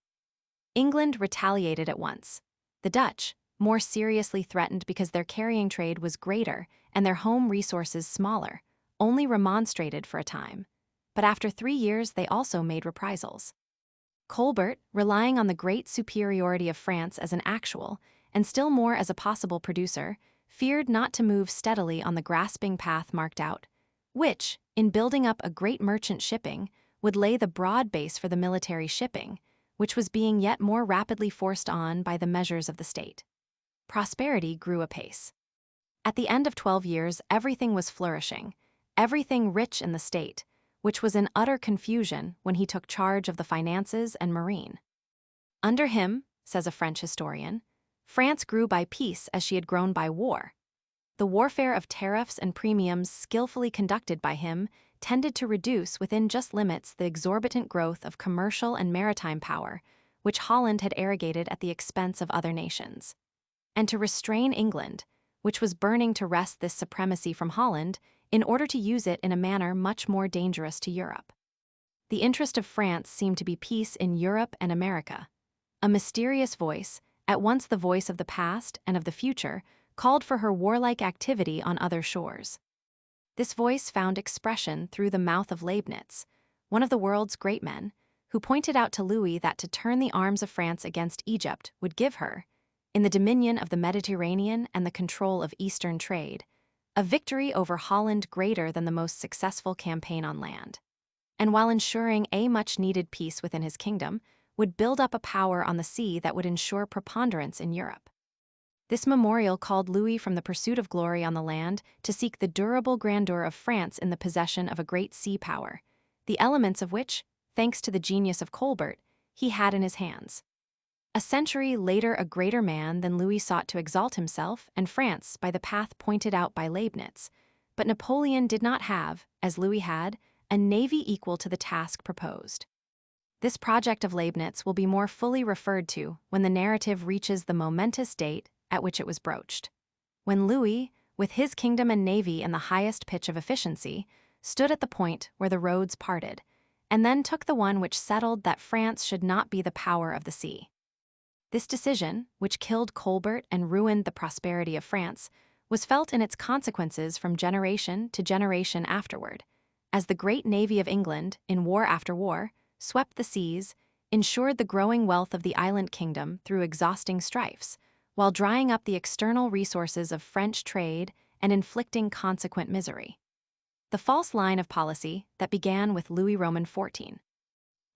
A: England retaliated at once. The Dutch, more seriously threatened because their carrying trade was greater and their home resources smaller, only remonstrated for a time. But after 3 years they also made reprisals. Colbert, relying on the great superiority of France as an actual, and still more as a possible producer, feared not to move steadily on the grasping path marked out, which, in building up a great merchant shipping, would lay the broad base for the military shipping, which was being yet more rapidly forced on by the measures of the state. Prosperity grew apace. At the end of 12 years, everything was flourishing, everything rich in the state, which was in utter confusion when he took charge of the finances and marine. Under him, says a French historian, France grew by peace as she had grown by war. The warfare of tariffs and premiums skillfully conducted by him tended to reduce within just limits the exorbitant growth of commercial and maritime power, which Holland had arrogated at the expense of other nations, and to restrain England, which was burning to wrest this supremacy from Holland in order to use it in a manner much more dangerous to Europe. The interest of France seemed to be peace in Europe and America. A mysterious voice, at once the voice of the past and of the future, called for her warlike activity on other shores. This voice found expression through the mouth of Leibniz, one of the world's great men, who pointed out to Louis that to turn the arms of France against Egypt would give her, in the dominion of the Mediterranean and the control of Eastern trade, a victory over Holland greater than the most successful campaign on land, and while ensuring a much-needed peace within his kingdom, would build up a power on the sea that would ensure preponderance in Europe. This memorial called Louis from the pursuit of glory on the land to seek the durable grandeur of France in the possession of a great sea power, the elements of which, thanks to the genius of Colbert, he had in his hands. A century later, a greater man than Louis sought to exalt himself and France by the path pointed out by Leibniz, but Napoleon did not have, as Louis had, a navy equal to the task proposed. This project of Leibniz will be more fully referred to when the narrative reaches the momentous date at which it was broached, when Louis, with his kingdom and navy in the highest pitch of efficiency, stood at the point where the roads parted, and then took the one which settled that France should not be the power of the sea. This decision, which killed Colbert and ruined the prosperity of France, was felt in its consequences from generation to generation afterward, as the great navy of England, in war after war, swept the seas, ensured the growing wealth of the island kingdom through exhausting strifes, while drying up the external resources of French trade and inflicting consequent misery. The false line of policy that began with Louis Roman XIV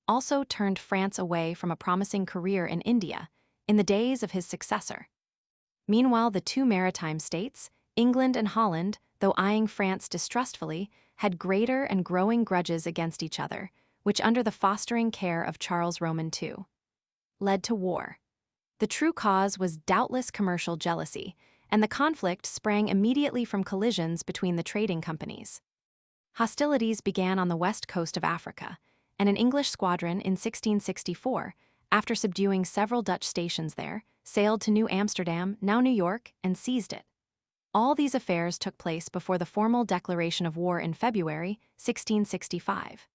A: also turned France away from a promising career in India in the days of his successor. Meanwhile, the two maritime states, England and Holland, though eyeing France distrustfully, had greater and growing grudges against each other, which under the fostering care of Charles Roman II, led to war. The true cause was doubtless commercial jealousy, and the conflict sprang immediately from collisions between the trading companies. Hostilities began on the west coast of Africa, and an English squadron in 1664, after subduing several Dutch stations there, sailed to New Amsterdam, now New York, and seized it. All these affairs took place before the formal declaration of war in February 1665.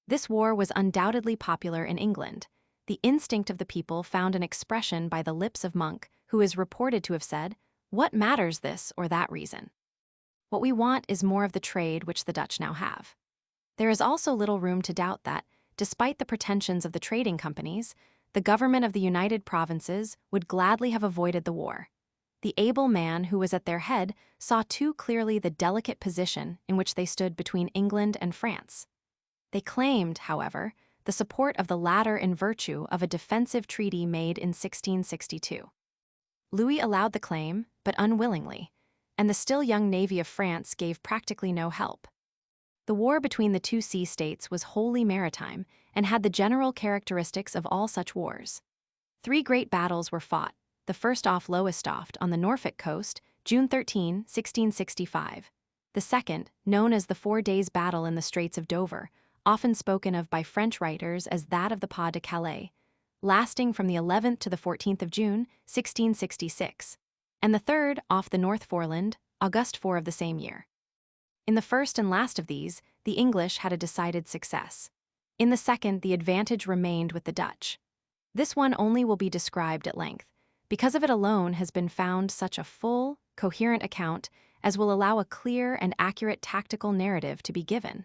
A: This war was undoubtedly popular in England. The instinct of the people found an expression by the lips of Monk, who is reported to have said, What matters this or that reason? What we want is more of the trade which the Dutch now have. There is also little room to doubt that, despite the pretensions of the trading companies, the government of the United Provinces would gladly have avoided the war. The able man who was at their head saw too clearly the delicate position in which they stood between England and France. They claimed, however, the support of the latter in virtue of a defensive treaty made in 1662. Louis allowed the claim, but unwillingly, and the still young navy of France gave practically no help. The war between the two sea states was wholly maritime and had the general characteristics of all such wars. 3 great battles were fought, the first off Lowestoft on the Norfolk coast, June 13, 1665. The second, known as the 4 Days' Battle in the Straits of Dover, often spoken of by French writers as that of the Pas de Calais, lasting from the 11th to the 14th of June, 1666, and the third off the North Foreland, August 4 of the same year. In the first and last of these, the English had a decided success. In the second, the advantage remained with the Dutch. This one only will be described at length, because of it alone has been found such a full, coherent account as will allow a clear and accurate tactical narrative to be given.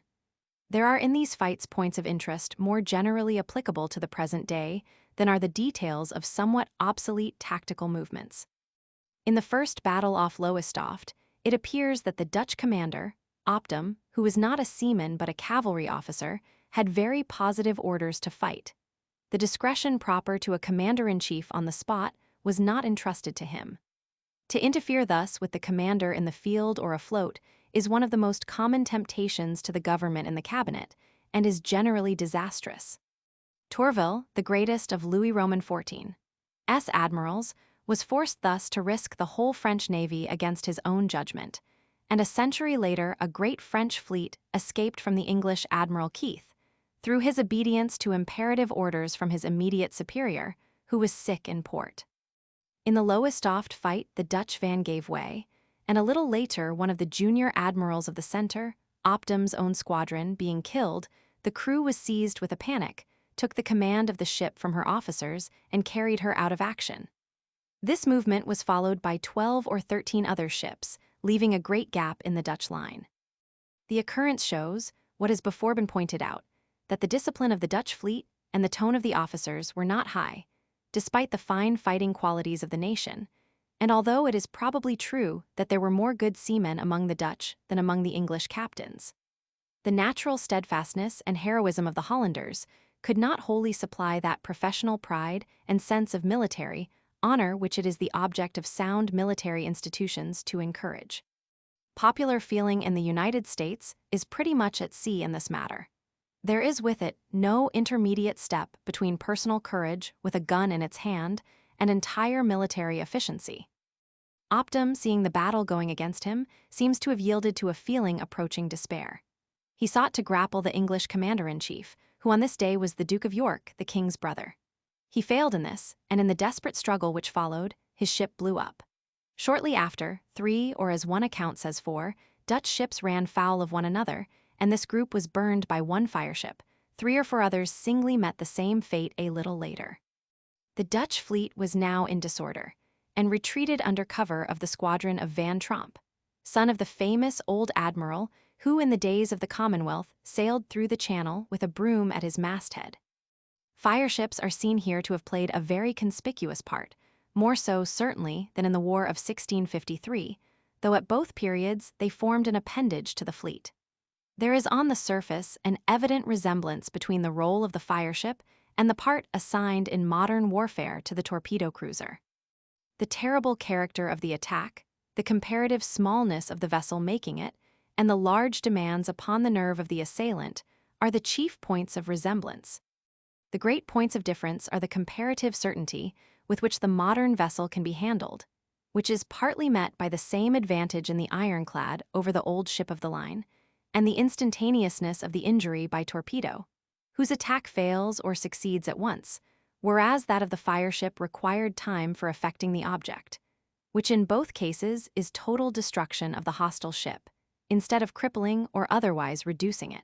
A: There are in these fights points of interest more generally applicable to the present day than are the details of somewhat obsolete tactical movements. In the first battle off Lowestoft, it appears that the Dutch commander, Opdam, who was not a seaman but a cavalry officer, had very positive orders to fight. The discretion proper to a commander-in-chief on the spot was not entrusted to him. To interfere thus with the commander in the field or afloat is one of the most common temptations to the government and the cabinet, and is generally disastrous. Tourville, the greatest of Louis Roman XIV's admirals, was forced thus to risk the whole French navy against his own judgment, and a century later a great French fleet escaped from the English Admiral Keith, through his obedience to imperative orders from his immediate superior, who was sick in port. In the Lowestoft fight, the Dutch van gave way, and a little later one of the junior admirals of the centre, Opdam's own squadron, being killed, the crew was seized with a panic, took the command of the ship from her officers, and carried her out of action. This movement was followed by 12 or 13 other ships, leaving a great gap in the Dutch line. The occurrence shows, what has before been pointed out, that the discipline of the Dutch fleet and the tone of the officers were not high, despite the fine fighting qualities of the nation, and although it is probably true that there were more good seamen among the Dutch than among the English captains. The natural steadfastness and heroism of the Hollanders could not wholly supply that professional pride and sense of military honor which it is the object of sound military institutions to encourage. Popular feeling in the United States is pretty much at sea in this matter. There is with it no intermediate step between personal courage with a gun in its hand and entire military efficiency. Opdam, seeing the battle going against him, seems to have yielded to a feeling approaching despair. He sought to grapple the English commander-in-chief, who on this day was the Duke of York, the king's brother. He failed in this, and in the desperate struggle which followed, his ship blew up. Shortly after, 3, or as one account says 4, Dutch ships ran foul of one another, and this group was burned by one fireship. 3 or 4 others singly met the same fate a little later. The Dutch fleet was now in disorder, and retreated under cover of the squadron of Van Tromp, son of the famous old admiral who in the days of the Commonwealth sailed through the Channel with a broom at his masthead. Fireships are seen here to have played a very conspicuous part, more so certainly than in the War of 1653, though at both periods they formed an appendage to the fleet. There is on the surface an evident resemblance between the role of the fireship and the part assigned in modern warfare to the torpedo cruiser. The terrible character of the attack, the comparative smallness of the vessel making it, and the large demands upon the nerve of the assailant are the chief points of resemblance. The great points of difference are the comparative certainty with which the modern vessel can be handled, which is partly met by the same advantage in the ironclad over the old ship of the line, and the instantaneousness of the injury by torpedo, whose attack fails or succeeds at once, whereas that of the fireship required time for effecting the object, which in both cases is total destruction of the hostile ship, instead of crippling or otherwise reducing it.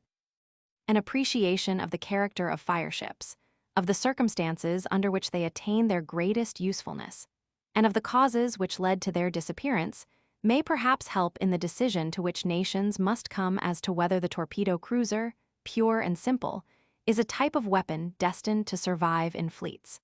A: An appreciation of the character of fireships, of the circumstances under which they attain their greatest usefulness, and of the causes which led to their disappearance, may perhaps help in the decision to which nations must come as to whether the torpedo cruiser, pure and simple, is a type of weapon destined to survive in fleets.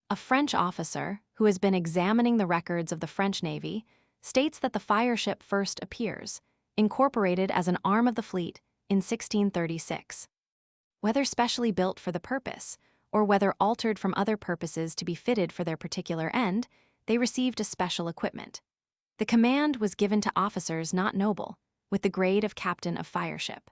A: A French officer, who has been examining the records of the French Navy, states that the fireship first appears, incorporated as an arm of the fleet, in 1636. Whether specially built for the purpose, or whether altered from other purposes to be fitted for their particular end, they received a special equipment. The command was given to officers not noble, with the grade of captain of fireship.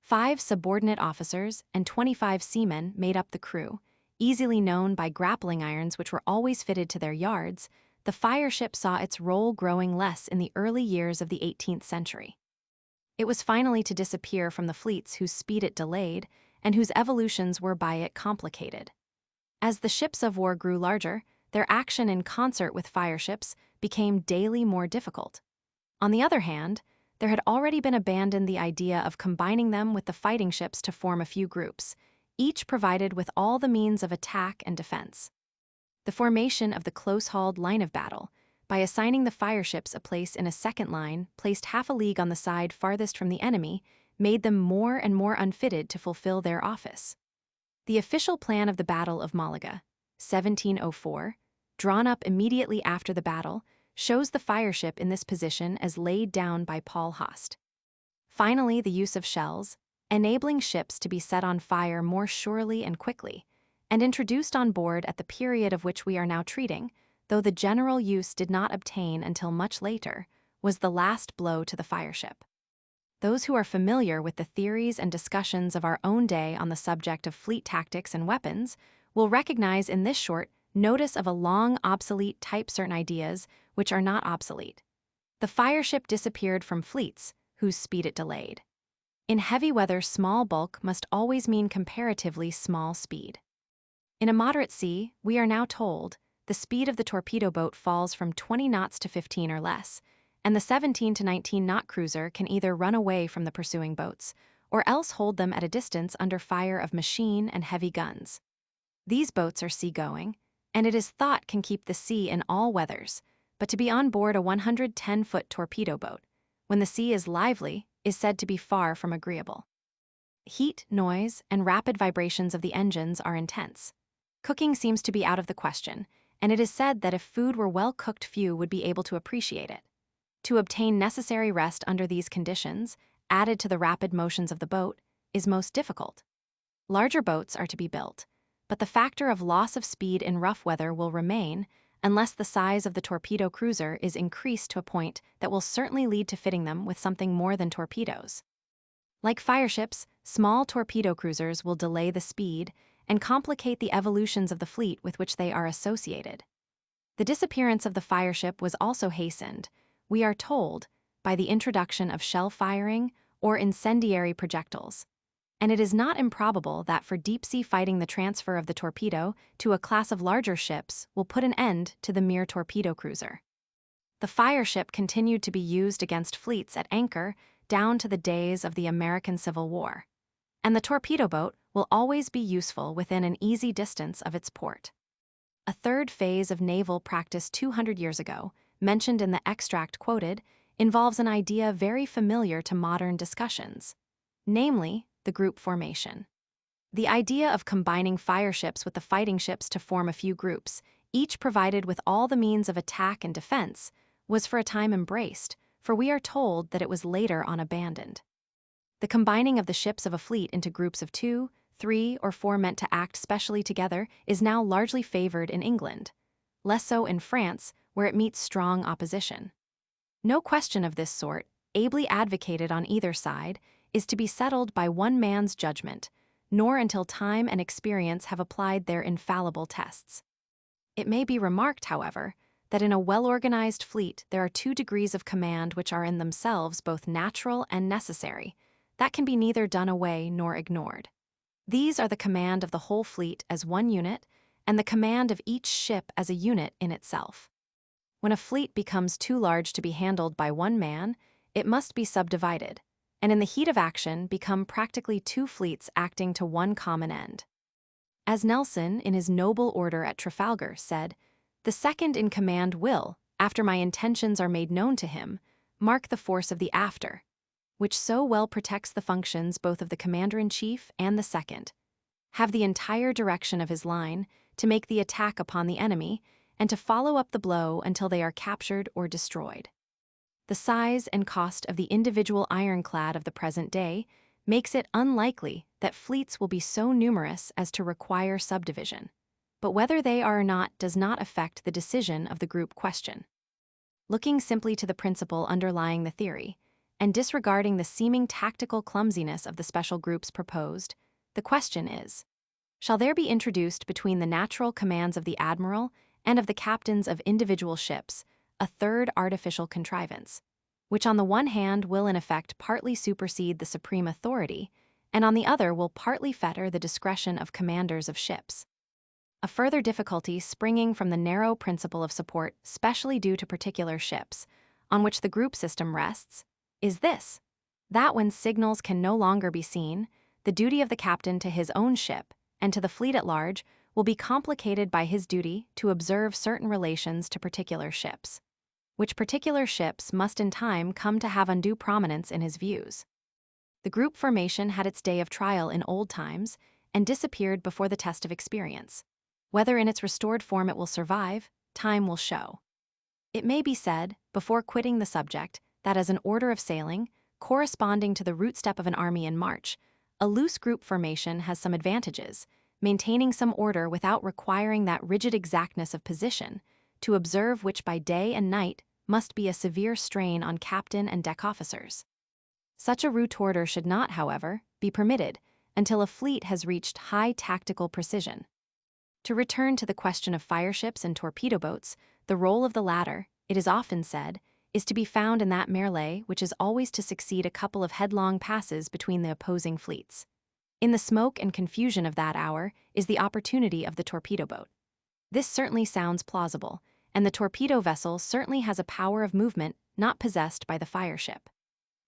A: 5 subordinate officers and 25 seamen made up the crew. Easily known by grappling irons which were always fitted to their yards, the fireship saw its role growing less in the early years of the 18th century. It was finally to disappear from the fleets whose speed it delayed and whose evolutions were by it complicated. As the ships of war grew larger, their action in concert with fireships became daily more difficult. On the other hand, there had already been abandoned the idea of combining them with the fighting ships to form a few groups, each provided with all the means of attack and defense. The formation of the close-hauled line of battle, by assigning the fireships a place in a second line placed half a league on the side farthest from the enemy, made them more and more unfitted to fulfill their office. The official plan of the Battle of Malaga, 1704, drawn up immediately after the battle, shows the fireship in this position as laid down by Paul Host. Finally, the use of shells, enabling ships to be set on fire more surely and quickly, and introduced on board at the period of which we are now treating, though the general use did not obtain until much later, was the last blow to the fireship. Those who are familiar with the theories and discussions of our own day on the subject of fleet tactics and weapons will recognize in this short notice of a long obsolete type certain ideas which are not obsolete. The fireship disappeared from fleets whose speed it delayed. In heavy weather, small bulk must always mean comparatively small speed. In a moderate sea, we are now told, the speed of the torpedo boat falls from 20 knots to 15 or less, and the 17 to 19 knot cruiser can either run away from the pursuing boats or else hold them at a distance under fire of machine and heavy guns. These boats are seagoing, and it is thought can keep the sea in all weathers, but to be on board a 110-foot torpedo boat, when the sea is lively, is said to be far from agreeable. Heat, noise, and rapid vibrations of the engines are intense. Cooking seems to be out of the question, and it is said that if food were well cooked, few would be able to appreciate it. To obtain necessary rest under these conditions, added to the rapid motions of the boat, is most difficult. Larger boats are to be built, but the factor of loss of speed in rough weather will remain unless the size of the torpedo cruiser is increased to a point that will certainly lead to fitting them with something more than torpedoes. Like fireships, small torpedo cruisers will delay the speed and complicate the evolutions of the fleet with which they are associated. The disappearance of the fireship was also hastened, we are told, by the introduction of shell firing or incendiary projectiles, and it is not improbable that for deep-sea fighting the transfer of the torpedo to a class of larger ships will put an end to the mere torpedo cruiser. The fireship continued to be used against fleets at anchor down to the days of the American Civil War, and the torpedo boat will always be useful within an easy distance of its port. A third phase of naval practice 200 years ago, mentioned in the extract quoted, involves an idea very familiar to modern discussions, namely, the group formation. The idea of combining fireships with the fighting ships to form a few groups, each provided with all the means of attack and defense, was for a time embraced, for we are told that it was later on abandoned. The combining of the ships of a fleet into groups of 2, 3, or 4 meant to act specially together is now largely favored in England, less so in France, where it meets strong opposition. No question of this sort, ably advocated on either side, is to be settled by one man's judgment, nor until time and experience have applied their infallible tests. It may be remarked, however, that in a well-organized fleet there are 2 degrees of command which are in themselves both natural and necessary, that can be neither done away nor ignored. These are the command of the whole fleet as one unit, and the command of each ship as a unit in itself. When a fleet becomes too large to be handled by one man, it must be subdivided, and in the heat of action become practically 2 fleets acting to one common end. As Nelson, in his noble order at Trafalgar, said, The second in command will, after my intentions are made known to him, mark the force of the after, which so well protects the functions both of the commander-in-chief and the second, have the entire direction of his line to make the attack upon the enemy and to follow up the blow until they are captured or destroyed. The size and cost of the individual ironclad of the present day makes it unlikely that fleets will be so numerous as to require subdivision, but whether they are or not does not affect the decision of the group question. Looking simply to the principle underlying the theory, and disregarding the seeming tactical clumsiness of the special groups proposed, the question is, shall there be introduced between the natural commands of the admiral and of the captains of individual ships a third artificial contrivance, which on the one hand will in effect partly supersede the supreme authority, and on the other will partly fetter the discretion of commanders of ships? A further difficulty springing from the narrow principle of support specially due to particular ships, on which the group system rests, is this: that when signals can no longer be seen, the duty of the captain to his own ship and to the fleet at large will be complicated by his duty to observe certain relations to particular ships, which particular ships must in time come to have undue prominence in his views. The group formation had its day of trial in old times and disappeared before the test of experience. Whether in its restored form it will survive, time will show. It may be said, before quitting the subject, that as an order of sailing, corresponding to the route step of an army in march, a loose group formation has some advantages, maintaining some order without requiring that rigid exactness of position, to observe which by day and night must be a severe strain on captain and deck officers. Such a route order should not, however, be permitted until a fleet has reached high tactical precision. To return to the question of fireships and torpedo boats, the role of the latter, it is often said, is to be found in that melee which is always to succeed a couple of headlong passes between the opposing fleets. In the smoke and confusion of that hour is the opportunity of the torpedo boat. This certainly sounds plausible, and the torpedo vessel certainly has a power of movement not possessed by the fireship.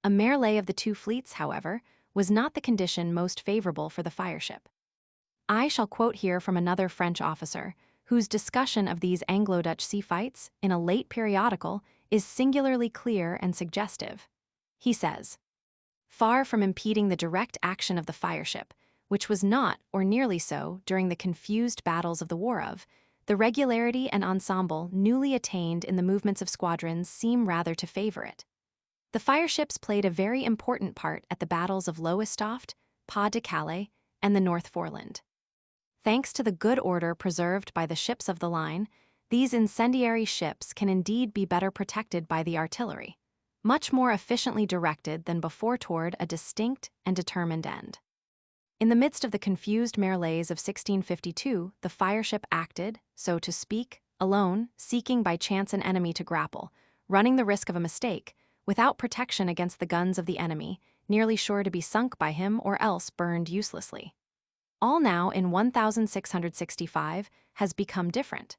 A: A melee of the two fleets, however, was not the condition most favorable for the fireship. I shall quote here from another French officer, whose discussion of these Anglo-Dutch sea fights in a late periodical is singularly clear and suggestive. He says, "Far from impeding the direct action of the fireship, which was not, or nearly so, during the confused battles of the war of, the regularity and ensemble newly attained in the movements of squadrons seem rather to favor it. The fireships played a very important part at the battles of Lowestoft, Pas de Calais, and the North Foreland. Thanks to the good order preserved by the ships of the line, these incendiary ships can indeed be better protected by the artillery, much more efficiently directed than before toward a distinct and determined end. In the midst of the confused merlets of 1652, the fireship acted, so to speak, alone, seeking by chance an enemy to grapple, running the risk of a mistake, without protection against the guns of the enemy, nearly sure to be sunk by him or else burned uselessly. All now in 1665 has become different.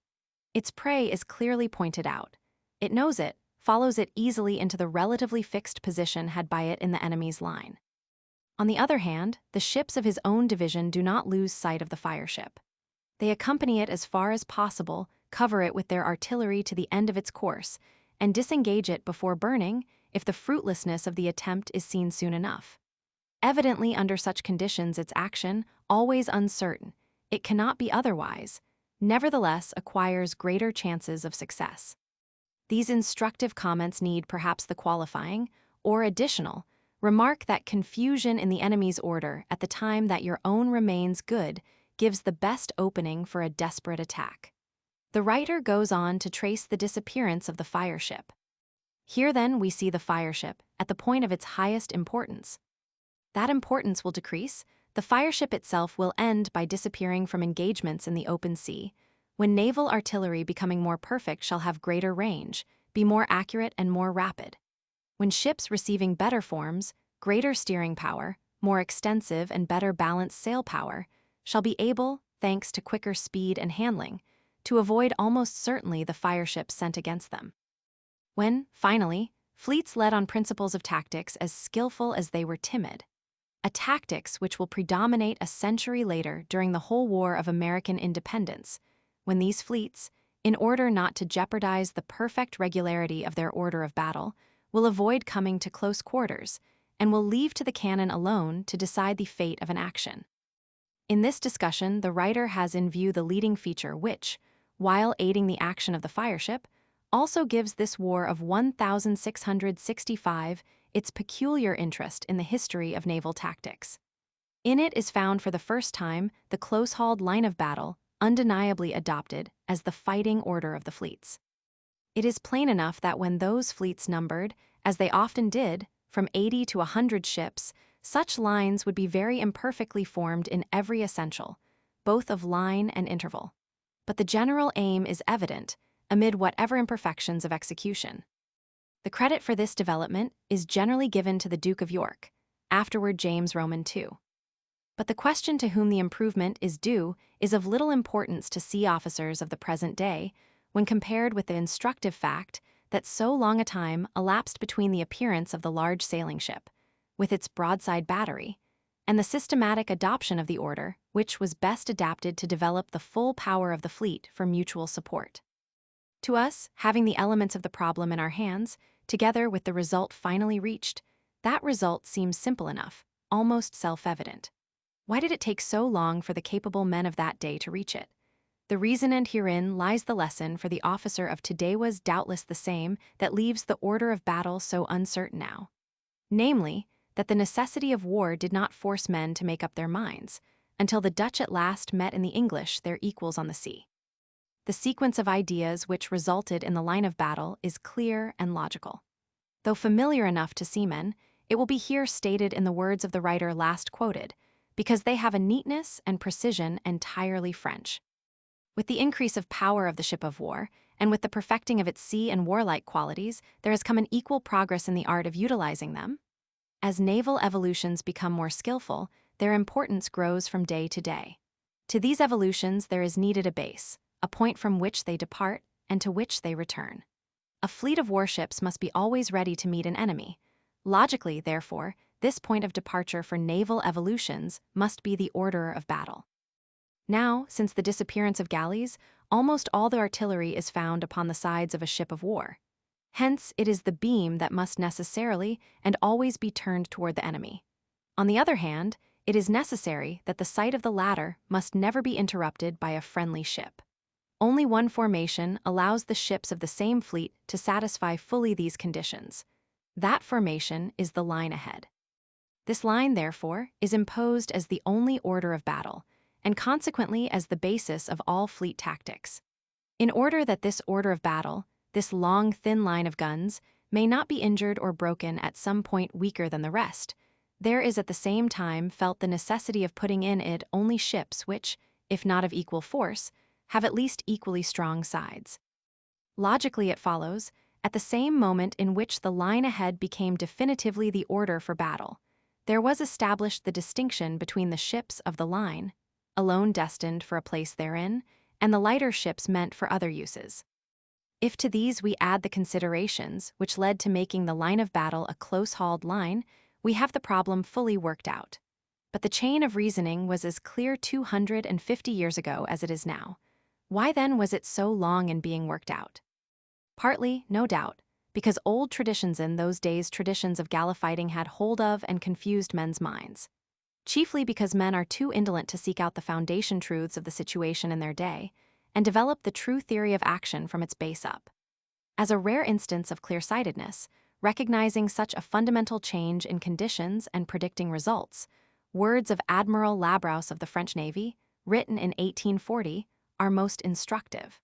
A: Its prey is clearly pointed out. It knows it, follows it easily into the relatively fixed position had by it in the enemy's line. On the other hand, the ships of his own division do not lose sight of the fireship. They accompany it as far as possible, cover it with their artillery to the end of its course, and disengage it before burning if the fruitlessness of the attempt is seen soon enough. Evidently, under such conditions, its action, always uncertain, it cannot be otherwise, nevertheless acquires greater chances of success. These instructive comments need perhaps the qualifying, or additional, remark that confusion in the enemy's order at the time that your own remains good gives the best opening for a desperate attack. The writer goes on to trace the disappearance of the fireship. Here then we see the fireship at the point of its highest importance. That importance will decrease, the fireship itself will end by disappearing from engagements in the open sea, when naval artillery becoming more perfect shall have greater range, be more accurate and more rapid. When ships receiving better forms, greater steering power, more extensive and better balanced sail power, shall be able, thanks to quicker speed and handling, to avoid almost certainly the fireships sent against them. When, finally, fleets led on principles of tactics as skillful as they were timid, a tactics which will predominate a century later during the whole War of American Independence, when these fleets, in order not to jeopardize the perfect regularity of their order of battle, will avoid coming to close quarters, and will leave to the cannon alone to decide the fate of an action. In this discussion, the writer has in view the leading feature which, while aiding the action of the fireship, also gives this war of 1665 its peculiar interest in the history of naval tactics. In it is found for the first time the close-hauled line of battle, undeniably adopted as the fighting order of the fleets. It is plain enough that when those fleets numbered, as they often did, from 80 to 100 ships, such lines would be very imperfectly formed in every essential, both of line and interval. But the general aim is evident, amid whatever imperfections of execution. The credit for this development is generally given to the Duke of York, afterward James Roman II. But the question to whom the improvement is due is of little importance to sea officers of the present day when compared with the instructive fact that so long a time elapsed between the appearance of the large sailing ship, with its broadside battery, and the systematic adoption of the order, which was best adapted to develop the full power of the fleet for mutual support. To us, having the elements of the problem in our hands, together with the result finally reached, that result seems simple enough, almost self-evident. Why did it take so long for the capable men of that day to reach it? The reason, and herein lies the lesson for the officer of today, was doubtless the same that leaves the order of battle so uncertain now. Namely, that the necessity of war did not force men to make up their minds, until the Dutch at last met in the English their equals on the sea. The sequence of ideas which resulted in the line of battle is clear and logical. Though familiar enough to seamen, it will be here stated in the words of the writer last quoted, because they have a neatness and precision entirely French. With the increase of power of the ship of war, and with the perfecting of its sea and warlike qualities, there has come an equal progress in the art of utilizing them. As naval evolutions become more skillful, their importance grows from day to day. To these evolutions there is needed a base, a point from which they depart and to which they return. A fleet of warships must be always ready to meet an enemy. Logically, therefore, this point of departure for naval evolutions must be the order of battle. Now, since the disappearance of galleys, almost all the artillery is found upon the sides of a ship of war. Hence, it is the beam that must necessarily and always be turned toward the enemy. On the other hand, it is necessary that the sight of the latter must never be interrupted by a friendly ship. Only one formation allows the ships of the same fleet to satisfy fully these conditions. That formation is the line ahead. This line, therefore, is imposed as the only order of battle, and consequently as the basis of all fleet tactics. In order that this order of battle, this long, thin line of guns, may not be injured or broken at some point weaker than the rest, there is at the same time felt the necessity of putting in it only ships which, if not of equal force, have at least equally strong sides. Logically, it follows, at the same moment in which the line ahead became definitively the order for battle, there was established the distinction between the ships of the line, alone destined for a place therein, and the lighter ships meant for other uses. If to these we add the considerations which led to making the line of battle a close-hauled line, we have the problem fully worked out. But the chain of reasoning was as clear 250 years ago as it is now. Why then was it so long in being worked out? Partly, no doubt, because old traditions in those days traditions of galley fighting had hold of and confused men's minds. Chiefly because men are too indolent to seek out the foundation truths of the situation in their day, and develop the true theory of action from its base up. As a rare instance of clear-sightedness, recognizing such a fundamental change in conditions and predicting results, words of Admiral Labrousse of the French Navy, written in 1840, are most instructive.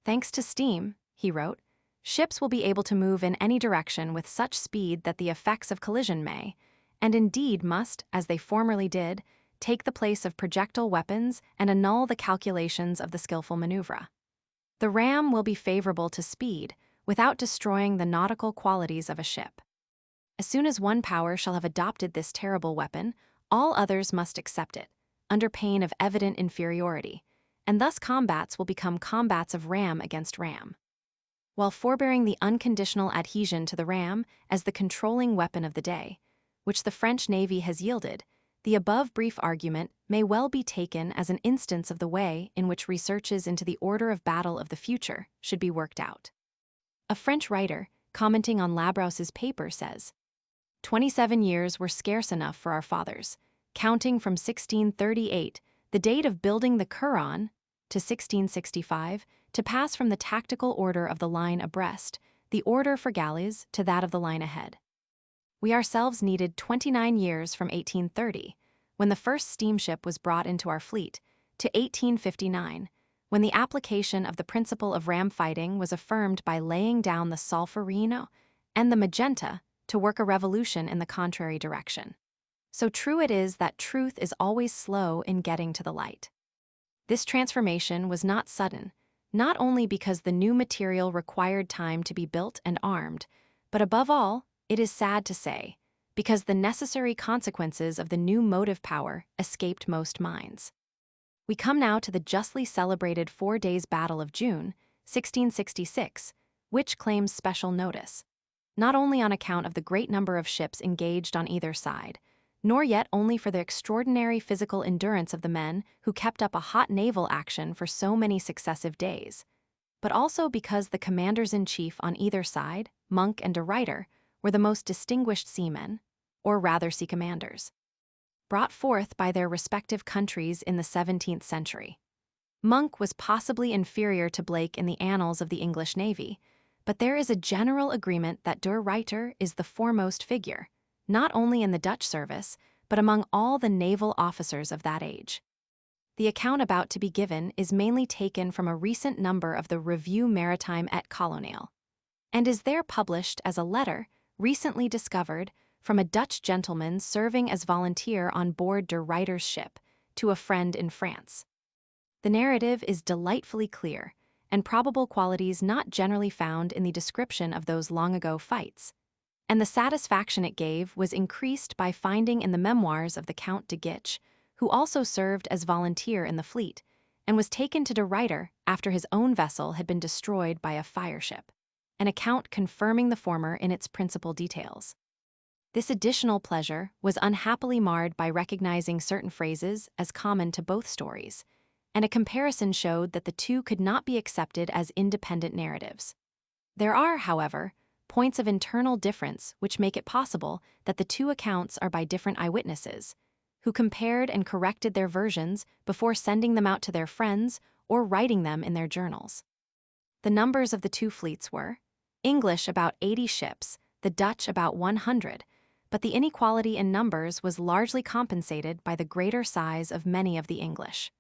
A: Thanks to steam, he wrote, ships will be able to move in any direction with such speed that the effects of collision may, and indeed must, as they formerly did, take the place of projectile weapons and annul the calculations of the skillful maneuver. The ram will be favorable to speed, without destroying the nautical qualities of a ship. As soon as one power shall have adopted this terrible weapon, all others must accept it, under pain of evident inferiority, and thus combats will become combats of ram against ram. While forbearing the unconditional adhesion to the ram as the controlling weapon of the day, which the French Navy has yielded, The above brief argument may well be taken as an instance of the way in which researches into the order of battle of the future should be worked out. A French writer, commenting on Labrouse's paper, says, 27 years were scarce enough for our fathers, counting from 1638, the date of building the Coron, to 1665, to pass from the tactical order of the line abreast, the order for galleys, to that of the line ahead. We ourselves needed 29 years from 1830, when the first steamship was brought into our fleet, to 1859, when the application of the principle of ram fighting was affirmed by laying down the Solferino and the Magenta to work a revolution in the contrary direction. So true it is that truth is always slow in getting to the light. This transformation was not sudden, not only because the new material required time to be built and armed, but above all, it is sad to say, because the necessary consequences of the new motive power escaped most minds. We come now to the justly celebrated 4 days Battle of June, 1666, which claims special notice, not only on account of the great number of ships engaged on either side, nor yet only for the extraordinary physical endurance of the men who kept up a hot naval action for so many successive days, but also because the commanders-in-chief on either side, Monk and de Ruyter, were the most distinguished seamen, or rather sea commanders, brought forth by their respective countries in the 17th century. Monk was possibly inferior to Blake in the annals of the English Navy, but there is a general agreement that de Ruyter is the foremost figure, not only in the Dutch service, but among all the naval officers of that age. The account about to be given is mainly taken from a recent number of the Revue Maritime et Coloniale, and is there published as a letter, recently discovered, from a Dutch gentleman serving as volunteer on board de Ruyter's ship, to a friend in France. The narrative is delightfully clear, and probable qualities not generally found in the description of those long-ago fights, and the satisfaction it gave was increased by finding in the memoirs of the Count de Guiche, who also served as volunteer in the fleet, and was taken to de Ruyter after his own vessel had been destroyed by a fireship, an account confirming the former in its principal details. This additional pleasure was unhappily marred by recognizing certain phrases as common to both stories, and a comparison showed that the two could not be accepted as independent narratives. There are, however, points of internal difference which make it possible that the two accounts are by different eyewitnesses, who compared and corrected their versions before sending them out to their friends or writing them in their journals. The numbers of the two fleets were: English about 80 ships, the Dutch about 100, but the inequality in numbers was largely compensated by the greater size of many of the English.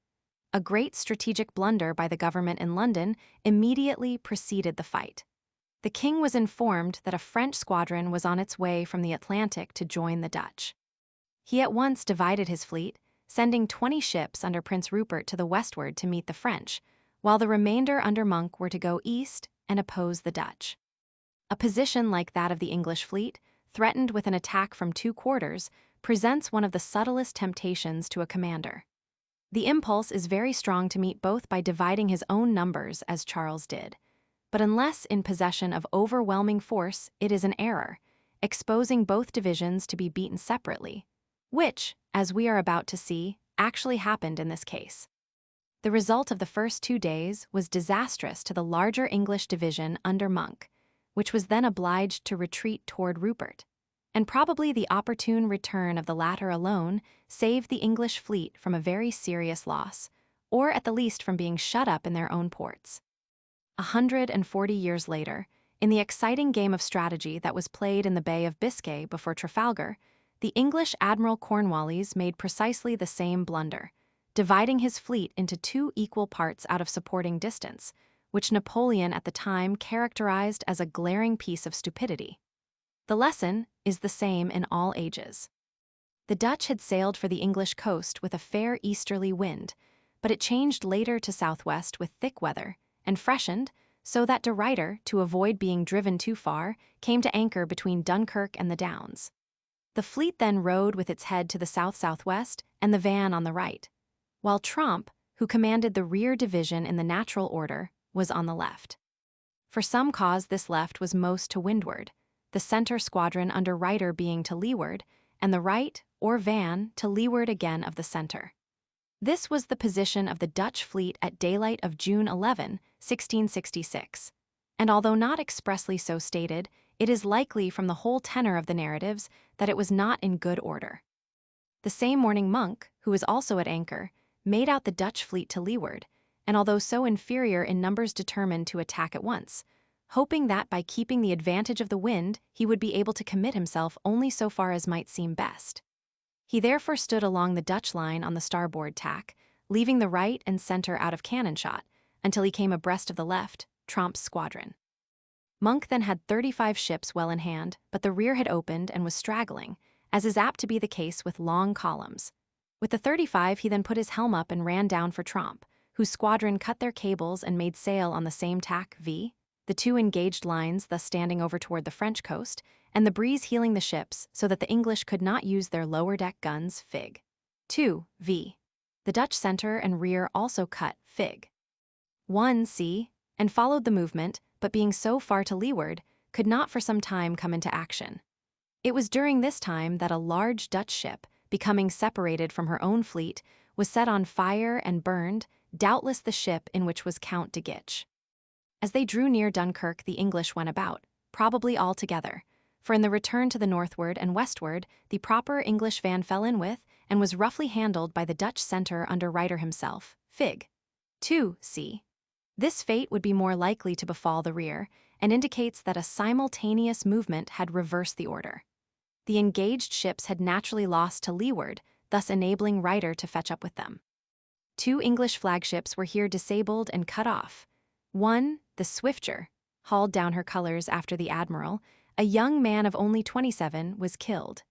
A: A great strategic blunder by the government in London immediately preceded the fight. The king was informed that a French squadron was on its way from the Atlantic to join the Dutch. He at once divided his fleet, sending 20 ships under Prince Rupert to the westward to meet the French, while the remainder under Monk were to go east and oppose the Dutch. A position like that of the English fleet, threatened with an attack from two quarters, presents one of the subtlest temptations to a commander. The impulse is very strong to meet both by dividing his own numbers, as Charles did, but unless in possession of overwhelming force, it is an error, exposing both divisions to be beaten separately, which, as we are about to see, actually happened in this case. The result of the first 2 days was disastrous to the larger English division under Monk, which was then obliged to retreat toward Rupert, and probably the opportune return of the latter alone saved the English fleet from a very serious loss, or at the least from being shut up in their own ports. 140 years later, in the exciting game of strategy that was played in the Bay of Biscay before Trafalgar, the English Admiral Cornwallis made precisely the same blunder, dividing his fleet into 2 equal parts out of supporting distance, which Napoleon at the time characterized as a glaring piece of stupidity. The lesson is the same in all ages. The Dutch had sailed for the English coast with a fair easterly wind, but it changed later to southwest with thick weather, and freshened, so that de Ruyter, to avoid being driven too far, came to anchor between Dunkirk and the Downs. The fleet then rode with its head to the south-southwest and the van on the right, while Tromp, who commanded the rear division in the natural order, was on the left. For some cause this left was most to windward, the center squadron under Ruyter being to leeward, and the right, or van, to leeward again of the center. This was the position of the Dutch fleet at daylight of June 11, 1666. And although not expressly so stated, it is likely from the whole tenor of the narratives that it was not in good order. The same morning Monk, who was also at anchor, made out the Dutch fleet to leeward, and although so inferior in numbers determined to attack at once, hoping that by keeping the advantage of the wind he would be able to commit himself only so far as might seem best. He therefore stood along the Dutch line on the starboard tack, leaving the right and center out of cannon shot, until he came abreast of the left, Tromp's squadron. Monk then had 35 ships well in hand, but the rear had opened and was straggling, as is apt to be the case with long columns. With the 35 he then put his helm up and ran down for Tromp, whose squadron cut their cables and made sail on the same tack v, the two engaged lines thus standing over toward the French coast, and the breeze heeling the ships so that the English could not use their lower deck guns fig. 2 v. The Dutch center and rear also cut fig. 1 c, and followed the movement, but being so far to leeward, could not for some time come into action. It was during this time that a large Dutch ship, becoming separated from her own fleet, was set on fire and burned, doubtless the ship in which was Count de Guiche. As they drew near Dunkirk, the English went about, probably all together, for in the return to the northward and westward, the proper English van fell in with and was roughly handled by the Dutch center under Ryder himself, fig. 2 c. This fate would be more likely to befall the rear, and indicates that a simultaneous movement had reversed the order. The engaged ships had naturally lost to leeward, thus enabling Ryder to fetch up with them. 2 English flagships were here disabled and cut off. 1, the Swifter, hauled down her colors after the admiral, a young man of only 27, was killed.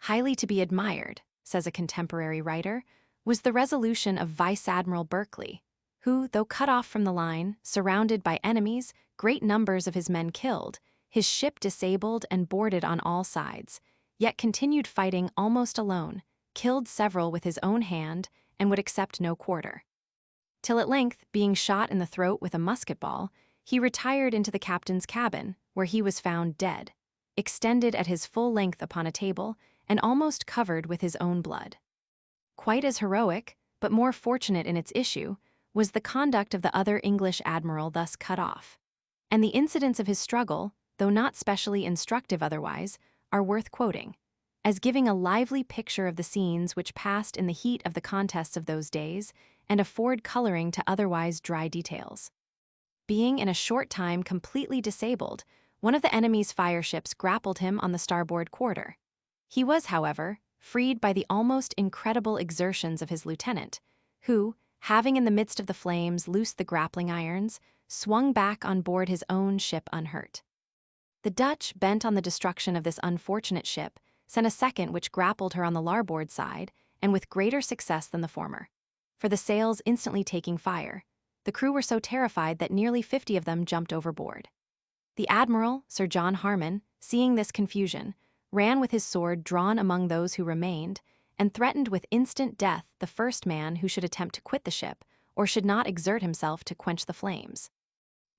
A: Highly to be admired, says a contemporary writer, was the resolution of Vice Admiral Berkeley, who, though cut off from the line, surrounded by enemies, great numbers of his men killed, his ship disabled and boarded on all sides, yet continued fighting almost alone, killed several with his own hand, and would accept no quarter. Till at length, being shot in the throat with a musket ball, he retired into the captain's cabin, where he was found dead, extended at his full length upon a table, and almost covered with his own blood. Quite as heroic, but more fortunate in its issue, was the conduct of the other English admiral thus cut off. And the incidents of his struggle, though not specially instructive otherwise, are worth quoting, as giving a lively picture of the scenes which passed in the heat of the contests of those days, and afford coloring to otherwise dry details. Being in a short time completely disabled, one of the enemy's fireships grappled him on the starboard quarter. He was, however, freed by the almost incredible exertions of his lieutenant, who, having in the midst of the flames loosed the grappling irons, swung back on board his own ship unhurt. The Dutch, bent on the destruction of this unfortunate ship, sent a second which grappled her on the larboard side, and with greater success than the former. For the sails instantly taking fire, the crew were so terrified that nearly 50 of them jumped overboard. The admiral, Sir John Harman, seeing this confusion, ran with his sword drawn among those who remained, and threatened with instant death the first man who should attempt to quit the ship, or should not exert himself to quench the flames.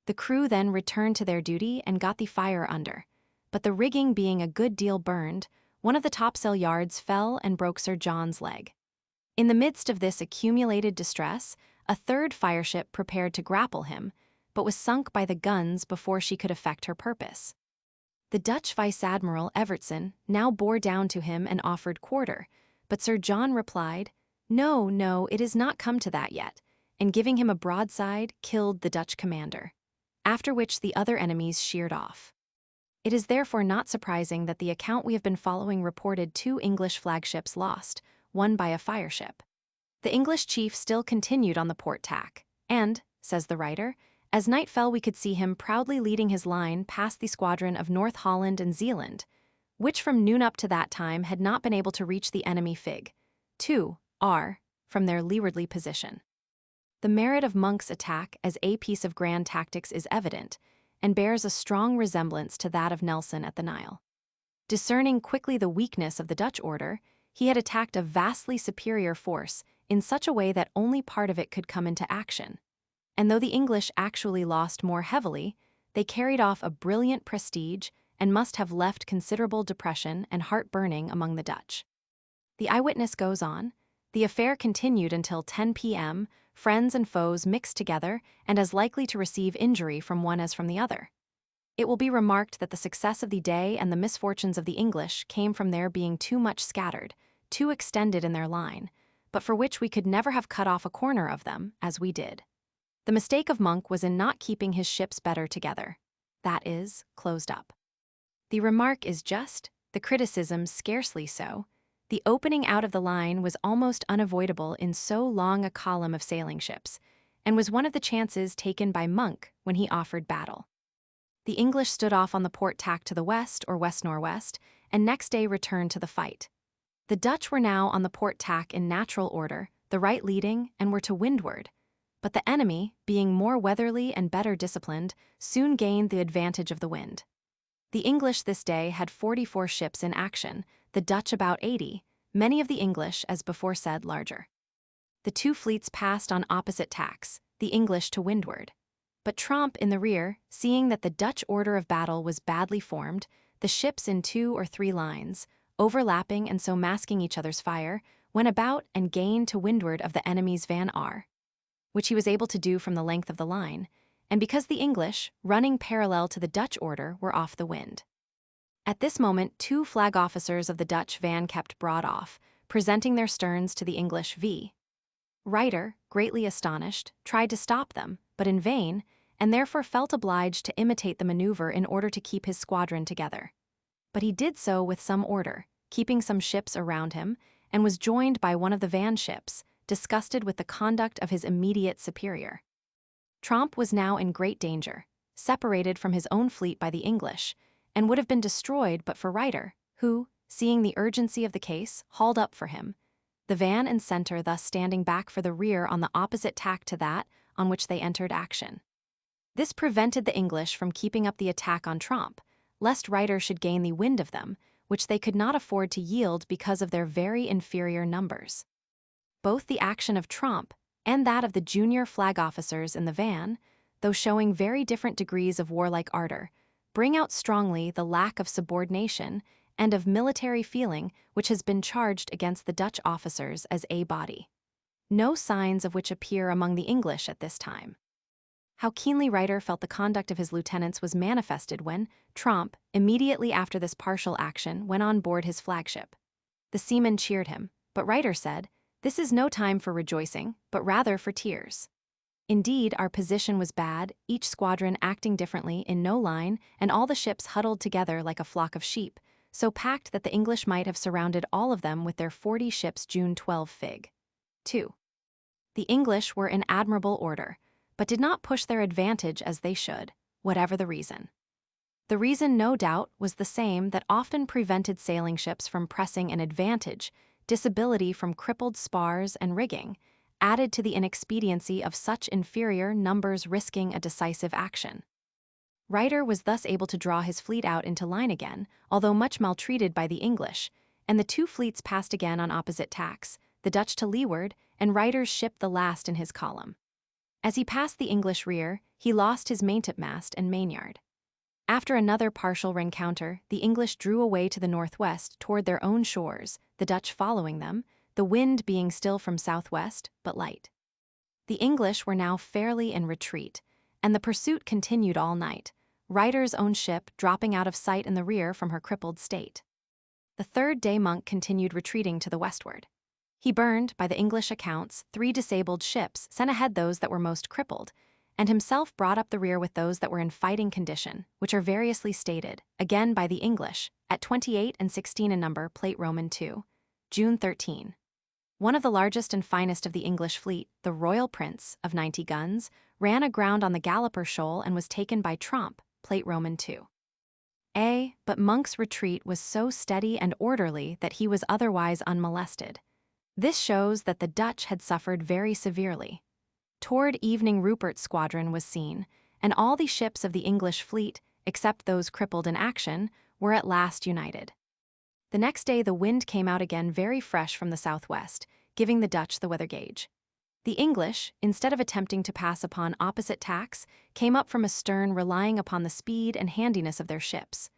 A: The crew then returned to their duty and got the fire under, but the rigging being a good deal burned, one of the topsail yards fell and broke Sir John's leg. In the midst of this accumulated distress, a third fireship prepared to grapple him, but was sunk by the guns before she could effect her purpose. The Dutch Vice-Admiral Evertsen now bore down to him and offered quarter, but Sir John replied, "No, no, it is not come to that yet," and giving him a broadside, killed the Dutch commander, after which the other enemies sheered off. It is therefore not surprising that the account we have been following reported 2 English flagships lost, one by a fireship. The English chief still continued on the port tack, and, says the writer, as night fell we could see him proudly leading his line past the squadron of North Holland and Zealand, which from noon up to that time had not been able to reach the enemy fig. 2 r from their leewardly position. The merit of Monk's attack as a piece of grand tactics is evident, and bears a strong resemblance to that of Nelson at the Nile. Discerning quickly the weakness of the Dutch order, he had attacked a vastly superior force in such a way that only part of it could come into action. And though the English actually lost more heavily, they carried off a brilliant prestige and must have left considerable depression and heart-burning among the Dutch. The eyewitness goes on. The affair continued until 10 p.m., friends and foes mixed together and as likely to receive injury from one as from the other. It will be remarked that the success of the day and the misfortunes of the English came from their being too much scattered, too extended in their line, but for which we could never have cut off a corner of them, as we did. The mistake of Monk was in not keeping his ships better together, that is, closed up. The remark is just, the criticism scarcely so. The opening out of the line was almost unavoidable in so long a column of sailing ships, and was one of the chances taken by Monk when he offered battle. The English stood off on the port tack to the west or west-northwest, and next day returned to the fight. The Dutch were now on the port tack in natural order, the right leading, and were to windward. But the enemy, being more weatherly and better disciplined, soon gained the advantage of the wind. The English this day had 44 ships in action, the Dutch about 80, many of the English, as before said, larger. The two fleets passed on opposite tacks, the English to windward. But Tromp in the rear, seeing that the Dutch order of battle was badly formed, the ships in 2 or 3 lines, overlapping and so masking each other's fire, went about and gained to windward of the enemy's van R, which he was able to do from the length of the line, and because the English, running parallel to the Dutch order, were off the wind. At this moment 2 flag officers of the Dutch van kept broad off, presenting their sterns to the English V. Ryder, greatly astonished, tried to stop them, but in vain, and therefore felt obliged to imitate the maneuver in order to keep his squadron together. But he did so with some order, keeping some ships around him, and was joined by one of the van ships, disgusted with the conduct of his immediate superior. Tromp was now in great danger, separated from his own fleet by the English, and would have been destroyed but for Ryder, who, seeing the urgency of the case, hauled up for him, the van and center thus standing back for the rear on the opposite tack to that on which they entered action. This prevented the English from keeping up the attack on Tromp, lest Ryder should gain the wind of them, which they could not afford to yield because of their very inferior numbers. Both the action of Tromp and that of the junior flag officers in the van, though showing very different degrees of warlike ardor, bring out strongly the lack of subordination and of military feeling which has been charged against the Dutch officers as a body. No signs of which appear among the English at this time. How keenly Ryder felt the conduct of his lieutenants was manifested when Tromp, immediately after this partial action, went on board his flagship. The seamen cheered him, but Ryder said, "This is no time for rejoicing, but rather for tears. Indeed, our position was bad, each squadron acting differently in no line, and all the ships huddled together like a flock of sheep, so packed that the English might have surrounded all of them with their 40 ships June 12 Fig. 2. The English were in admirable order, but did not push their advantage as they should, whatever the reason. The reason, no doubt, was the same that often prevented sailing ships from pressing an advantage, disability from crippled spars and rigging, added to the inexpediency of such inferior numbers risking a decisive action. Ryder was thus able to draw his fleet out into line again, although much maltreated by the English, and the two fleets passed again on opposite tacks, the Dutch to leeward, and Ryder's ship the last in his column. As he passed the English rear, he lost his maintopmast and mainyard. After another partial rencounter, the English drew away to the northwest toward their own shores, the Dutch following them, the wind being still from southwest, but light. The English were now fairly in retreat, and the pursuit continued all night, Ryder's own ship dropping out of sight in the rear from her crippled state. The third day Monk continued retreating to the westward. He burned, by the English accounts, 3 disabled ships, sent ahead those that were most crippled, and himself brought up the rear with those that were in fighting condition, which are variously stated, again by the English, at 28 and 16 in number, Plate Roman II, June 13. One of the largest and finest of the English fleet, the Royal Prince, of 90 guns, ran aground on the Galloper Shoal and was taken by Tromp, Plate Roman II. But Monk's retreat was so steady and orderly that he was otherwise unmolested. This shows that the Dutch had suffered very severely. Toward evening Rupert's squadron was seen, and all the ships of the English fleet, except those crippled in action, were at last united. The next day the wind came out again very fresh from the southwest, giving the Dutch the weather gauge. The English, instead of attempting to pass upon opposite tacks, came up from astern relying upon the speed and handiness of their ships.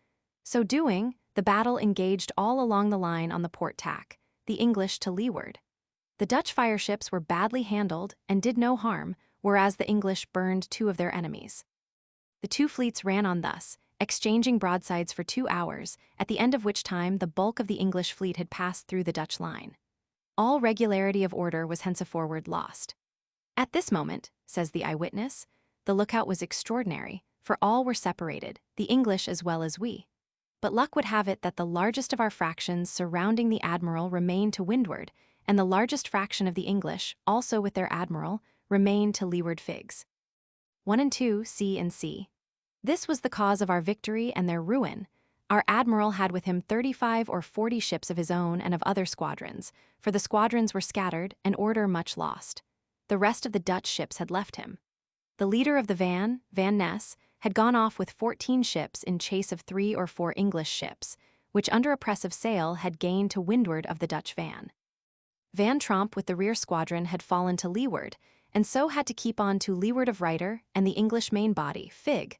A: So doing, the battle engaged all along the line on the port tack, the English to leeward. The Dutch fireships were badly handled and did no harm, whereas the English burned 2 of their enemies. The 2 fleets ran on thus, exchanging broadsides for 2 hours, at the end of which time the bulk of the English fleet had passed through the Dutch line. All regularity of order was henceforward lost. At this moment, says the eyewitness, the lookout was extraordinary, for all were separated, the English as well as we. But luck would have it that the largest of our fractions surrounding the admiral remained to windward, and the largest fraction of the English, also with their admiral, remained to leeward figs. 1 and 2, C and C. This was the cause of our victory and their ruin. Our admiral had with him 35 or 40 ships of his own and of other squadrons, for the squadrons were scattered and order much lost. The rest of the Dutch ships had left him. The leader of the Van Ness, had gone off with 14 ships in chase of 3 or 4 English ships, which under a press of sail had gained to windward of the Dutch Van. Van Tromp with the rear squadron had fallen to leeward, and so had to keep on to leeward of Ruyter and the English main body, Fig.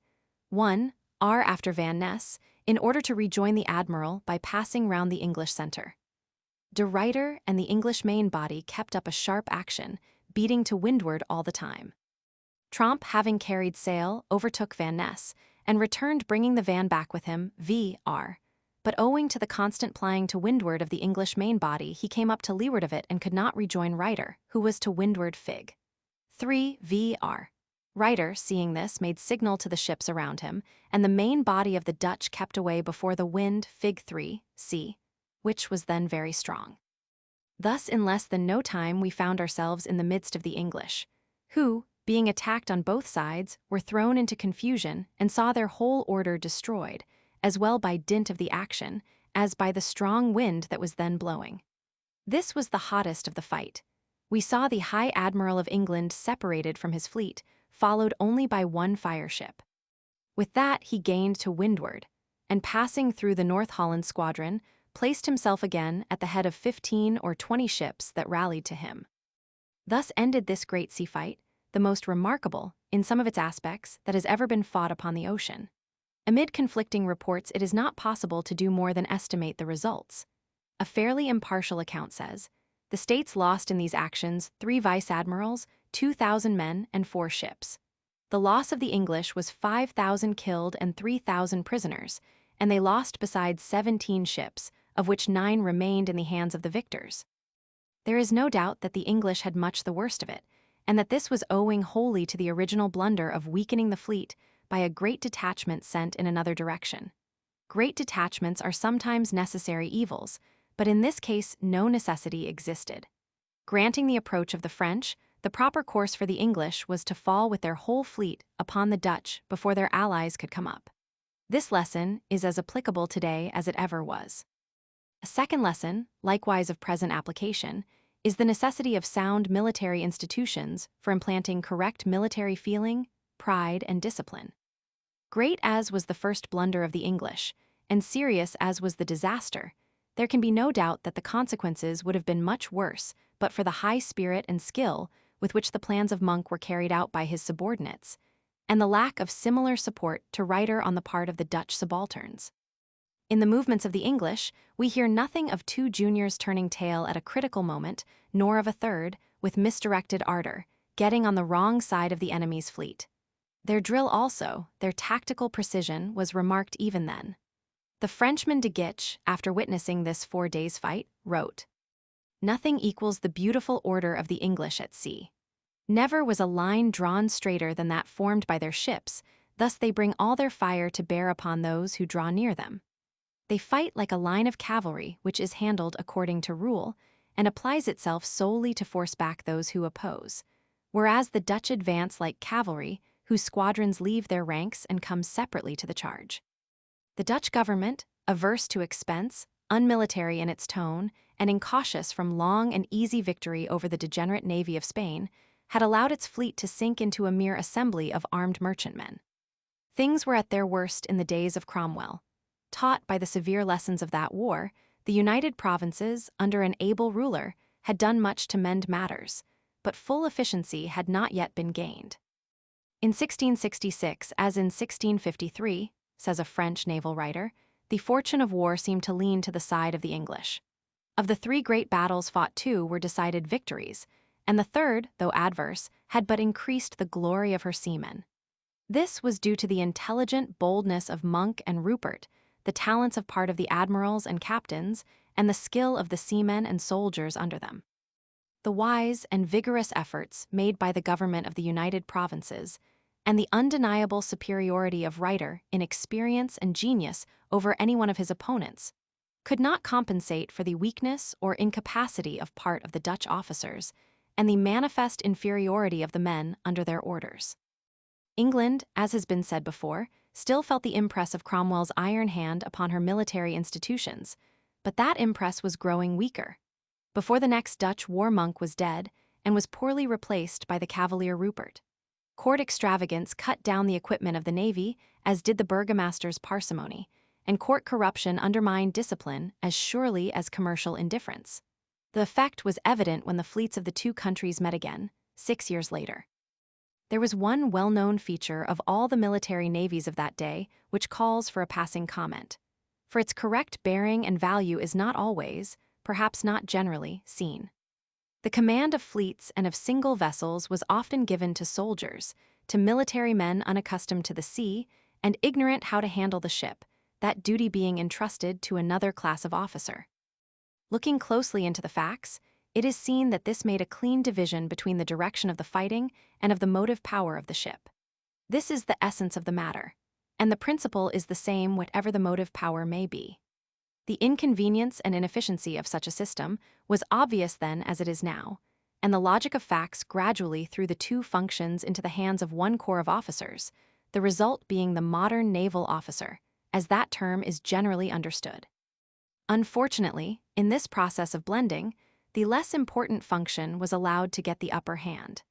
A: 1, R after Van Ness, in order to rejoin the admiral by passing round the English centre. De Ruyter and the English main body kept up a sharp action, beating to windward all the time. Tromp, having carried sail, overtook Van Ness, and returned bringing the van back with him, V.R. But owing to the constant plying to windward of the English main body, he came up to leeward of it and could not rejoin Ruyter, who was to windward Fig. 3 V.R. Ruyter, seeing this, made signal to the ships around him, and the main body of the Dutch kept away before the wind, Fig. 3 C, which was then very strong. Thus in less than no time we found ourselves in the midst of the English, who, being attacked on both sides, were thrown into confusion and saw their whole order destroyed, as well by dint of the action, as by the strong wind that was then blowing. This was the hottest of the fight. We saw the High Admiral of England separated from his fleet, followed only by 1 fireship. With that he gained to windward, and passing through the North Holland squadron, placed himself again at the head of 15 or 20 ships that rallied to him. Thus ended this great sea fight, the most remarkable, in some of its aspects, that has ever been fought upon the ocean. Amid conflicting reports, it is not possible to do more than estimate the results. A fairly impartial account says, the States lost in these actions 3 vice-admirals, 2,000 men, and 4 ships. The loss of the English was 5,000 killed and 3,000 prisoners, and they lost besides 17 ships, of which 9 remained in the hands of the victors. There is no doubt that the English had much the worst of it, and that this was owing wholly to the original blunder of weakening the fleet by a great detachment sent in another direction. Great detachments are sometimes necessary evils, but in this case no necessity existed. Granting the approach of the French, the proper course for the English was to fall with their whole fleet upon the Dutch before their allies could come up. This lesson is as applicable today as it ever was. A second lesson, likewise of present application, is the necessity of sound military institutions for implanting correct military feeling, pride, and discipline. Great as was the first blunder of the English, and serious as was the disaster, there can be no doubt that the consequences would have been much worse but for the high spirit and skill with which the plans of Monk were carried out by his subordinates, and the lack of similar support to Ruyter on the part of the Dutch subalterns. In the movements of the English, we hear nothing of 2 juniors turning tail at a critical moment, nor of a third, with misdirected ardor, getting on the wrong side of the enemy's fleet. Their drill also, their tactical precision, was remarked even then. The Frenchman de Guiche, after witnessing this 4 days' fight, wrote, "Nothing equals the beautiful order of the English at sea. Never was a line drawn straighter than that formed by their ships, thus they bring all their fire to bear upon those who draw near them. They fight like a line of cavalry which is handled according to rule, and applies itself solely to force back those who oppose, whereas the Dutch advance like cavalry, whose squadrons leave their ranks and come separately to the charge. The Dutch government, averse to expense, unmilitary in its tone, and incautious from long and easy victory over the degenerate navy of Spain, had allowed its fleet to sink into a mere assembly of armed merchantmen. Things were at their worst in the days of Cromwell. Taught by the severe lessons of that war, the United Provinces, under an able ruler, had done much to mend matters, but full efficiency had not yet been gained. In 1666, as in 1653, says a French naval writer, the fortune of war seemed to lean to the side of the English. Of the three great battles fought, two were decided victories, and the third, though adverse, had but increased the glory of her seamen. This was due to the intelligent boldness of Monk and Rupert, the talents of part of the admirals and captains, and the skill of the seamen and soldiers under them. The wise and vigorous efforts made by the government of the United Provinces, and the undeniable superiority of Ryder in experience and genius over any one of his opponents, could not compensate for the weakness or incapacity of part of the Dutch officers and the manifest inferiority of the men under their orders. England, as has been said before, still felt the impress of Cromwell's iron hand upon her military institutions, but that impress was growing weaker. Before the next Dutch war, Monk was dead and was poorly replaced by the Cavalier Rupert. Court extravagance cut down the equipment of the navy, as did the burgomaster's parsimony, and court corruption undermined discipline as surely as commercial indifference. The effect was evident when the fleets of the two countries met again, 6 years later. There was one well-known feature of all the military navies of that day which calls for a passing comment, for its correct bearing and value is not always, perhaps not generally, seen. The command of fleets and of single vessels was often given to soldiers, to military men unaccustomed to the sea and ignorant how to handle the ship, that duty being entrusted to another class of officer. Looking closely into the facts, it is seen that this made a clean division between the direction of the fighting and of the motive power of the ship. This is the essence of the matter, and the principle is the same whatever the motive power may be. The inconvenience and inefficiency of such a system was obvious then as it is now, and the logic of facts gradually threw the two functions into the hands of one corps of officers, the result being the modern naval officer, as that term is generally understood. Unfortunately, in this process of blending, the less important function was allowed to get the upper hand.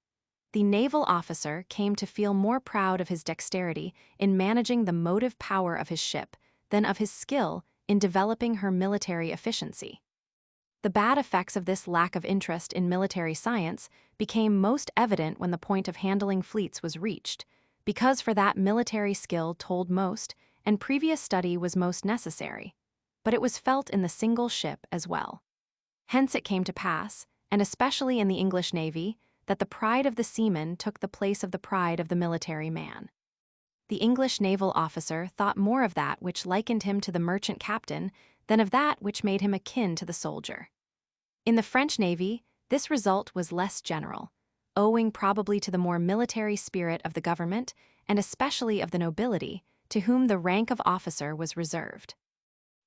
A: The naval officer came to feel more proud of his dexterity in managing the motive power of his ship than of his skill in developing her military efficiency. The bad effects of this lack of interest in military science became most evident when the point of handling fleets was reached, because for that military skill told most and previous study was most necessary, but it was felt in the single ship as well. Hence it came to pass, and especially in the English Navy, that the pride of the seaman took the place of the pride of the military man. The English naval officer thought more of that which likened him to the merchant captain than of that which made him akin to the soldier. In the French Navy, this result was less general, owing probably to the more military spirit of the government and especially of the nobility, to whom the rank of officer was reserved.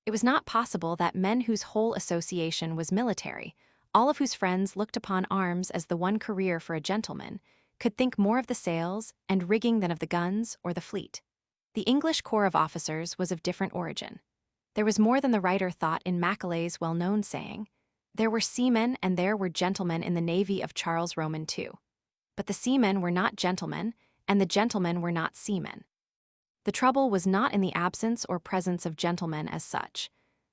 A: It was not possible that men whose whole association was military, all of whose friends looked upon arms as the one career for a gentleman, could think more of the sails and rigging than of the guns or the fleet. The English corps of officers was of different origin. There was more than the writer thought in Macaulay's well-known saying, "There were seamen and there were gentlemen in the navy of Charles Roman II. But the seamen were not gentlemen, and the gentlemen were not seamen." The trouble was not in the absence or presence of gentlemen as such,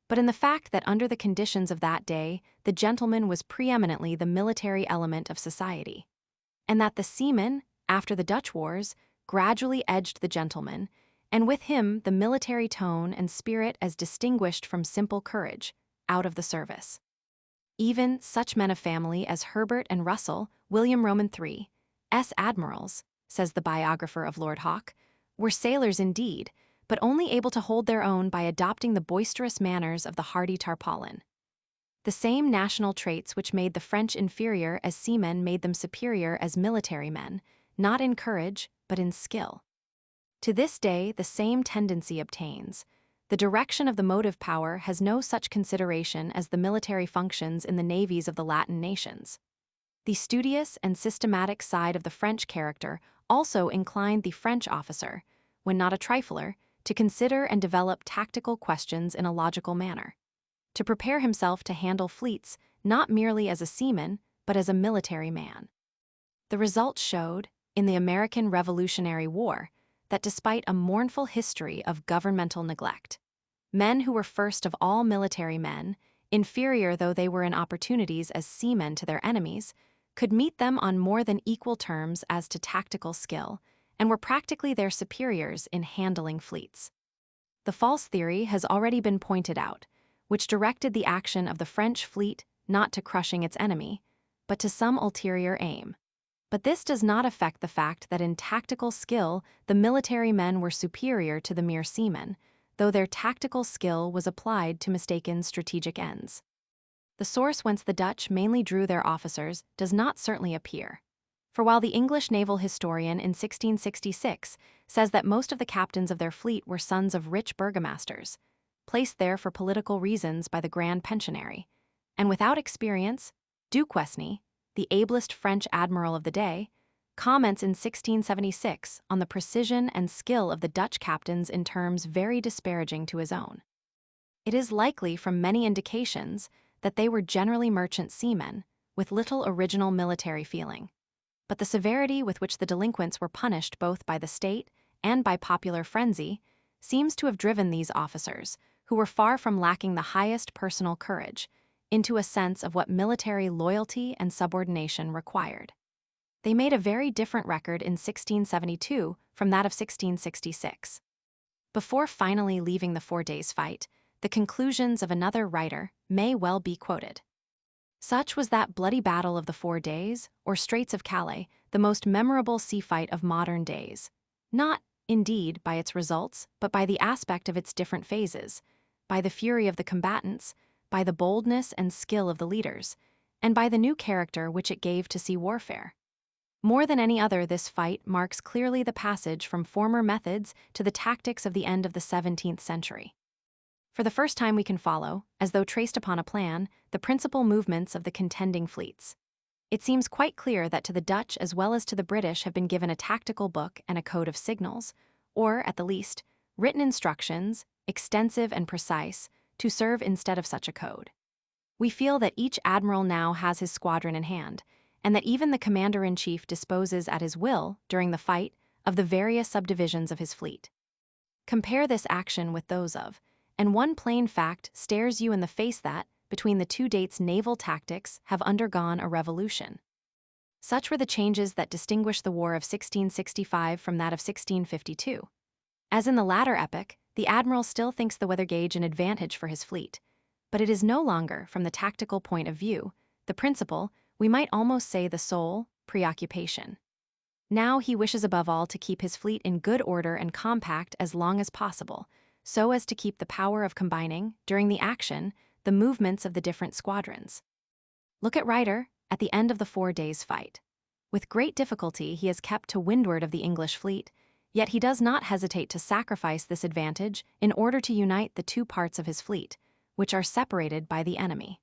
A: but in the fact that under the conditions of that day, the gentleman was preeminently the military element of society, and that the seaman, after the Dutch wars, gradually edged the gentleman, and with him the military tone and spirit as distinguished from simple courage, out of the service. Even such men of family as Herbert and Russell, William Roman III, admirals, says the biographer of Lord Hawke, were sailors indeed, but only able to hold their own by adopting the boisterous manners of the hardy tarpaulin. The same national traits which made the French inferior as seamen made them superior as military men, not in courage, but in skill. To this day, the same tendency obtains. The direction of the motive power has no such consideration as the military functions in the navies of the Latin nations. The studious and systematic side of the French character also inclined the French officer, when not a trifler, to consider and develop tactical questions in a logical manner, to prepare himself to handle fleets not merely as a seaman, but as a military man. The result showed, in the American Revolutionary War, that despite a mournful history of governmental neglect, men who were first of all military men, inferior though they were in opportunities as seamen to their enemies, could meet them on more than equal terms as to tactical skill, and were practically their superiors in handling fleets. The false theory has already been pointed out, which directed the action of the French fleet not to crushing its enemy, but to some ulterior aim. But this does not affect the fact that in tactical skill the military men were superior to the mere seamen, though their tactical skill was applied to mistaken strategic ends. The source whence the Dutch mainly drew their officers does not certainly appear. For while the English naval historian in 1666 says that most of the captains of their fleet were sons of rich burgomasters, placed there for political reasons by the Grand Pensionary, and without experience, Duquesne, the ablest French admiral of the day, comments in 1676 on the precision and skill of the Dutch captains in terms very disparaging to his own. It is likely from many indications that they were generally merchant seamen, with little original military feeling. But the severity with which the delinquents were punished both by the state and by popular frenzy seems to have driven these officers, who were far from lacking the highest personal courage, into a sense of what military loyalty and subordination required. They made a very different record in 1672 from that of 1666. Before finally leaving the 4 days' fight, the conclusions of another writer may well be quoted. Such was that bloody battle of the 4 days, or Straits of Calais, the most memorable sea fight of modern days. Not, indeed, by its results, but by the aspect of its different phases, by the fury of the combatants, by the boldness and skill of the leaders, and by the new character which it gave to sea warfare. More than any other, this fight marks clearly the passage from former methods to the tactics of the end of the 17th century. For the first time we can follow, as though traced upon a plan, the principal movements of the contending fleets. It seems quite clear that to the Dutch as well as to the British have been given a tactical book and a code of signals, or, at the least, written instructions, extensive and precise, to serve instead of such a code. We feel that each admiral now has his squadron in hand, and that even the commander-in-chief disposes at his will, during the fight, of the various subdivisions of his fleet. Compare this action with those of, and one plain fact stares you in the face that, between the 2 dates, naval tactics have undergone a revolution. Such were the changes that distinguish the war of 1665 from that of 1652. As in the latter epoch, the admiral still thinks the weather gauge an advantage for his fleet, but it is no longer, from the tactical point of view, the principal, we might almost say the sole, preoccupation. Now he wishes above all to keep his fleet in good order and compact as long as possible, so as to keep the power of combining, during the action, the movements of the different squadrons. Look at Ryder at the end of the 4 days' fight. With great difficulty he is kept to windward of the English fleet, yet he does not hesitate to sacrifice this advantage in order to unite the 2 parts of his fleet, which are separated by the enemy.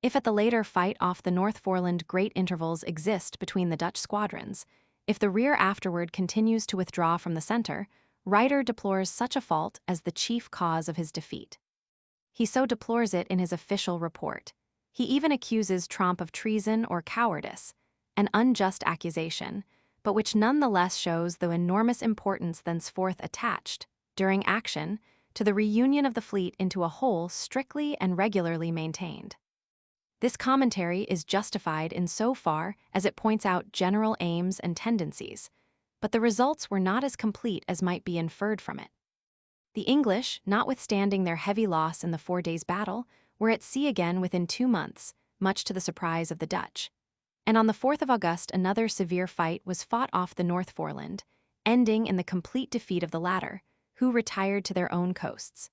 A: If at the later fight off the North Foreland great intervals exist between the Dutch squadrons, if the rear afterward continues to withdraw from the center, Ryder deplores such a fault as the chief cause of his defeat. He so deplores it in his official report. He even accuses Tromp of treason or cowardice, an unjust accusation, but which none the less shows the enormous importance thenceforth attached, during action, to the reunion of the fleet into a whole strictly and regularly maintained. This commentary is justified in so far as it points out general aims and tendencies, but the results were not as complete as might be inferred from it. The English, notwithstanding their heavy loss in the 4 days' battle, were at sea again within 2 months, much to the surprise of the Dutch. And on the 4th of August another severe fight was fought off the North Foreland, ending in the complete defeat of the latter, who retired to their own coasts.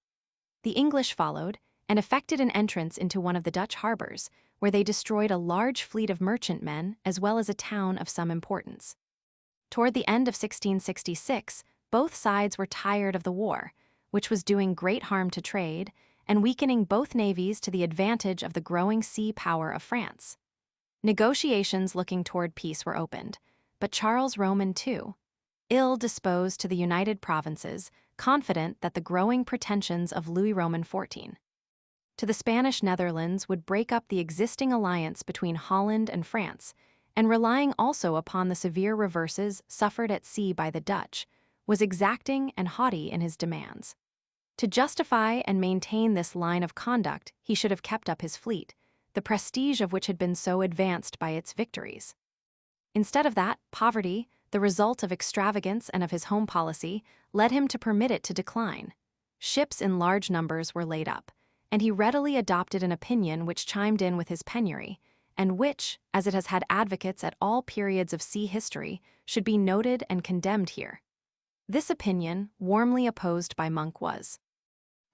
A: The English followed, and effected an entrance into one of the Dutch harbors, where they destroyed a large fleet of merchantmen as well as a town of some importance. Toward the end of 1666, both sides were tired of the war, which was doing great harm to trade and weakening both navies to the advantage of the growing sea power of France. Negotiations looking toward peace were opened, but Charles Roman II, ill disposed to the United Provinces, confident that the growing pretensions of Louis Roman XIV to the Spanish Netherlands would break up the existing alliance between Holland and France, and relying also upon the severe reverses suffered at sea by the Dutch, was exacting and haughty in his demands. To justify and maintain this line of conduct, he should have kept up his fleet, the prestige of which had been so advanced by its victories. Instead of that, poverty, the result of extravagance and of his home policy, led him to permit it to decline. Ships in large numbers were laid up, and he readily adopted an opinion which chimed in with his penury, and which, as it has had advocates at all periods of sea history, should be noted and condemned here. This opinion, warmly opposed by Monk, was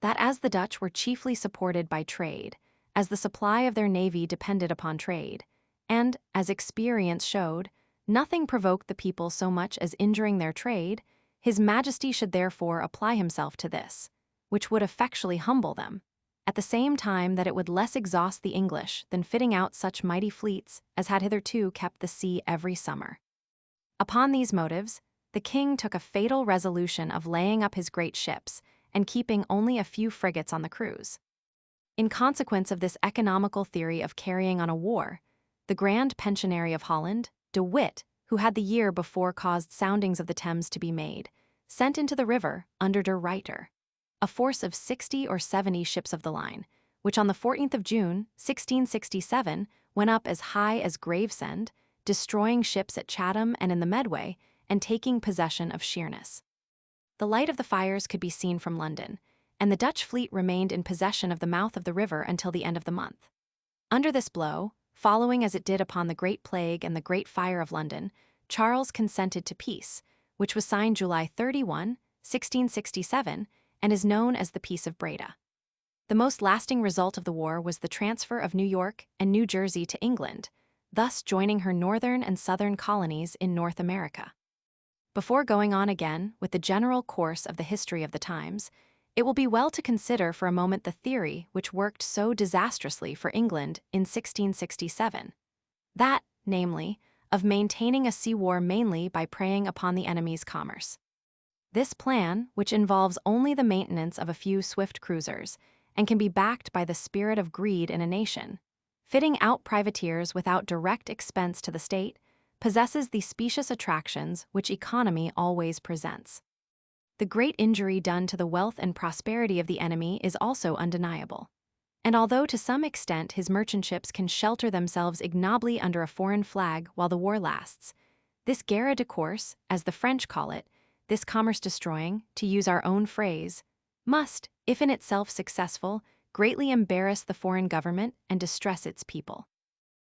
A: that as the Dutch were chiefly supported by trade, as the supply of their navy depended upon trade, and, as experience showed, nothing provoked the people so much as injuring their trade, His Majesty should therefore apply himself to this, which would effectually humble them, at the same time that it would less exhaust the English than fitting out such mighty fleets as had hitherto kept the sea every summer. Upon these motives, the king took a fatal resolution of laying up his great ships and keeping only a few frigates on the cruise. In consequence of this economical theory of carrying on a war, the Grand Pensionary of Holland, De Witt, who had the year before caused soundings of the Thames to be made, sent into the river, under De Ruyter, a force of 60 or 70 ships of the line, which on the 14th of June, 1667, went up as high as Gravesend, destroying ships at Chatham and in the Medway, and taking possession of Sheerness. The light of the fires could be seen from London, and the Dutch fleet remained in possession of the mouth of the river until the end of the month. Under this blow, following as it did upon the Great Plague and the Great Fire of London, Charles consented to peace, which was signed July 31, 1667, and is known as the Peace of Breda. The most lasting result of the war was the transfer of New York and New Jersey to England, thus joining her northern and southern colonies in North America. Before going on again with the general course of the history of the times, it will be well to consider for a moment the theory which worked so disastrously for England in 1667. That, namely, of maintaining a sea war mainly by preying upon the enemy's commerce. This plan, which involves only the maintenance of a few swift cruisers, and can be backed by the spirit of greed in a nation, fitting out privateers without direct expense to the state, possesses the specious attractions which economy always presents. The great injury done to the wealth and prosperity of the enemy is also undeniable. And although to some extent his merchant ships can shelter themselves ignobly under a foreign flag while the war lasts, this guerre de course, as the French call it, this commerce-destroying, to use our own phrase, must, if in itself successful, greatly embarrass the foreign government and distress its people.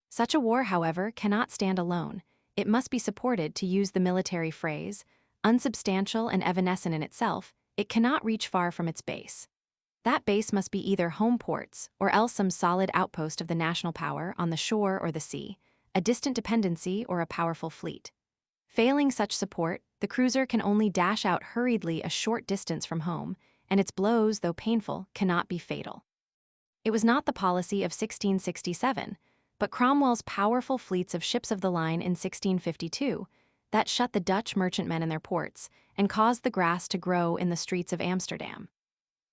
A: Such a war, however, cannot stand alone. It must be supported, to use the military phrase. Unsubstantial and evanescent in itself, it cannot reach far from its base. That base must be either home ports or else some solid outpost of the national power on the shore or the sea, a distant dependency or a powerful fleet. Failing such support, the cruiser can only dash out hurriedly a short distance from home, and its blows, though painful, cannot be fatal. It was not the policy of 1667, but Cromwell's powerful fleets of ships of the line in 1652, that shut the Dutch merchantmen in their ports and caused the grass to grow in the streets of Amsterdam.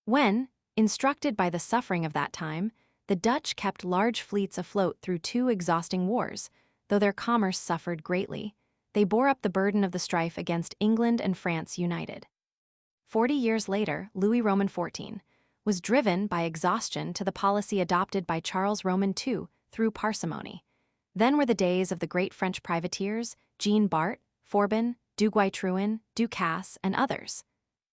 A: When, instructed by the suffering of that time, the Dutch kept large fleets afloat through 2 exhausting wars, though their commerce suffered greatly, they bore up the burden of the strife against England and France united. 40 years later, Louis Roman XIV was driven by exhaustion to the policy adopted by Charles Roman II through parsimony. Then were the days of the great French privateers, Jean Bart, Forbin, Du Guay-Trouin, Ducasse, and others.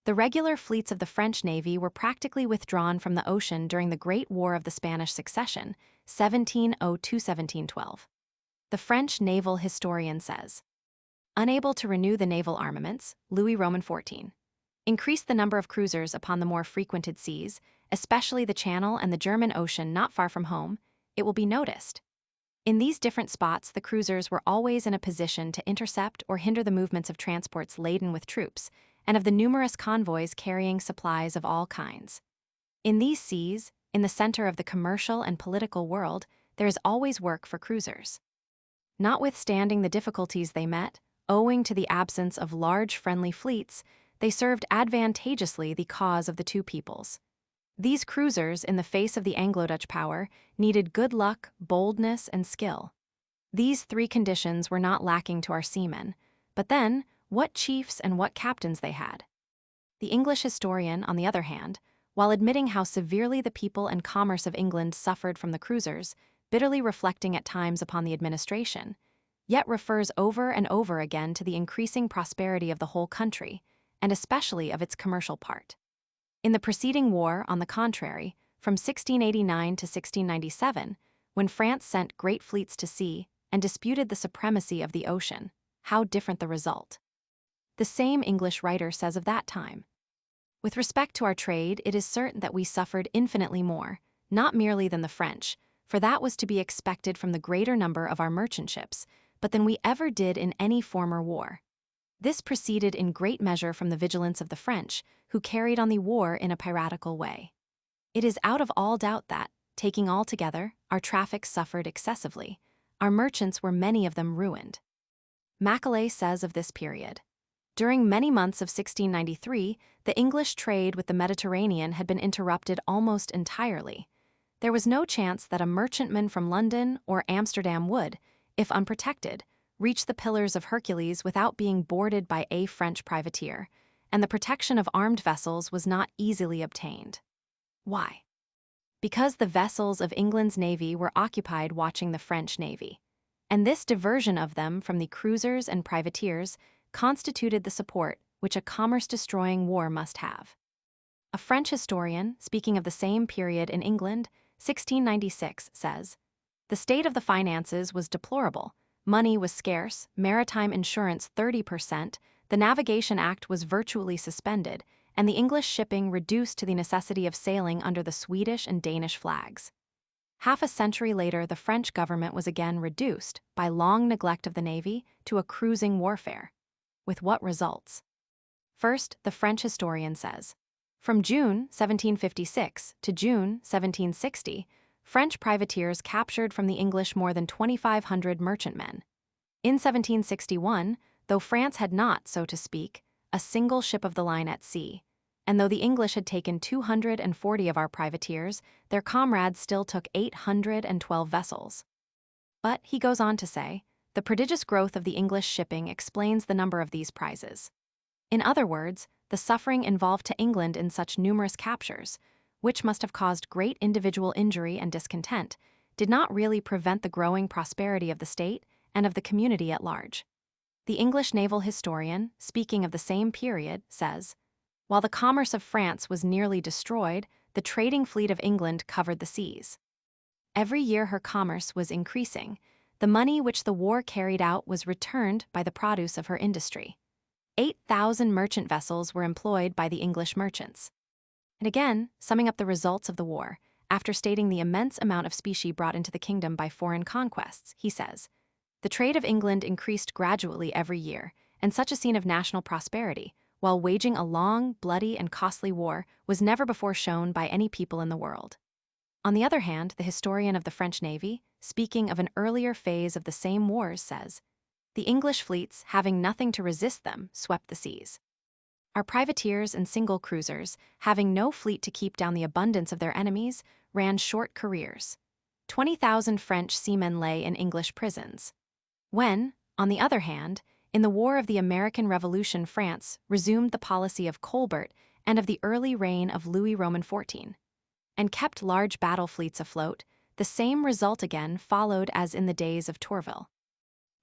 A: The regular fleets of the French Navy were practically withdrawn from the ocean during the Great War of the Spanish Succession, 1702–1712. The French naval historian says, unable to renew the naval armaments, Louis Roman XIV increased the number of cruisers upon the more frequented seas, especially the Channel and the German Ocean not far from home, it will be noticed. In these different spots, the cruisers were always in a position to intercept or hinder the movements of transports laden with troops, and of the numerous convoys carrying supplies of all kinds. In these seas, in the center of the commercial and political world, there is always work for cruisers. Notwithstanding the difficulties they met, owing to the absence of large friendly fleets, they served advantageously the cause of the two peoples. These cruisers, in the face of the Anglo-Dutch power, needed good luck, boldness, and skill. These 3 conditions were not lacking to our seamen, but then, what chiefs and what captains they had. The English historian, on the other hand, while admitting how severely the people and commerce of England suffered from the cruisers, bitterly reflecting at times upon the administration, yet refers over and over again to the increasing prosperity of the whole country, and especially of its commercial part. In the preceding war, on the contrary, from 1689 to 1697, when France sent great fleets to sea and disputed the supremacy of the ocean. How different the result. The same English writer says of that time, "With respect to our trade, it is certain that we suffered infinitely more, not merely than the French, for that was to be expected from the greater number of our merchant ships, but than we ever did in any former war. This proceeded in great measure from the vigilance of the French, who carried on the war in a piratical way. It is out of all doubt that, taking all together, our traffic suffered excessively. Our merchants were many of them ruined." Macaulay says of this period, "During many months of 1693, the English trade with the Mediterranean had been interrupted almost entirely. There was no chance that a merchantman from London or Amsterdam would, if unprotected, reach the Pillars of Hercules without being boarded by a French privateer, and the protection of armed vessels was not easily obtained. Why? Because the vessels of England's navy were occupied watching the French navy, and this diversion of them from the cruisers and privateers constituted the support which a commerce-destroying war must have." A French historian, speaking of the same period in England, 1696, says, "The state of the finances was deplorable. Money was scarce, maritime insurance 30%, the Navigation Act was virtually suspended, and the English shipping reduced to the necessity of sailing under the Swedish and Danish flags." Half a century later, the French government was again reduced, by long neglect of the navy, to a cruising warfare. With what results? First, the French historian says, "From June 1756 to June 1760, French privateers captured from the English more than 2,500 merchantmen. In 1761, though France had not, so to speak, a single ship of the line at sea, and though the English had taken 240 of our privateers, their comrades still took 812 vessels." But, he goes on to say, "The prodigious growth of the English shipping explains the number of these prizes. In other words, the suffering involved to England in such numerous captures, which must have caused great individual injury and discontent, did not really prevent the growing prosperity of the state and of the community at large." The English naval historian, speaking of the same period, says, "While the commerce of France was nearly destroyed, the trading fleet of England covered the seas. Every year her commerce was increasing. The money which the war carried out was returned by the produce of her industry. 8,000 merchant vessels were employed by the English merchants." And again, summing up the results of the war, after stating the immense amount of specie brought into the kingdom by foreign conquests, he says, "The trade of England increased gradually every year, and such a scene of national prosperity, while waging a long, bloody, and costly war, was never before shown by any people in the world." On the other hand, the historian of the French Navy, speaking of an earlier phase of the same wars, says, "The English fleets, having nothing to resist them, swept the seas. Our privateers and single cruisers, having no fleet to keep down the abundance of their enemies, ran short careers. 20,000 French seamen lay in English prisons. When, on the other hand, in the War of the American Revolution, France resumed the policy of Colbert and of the early reign of Louis Roman XIV, and kept large battle fleets afloat, the same result again followed as in the days of Tourville.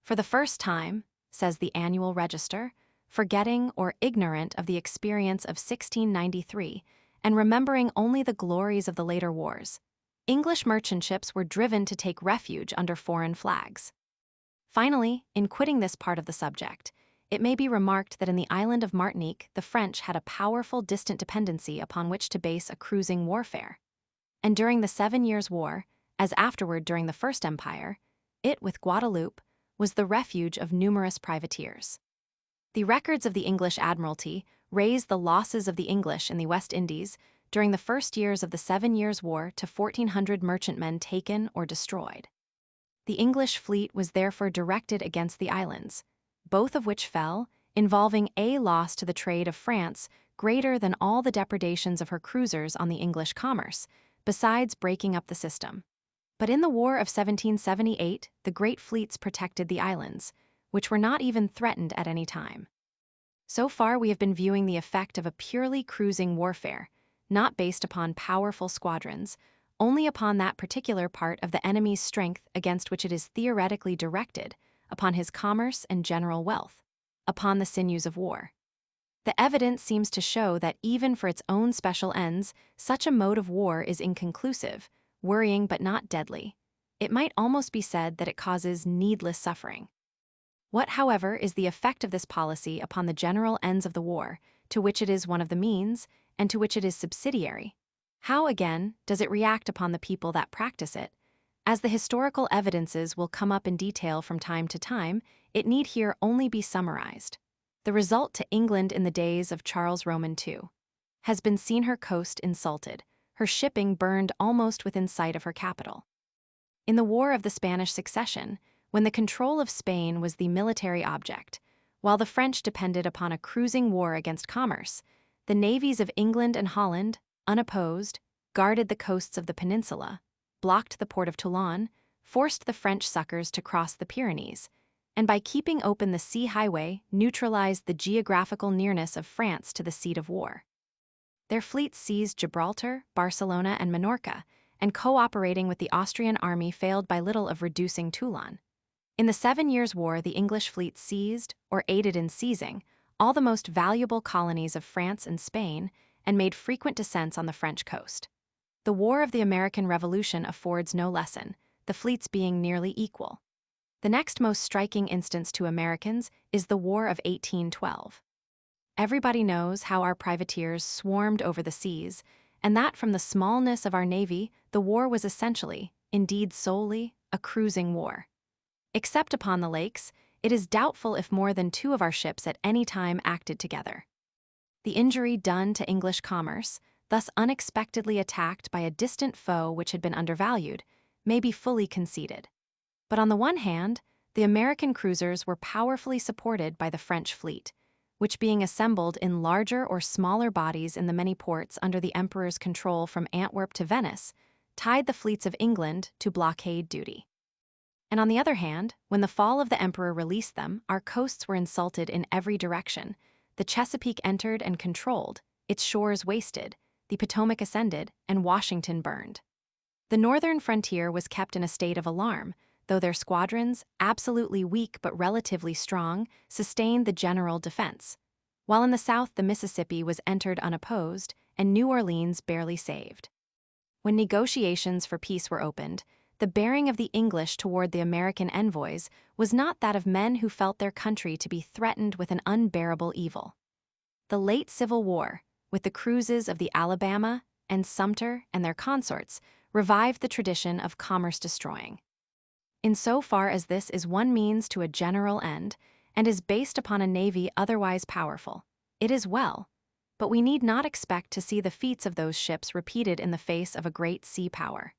A: For the first time," says the Annual Register, "forgetting or ignorant of the experience of 1693, and remembering only the glories of the later wars, English merchant ships were driven to take refuge under foreign flags." Finally, in quitting this part of the subject, it may be remarked that in the island of Martinique, the French had a powerful distant dependency upon which to base a cruising warfare. And during the 7 Years' War, as afterward during the First Empire, it, with Guadeloupe, was the refuge of numerous privateers. The records of the English Admiralty raise the losses of the English in the West Indies during the first years of the 7 Years' War to 1,400 merchantmen taken or destroyed. The English fleet was therefore directed against the islands, both of which fell, involving a loss to the trade of France greater than all the depredations of her cruisers on the English commerce, besides breaking up the system. But in the War of 1778, the great fleets protected the islands, which were not even threatened at any time. So far we have been viewing the effect of a purely cruising warfare, not based upon powerful squadrons, only upon that particular part of the enemy's strength against which it is theoretically directed, upon his commerce and general wealth, upon the sinews of war. The evidence seems to show that even for its own special ends, such a mode of war is inconclusive, worrying but not deadly. It might almost be said that it causes needless suffering. What, however, is the effect of this policy upon the general ends of the war, to which it is one of the means, and to which it is subsidiary? How, again, does it react upon the people that practice it? As the historical evidences will come up in detail from time to time, it need here only be summarized. The result to England in the days of Charles Roman II has been seen her coast insulted, her shipping burned almost within sight of her capital. In the War of the Spanish Succession, when the control of Spain was the military object, while the French depended upon a cruising war against commerce, the navies of England and Holland, unopposed, guarded the coasts of the peninsula, blocked the port of Toulon, forced the French succors to cross the Pyrenees, and by keeping open the sea highway, neutralized the geographical nearness of France to the seat of war. Their fleets seized Gibraltar, Barcelona, and Minorca, and cooperating with the Austrian army failed by little of reducing Toulon. In the 7 Years' War, the English fleet seized, or aided in seizing, all the most valuable colonies of France and Spain, and made frequent descents on the French coast. The War of the American Revolution affords no lesson, the fleets being nearly equal. The next most striking instance to Americans is the War of 1812. Everybody knows how our privateers swarmed over the seas, and that from the smallness of our navy, the war was essentially, indeed solely, a cruising war. Except upon the lakes, it is doubtful if more than 2 of our ships at any time acted together. The injury done to English commerce, thus unexpectedly attacked by a distant foe which had been undervalued, may be fully conceded. But on the one hand, the American cruisers were powerfully supported by the French fleet, which being assembled in larger or smaller bodies in the many ports under the Emperor's control from Antwerp to Venice, tied the fleets of England to blockade duty. And on the other hand, when the fall of the Emperor released them, our coasts were insulted in every direction. The Chesapeake entered and controlled, its shores wasted, the Potomac ascended, and Washington burned. The northern frontier was kept in a state of alarm, though their squadrons, absolutely weak but relatively strong, sustained the general defense, while in the south the Mississippi was entered unopposed and New Orleans barely saved. When negotiations for peace were opened, the bearing of the English toward the American envoys was not that of men who felt their country to be threatened with an unbearable evil. The late Civil War, with the cruises of the Alabama and Sumter and their consorts, revived the tradition of commerce destroying. In so far as this is one means to a general end, and is based upon a navy otherwise powerful, it is well, but we need not expect to see the feats of those ships repeated in the face of a great sea power.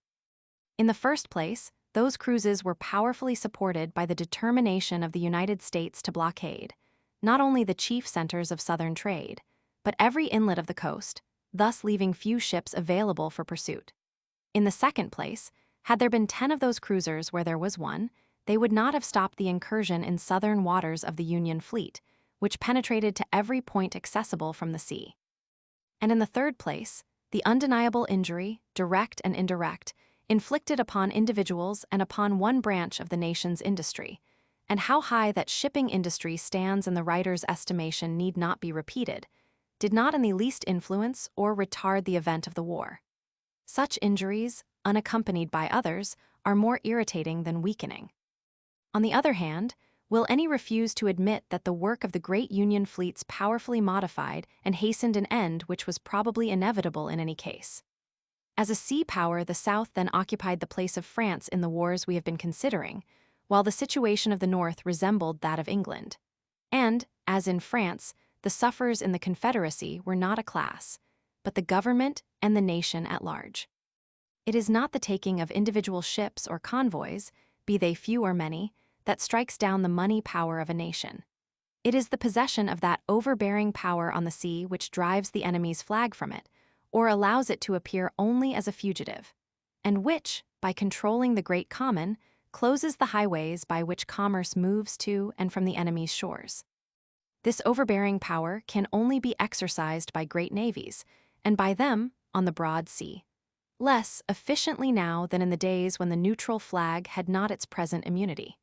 A: In the first place, those cruises were powerfully supported by the determination of the United States to blockade, not only the chief centers of southern trade, but every inlet of the coast, thus leaving few ships available for pursuit. In the second place, had there been 10 of those cruisers where there was one, they would not have stopped the incursion in southern waters of the Union fleet, which penetrated to every point accessible from the sea. And in the third place, the undeniable injury, direct and indirect, inflicted upon individuals and upon one branch of the nation's industry, and how high that shipping industry stands in the writer's estimation need not be repeated, did not in the least influence or retard the event of the war. Such injuries, unaccompanied by others, are more irritating than weakening. On the other hand, will any refuse to admit that the work of the great Union fleets powerfully modified and hastened an end which was probably inevitable in any case? As a sea power, the South then occupied the place of France in the wars we have been considering, while the situation of the North resembled that of England. And, as in France, the sufferers in the Confederacy were not a class, but the government and the nation at large. It is not the taking of individual ships or convoys, be they few or many, that strikes down the money power of a nation. It is the possession of that overbearing power on the sea which drives the enemy's flag from it, or allows it to appear only as a fugitive, and which, by controlling the great common, closes the highways by which commerce moves to and from the enemy's shores. This overbearing power can only be exercised by great navies, and by them on the broad sea. Less efficiently now than in the days when the neutral flag had not its present immunity.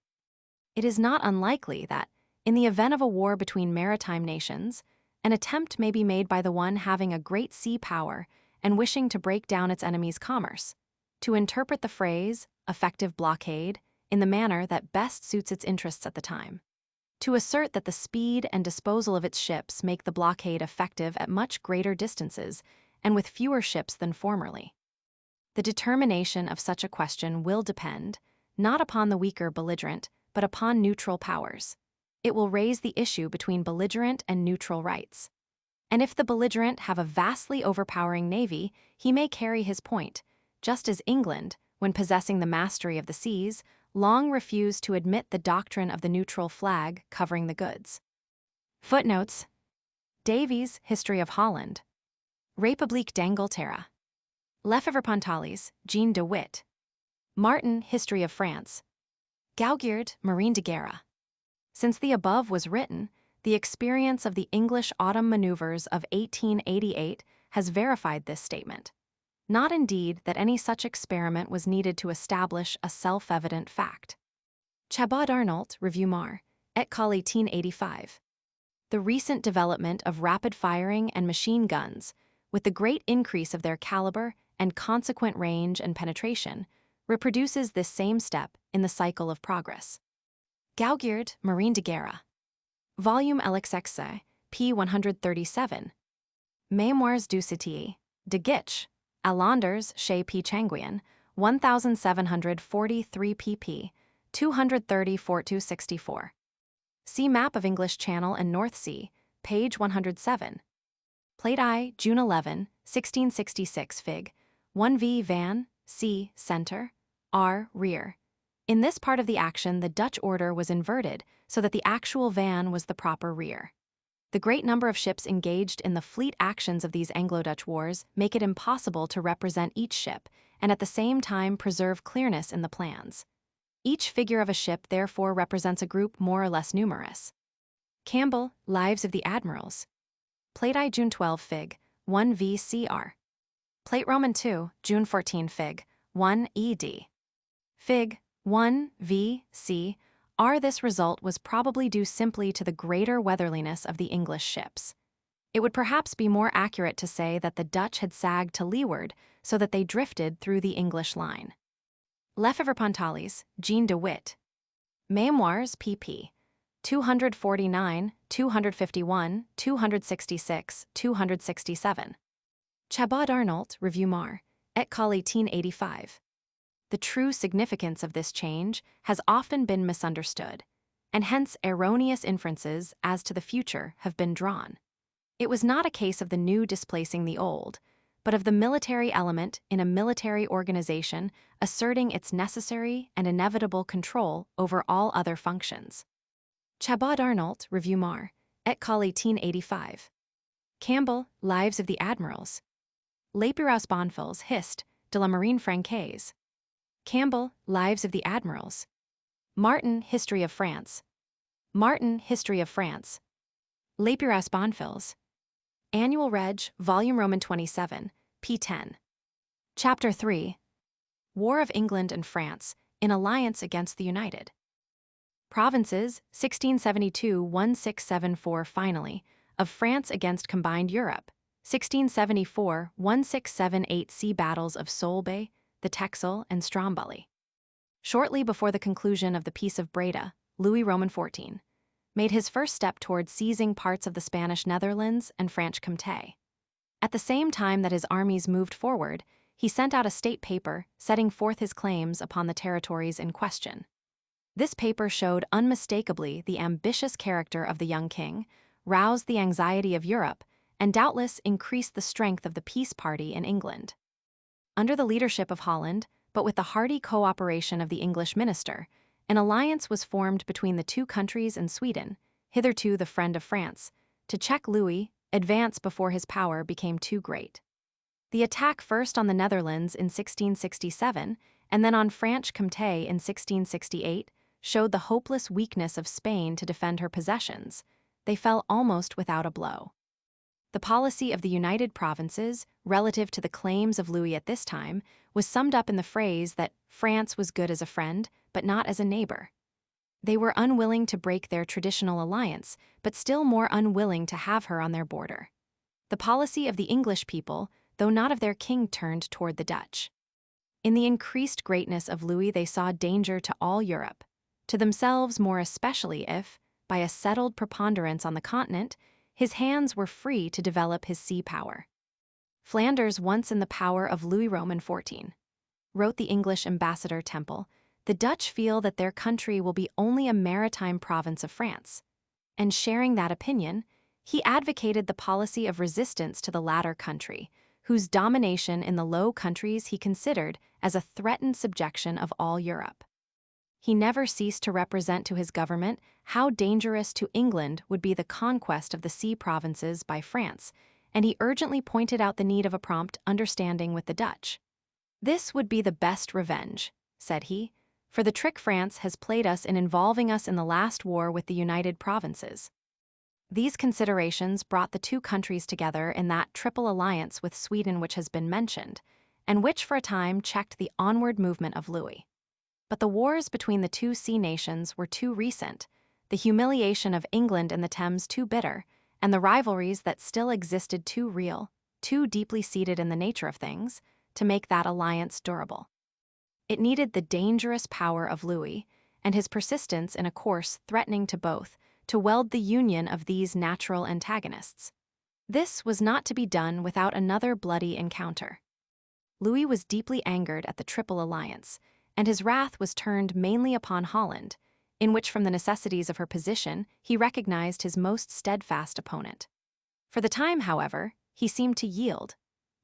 A: It is not unlikely that, in the event of a war between maritime nations, An attempt may be made by the one having a great sea power and wishing to break down its enemy's commerce, to interpret the phrase, effective blockade, in the manner that best suits its interests at the time. To assert that the speed and disposal of its ships make the blockade effective at much greater distances and with fewer ships than formerly. The determination of such a question will depend, not upon the weaker belligerent, but upon neutral powers. It will raise the issue between belligerent and neutral rights. And if the belligerent have a vastly overpowering navy, he may carry his point, just as England, when possessing the mastery of the seas, long refused to admit the doctrine of the neutral flag covering the goods. Footnotes: Davies, History of Holland. République d'Angleterre. Lefebvre-Pontalis, Jean de Witt. Martin, History of France. Gauguierd, Marine de Guerre. Since the above was written, the experience of the English autumn maneuvers of 1888 has verified this statement. Not indeed that any such experiment was needed to establish a self-evident fact. Chabot Arnault, Revue Mar, et Col 1885. The recent development of rapid firing and machine guns, with the great increase of their caliber and consequent range and penetration, reproduces this same step in the cycle of progress. Gauguierd, Marine de Guerre. Volume LXXI, p. 137. Mémoires du Citier, de Gitch, Alanders chez P. Changuyen, 1743 pp. 230-4264. See Map of English Channel and North Sea, page 107. Plate I, June 11, 1666 Fig. 1v Van, C. Center, R. Rear. In this part of the action, the Dutch order was inverted so that the actual van was the proper rear. The great number of ships engaged in the fleet actions of these Anglo-Dutch wars make it impossible to represent each ship and at the same time preserve clearness in the plans. Each figure of a ship therefore represents a group more or less numerous. Campbell, Lives of the Admirals. Plate I, June 12 Fig. 1 VCR. Plate Roman II, June 14 Fig. 1 ED. Fig. 1 VC. This result was probably due simply to the greater weatherliness of the English ships. It would perhaps be more accurate to say that the Dutch had sagged to leeward so that they drifted through the English line. Lefebvre-Pontalis, Jean de Witt. Mémoires pp. 249, 251, 266, 267. Chabot Arnault, Revue Mar, et Col 1885. The true significance of this change has often been misunderstood, and hence erroneous inferences as to the future have been drawn. It was not a case of the new displacing the old, but of the military element in a military organization asserting its necessary and inevitable control over all other functions. Chabot Arnault, Revue Mar, et Col 1885. Campbell, Lives of the Admirals. Lapeyrouse Bonfils, Hist. de la Marine Francaise. Campbell, Lives of the Admirals. Martin, History of France. Martin, History of France. Lapeyrouse Bonfils. Annual Reg, Volume Roman 27, p. 10. Chapter 3. War of England and France, in alliance against the United Provinces, 1672-1674 finally, of France against combined Europe, 1674-1678 sea battles of Solebay, the Texel, and Stromboli. Shortly before the conclusion of the Peace of Breda, Louis Roman XIV made his first step toward seizing parts of the Spanish Netherlands and Franche-Comté. At the same time that his armies moved forward, he sent out a state paper setting forth his claims upon the territories in question. This paper showed unmistakably the ambitious character of the young king, roused the anxiety of Europe, and doubtless increased the strength of the peace party in England. Under the leadership of Holland, but with the hearty cooperation of the English minister, an alliance was formed between the two countries and Sweden, hitherto the friend of France, to check Louis' advance before his power became too great. The attack first on the Netherlands in 1667 and then on Franche-Comté in 1668 showed the hopeless weakness of Spain to defend her possessions. They fell almost without a blow. The policy of the United Provinces, relative to the claims of Louis at this time, was summed up in the phrase that France was good as a friend, but not as a neighbor. They were unwilling to break their traditional alliance, but still more unwilling to have her on their border. The policy of the English people, though not of their king, turned toward the Dutch. In the increased greatness of Louis, they saw danger to all Europe, to themselves more especially if, by a settled preponderance on the continent, his hands were free to develop his sea power. Flanders once in the power of Louis Roman XIV. Wrote the English ambassador Temple, the Dutch feel that their country will be only a maritime province of France. And sharing that opinion, he advocated the policy of resistance to the latter country, whose domination in the Low Countries he considered as a threatened subjection of all Europe. He never ceased to represent to his government how dangerous to England would be the conquest of the sea provinces by France, and he urgently pointed out the need of a prompt understanding with the Dutch. "This would be the best revenge," said he, "for the trick France has played us in involving us in the last war with the United Provinces." These considerations brought the two countries together in that triple alliance with Sweden which has been mentioned, and which for a time checked the onward movement of Louis. But the wars between the two sea nations were too recent, the humiliation of England in the Thames too bitter, and the rivalries that still existed too real, too deeply seated in the nature of things, to make that alliance durable. It needed the dangerous power of Louis, and his persistence in a course threatening to both, to weld the union of these natural antagonists. This was not to be done without another bloody encounter. Louis was deeply angered at the Triple Alliance, and his wrath was turned mainly upon Holland, in which from the necessities of her position he recognized his most steadfast opponent. For the time, however, he seemed to yield,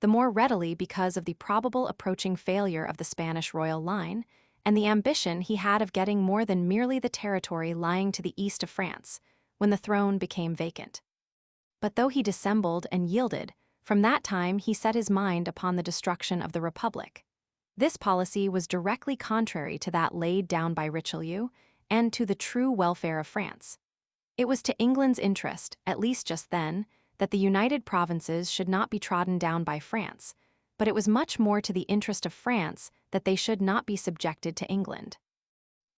A: the more readily because of the probable approaching failure of the Spanish royal line, and the ambition he had of getting more than merely the territory lying to the east of France, when the throne became vacant. But though he dissembled and yielded, from that time he set his mind upon the destruction of the Republic. This policy was directly contrary to that laid down by Richelieu, and to the true welfare of France. It was to England's interest, at least just then, that the United Provinces should not be trodden down by France, but it was much more to the interest of France that they should not be subjected to England.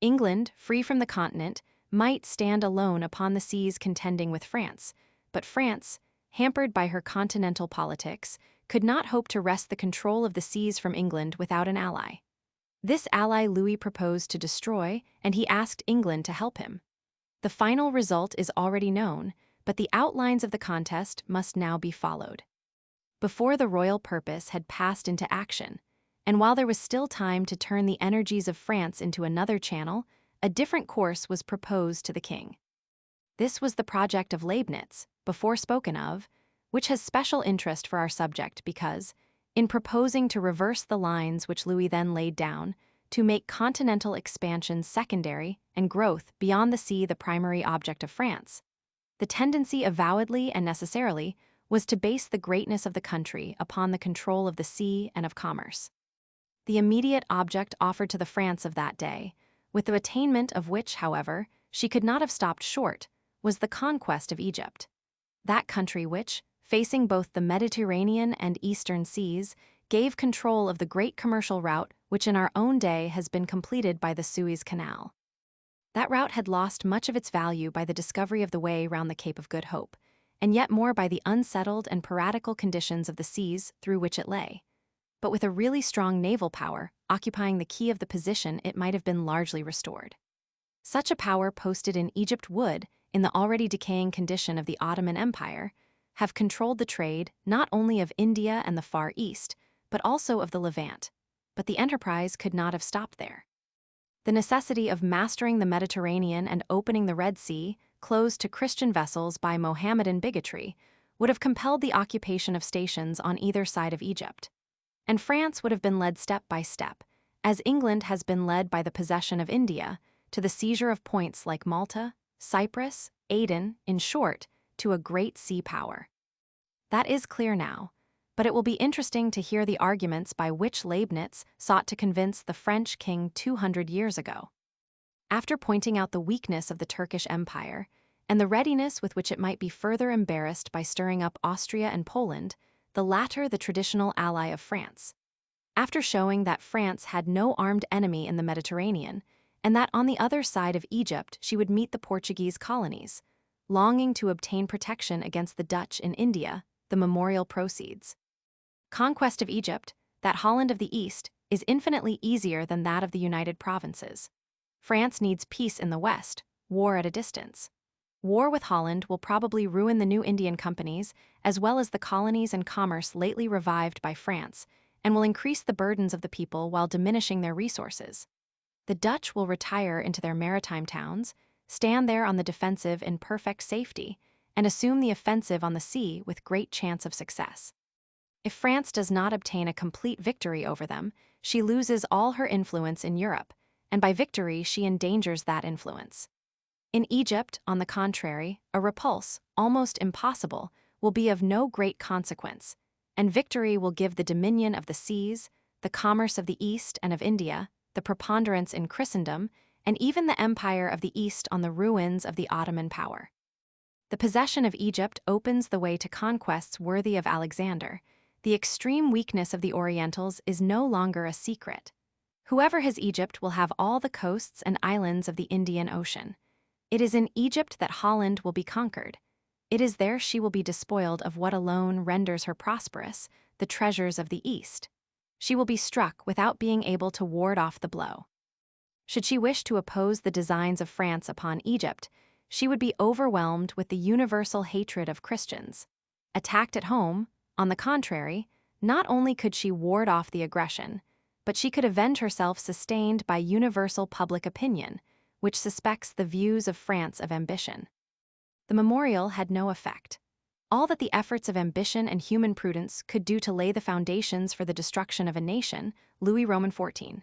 A: England, free from the continent, might stand alone upon the seas contending with France, but France, hampered by her continental politics, could not hope to wrest the control of the seas from England without an ally. This ally Louis proposed to destroy, and he asked England to help him. The final result is already known, but the outlines of the contest must now be followed. Before the royal purpose had passed into action, and while there was still time to turn the energies of France into another channel, a different course was proposed to the king. This was the project of Leibniz, before spoken of, which has special interest for our subject because, in proposing to reverse the lines which Louis then laid down, to make continental expansion secondary and growth beyond the sea the primary object of France, the tendency avowedly and necessarily was to base the greatness of the country upon the control of the sea and of commerce. The immediate object offered to the France of that day, with the attainment of which, however, she could not have stopped short, was the conquest of Egypt. That country which, facing both the Mediterranean and Eastern seas, gave control of the great commercial route which in our own day has been completed by the Suez Canal. That route had lost much of its value by the discovery of the way round the Cape of Good Hope, and yet more by the unsettled and piratical conditions of the seas through which it lay. But with a really strong naval power occupying the key of the position, it might have been largely restored. Such a power posted in Egypt would, in the already decaying condition of the Ottoman Empire, have controlled the trade not only of India and the Far East, but also of the Levant. But the enterprise could not have stopped there. The necessity of mastering the Mediterranean and opening the Red Sea, closed to Christian vessels by Mohammedan bigotry, would have compelled the occupation of stations on either side of Egypt. And France would have been led step by step, as England has been led by the possession of India, to the seizure of points like Malta, Cyprus, Aden, in short, to a great sea power. That is clear now, but it will be interesting to hear the arguments by which Leibniz sought to convince the French king 200 years ago. After pointing out the weakness of the Turkish Empire, and the readiness with which it might be further embarrassed by stirring up Austria and Poland, the latter the traditional ally of France. After showing that France had no armed enemy in the Mediterranean, and that on the other side of Egypt she would meet the Portuguese colonies, longing to obtain protection against the Dutch in India. The memorial proceeds. Conquest of Egypt, that Holland of the East, is infinitely easier than that of the United Provinces. France needs peace in the West, war at a distance. War with Holland will probably ruin the new Indian companies, as well as the colonies and commerce lately revived by France, and will increase the burdens of the people while diminishing their resources. The Dutch will retire into their maritime towns, stand there on the defensive in perfect safety, and assume the offensive on the sea with great chance of success. If France does not obtain a complete victory over them, she loses all her influence in Europe, and by victory she endangers that influence. In Egypt, on the contrary, a repulse, almost impossible, will be of no great consequence, and victory will give the dominion of the seas, the commerce of the East and of India, the preponderance in Christendom, and even the empire of the East on the ruins of the Ottoman power. The possession of Egypt opens the way to conquests worthy of Alexander. The extreme weakness of the Orientals is no longer a secret. Whoever has Egypt will have all the coasts and islands of the Indian Ocean. It is in Egypt that Holland will be conquered. It is there she will be despoiled of what alone renders her prosperous, the treasures of the East. She will be struck without being able to ward off the blow. Should she wish to oppose the designs of France upon Egypt, she would be overwhelmed with the universal hatred of Christians. Attacked at home, on the contrary, not only could she ward off the aggression, but she could avenge herself sustained by universal public opinion, which suspects the views of France of ambition. The memorial had no effect. All that the efforts of ambition and human prudence could do to lay the foundations for the destruction of a nation, Louis Roman XIV,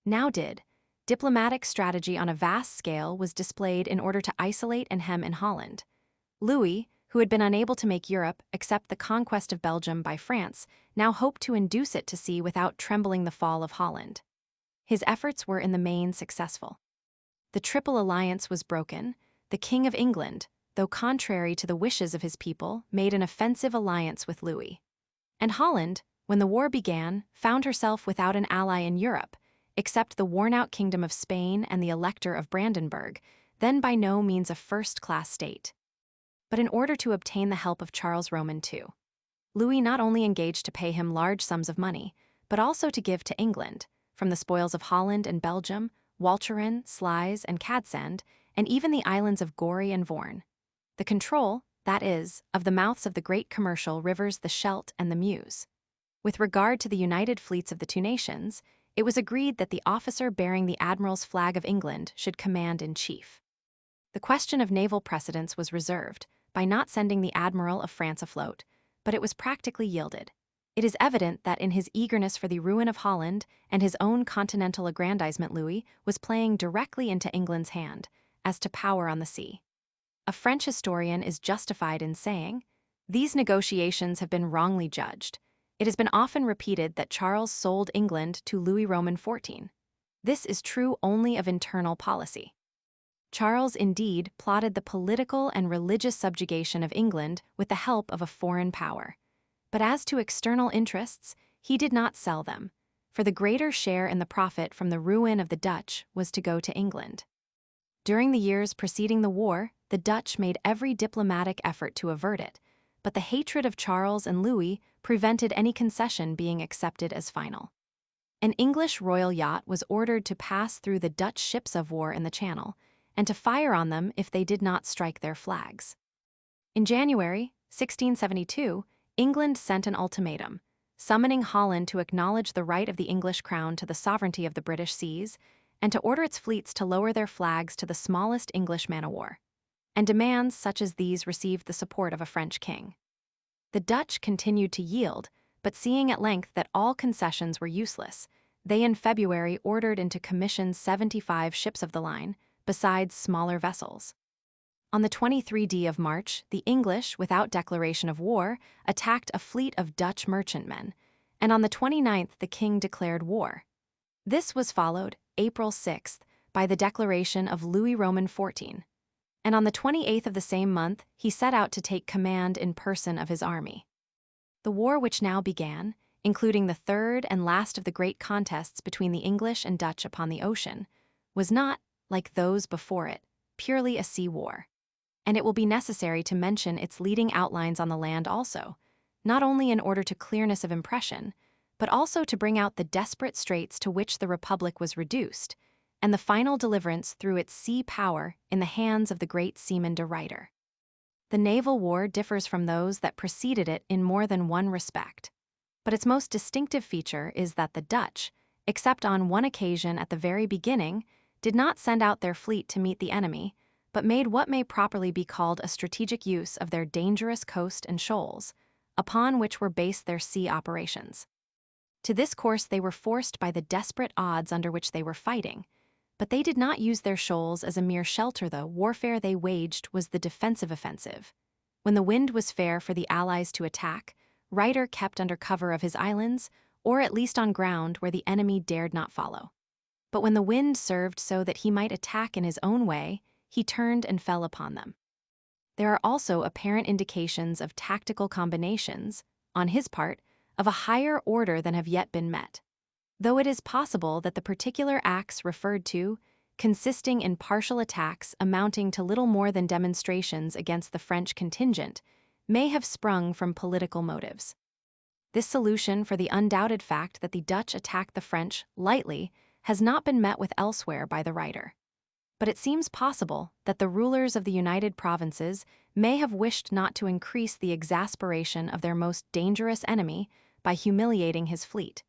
A: now did. Diplomatic strategy on a vast scale was displayed in order to isolate and hem in Holland. Louis, who had been unable to make Europe accept the conquest of Belgium by France, now hoped to induce it to see without trembling the fall of Holland. His efforts were in the main successful. The Triple Alliance was broken. The King of England, though contrary to the wishes of his people, made an offensive alliance with Louis. And Holland, when the war began, found herself without an ally in Europe, except the worn-out kingdom of Spain and the Elector of Brandenburg, then by no means a first-class state. But in order to obtain the help of Charles Roman II, Louis not only engaged to pay him large sums of money, but also to give to England, from the spoils of Holland and Belgium, Walcheren, Sluys, and Cadsand, and even the islands of Goree and Vorn, the control, that is, of the mouths of the great commercial rivers the Scheldt and the Meuse. With regard to the united fleets of the two nations, it was agreed that the officer bearing the Admiral's flag of England should command in chief. The question of naval precedence was reserved, by not sending the Admiral of France afloat, but it was practically yielded. It is evident that in his eagerness for the ruin of Holland and his own continental aggrandizement, Louis was playing directly into England's hand, as to power on the sea. A French historian is justified in saying, "These negotiations have been wrongly judged. It has been often repeated that Charles sold England to Louis Roman XIV. This is true only of internal policy. Charles indeed plotted the political and religious subjugation of England with the help of a foreign power. But as to external interests, he did not sell them, for the greater share in the profit from the ruin of the Dutch was to go to England. During the years preceding the war, the Dutch made every diplomatic effort to avert it, but the hatred of Charles and Louis prevented any concession being accepted as final. An English royal yacht was ordered to pass through the Dutch ships of war in the Channel, and to fire on them if they did not strike their flags. In January 1672, England sent an ultimatum, summoning Holland to acknowledge the right of the English crown to the sovereignty of the British seas, and to order its fleets to lower their flags to the smallest English man-of-war. And demands such as these received the support of a French king. The Dutch continued to yield, but seeing at length that all concessions were useless, they in February ordered into commission 75 ships of the line, besides smaller vessels. On the 23rd of March, the English, without declaration of war, attacked a fleet of Dutch merchantmen, and on the 29th the king declared war. This was followed, April 6th, by the declaration of Louis Roman XIV, and on the 28th of the same month he set out to take command in person of his army. The war which now began, including the third and last of the great contests between the English and Dutch upon the ocean, was not, like those before it, purely a sea war. And it will be necessary to mention its leading outlines on the land also, not only in order to clearness of impression, but also to bring out the desperate straits to which the Republic was reduced, and the final deliverance through its sea power in the hands of the great seaman de Ruyter. The naval war differs from those that preceded it in more than one respect, but its most distinctive feature is that the Dutch, except on one occasion at the very beginning, did not send out their fleet to meet the enemy, but made what may properly be called a strategic use of their dangerous coast and shoals, upon which were based their sea operations. To this course they were forced by the desperate odds under which they were fighting, but they did not use their shoals as a mere shelter. The warfare they waged was the defensive offensive. When the wind was fair for the Allies to attack, Ruyter kept under cover of his islands, or at least on ground where the enemy dared not follow. But when the wind served so that he might attack in his own way, he turned and fell upon them. There are also apparent indications of tactical combinations, on his part, of a higher order than have yet been met, though it is possible that the particular acts referred to, consisting in partial attacks amounting to little more than demonstrations against the French contingent, may have sprung from political motives. This solution for the undoubted fact that the Dutch attacked the French lightly has not been met with elsewhere by the writer. But it seems possible that the rulers of the United Provinces may have wished not to increase the exasperation of their most dangerous enemy by humiliating his fleet,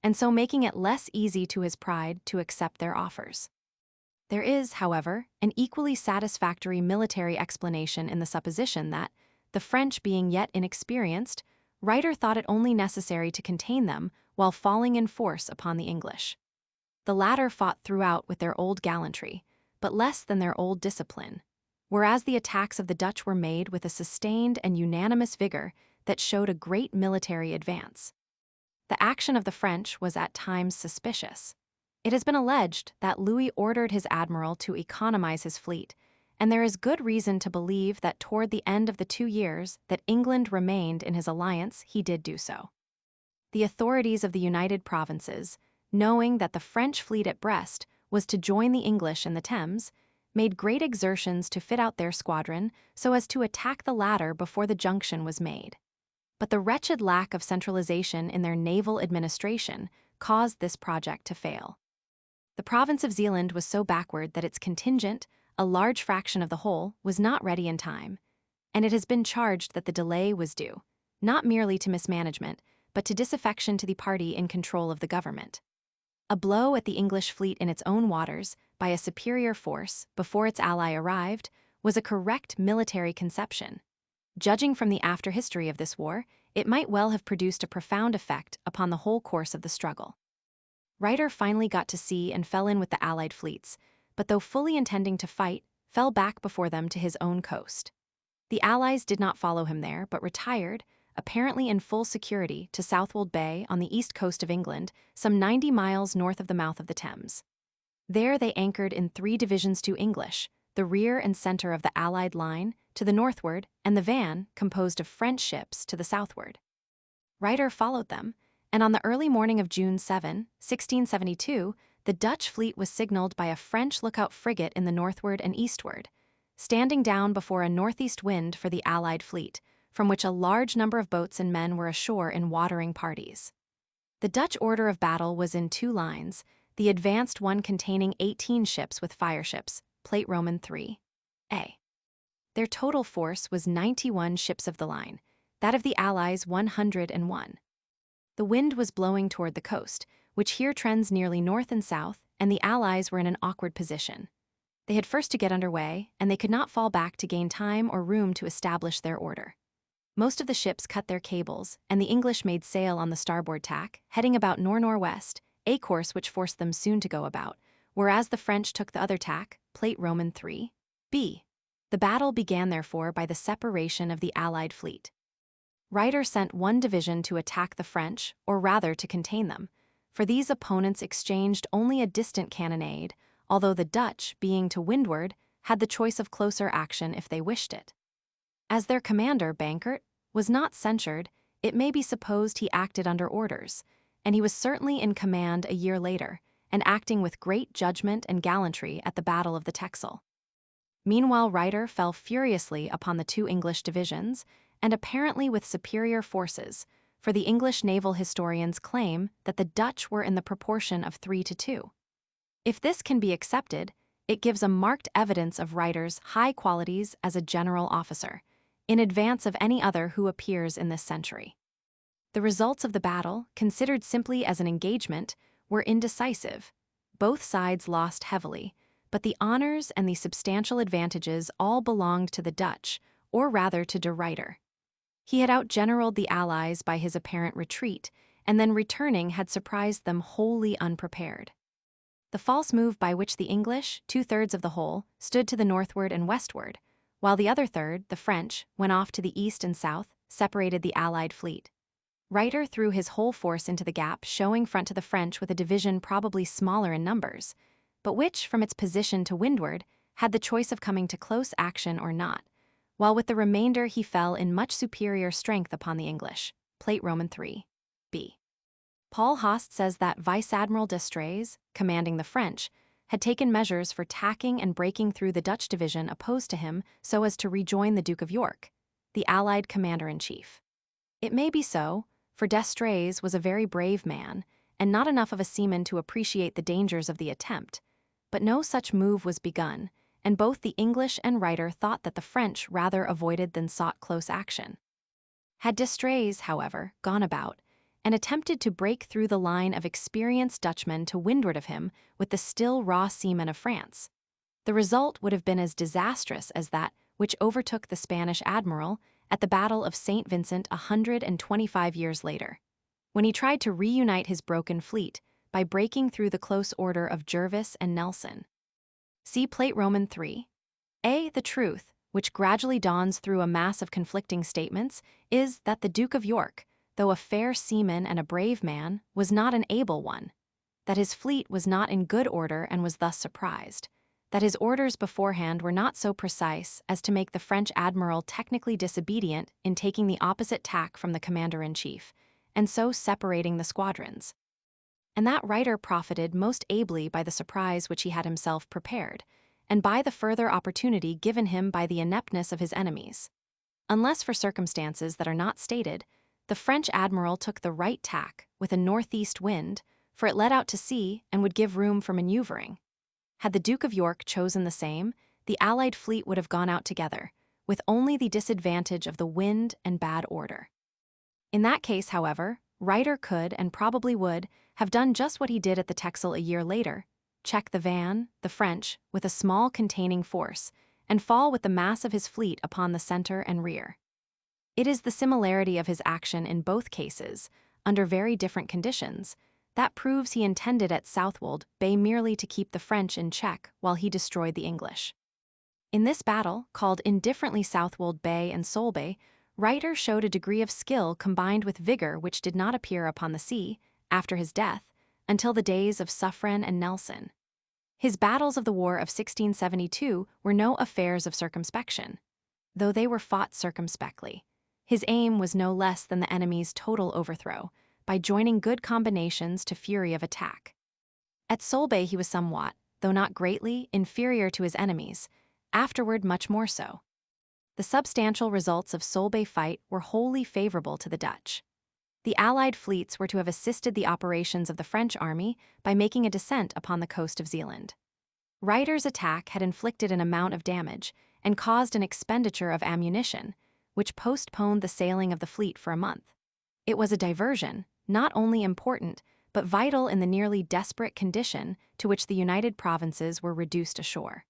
A: and so making it less easy to his pride to accept their offers. There is, however, an equally satisfactory military explanation in the supposition that, the French being yet inexperienced, Ruyter thought it only necessary to contain them while falling in force upon the English. The latter fought throughout with their old gallantry, but less than their old discipline, whereas the attacks of the Dutch were made with a sustained and unanimous vigor that showed a great military advance. The action of the French was at times suspicious. It has been alleged that Louis ordered his admiral to economize his fleet, and there is good reason to believe that toward the end of the 2 years that England remained in his alliance he did do so. The authorities of the United Provinces, knowing that the French fleet at Brest was to join the English in the Thames, made great exertions to fit out their squadron so as to attack the latter before the junction was made. But the wretched lack of centralization in their naval administration caused this project to fail. The province of Zeeland was so backward that its contingent, a large fraction of the whole, was not ready in time, and it has been charged that the delay was due, not merely to mismanagement, but to disaffection to the party in control of the government. A blow at the English fleet in its own waters, by a superior force, before its ally arrived, was a correct military conception. Judging from the after history of this war, it might well have produced a profound effect upon the whole course of the struggle. Ruyter finally got to sea and fell in with the Allied fleets, but though fully intending to fight, fell back before them to his own coast. The Allies did not follow him there, but retired, apparently in full security, to Southwold Bay on the east coast of England, some 90 miles north of the mouth of the Thames. There they anchored in 3 divisions to English, the rear and center of the Allied line, to the northward, and the van, composed of French ships, to the southward. Ruyter followed them, and on the early morning of June 7, 1672, the Dutch fleet was signaled by a French lookout frigate in the northward and eastward, standing down before a northeast wind for the Allied fleet, from which a large number of boats and men were ashore in watering parties. The Dutch order of battle was in 2 lines, the advanced one containing 18 ships with fireships, Plate Roman III. A. Their total force was 91 ships of the line, that of the Allies 101. The wind was blowing toward the coast, which here trends nearly north and south, and the Allies were in an awkward position. They had first to get under way, and they could not fall back to gain time or room to establish their order. Most of the ships cut their cables, and the English made sail on the starboard tack, heading about nor-northwest, a course which forced them soon to go about, whereas the French took the other tack, Plate Roman III. B. The battle began therefore by the separation of the Allied fleet. Ruyter sent one division to attack the French, or rather to contain them, for these opponents exchanged only a distant cannonade, although the Dutch, being to windward, had the choice of closer action if they wished it. As their commander, Bankert, was not censured, it may be supposed he acted under orders, and he was certainly in command a year later, and acting with great judgment and gallantry at the Battle of the Texel. Meanwhile, Ryder fell furiously upon the two English divisions, and apparently with superior forces, for the English naval historians claim that the Dutch were in the proportion of 3-2. If this can be accepted, it gives a marked evidence of Ryder's high qualities as a general officer, in advance of any other who appears in this century. The results of the battle, considered simply as an engagement, were indecisive. Both sides lost heavily, but the honors and the substantial advantages all belonged to the Dutch, or rather to de Ruyter. He had outgeneraled the Allies by his apparent retreat, and then returning had surprised them wholly unprepared. The false move by which the English, 2/3 of the whole, stood to the northward and westward, while the other third, the French, went off to the east and south, separated the Allied fleet. Ryder threw his whole force into the gap, showing front to the French with a division probably smaller in numbers, but which, from its position to windward, had the choice of coming to close action or not, while with the remainder he fell in much superior strength upon the English. Plate Roman 3. B. Paul Host says that Vice Admiral d'Estrées, commanding the French, had taken measures for tacking and breaking through the Dutch division opposed to him so as to rejoin the Duke of York, the Allied commander-in-chief. It may be so, for d'Estrées was a very brave man, and not enough of a seaman to appreciate the dangers of the attempt, but no such move was begun, and both the English and Ryder thought that the French rather avoided than sought close action. Had d'Estrées, however, gone about, and attempted to break through the line of experienced Dutchmen to windward of him with the still raw seamen of France, the result would have been as disastrous as that which overtook the Spanish admiral at the Battle of St. Vincent 125 years later, when he tried to reunite his broken fleet by breaking through the close order of Jervis and Nelson. See Plate Roman 3. A. The truth, which gradually dawns through a mass of conflicting statements, is that the Duke of York, though a fair seaman and a brave man, was not an able one, that his fleet was not in good order and was thus surprised, that his orders beforehand were not so precise as to make the French admiral technically disobedient in taking the opposite tack from the commander-in-chief, and so separating the squadrons, and that Ryder profited most ably by the surprise which he had himself prepared, and by the further opportunity given him by the ineptness of his enemies. Unless for circumstances that are not stated, the French admiral took the right tack with a northeast wind, for it led out to sea and would give room for maneuvering. Had the Duke of York chosen the same, the Allied fleet would have gone out together, with only the disadvantage of the wind and bad order. In that case, however, Ryder could, and probably would, have done just what he did at the Texel a year later, check the van, the French, with a small containing force, and fall with the mass of his fleet upon the center and rear. It is the similarity of his action in both cases, under very different conditions, that proves he intended at Southwold Bay merely to keep the French in check while he destroyed the English. In this battle, called indifferently Southwold Bay and Solebay, Ryder showed a degree of skill combined with vigor which did not appear upon the sea, after his death, until the days of Suffren and Nelson. His battles of the War of 1672 were no affairs of circumspection, though they were fought circumspectly. His aim was no less than the enemy's total overthrow, by joining good combinations to fury of attack. At Solebay he was somewhat, though not greatly, inferior to his enemies, afterward much more so. The substantial results of Solebay fight were wholly favorable to the Dutch. The Allied fleets were to have assisted the operations of the French army by making a descent upon the coast of Zealand. Ryder's attack had inflicted an amount of damage and caused an expenditure of ammunition, which postponed the sailing of the fleet for a month. It was a diversion, not only important, but vital in the nearly desperate condition to which the United Provinces were reduced ashore.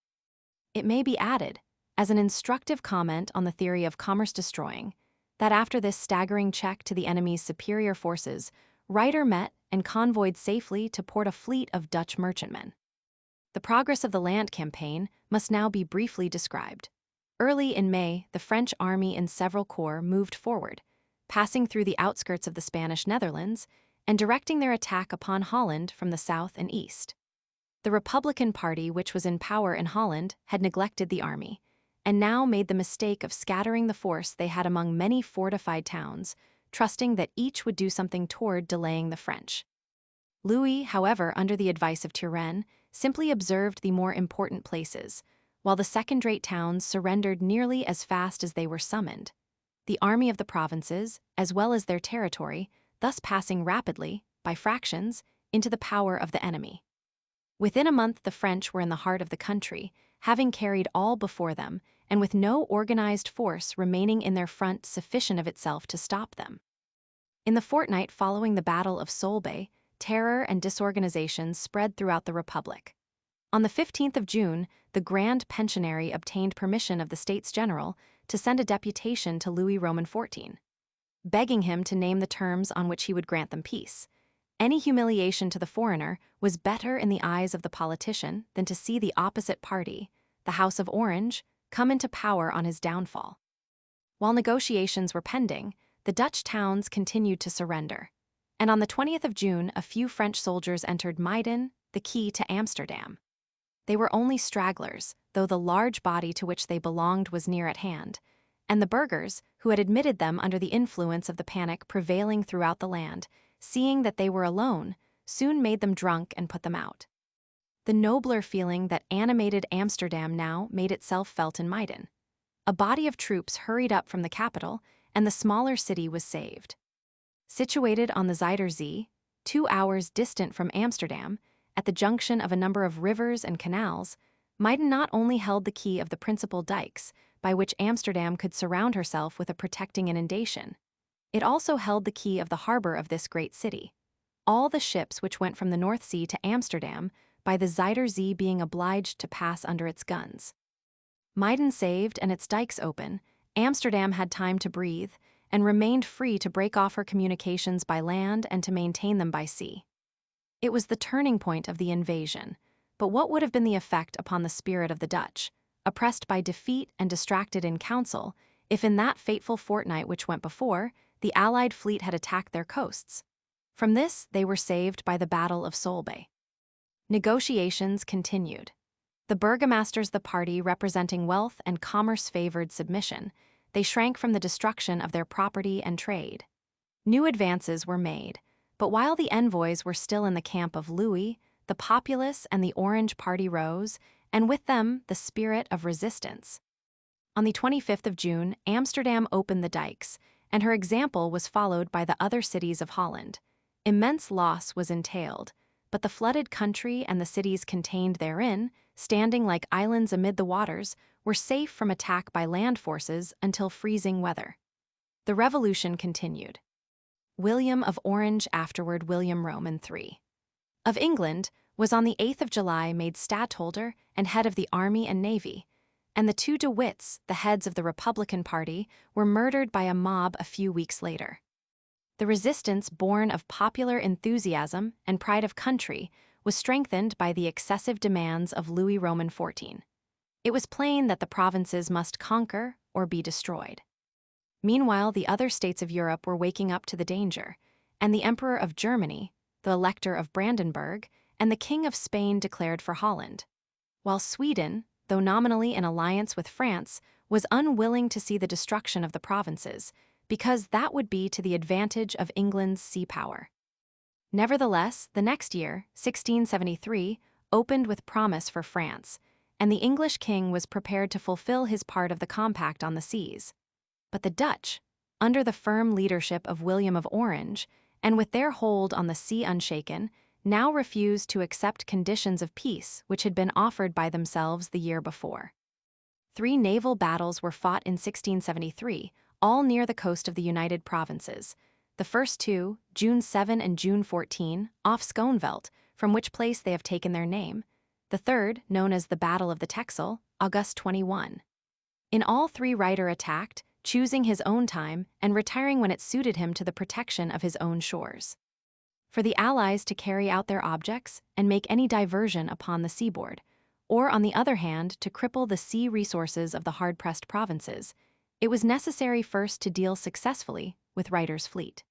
A: It may be added, as an instructive comment on the theory of commerce destroying, that after this staggering check to the enemy's superior forces, Ryder met and convoyed safely to port a fleet of Dutch merchantmen. The progress of the land campaign must now be briefly described. Early in May, the French army in several corps moved forward, passing through the outskirts of the Spanish Netherlands and directing their attack upon Holland from the south and east. The Republican Party, which was in power in Holland, had neglected the army, and now made the mistake of scattering the force they had among many fortified towns, trusting that each would do something toward delaying the French. Louis, however, under the advice of Turenne, simply observed the more important places, while the second-rate towns surrendered nearly as fast as they were summoned. The army of the provinces, as well as their territory, thus passing rapidly, by fractions, into the power of the enemy. Within a month the French were in the heart of the country, having carried all before them, and with no organized force remaining in their front sufficient of itself to stop them. In the fortnight following the Battle of Solebay, terror and disorganization spread throughout the Republic. On the 15th of June, the Grand Pensionary obtained permission of the States General to send a deputation to Louis Roman XIV, begging him to name the terms on which he would grant them peace. Any humiliation to the foreigner was better in the eyes of the politician than to see the opposite party, the House of Orange, come into power on his downfall. While negotiations were pending, the Dutch towns continued to surrender, and on the 20th of June a few French soldiers entered Maiden, the key to Amsterdam. They were only stragglers, though the large body to which they belonged was near at hand, and the burghers, who had admitted them under the influence of the panic prevailing throughout the land, seeing that they were alone, soon made them drunk and put them out. The nobler feeling that animated Amsterdam now made itself felt in Maiden. A body of troops hurried up from the capital, and the smaller city was saved. Situated on the Zuider Zee, 2 hours distant from Amsterdam, at the junction of a number of rivers and canals, Maiden not only held the key of the principal dikes, by which Amsterdam could surround herself with a protecting inundation, it also held the key of the harbor of this great city. All the ships which went from the North Sea to Amsterdam, by the Zuider Zee being obliged to pass under its guns. Maiden saved and its dikes open, Amsterdam had time to breathe, and remained free to break off her communications by land and to maintain them by sea. It was the turning point of the invasion, but what would have been the effect upon the spirit of the Dutch, oppressed by defeat and distracted in council, if in that fateful fortnight which went before, the Allied fleet had attacked their coasts? From this they were saved by the Battle of Solebay. Negotiations continued. The burgomasters, the party representing wealth and commerce-favored submission, they shrank from the destruction of their property and trade. New advances were made, but while the envoys were still in the camp of Louis, the populace and the Orange party rose, and with them the spirit of resistance. On the 25th of June, Amsterdam opened the dikes, and her example was followed by the other cities of Holland. Immense loss was entailed, but the flooded country and the cities contained therein, standing like islands amid the waters, were safe from attack by land forces until freezing weather. The revolution continued. William of Orange, afterward William Roman III, of England, was on the 8th of July made stadtholder and head of the army and navy, and the 2 De Witts, the heads of the Republican Party, were murdered by a mob a few weeks later. The resistance, born of popular enthusiasm and pride of country, was strengthened by the excessive demands of Louis Roman XIV. It was plain that the provinces must conquer or be destroyed. Meanwhile, the other states of Europe were waking up to the danger, and the Emperor of Germany, the Elector of Brandenburg, and the King of Spain declared for Holland, while Sweden, though nominally in alliance with France, was unwilling to see the destruction of the provinces, because that would be to the advantage of England's sea power. Nevertheless, the next year, 1673, opened with promise for France, and the English king was prepared to fulfill his part of the compact on the seas. But the Dutch, under the firm leadership of William of Orange, and with their hold on the sea unshaken, now refused to accept conditions of peace which had been offered by themselves the year before. 3 naval battles were fought in 1673, all near the coast of the United Provinces. The first 2, June 7 and June 14, off Schoonveld, from which place they have taken their name. The third, known as the Battle of the Texel, August 21. In all 3 Ryder attacked, choosing his own time and retiring when it suited him to the protection of his own shores. For the Allies to carry out their objects and make any diversion upon the seaboard, or on the other hand to cripple the sea resources of the hard-pressed provinces, it was necessary first to deal successfully with Ryder's fleet.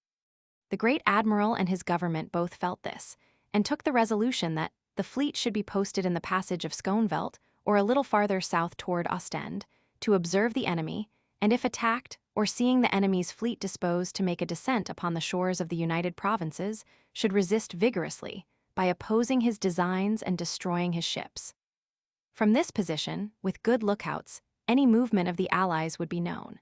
A: The great admiral and his government both felt this, and took the resolution that the fleet should be posted in the passage of Schoonveld, or a little farther south toward Ostend, to observe the enemy, and if attacked, or seeing the enemy's fleet disposed to make a descent upon the shores of the United Provinces, should resist vigorously by opposing his designs and destroying his ships. From this position, with good lookouts, any movement of the Allies would be known.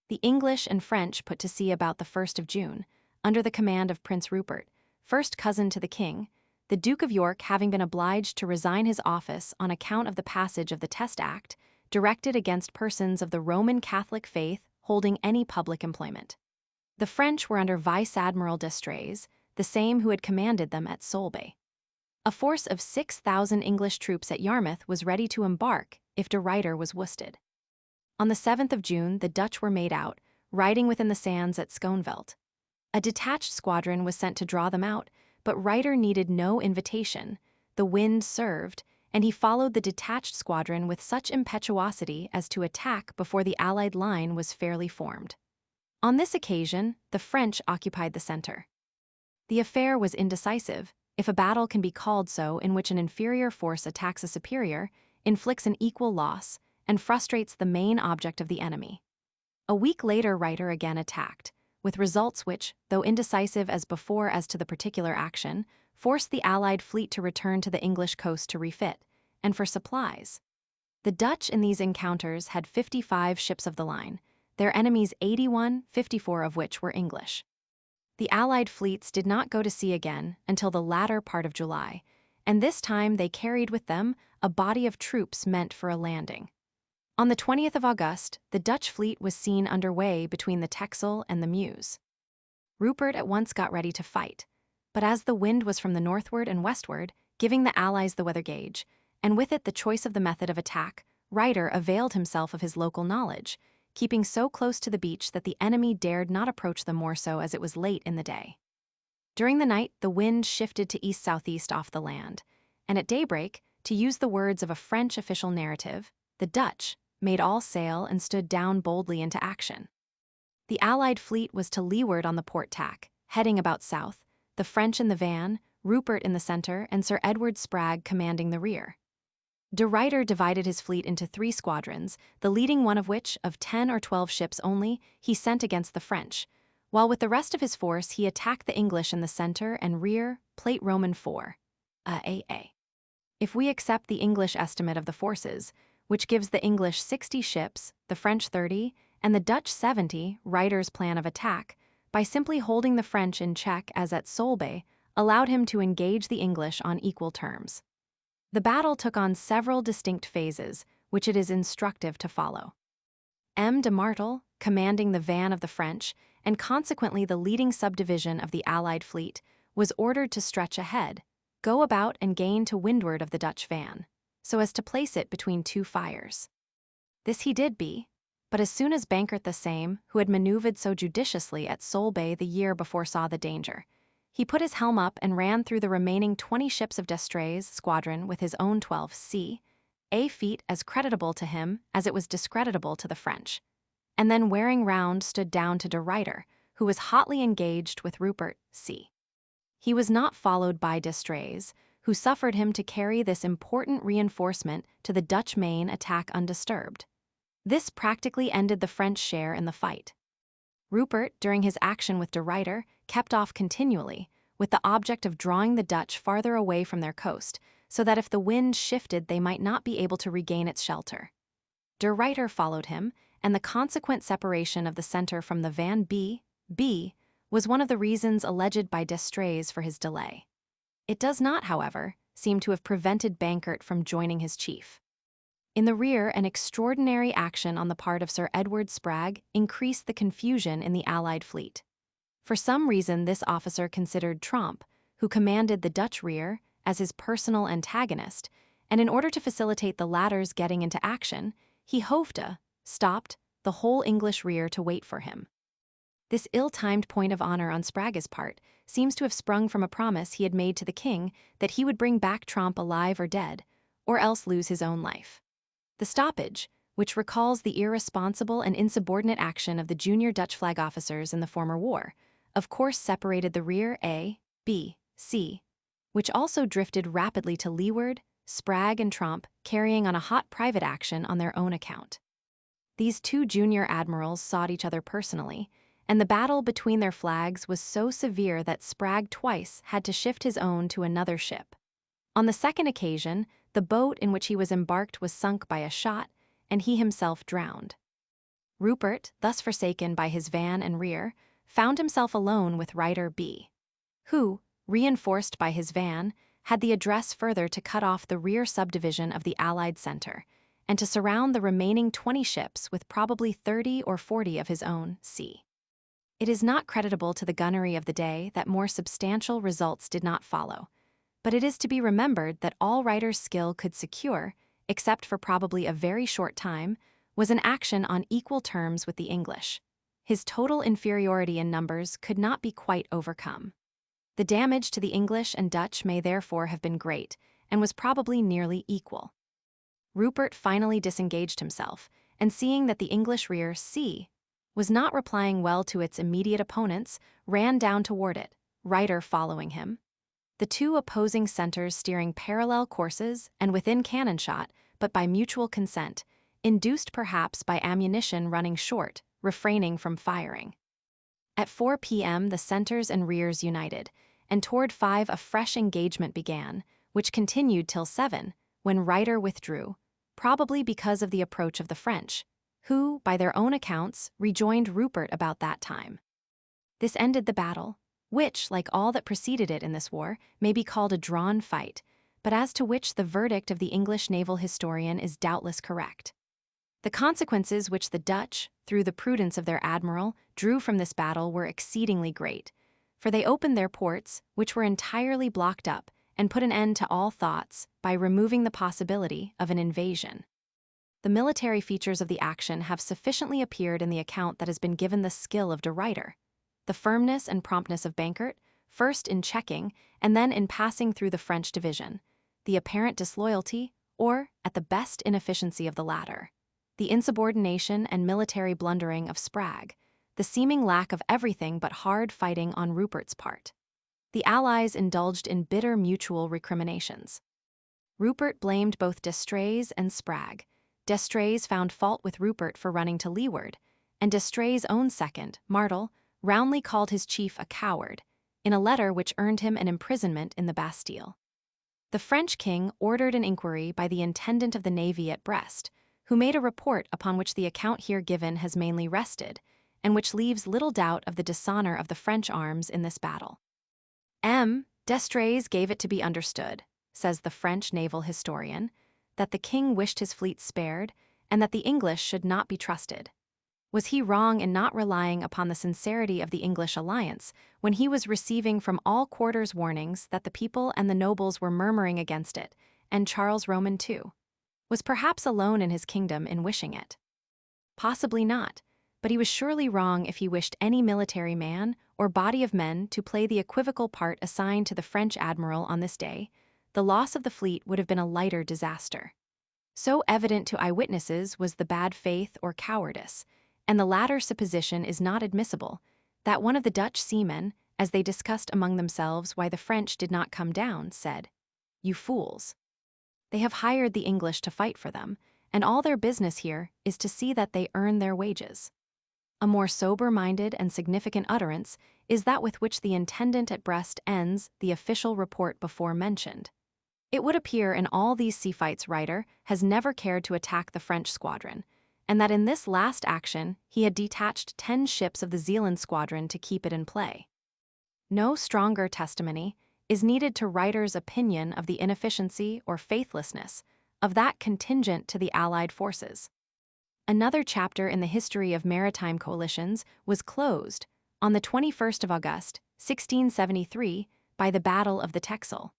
A: The English and French put to sea about the 1st of June, under the command of Prince Rupert, first cousin to the king, the Duke of York having been obliged to resign his office on account of the passage of the Test Act, directed against persons of the Roman Catholic faith holding any public employment. The French were under Vice Admiral d'Estrées, the same who had commanded them at Solebay. A force of 6,000 English troops at Yarmouth was ready to embark if de Ruyter was worsted. On the 7th of June, the Dutch were made out, riding within the sands at Schoonveld. A detached squadron was sent to draw them out, but Ruyter needed no invitation. The wind served, and he followed the detached squadron with such impetuosity as to attack before the Allied line was fairly formed. On this occasion, the French occupied the center. The affair was indecisive, if a battle can be called so in which an inferior force attacks a superior, inflicts an equal loss, and frustrates the main object of the enemy. A week later Ruyter again attacked, with results which, though indecisive as before as to the particular action, forced the Allied fleet to return to the English coast to refit, and for supplies. The Dutch in these encounters had 55 ships of the line, their enemies 81, 54 of which were English. The Allied fleets did not go to sea again until the latter part of July, and this time they carried with them a body of troops meant for a landing. On the 20th of August, the Dutch fleet was seen under way between the Texel and the Meuse. Rupert at once got ready to fight, but as the wind was from the northward and westward, giving the Allies the weather gauge, and with it the choice of the method of attack, Ruyter availed himself of his local knowledge, keeping so close to the beach that the enemy dared not approach them more so as it was late in the day. During the night, the wind shifted to east-southeast off the land, and at daybreak, to use the words of a French official narrative, the Dutch made all sail and stood down boldly into action. The Allied fleet was to leeward on the port tack, heading about south, the French in the van, Rupert in the center, and Sir Edward Spragge commanding the rear. De Ruyter divided his fleet into 3 squadrons, the leading one of which, of 10 or 12 ships only, he sent against the French, while with the rest of his force he attacked the English in the center and rear, Plate Roman 4. A. If we accept the English estimate of the forces, which gives the English 60 ships, the French 30, and the Dutch 70, Ruyter's plan of attack, by simply holding the French in check as at Solebay, allowed him to engage the English on equal terms. The battle took on several distinct phases, which it is instructive to follow. M. de Martel, commanding the van of the French, and consequently the leading subdivision of the Allied fleet, was ordered to stretch ahead, go about and gain to windward of the Dutch van, so as to place it between 2 fires. This he did but as soon as Bankert the same, who had maneuvered so judiciously at Solebay the year before saw the danger, he put his helm up and ran through the remaining 20 ships of d'Estrées' squadron with his own 12 A feet as creditable to him as it was discreditable to the French, and then wearing round stood down to de Ruyter, who was hotly engaged with Rupert He was not followed by d'Estrées, who suffered him to carry this important reinforcement to the Dutch main attack undisturbed. This practically ended the French share in the fight. Rupert, during his action with de Ruyter, kept off continually, with the object of drawing the Dutch farther away from their coast, so that if the wind shifted they might not be able to regain its shelter. De Ruyter followed him, and the consequent separation of the center from the van B was one of the reasons alleged by d'Estrées for his delay. It does not, however, seem to have prevented Bankert from joining his chief. In the rear, an extraordinary action on the part of Sir Edward Spragge increased the confusion in the Allied fleet. For some reason this officer considered Tromp, who commanded the Dutch rear, as his personal antagonist, and in order to facilitate the latter's getting into action, he stopped the whole English rear to wait for him. This ill-timed point of honor on Spragge's part seems to have sprung from a promise he had made to the king that he would bring back Tromp alive or dead, or else lose his own life. The stoppage, which recalls the irresponsible and insubordinate action of the junior Dutch flag officers in the former war, of course separated the rear A, B, C, which also drifted rapidly to leeward, Spragge and Tromp carrying on a hot private action on their own account. These two junior admirals sought each other personally, and the battle between their flags was so severe that Spragg twice had to shift his own to another ship. On the second occasion, the boat in which he was embarked was sunk by a shot, and he himself drowned. Rupert, thus forsaken by his van and rear, found himself alone with Writer B, who, reinforced by his van, had the address further to cut off the rear subdivision of the Allied center, and to surround the remaining 20 ships with probably 30 or 40 of his own sea. It is not creditable to the gunnery of the day that more substantial results did not follow, but it is to be remembered that all Writer's skill could secure, except for probably a very short time, was an action on equal terms with the English. His total inferiority in numbers could not be quite overcome. The damage to the English and Dutch may therefore have been great, and was probably nearly equal. Rupert finally disengaged himself, and seeing that the English rear C was not replying well to its immediate opponents, ran down toward it, Writer following him. The two opposing centers steering parallel courses and within cannon shot, but by mutual consent, induced perhaps by ammunition running short, refraining from firing. At 4 p.m. the centers and rears united, and toward 5 a fresh engagement began, which continued till 7, when Writer withdrew, probably because of the approach of the French, who, by their own accounts, rejoined Rupert about that time. This ended the battle, which, like all that preceded it in this war, may be called a drawn fight, but as to which the verdict of the English naval historian is doubtless correct. The consequences which the Dutch, through the prudence of their admiral, drew from this battle were exceedingly great, for they opened their ports, which were entirely blocked up, and put an end to all thoughts by removing the possibility of an invasion. The military features of the action have sufficiently appeared in the account that has been given the skill of de Ruyter. The firmness and promptness of Bankert, first in checking and then in passing through the French division, the apparent disloyalty, or, at the best, inefficiency of the latter, the insubordination and military blundering of Spragg, the seeming lack of everything but hard fighting on Rupert's part. The Allies indulged in bitter mutual recriminations. Rupert blamed both D'Estrées and Spragg. D'Estrées found fault with Rupert for running to leeward, and D'Estrées' own second, Martel, roundly called his chief a coward, in a letter which earned him an imprisonment in the Bastille. The French king ordered an inquiry by the intendant of the navy at Brest, who made a report upon which the account here given has mainly rested, and which leaves little doubt of the dishonor of the French arms in this battle. D'Estrées gave it to be understood, says the French naval historian, that the king wished his fleet spared, and that the English should not be trusted. Was he wrong in not relying upon the sincerity of the English alliance, when he was receiving from all quarters warnings that the people and the nobles were murmuring against it, and Charles Roman too? Was perhaps alone in his kingdom in wishing it? Possibly not, but he was surely wrong if he wished any military man or body of men to play the equivocal part assigned to the French admiral on this day. The loss of the fleet would have been a lighter disaster. So evident to eyewitnesses was the bad faith or cowardice, and the latter supposition is not admissible, that one of the Dutch seamen, as they discussed among themselves why the French did not come down, said, "You fools! They have hired the English to fight for them, and all their business here is to see that they earn their wages." A more sober-minded and significant utterance is that with which the intendant at Brest ends the official report before mentioned. It would appear in all these sea fights Writer has never cared to attack the French squadron, and that in this last action he had detached 10 ships of the Zealand squadron to keep it in play. No stronger testimony is needed to Writer's opinion of the inefficiency or faithlessness of that contingent to the Allied forces. Another chapter in the history of maritime coalitions was closed on the 21st of August, 1673, by the Battle of the Texel.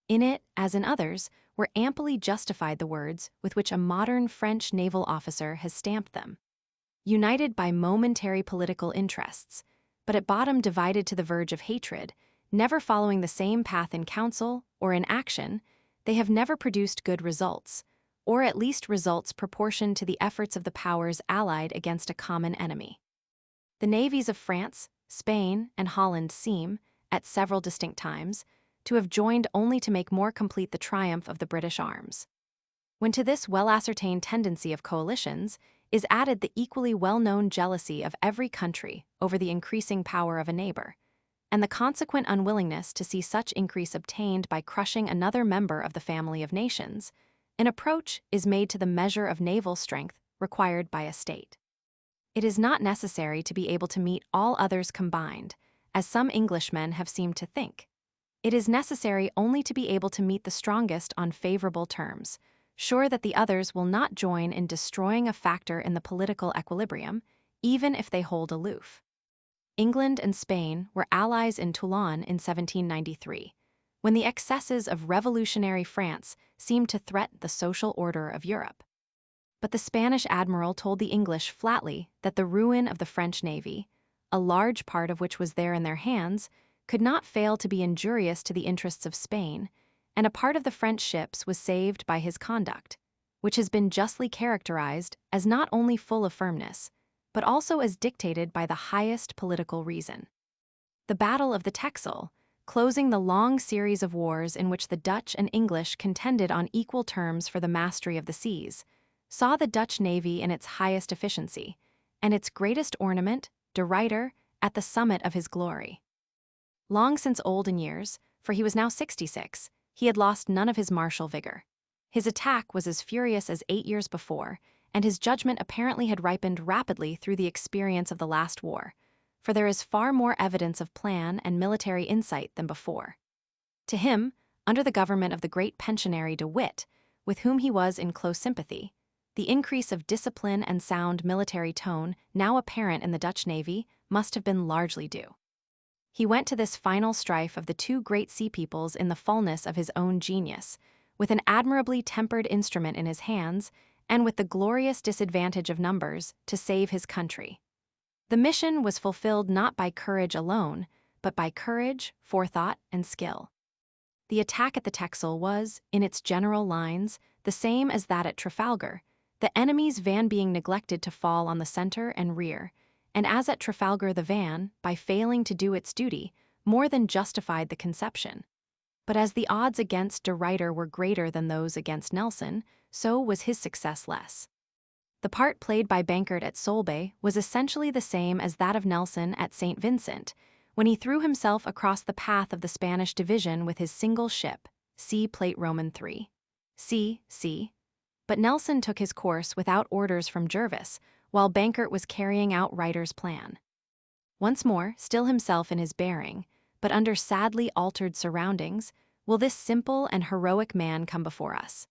A: In it, as in others, were amply justified the words with which a modern French naval officer has stamped them. United by momentary political interests, but at bottom divided to the verge of hatred, never following the same path in counsel or in action, they have never produced good results, or at least results proportioned to the efforts of the powers allied against a common enemy. The navies of France, Spain, and Holland seem, at several distinct times, to have joined only to make more complete the triumph of the British arms. When to this well-ascertained tendency of coalitions, is added the equally well-known jealousy of every country over the increasing power of a neighbor, and the consequent unwillingness to see such increase obtained by crushing another member of the family of nations, an approach is made to the measure of naval strength required by a state. It is not necessary to be able to meet all others combined, as some Englishmen have seemed to think. It is necessary only to be able to meet the strongest on favorable terms, sure that the others will not join in destroying a factor in the political equilibrium, even if they hold aloof. England and Spain were allies in Toulon in 1793, when the excesses of revolutionary France seemed to threaten the social order of Europe. But the Spanish admiral told the English flatly that the ruin of the French navy, a large part of which was there in their hands, could not fail to be injurious to the interests of Spain, and a part of the French ships was saved by his conduct, which has been justly characterized as not only full of firmness, but also as dictated by the highest political reason. The Battle of the Texel, closing the long series of wars in which the Dutch and English contended on equal terms for the mastery of the seas, saw the Dutch navy in its highest efficiency, and its greatest ornament, de Ruyter, at the summit of his glory. Long since old in years, for he was now 66, he had lost none of his martial vigor. His attack was as furious as 8 years before, and his judgment apparently had ripened rapidly through the experience of the last war, for there is far more evidence of plan and military insight than before. To him, under the government of the great pensionary De Witt, with whom he was in close sympathy, the increase of discipline and sound military tone now apparent in the Dutch navy must have been largely due. He went to this final strife of the two great sea peoples in the fullness of his own genius, with an admirably tempered instrument in his hands, and with the glorious disadvantage of numbers to save his country. The mission was fulfilled not by courage alone, but by courage, forethought, and skill. The attack at the Texel was, in its general lines, the same as that at Trafalgar, the enemy's van being neglected to fall on the center and rear, and as at Trafalgar the van, by failing to do its duty, more than justified the conception. But as the odds against de Ruyter were greater than those against Nelson, so was his success less. The part played by Bankert at Solebay was essentially the same as that of Nelson at St. Vincent, when he threw himself across the path of the Spanish division with his single ship, see Plate Roman III. C. But Nelson took his course without orders from Jervis, while Bankert was carrying out Ruyter's plan. Once more, still himself in his bearing, but under sadly altered surroundings, will this simple and heroic man come before us.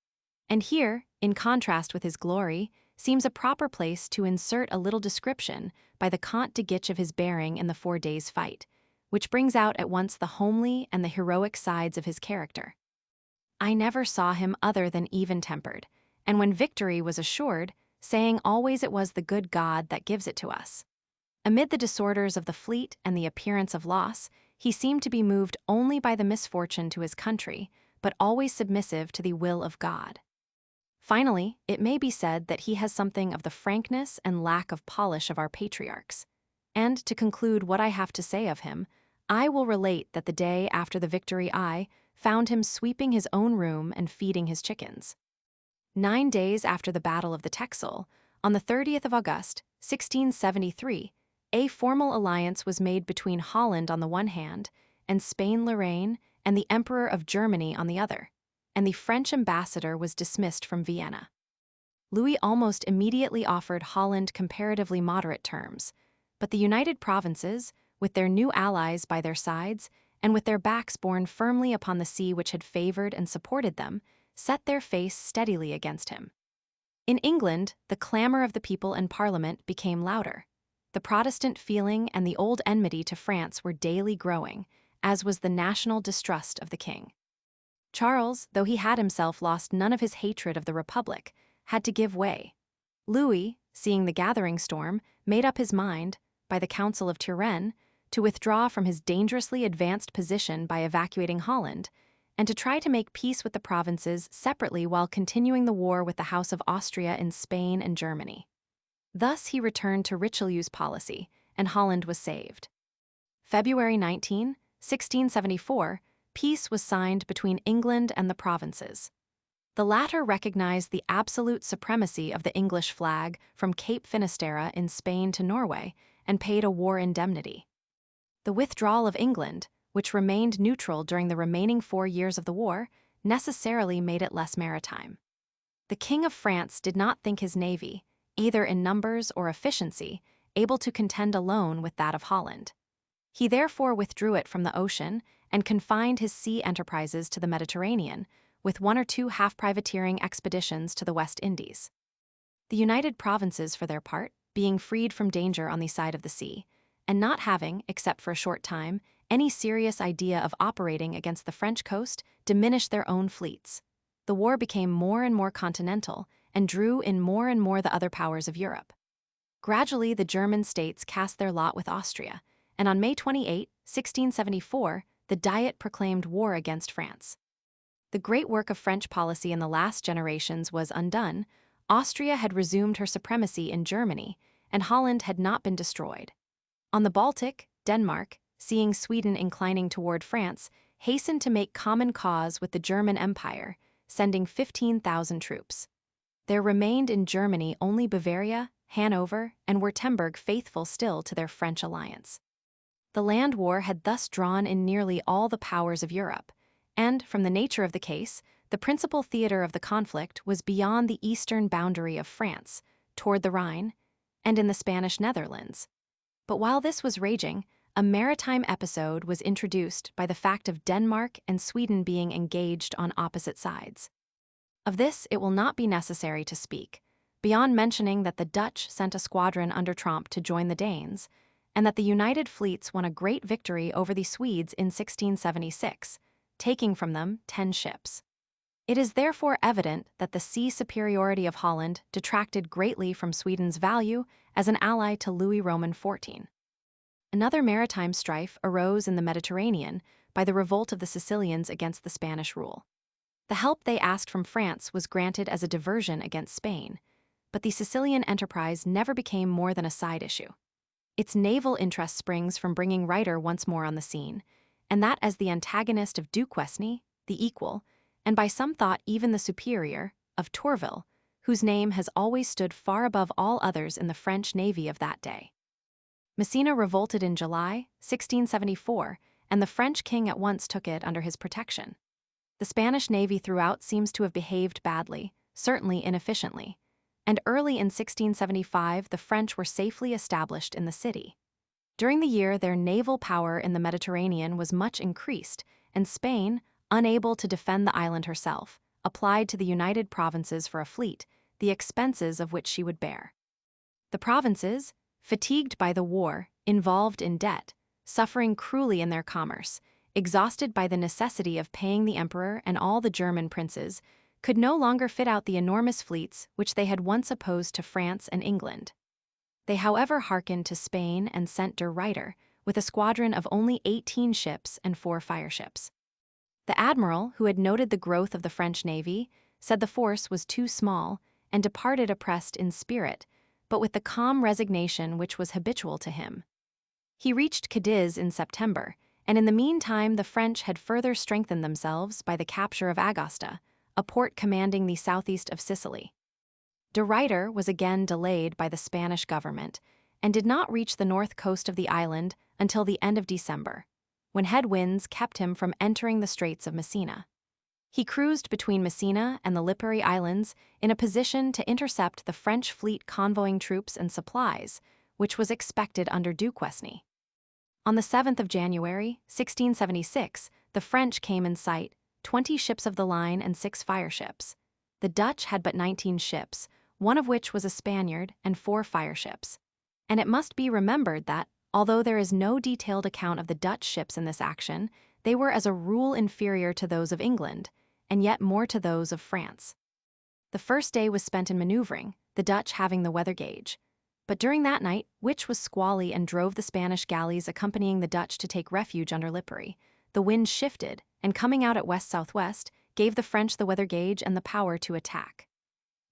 A: And here, in contrast with his glory, seems a proper place to insert a little description by the Comte de Guiche of his bearing in the 4 days' fight, which brings out at once the homely and the heroic sides of his character. I never saw him other than even-tempered, and when victory was assured, saying always it was the good God that gives it to us. Amid the disorders of the fleet and the appearance of loss, he seemed to be moved only by the misfortune to his country, but always submissive to the will of God. Finally, it may be said that he has something of the frankness and lack of polish of our patriarchs. And to conclude what I have to say of him, I will relate that the day after the victory I found him sweeping his own room and feeding his chickens. 9 days after the Battle of the Texel, on the 30th of August, 1673, a formal alliance was made between Holland on the one hand, and Spain-Lorraine and the Emperor of Germany on the other, and the French ambassador was dismissed from Vienna. Louis almost immediately offered Holland comparatively moderate terms, but the United Provinces, with their new allies by their sides, and with their backs borne firmly upon the sea which had favored and supported them, set their face steadily against him. In England, the clamor of the people and Parliament became louder. The Protestant feeling and the old enmity to France were daily growing, as was the national distrust of the king. Charles, though he had himself lost none of his hatred of the Republic, had to give way. Louis, seeing the gathering storm, made up his mind, by the Council of Turenne, to withdraw from his dangerously advanced position by evacuating Holland, and to try to make peace with the provinces separately while continuing the war with the House of Austria in Spain and Germany. Thus he returned to Richelieu's policy, and Holland was saved. February 19, 1674, peace was signed between England and the provinces. The latter recognized the absolute supremacy of the English flag from Cape Finisterre in Spain to Norway and paid a war indemnity. The withdrawal of England, which remained neutral during the remaining 4 years of the war, necessarily made it less maritime. The King of France did not think his navy, either in numbers or efficiency, able to contend alone with that of Holland. He therefore withdrew it from the ocean and confined his sea enterprises to the Mediterranean, with 1 or 2 half-privateering expeditions to the West Indies. The United Provinces, for their part, being freed from danger on the side of the sea, and not having, except for a short time, any serious idea of operating against the French coast, diminished their own fleets. The war became more and more continental and drew in more and more the other powers of Europe. Gradually, the German states cast their lot with Austria, and on May 28, 1674, the Diet proclaimed war against France. The great work of French policy in the last generations was undone. Austria had resumed her supremacy in Germany, and Holland had not been destroyed. On the Baltic, Denmark, seeing Sweden inclining toward France, hastened to make common cause with the German Empire, sending 15,000 troops. There remained in Germany only Bavaria, Hanover, and Württemberg faithful still to their French alliance. The land war had thus drawn in nearly all the powers of Europe, and, from the nature of the case, the principal theater of the conflict was beyond the eastern boundary of France, toward the Rhine, and in the Spanish Netherlands. But while this was raging, a maritime episode was introduced by the fact of Denmark and Sweden being engaged on opposite sides. Of this it will not be necessary to speak, beyond mentioning that the Dutch sent a squadron under Tromp to join the Danes, and that the united fleets won a great victory over the Swedes in 1676, taking from them 10 ships. It is therefore evident that the sea superiority of Holland detracted greatly from Sweden's value as an ally to Louis Roman XIV. Another maritime strife arose in the Mediterranean by the revolt of the Sicilians against the Spanish rule. The help they asked from France was granted as a diversion against Spain, but the Sicilian enterprise never became more than a side issue. Its naval interest springs from bringing Ruyter once more on the scene, and that as the antagonist of Duquesne, the equal, and by some thought even the superior, of Tourville, whose name has always stood far above all others in the French navy of that day. Messina revolted in July 1674, and the French king at once took it under his protection. The Spanish navy throughout seems to have behaved badly, certainly inefficiently, and early in 1675 the French were safely established in the city. During the year, their naval power in the Mediterranean was much increased, and Spain, unable to defend the island herself, applied to the United Provinces for a fleet, the expenses of which she would bear. The provinces, fatigued by the war, involved in debt, suffering cruelly in their commerce, exhausted by the necessity of paying the emperor and all the German princes, could no longer fit out the enormous fleets which they had once opposed to France and England. They however hearkened to Spain and sent de Ruyter, with a squadron of only 18 ships and 4 fireships. The admiral, who had noted the growth of the French navy, said the force was too small, and departed oppressed in spirit, but with the calm resignation which was habitual to him. He reached Cadiz in September, and in the meantime the French had further strengthened themselves by the capture of Agosta, a port commanding the southeast of Sicily. De Ruyter was again delayed by the Spanish government, and did not reach the north coast of the island until the end of December, when headwinds kept him from entering the Straits of Messina. He cruised between Messina and the Lipari Islands in a position to intercept the French fleet convoying troops and supplies, which was expected under Duquesne. On the 7th of January, 1676, the French came in sight, 20 ships of the line and 6 fireships. The Dutch had but 19 ships, one of which was a Spaniard, and 4 fireships. And it must be remembered that, although there is no detailed account of the Dutch ships in this action, they were as a rule inferior to those of England, and yet more to those of France. The first day was spent in maneuvering, the Dutch having the weather gauge. But during that night, which was squally and drove the Spanish galleys accompanying the Dutch to take refuge under Lipari, the wind shifted, and coming out at west-southwest, gave the French the weather gauge and the power to attack.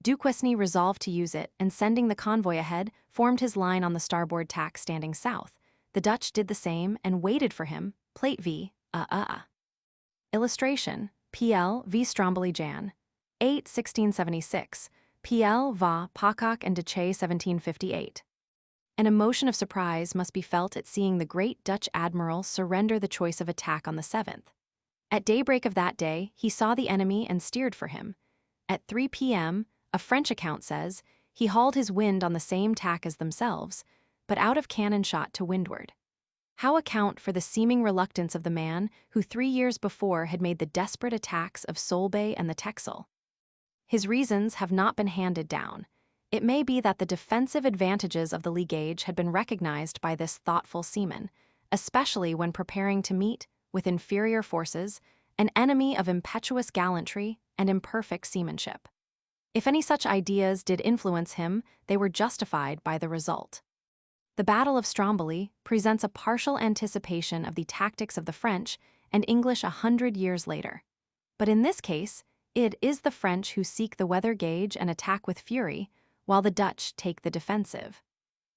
A: Duquesne resolved to use it, and sending the convoy ahead, formed his line on the starboard tack standing south. The Dutch did the same and waited for him, plate v. Illustration, PL v. Stromboli Jan. 8, 1676, PL va Pakak and Decay 1758. An emotion of surprise must be felt at seeing the great Dutch admiral surrender the choice of attack on the 7th. At daybreak of that day, he saw the enemy and steered for him. At 3 p.m., a French account says, he hauled his wind on the same tack as themselves, but out of cannon shot to windward. How account for the seeming reluctance of the man who 3 years before had made the desperate attacks of Solebay and the Texel? His reasons have not been handed down. It may be that the defensive advantages of the lee gauge had been recognized by this thoughtful seaman, especially when preparing to meet, with inferior forces, an enemy of impetuous gallantry and imperfect seamanship. If any such ideas did influence him, they were justified by the result. The Battle of Stromboli presents a partial anticipation of the tactics of the French and English 100 years later. But in this case, it is the French who seek the weather gauge and attack with fury, while the Dutch take the defensive.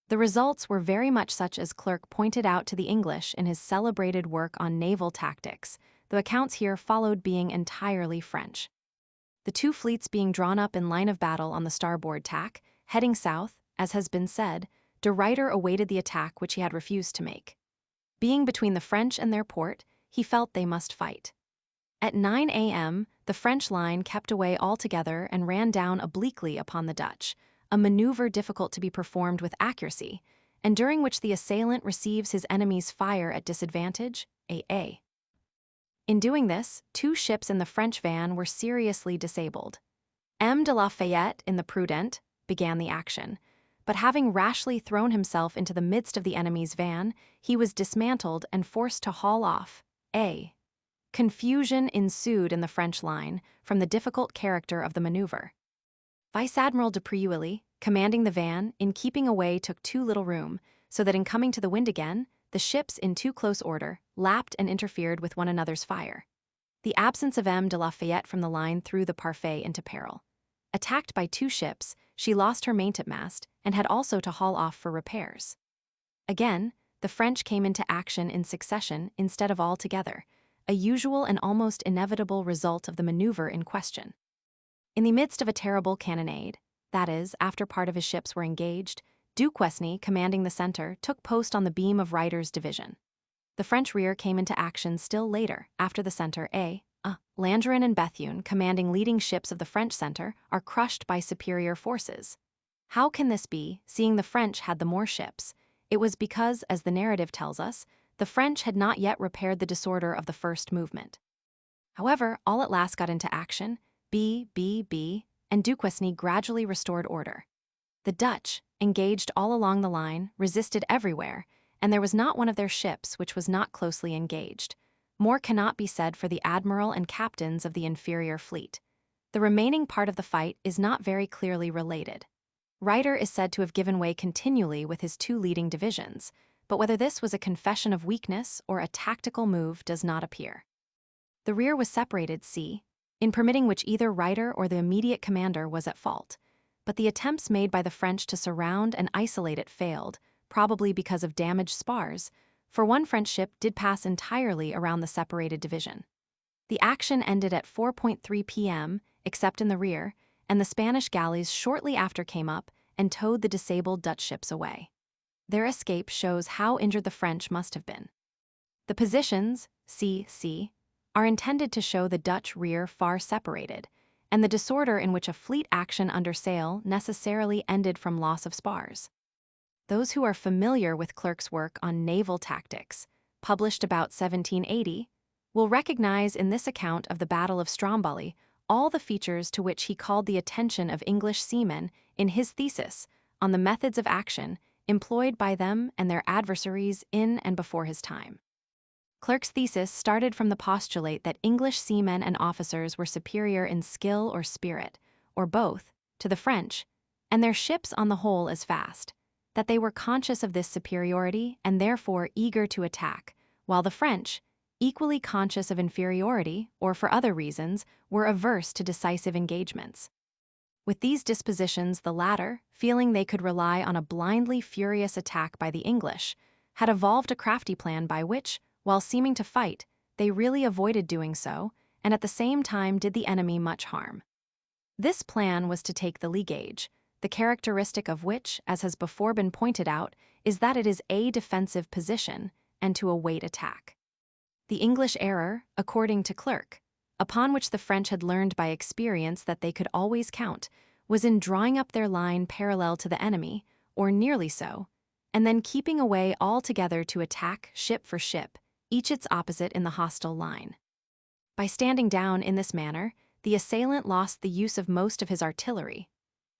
A: The results were very much such as Clerk pointed out to the English in his celebrated work on naval tactics, the accounts here followed being entirely French. The two fleets being drawn up in line of battle on the starboard tack, heading south, as has been said, de Ruyter awaited the attack which he had refused to make. Being between the French and their port, he felt they must fight. At 9 a.m., the French line kept away altogether and ran down obliquely upon the Dutch, a maneuver difficult to be performed with accuracy, and during which the assailant receives his enemy's fire at disadvantage, a. In doing this, 2 ships in the French van were seriously disabled. M. de Lafayette, in the Prudent, began the action, but having rashly thrown himself into the midst of the enemy's van, he was dismantled and forced to haul off, a. Confusion ensued in the French line from the difficult character of the maneuver. Vice Admiral de Preuilly, commanding the van, in keeping away took too little room, so that in coming to the wind again, the ships in too close order lapped and interfered with one another's fire. The absence of M. de Lafayette from the line threw the Parfait into peril. Attacked by 2 ships, she lost her maintopmast and had also to haul off for repairs. Again, the French came into action in succession instead of all together, a usual and almost inevitable result of the maneuver in question. In the midst of a terrible cannonade, that is, after part of his ships were engaged, Duquesne, commanding the center, took post on the beam of Ruyter's division. The French rear came into action still later, after the center Landrin and Bethune, commanding leading ships of the French center, are crushed by superior forces. How can this be, seeing the French had the more ships? It was because, as the narrative tells us, the French had not yet repaired the disorder of the first movement. However, all at last got into action, and Duquesne gradually restored order. The Dutch, engaged all along the line, resisted everywhere, and there was not one of their ships which was not closely engaged. More cannot be said for the admiral and captains of the inferior fleet. The remaining part of the fight is not very clearly related. Ruyter is said to have given way continually with his 2 leading divisions, but whether this was a confession of weakness or a tactical move does not appear. The rear was separated, in permitting which either Ruyter or the immediate commander was at fault, but the attempts made by the French to surround and isolate it failed, probably because of damaged spars, for one French ship did pass entirely around the separated division. The action ended at 4:3 p.m., except in the rear, and the Spanish galleys shortly after came up and towed the disabled Dutch ships away. Their escape shows how injured the French must have been. The positions, c, are intended to show the Dutch rear far separated, and the disorder in which a fleet action under sail necessarily ended from loss of spars. Those who are familiar with Clerk's work on naval tactics, published about 1780, will recognize in this account of the Battle of Stromboli all the features to which he called the attention of English seamen in his thesis on the methods of action employed by them and their adversaries in and before his time. Clerk's thesis started from the postulate that English seamen and officers were superior in skill or spirit, or both, to the French, and their ships on the whole as fast, that they were conscious of this superiority and therefore eager to attack, while the French, equally conscious of inferiority, or for other reasons, were averse to decisive engagements. With these dispositions, the latter, feeling they could rely on a blindly furious attack by the English, had evolved a crafty plan by which, while seeming to fight, they really avoided doing so, and at the same time did the enemy much harm. This plan was to take the lee gauge, the characteristic of which, as has before been pointed out, is that it is a defensive position, and to await attack. The English error, according to Clerk, upon which the French had learned by experience that they could always count, was in drawing up their line parallel to the enemy, or nearly so, and then keeping away altogether to attack ship for ship, each its opposite in the hostile line. By standing down in this manner, the assailant lost the use of most of his artillery,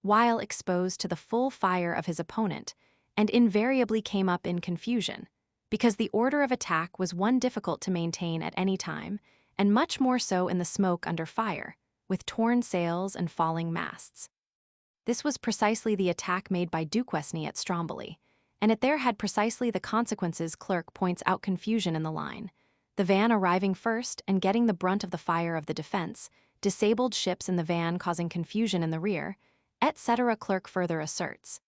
A: while exposed to the full fire of his opponent, and invariably came up in confusion, because the order of attack was one difficult to maintain at any time, and much more so in the smoke under fire, with torn sails and falling masts. This was precisely the attack made by Duquesne at Stromboli, and it there had precisely the consequences. Clerk points out confusion in the line, the van arriving first and getting the brunt of the fire of the defense, disabled ships in the van causing confusion in the rear, etc. Clerk further asserts,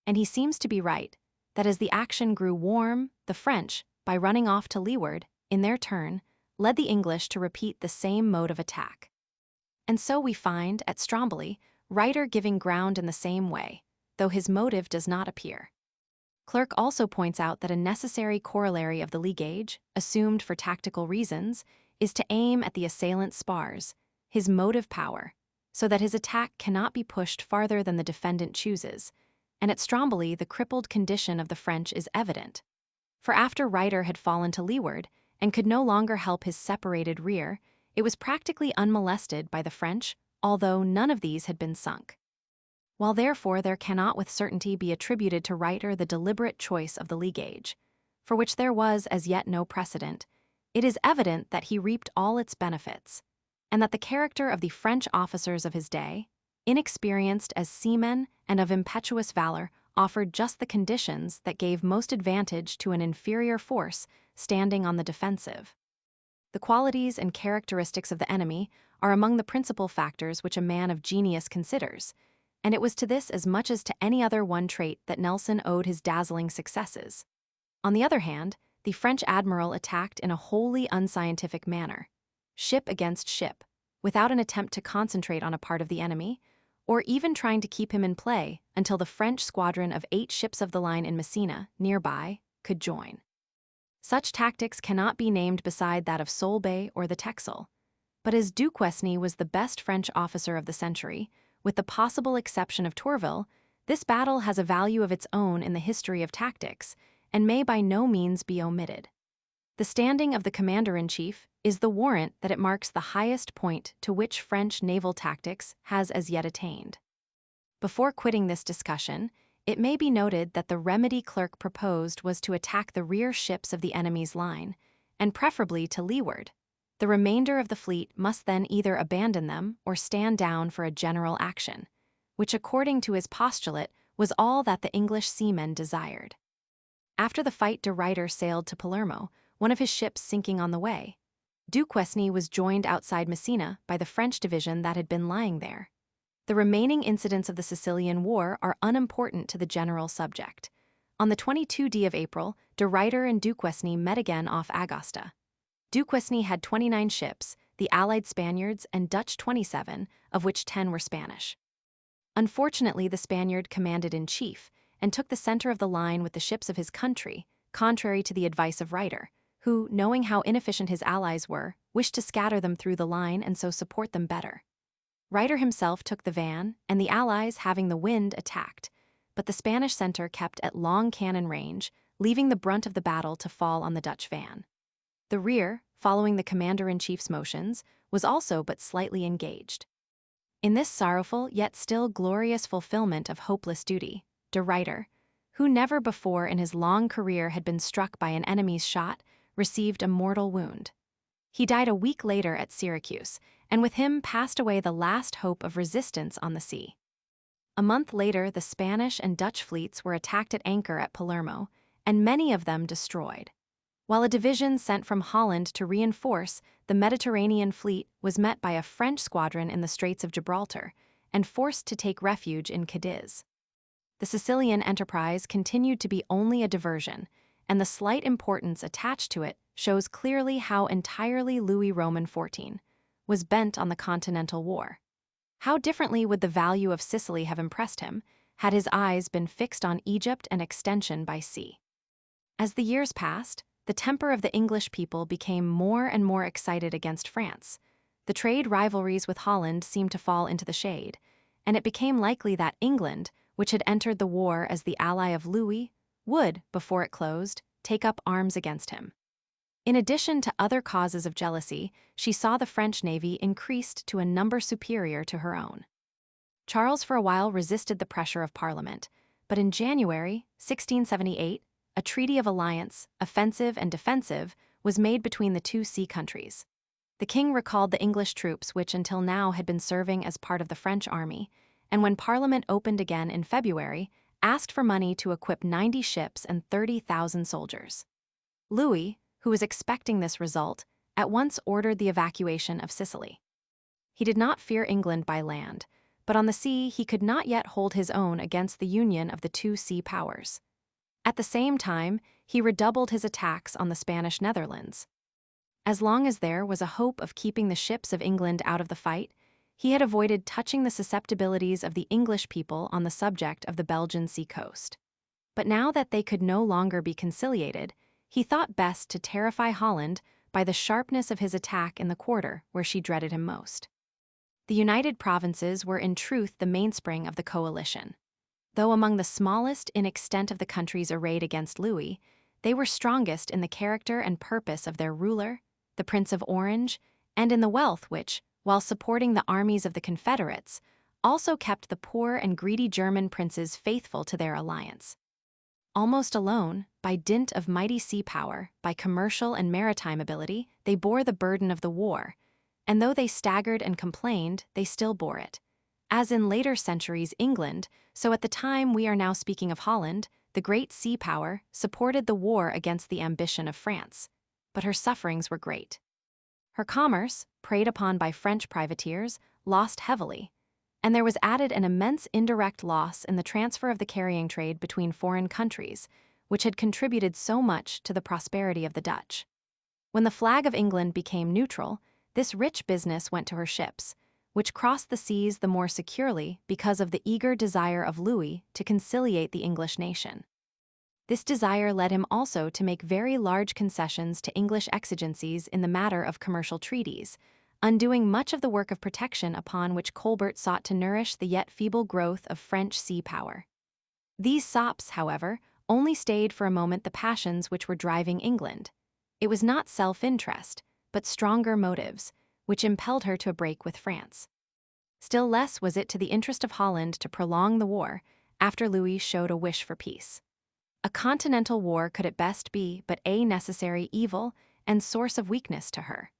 A: and he seems to be right, that as the action grew warm, the French, by running off to leeward, in their turn, led the English to repeat the same mode of attack. And so we find, at Stromboli, Ryder giving ground in the same way, though his motive does not appear. Clerk also points out that a necessary corollary of the lee gauge, assumed for tactical reasons, is to aim at the assailant's spars, his motive power, so that his attack cannot be pushed farther than the defendant chooses, and at Stromboli the crippled condition of the French is evident. For after Ryder had fallen to leeward, and could no longer help his separated rear, it was practically unmolested by the French, although none of these had been sunk. While therefore there cannot with certainty be attributed to Ryder the deliberate choice of the lee gauge, for which there was as yet no precedent, it is evident that he reaped all its benefits, and that the character of the French officers of his day, inexperienced as seamen and of impetuous valor, offered just the conditions that gave most advantage to an inferior force standing on the defensive. The qualities and characteristics of the enemy are among the principal factors which a man of genius considers, and it was to this as much as to any other one trait that Nelson owed his dazzling successes. On the other hand, the French admiral attacked in a wholly unscientific manner, ship against ship, without an attempt to concentrate on a part of the enemy, or even trying to keep him in play until the French squadron of 8 ships of the line in Messina, nearby, could join. Such tactics cannot be named beside that of Solebay or the Texel, but as Duquesne was the best French officer of the century, with the possible exception of Tourville, this battle has a value of its own in the history of tactics, and may by no means be omitted. The standing of the commander-in-chief is the warrant that it marks the highest point to which French naval tactics has as yet attained. Before quitting this discussion, it may be noted that the remedy Clerk proposed was to attack the rear ships of the enemy's line, and preferably to leeward. The remainder of the fleet must then either abandon them or stand down for a general action, which according to his postulate was all that the English seamen desired. After the fight, de Ruyter sailed to Palermo, one of his ships sinking on the way. Duquesne was joined outside Messina by the French division that had been lying there. The remaining incidents of the Sicilian War are unimportant to the general subject. On the 22nd of April, de Ruyter and Duquesne met again off Agosta. Duquesne had 29 ships, the Allied Spaniards and Dutch 27, of which 10 were Spanish. Unfortunately, the Spaniard commanded in chief and took the center of the line with the ships of his country, contrary to the advice of Ruyter, who, knowing how inefficient his allies were, wished to scatter them through the line and so support them better. Ruyter himself took the van, and the Allies, having the wind, attacked, but the Spanish center kept at long cannon range, leaving the brunt of the battle to fall on the Dutch van. The rear, following the commander-in-chief's motions, was also but slightly engaged. In this sorrowful yet still glorious fulfillment of hopeless duty, de Ruyter, who never before in his long career had been struck by an enemy's shot, received a mortal wound. He died a week later at Syracuse, and with him passed away the last hope of resistance on the sea. A month later, the Spanish and Dutch fleets were attacked at anchor at Palermo, and many of them destroyed. While a division sent from Holland to reinforce the Mediterranean fleet was met by a French squadron in the Straits of Gibraltar and forced to take refuge in Cadiz. The Sicilian enterprise continued to be only a diversion, and the slight importance attached to it shows clearly how entirely Louis Roman XIV was bent on the Continental War. How differently would the value of Sicily have impressed him had his eyes been fixed on Egypt and extension by sea? As the years passed, the temper of the English people became more and more excited against France. The trade rivalries with Holland seemed to fall into the shade, and it became likely that England, which had entered the war as the ally of Louis, would, before it closed, take up arms against him. In addition to other causes of jealousy, she saw the French navy increased to a number superior to her own. Charles for a while resisted the pressure of Parliament, but in January 1678, a treaty of alliance, offensive and defensive, was made between the two sea countries. The king recalled the English troops which until now had been serving as part of the French army, and when Parliament opened again in February, asked for money to equip 90 ships and 30,000 soldiers. Louis, who was expecting this result, at once ordered the evacuation of Sicily. He did not fear England by land, but on the sea he could not yet hold his own against the union of the two sea powers. At the same time, he redoubled his attacks on the Spanish Netherlands. As long as there was a hope of keeping the ships of England out of the fight, he had avoided touching the susceptibilities of the English people on the subject of the Belgian seacoast. But now that they could no longer be conciliated, he thought best to terrify Holland by the sharpness of his attack in the quarter where she dreaded him most. The United Provinces were in truth the mainspring of the coalition. Though among the smallest in extent of the countries arrayed against Louis, they were strongest in the character and purpose of their ruler, the Prince of Orange, and in the wealth which, while supporting the armies of the Confederates, also kept the poor and greedy German princes faithful to their alliance. Almost alone, by dint of mighty sea power, by commercial and maritime ability, they bore the burden of the war, and though they staggered and complained, they still bore it. As in later centuries England, so at the time we are now speaking of Holland, the great sea power supported the war against the ambition of France, but her sufferings were great. Her commerce, preyed upon by French privateers, lost heavily, and there was added an immense indirect loss in the transfer of the carrying trade between foreign countries, which had contributed so much to the prosperity of the Dutch. When the flag of England became neutral, this rich business went to her ships, which crossed the seas the more securely because of the eager desire of Louis to conciliate the English nation. This desire led him also to make very large concessions to English exigencies in the matter of commercial treaties, undoing much of the work of protection upon which Colbert sought to nourish the yet feeble growth of French sea power. These sops, however, only stayed for a moment the passions which were driving England. It was not self-interest, but stronger motives, which impelled her to a break with France. Still less was it to the interest of Holland to prolong the war after Louis showed a wish for peace. A continental war could at best be but a necessary evil and source of weakness to her.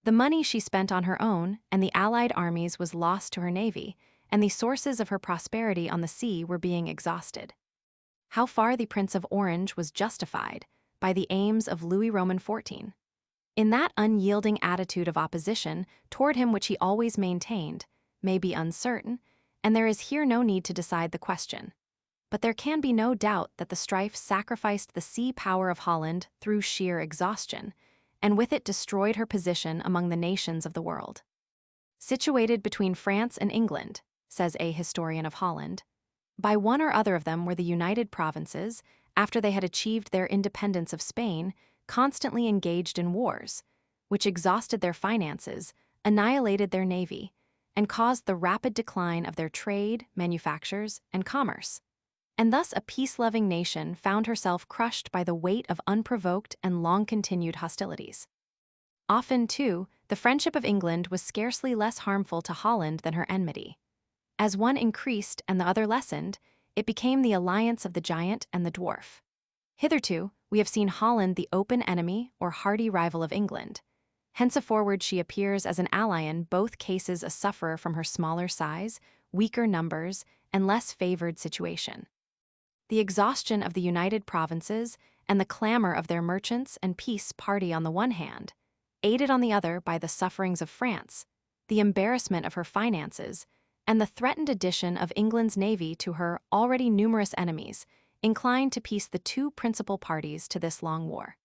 A: The money she spent on her own and the Allied armies was lost to her navy, and the sources of her prosperity on the sea were being exhausted. How far the Prince of Orange was justified by the aims of Louis Roman XIV. In that unyielding attitude of opposition toward him which he always maintained, may be uncertain, and there is here no need to decide the question. But there can be no doubt that the strife sacrificed the sea power of Holland through sheer exhaustion, and with it destroyed her position among the nations of the world. Situated between France and England, says a historian of Holland, by one or other of them were the United Provinces, after they had achieved their independence of Spain, constantly engaged in wars, which exhausted their finances, annihilated their navy, and caused the rapid decline of their trade, manufactures, and commerce. And thus a peace-loving nation found herself crushed by the weight of unprovoked and long-continued hostilities. Often, too, the friendship of England was scarcely less harmful to Holland than her enmity. As one increased and the other lessened, it became the alliance of the giant and the dwarf. Hitherto, we have seen Holland the open enemy or hardy rival of England. Henceforward she appears as an ally in both cases, a sufferer from her smaller size, weaker numbers, and less favored situation. The exhaustion of the United Provinces and the clamor of their merchants and peace party on the one hand, aided on the other by the sufferings of France, the embarrassment of her finances, and the threatened addition of England's navy to her already numerous enemies, inclined to piece the two principal parties to this long war.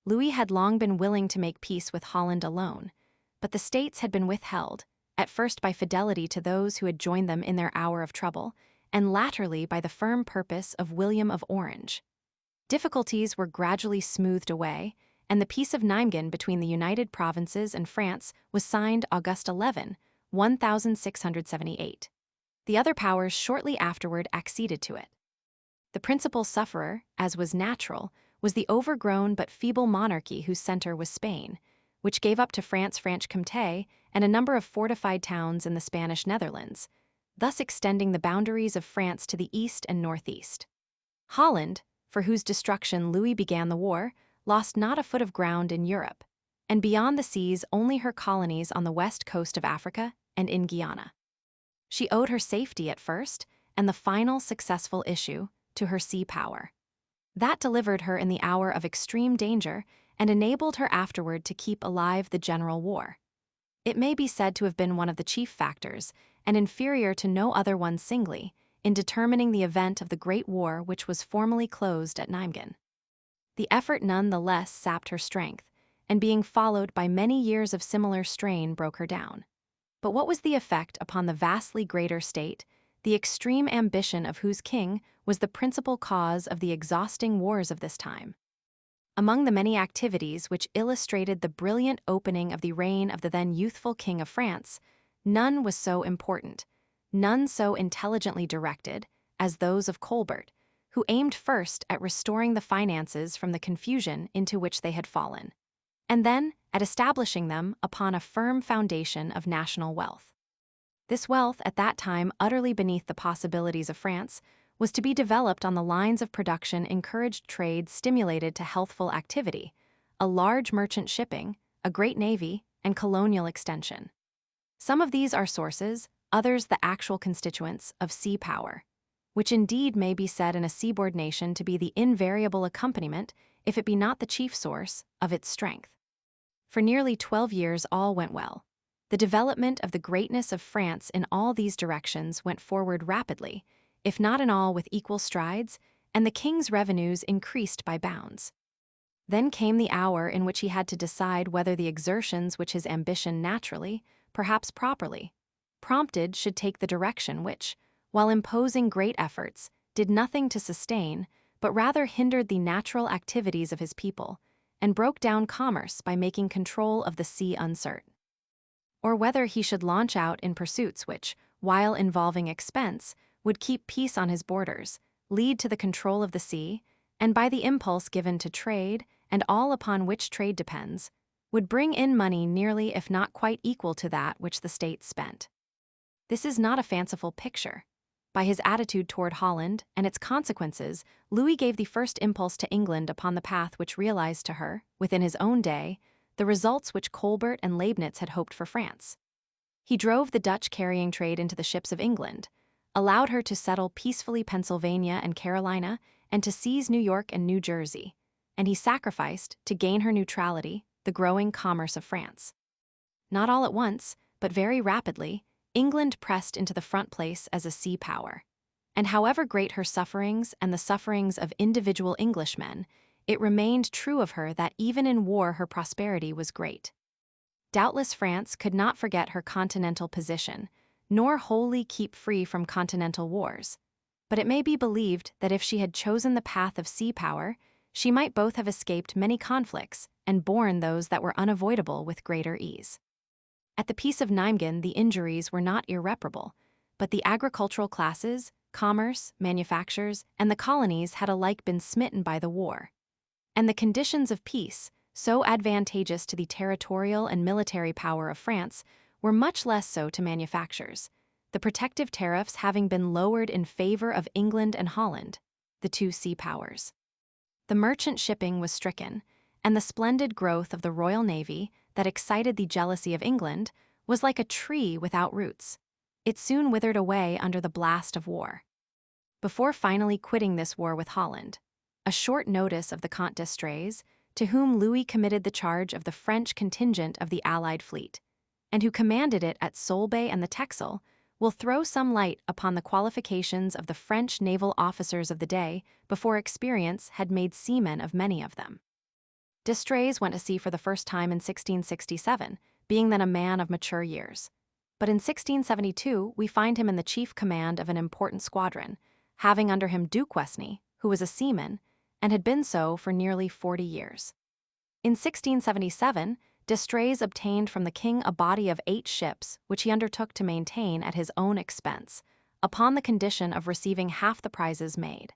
A: Louis had long been willing to make peace with Holland alone, but the States had been withheld, at first by fidelity to those who had joined them in their hour of trouble, and latterly by the firm purpose of William of Orange. Difficulties were gradually smoothed away, and the Peace of Nijmegen between the United Provinces and France was signed August 11, 1678. The other powers shortly afterward acceded to it. The principal sufferer, as was natural, was the overgrown but feeble monarchy whose center was Spain, which gave up to France Franche-Comté and a number of fortified towns in the Spanish Netherlands, thus extending the boundaries of France to the east and northeast. Holland, for whose destruction Louis began the war, lost not a foot of ground in Europe, and beyond the seas only her colonies on the west coast of Africa and in Guyana. She owed her safety at first, and the final successful issue, to her sea power. That delivered her in the hour of extreme danger and enabled her afterward to keep alive the general war. It may be said to have been one of the chief factors, and inferior to no other one singly, in determining the event of the Great War which was formally closed at Nijmegen. The effort none the less sapped her strength, and being followed by many years of similar strain broke her down. But what was the effect upon the vastly greater state, the extreme ambition of whose king was the principal cause of the exhausting wars of this time? Among the many activities which illustrated the brilliant opening of the reign of the then youthful King of France, none was so important, none so intelligently directed, as those of Colbert, who aimed first at restoring the finances from the confusion into which they had fallen, and then at establishing them upon a firm foundation of national wealth. This wealth, at that time utterly beneath the possibilities of France, was to be developed on the lines of production encouraged trade stimulated to healthful activity, a large merchant shipping, a great navy, and colonial extension. Some of these are sources, others the actual constituents, of sea power, which indeed may be said in a seaboard nation to be the invariable accompaniment, if it be not the chief source, of its strength. For nearly 12 years all went well. The development of the greatness of France in all these directions went forward rapidly, if not in all with equal strides, and the king's revenues increased by bounds. Then came the hour in which he had to decide whether the exertions which his ambition naturally, perhaps properly, prompted should take the direction which, while imposing great efforts, did nothing to sustain, but rather hindered the natural activities of his people, and broke down commerce by making control of the sea uncertain. Or whether he should launch out in pursuits which, while involving expense, would keep peace on his borders, lead to the control of the sea, and by the impulse given to trade, and all upon which trade depends, would bring in money nearly if not quite equal to that which the state spent. This is not a fanciful picture. By his attitude toward Holland and its consequences, Louis gave the first impulse to England upon the path which realized to her, within his own day, the results which Colbert and Leibniz had hoped for France. He drove the Dutch carrying trade into the ships of England, allowed her to settle peacefully Pennsylvania and Carolina, and to seize New York and New Jersey, and he sacrificed, to gain her neutrality, the growing commerce of France. Not all at once, but very rapidly, England pressed into the front place as a sea power. And however great her sufferings and the sufferings of individual Englishmen, it remained true of her that even in war her prosperity was great. Doubtless France could not forget her continental position, nor wholly keep free from continental wars. But it may be believed that if she had chosen the path of sea power, she might both have escaped many conflicts and borne those that were unavoidable with greater ease. At the Peace of Nijmegen the injuries were not irreparable, but the agricultural classes, commerce, manufactures, and the colonies had alike been smitten by the war. And the conditions of peace, so advantageous to the territorial and military power of France, were much less so to manufactures, the protective tariffs having been lowered in favor of England and Holland, the two sea powers. The merchant shipping was stricken, and the splendid growth of the Royal Navy, that excited the jealousy of England, was like a tree without roots. It soon withered away under the blast of war. Before finally quitting this war with Holland, a short notice of the Comte d'Estrées, to whom Louis committed the charge of the French contingent of the Allied fleet, and who commanded it at Solebay and the Texel, will throw some light upon the qualifications of the French naval officers of the day before experience had made seamen of many of them. D'Estrées went to sea for the first time in 1667, being then a man of mature years. but in 1672 we find him in the chief command of an important squadron, having under him Duquesne, who was a seaman, and had been so for nearly 40 years. In 1677, D'Estrées obtained from the king a body of 8 ships, which he undertook to maintain at his own expense, upon the condition of receiving half the prizes made.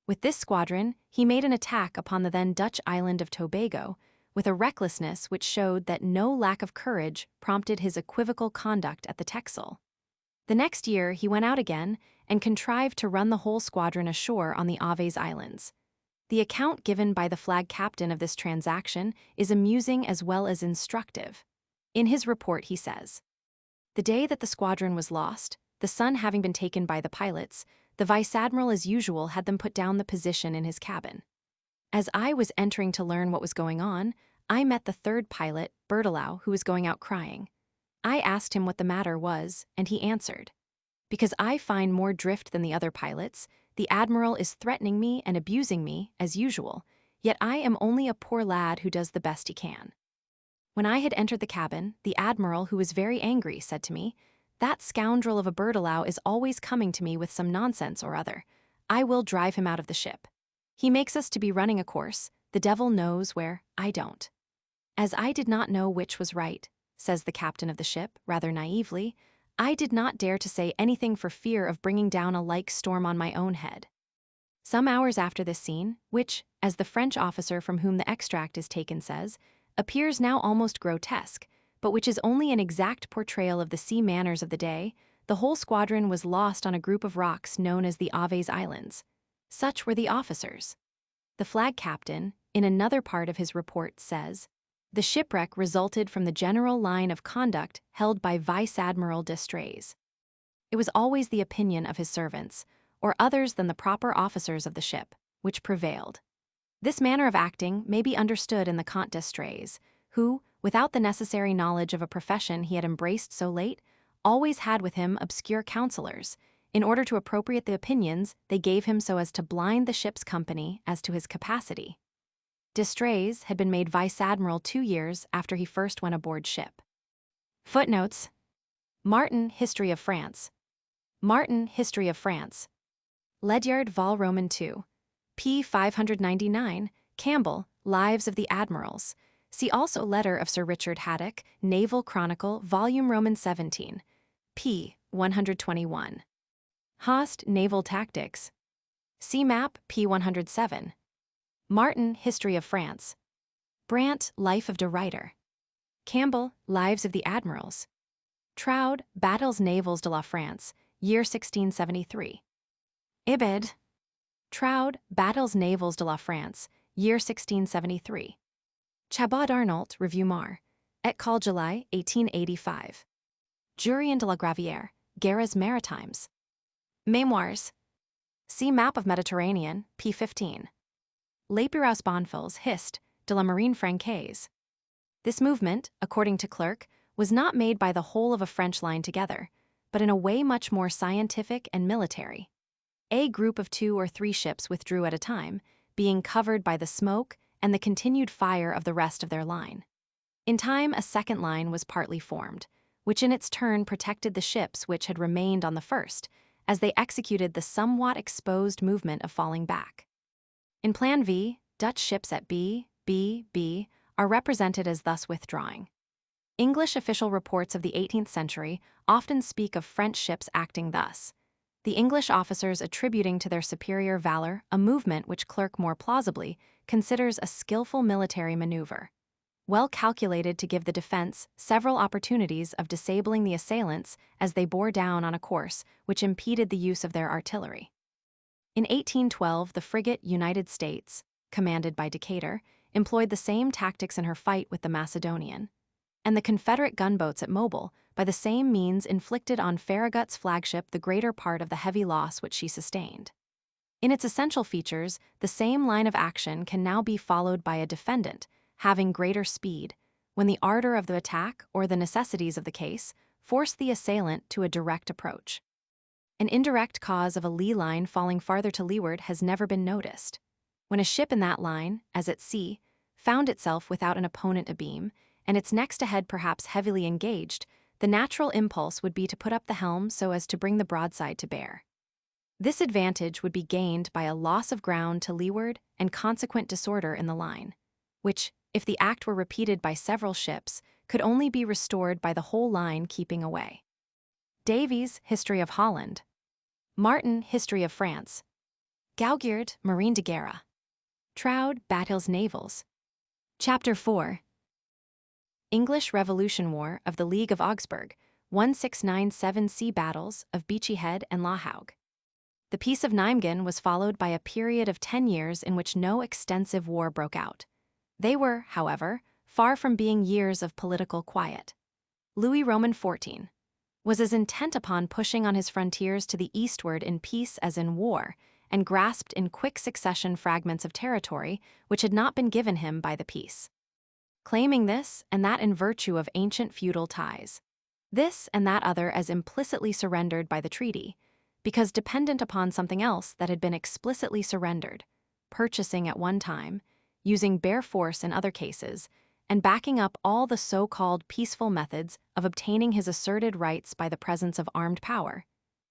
A: With this squadron, he made an attack upon the then Dutch island of Tobago, with a recklessness which showed that no lack of courage prompted his equivocal conduct at the Texel. The next year he went out again and contrived to run the whole squadron ashore on the Aves Islands. The account given by the flag captain of this transaction is amusing as well as instructive. In his report he says, "The day that the squadron was lost, the sun having been taken by the pilots, the vice-admiral as usual had them put down the position in his cabin. As I was entering to learn what was going on, I met the third pilot, Bertelau, who was going out crying. I asked him what the matter was, and he answered, 'Because I find more drift than the other pilots, the admiral is threatening me and abusing me, as usual, yet I am only a poor lad who does the best he can.' When I had entered the cabin, the admiral, who was very angry, said to me, 'That scoundrel of a Bertelau is always coming to me with some nonsense or other. I will drive him out of the ship. He makes us to be running a course, the devil knows where, I don't.' As I did not know which was right," says the captain of the ship, rather naively, "I did not dare to say anything for fear of bringing down a like storm on my own head." Some hours after this scene, which, as the French officer from whom the extract is taken says, appears now almost grotesque, but which is only an exact portrayal of the sea manners of the day, the whole squadron was lost on a group of rocks known as the Aves Islands. Such were the officers. The flag captain, in another part of his report, says, "The shipwreck resulted from the general line of conduct held by Vice-Admiral D'Estrées. It was always the opinion of his servants, or others than the proper officers of the ship, which prevailed. This manner of acting may be understood in the Comte d'Estrées, who, without the necessary knowledge of a profession he had embraced so late, always had with him obscure counselors, in order to appropriate the opinions they gave him so as to blind the ship's company as to his capacity." D'Estrées had been made vice-admiral 2 years after he first went aboard ship. Footnotes: Martin, History of France. Martin, History of France. Ledyard Vol. Roman II. p. 599, Campbell, Lives of the Admirals. See also Letter of Sir Richard Haddock, Naval Chronicle, Volume Roman 17, p. 121. Haast, Naval Tactics. See Map, p. 107. Martin, History of France. Brandt, Life of de Ruyter. Campbell, Lives of the Admirals. Troude, Battles Navals de la France, year 1673. Ibid. Troude, Battles Navals de la France, year 1673. Chabot d'Arnault, Revue Mar. École July, 1885. Jurien de la Gravière, Guerres Maritimes. Mémoires. See Map of Mediterranean, p. 15. Lapeyrouse Bonfils, Hist, de la Marine Francaise. This movement, according to Clerk, was not made by the whole of a French line together, but in a way much more scientific and military. A group of 2 or 3 ships withdrew at a time, being covered by the smoke and the continued fire of the rest of their line. In time, a second line was partly formed, which in its turn protected the ships which had remained on the first, as they executed the somewhat exposed movement of falling back. In Plan V, Dutch ships at B, B, B are represented as thus withdrawing. English official reports of the 18th century often speak of French ships acting thus, the English officers attributing to their superior valor a movement which Clerk more plausibly considers a skillful military maneuver, well calculated to give the defense several opportunities of disabling the assailants as they bore down on a course which impeded the use of their artillery. In 1812, the frigate United States, commanded by Decatur, employed the same tactics in her fight with the Macedonian, and the Confederate gunboats at Mobile, by the same means, inflicted on Farragut's flagship the greater part of the heavy loss which she sustained. In its essential features, the same line of action can now be followed by a defendant, having greater speed, when the ardor of the attack or the necessities of the case force the assailant to a direct approach. An indirect cause of a lee line falling farther to leeward has never been noticed. When a ship in that line, as at sea, found itself without an opponent abeam, and its next ahead perhaps heavily engaged, the natural impulse would be to put up the helm so as to bring the broadside to bear. This advantage would be gained by a loss of ground to leeward and consequent disorder in the line, which, if the act were repeated by several ships, could only be restored by the whole line keeping away. Davies, History of Holland. Martin, History of France. Gauguierd, Marine de Guerre. Troude, Battles Navals. Chapter 4. English Revolution War of the League of Augsburg, 1697 Sea Battles of Beachy Head and La Hogue. The Peace of Nijmegen was followed by a period of 10 years in which no extensive war broke out. They were, however, far from being years of political quiet. Louis Roman XIV was as intent upon pushing on his frontiers to the eastward in peace as in war, and grasped in quick succession fragments of territory which had not been given him by the peace, claiming this and that in virtue of ancient feudal ties, this and that other as implicitly surrendered by the treaty, because dependent upon something else that had been explicitly surrendered, purchasing at one time, using bare force in other cases, and backing up all the so-called peaceful methods of obtaining his asserted rights by the presence of armed power.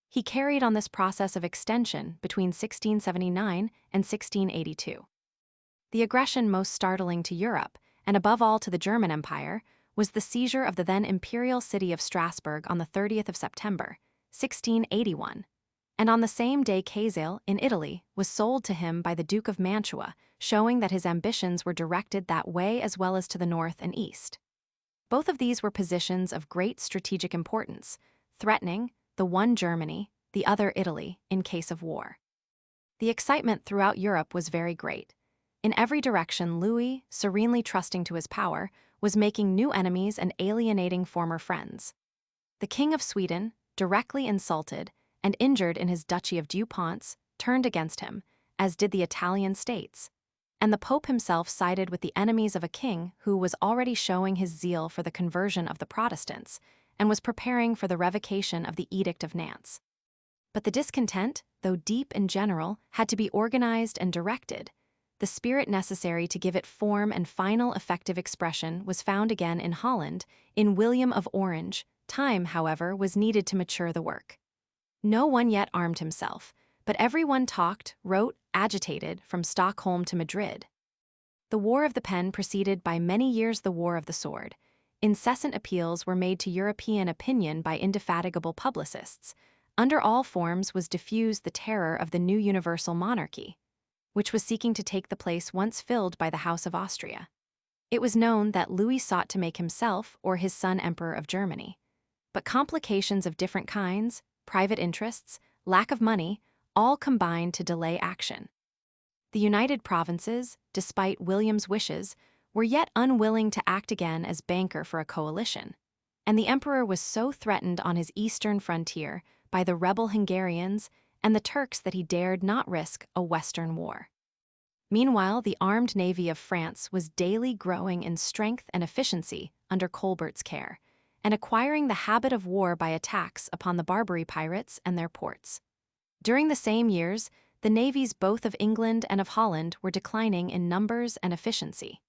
A: He carried on this process of extension between 1679 and 1682. The aggression most startling to Europe, and above all to the German Empire, was the seizure of the then imperial city of Strasbourg on the 30th of September, 1681. And on the same day Casale, in Italy, was sold to him by the Duke of Mantua, showing that his ambitions were directed that way as well as to the north and east. Both of these were positions of great strategic importance, threatening, the one Germany, the other Italy, in case of war. The excitement throughout Europe was very great. In every direction, Louis, serenely trusting to his power, was making new enemies and alienating former friends. The King of Sweden, directly insulted and injured in his Duchy of Dupont, turned against him, as did the Italian states. And the Pope himself sided with the enemies of a king who was already showing his zeal for the conversion of the Protestants, and was preparing for the revocation of the Edict of Nantes. But the discontent, though deep and general, had to be organized and directed. The spirit necessary to give it form and final effective expression was found again in Holland, in William of Orange. Time, however, was needed to mature the work. No one yet armed himself, but everyone talked, wrote, agitated from Stockholm to Madrid. The War of the Pen preceded by many years the War of the Sword. Incessant appeals were made to European opinion by indefatigable publicists. Under all forms was diffused the terror of the new universal monarchy, which was seeking to take the place once filled by the House of Austria. It was known that Louis sought to make himself or his son Emperor of Germany. But complications of different kinds, private interests, lack of money, all combined to delay action. The United Provinces, despite William's wishes, were yet unwilling to act again as banker for a coalition, and the emperor was so threatened on his eastern frontier by the rebel Hungarians and the Turks that he dared not risk a western war. Meanwhile, the armed navy of France was daily growing in strength and efficiency under Colbert's care, and acquiring the habit of war by attacks upon the Barbary pirates and their ports. During the same years, the navies both of England and of Holland were declining in numbers and efficiency.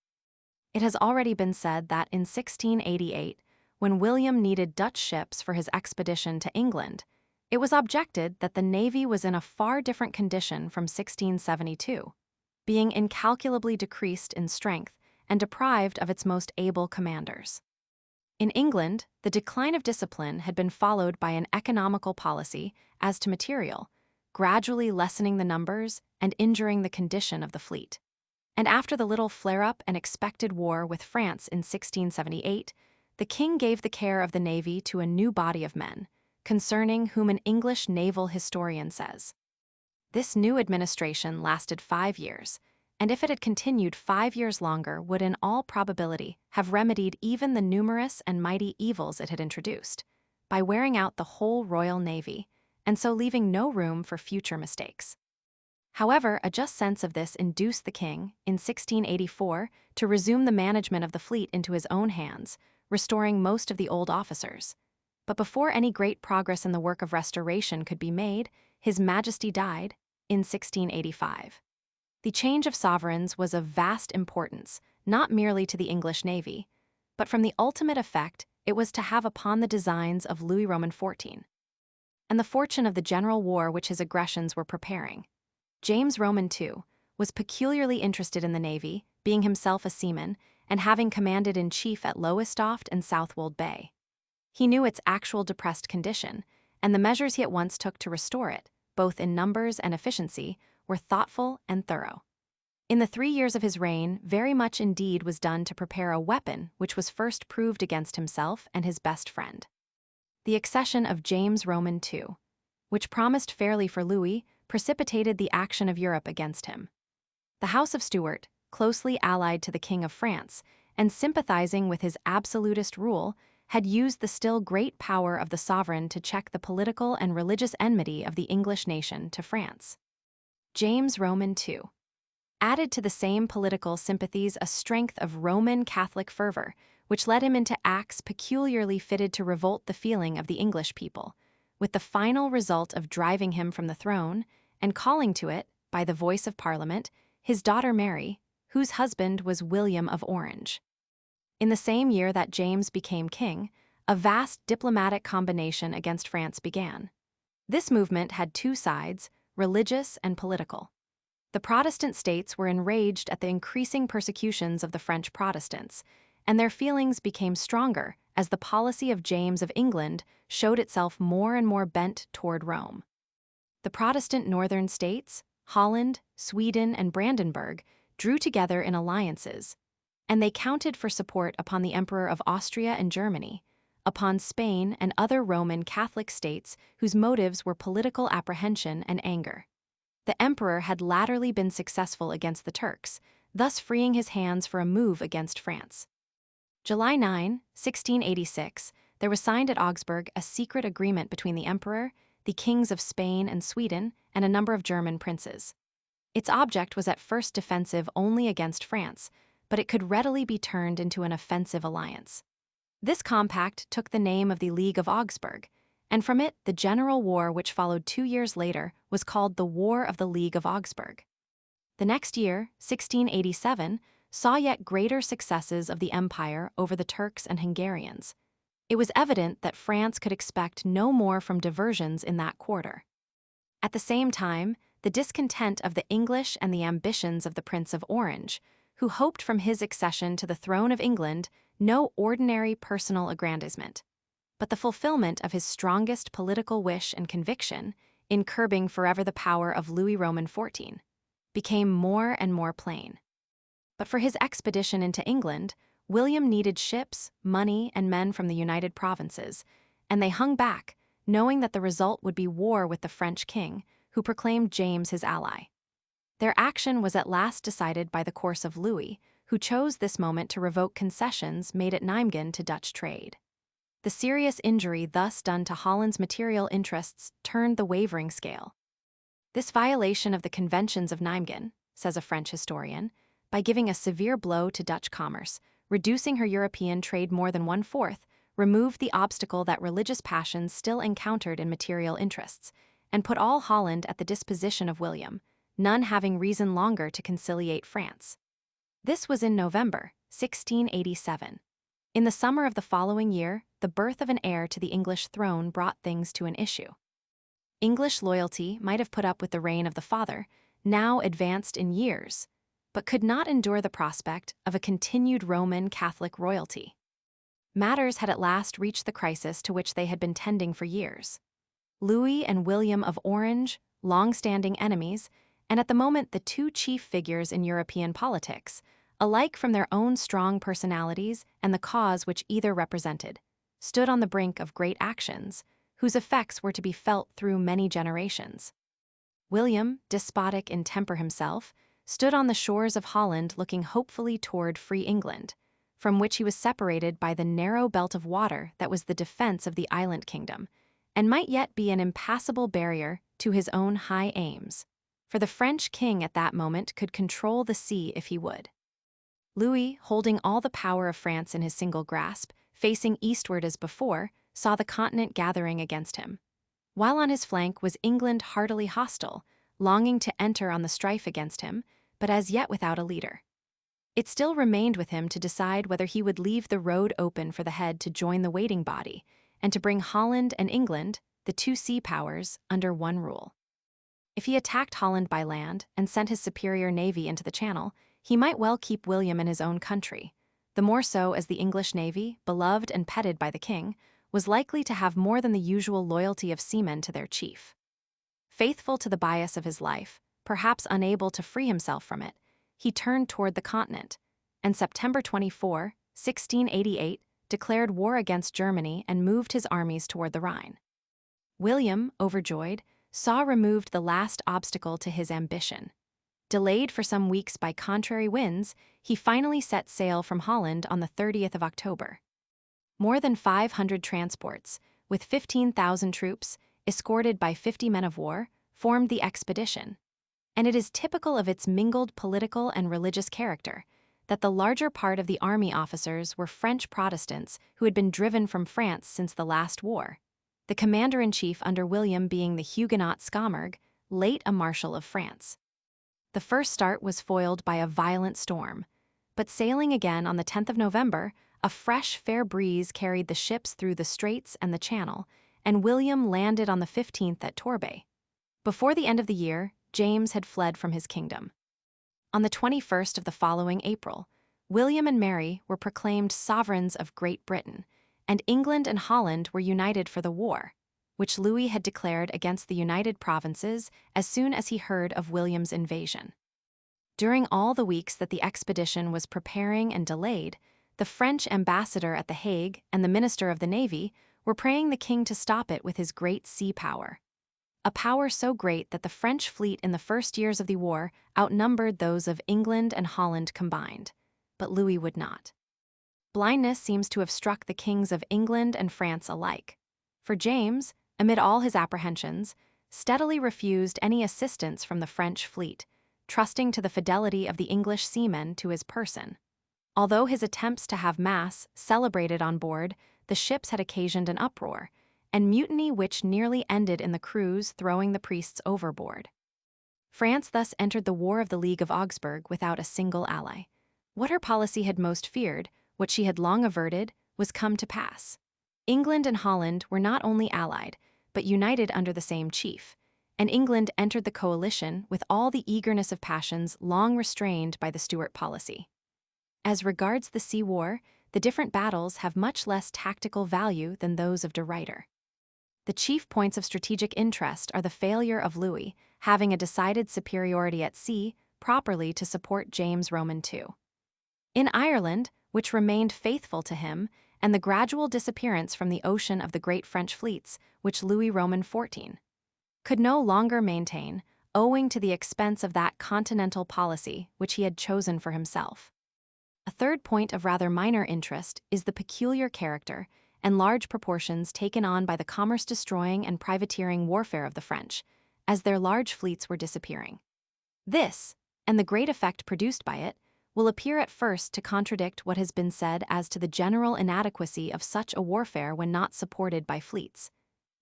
A: It has already been said that in 1688, when William needed Dutch ships for his expedition to England, it was objected that the navy was in a far different condition from 1672, being incalculably decreased in strength and deprived of its most able commanders. In England, the decline of discipline had been followed by an economical policy as to material, gradually lessening the numbers and injuring the condition of the fleet. And after the little flare-up and expected war with France in 1678, the king gave the care of the navy to a new body of men, concerning whom an English naval historian says, "This new administration lasted 5 years, and if it had continued 5 years longer would in all probability have remedied even the numerous and mighty evils it had introduced, by wearing out the whole royal navy, and so leaving no room for future mistakes." However, a just sense of this induced the king, in 1684, to resume the management of the fleet into his own hands, restoring most of the old officers. But before any great progress in the work of restoration could be made, His Majesty died in 1685. The change of sovereigns was of vast importance, not merely to the English navy, but from the ultimate effect it was to have upon the designs of Louis Roman XIV, and the fortune of the general war which his aggressions were preparing. James Roman II was peculiarly interested in the navy, being himself a seaman, and having commanded in chief at Lowestoft and Southwold Bay. He knew its actual depressed condition, and the measures he at once took to restore it, both in numbers and efficiency, were thoughtful and thorough. In the 3 years of his reign, very much indeed was done to prepare a weapon which was first proved against himself and his best friend. The accession of James Roman II, which promised fairly for Louis, precipitated the action of Europe against him. The House of Stuart, closely allied to the King of France, and sympathizing with his absolutist rule, had used the still great power of the sovereign to check the political and religious enmity of the English nation to France. James Roman II added to the same political sympathies a strength of Roman Catholic fervor, which led him into acts peculiarly fitted to revolt the feeling of the English people, with the final result of driving him from the throne and calling to it, by the voice of Parliament, his daughter Mary, whose husband was William of Orange. In the same year that James became king, a vast diplomatic combination against France began. This movement had two sides, religious and political. The Protestant states were enraged at the increasing persecutions of the French Protestants, and their feelings became stronger as the policy of James of England showed itself more and more bent toward Rome. The Protestant northern states, Holland, Sweden, and Brandenburg, drew together in alliances, and they counted for support upon the Emperor of Austria and Germany, upon Spain and other Roman Catholic states whose motives were political apprehension and anger. The emperor had latterly been successful against the Turks, thus freeing his hands for a move against France. July 9, 1686, there was signed at Augsburg a secret agreement between the emperor, the kings of Spain and Sweden, and a number of German princes. Its object was at first defensive only against France, but it could readily be turned into an offensive alliance. This compact took the name of the League of Augsburg, and from it the general war which followed 2 years later was called the War of the League of Augsburg. The next year, 1687, saw yet greater successes of the empire over the Turks and Hungarians. It was evident that France could expect no more from diversions in that quarter. At the same time, the discontent of the English and the ambitions of the Prince of Orange, who hoped from his accession to the throne of England no ordinary personal aggrandizement, but the fulfillment of his strongest political wish and conviction in curbing forever the power of Louis Roman XIV, became more and more plain. But for his expedition into England, William needed ships, money, and men from the United Provinces, and they hung back, knowing that the result would be war with the French king, who proclaimed James his ally. Their action was at last decided by the course of Louis, who chose this moment to revoke concessions made at Nijmegen to Dutch trade. The serious injury thus done to Holland's material interests turned the wavering scale. This violation of the conventions of Nijmegen, says a French historian, by giving a severe blow to Dutch commerce, reducing her European trade more than 1/4, removed the obstacle that religious passions still encountered in material interests, and put all Holland at the disposition of William, none having reason longer to conciliate France. This was in November, 1687. In the summer of the following year, the birth of an heir to the English throne brought things to an issue. English loyalty might have put up with the reign of the father, now advanced in years, but could not endure the prospect of a continued Roman Catholic royalty. Matters had at last reached the crisis to which they had been tending for years. Louis and William of Orange, long-standing enemies, and at the moment the two chief figures in European politics, alike from their own strong personalities and the cause which either represented, stood on the brink of great actions, whose effects were to be felt through many generations. William, despotic in temper himself, stood on the shores of Holland looking hopefully toward free England, from which he was separated by the narrow belt of water that was the defense of the island kingdom, and might yet be an impassable barrier to his own high aims, for the French king at that moment could control the sea if he would. Louis, holding all the power of France in his single grasp, facing eastward as before, saw the continent gathering against him, while on his flank was England heartily hostile, longing to enter on the strife against him, but as yet without a leader. It still remained with him to decide whether he would leave the road open for the head to join the waiting body, and to bring Holland and England, the two sea powers, under one rule. If he attacked Holland by land and sent his superior navy into the Channel, he might well keep William in his own country, the more so as the English navy, beloved and petted by the king, was likely to have more than the usual loyalty of seamen to their chief. Faithful to the bias of his life, perhaps unable to free himself from it, he turned toward the continent, and September 24, 1688, declared war against Germany and moved his armies toward the Rhine. William, overjoyed, saw removed the last obstacle to his ambition. Delayed for some weeks by contrary winds, he finally set sail from Holland on the 30th of October. More than 500 transports, with 15,000 troops, escorted by 50 men of war, formed the expedition. And it is typical of its mingled political and religious character that the larger part of the army officers were French Protestants who had been driven from France since the last war, the commander-in-chief under William being the Huguenot Scamargue, late a Marshal of France. The first start was foiled by a violent storm, but sailing again on the 10th of November, a fresh, fair breeze carried the ships through the Straits and the Channel, and William landed on the 15th at Torbay. Before the end of the year, James had fled from his kingdom. On the 21st of the following April, William and Mary were proclaimed sovereigns of Great Britain, and England and Holland were united for the war, which Louis had declared against the United Provinces as soon as he heard of William's invasion. During all the weeks that the expedition was preparing and delayed, the French ambassador at The Hague and the Minister of the Navy were praying the king to stop it with his great sea power. A power so great that the French fleet in the first years of the war outnumbered those of England and Holland combined. But Louis would not. Blindness seems to have struck the kings of England and France alike. For James, amid all his apprehensions, steadily refused any assistance from the French fleet, trusting to the fidelity of the English seamen to his person. Although his attempts to have Mass celebrated on board, the ships had occasioned an uproar, and mutiny which nearly ended in the crews throwing the priests overboard. France thus entered the War of the League of Augsburg without a single ally. What her policy had most feared, what she had long averted, was come to pass. England and Holland were not only allied, but united under the same chief, and England entered the coalition with all the eagerness of passions long restrained by the Stuart policy. As regards the sea war, the different battles have much less tactical value than those of de Ruyter. The chief points of strategic interest are the failure of Louis, having a decided superiority at sea, properly to support James Roman II. In Ireland, which remained faithful to him, and the gradual disappearance from the ocean of the great French fleets, which Louis Roman XIV could no longer maintain, owing to the expense of that continental policy which he had chosen for himself. A third point of rather minor interest is the peculiar character and large proportions taken on by the commerce-destroying and privateering warfare of the French, as their large fleets were disappearing. This, and the great effect produced by it, will appear at first to contradict what has been said as to the general inadequacy of such a warfare when not supported by fleets.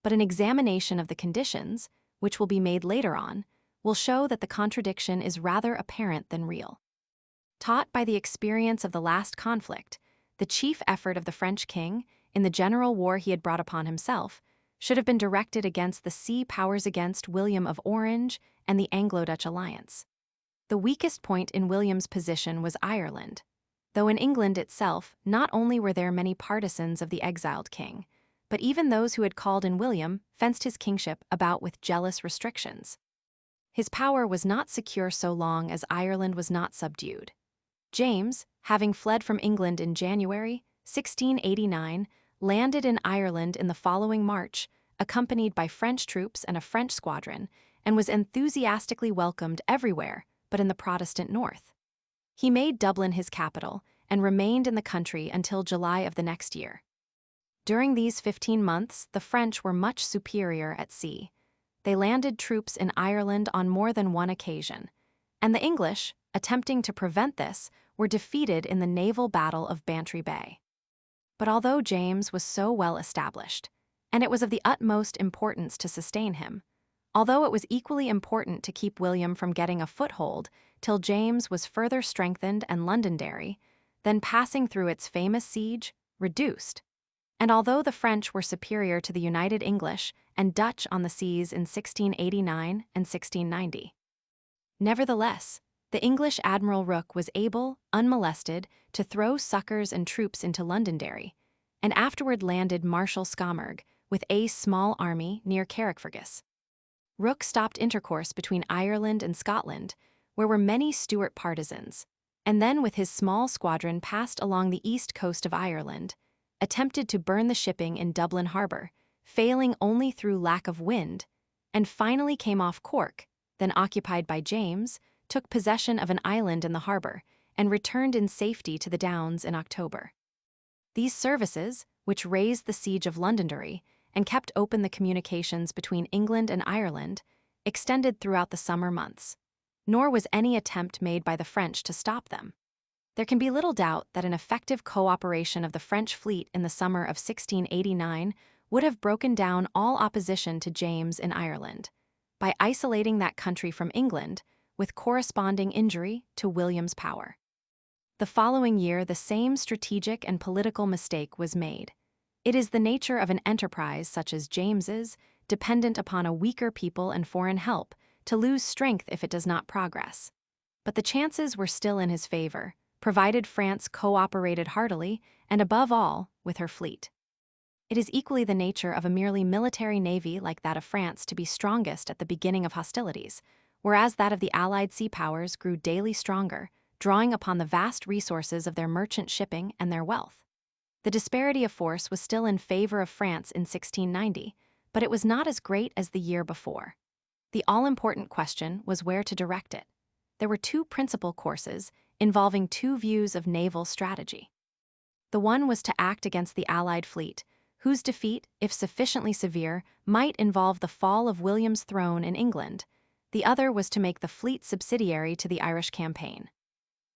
A: But an examination of the conditions, which will be made later on, will show that the contradiction is rather apparent than real. Taught by the experience of the last conflict, the chief effort of the French king, in the general war he had brought upon himself, should have been directed against the sea powers against William of Orange and the Anglo-Dutch alliance. The weakest point in William's position was Ireland, though in England itself not only were there many partisans of the exiled king, but even those who had called in William fenced his kingship about with jealous restrictions. His power was not secure so long as Ireland was not subdued. James, having fled from England in January 1689, landed in Ireland in the following March, accompanied by French troops and a French squadron, and was enthusiastically welcomed everywhere but in the Protestant north. He made Dublin his capital and remained in the country until July of the next year. During these 15 months, the French were much superior at sea. They landed troops in Ireland on more than one occasion, and the English, attempting to prevent this, were defeated in the naval battle of Bantry Bay. But although James was so well established, and it was of the utmost importance to sustain him, although it was equally important to keep William from getting a foothold till James was further strengthened and Londonderry, then passing through its famous siege, reduced. And although the French were superior to the United English and Dutch on the seas in 1689 and 1690. Nevertheless, the English Admiral Rooke was able, unmolested, to throw succors and troops into Londonderry, and afterward landed Marshal Scammerdh with a small army near Carrickfergus. Rooke stopped intercourse between Ireland and Scotland, where were many Stuart partisans, and then with his small squadron passed along the east coast of Ireland, attempted to burn the shipping in Dublin harbour, failing only through lack of wind, and finally came off Cork, then occupied by James, took possession of an island in the harbour, and returned in safety to the Downs in October. These services, which raised the siege of Londonderry and kept open the communications between England and Ireland, extended throughout the summer months, nor was any attempt made by the French to stop them. There can be little doubt that an effective cooperation of the French fleet in the summer of 1689 would have broken down all opposition to James in Ireland, by isolating that country from England, with corresponding injury to William's power. The following year, the same strategic and political mistake was made. It is the nature of an enterprise such as James's, dependent upon a weaker people and foreign help, to lose strength if it does not progress. But the chances were still in his favor, provided France cooperated heartily, and above all, with her fleet. It is equally the nature of a merely military navy like that of France to be strongest at the beginning of hostilities, whereas that of the Allied sea powers grew daily stronger, drawing upon the vast resources of their merchant shipping and their wealth. The disparity of force was still in favor of France in 1690, but it was not as great as the year before. The all-important question was where to direct it. There were two principal courses, involving two views of naval strategy. The one was to act against the Allied fleet, whose defeat, if sufficiently severe, might involve the fall of William's throne in England. The other was to make the fleet subsidiary to the Irish campaign.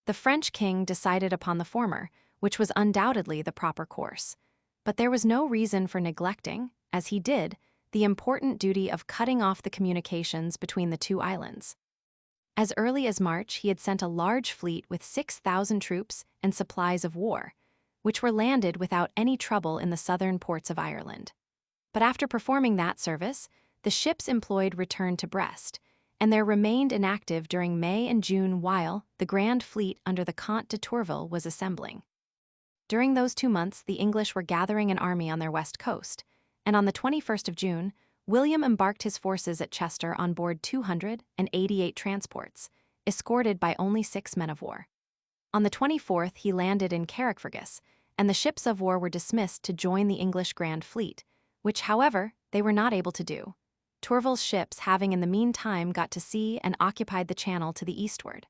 A: The French king decided upon the former, which was undoubtedly the proper course. But there was no reason for neglecting, as he did, the important duty of cutting off the communications between the two islands. As early as March, he had sent a large fleet with 6,000 troops and supplies of war, which were landed without any trouble in the southern ports of Ireland. But after performing that service, the ships employed returned to Brest, and there remained inactive during May and June while the Grand Fleet under the Comte de Tourville was assembling. During those 2 months, the English were gathering an army on their west coast, and on the 21st of June, William embarked his forces at Chester on board 288 transports, escorted by only 6 men of war. On the 24th, he landed in Carrickfergus, and the ships of war were dismissed to join the English Grand Fleet, which, however, they were not able to do, Tourville's ships having in the meantime got to sea and occupied the channel to the eastward.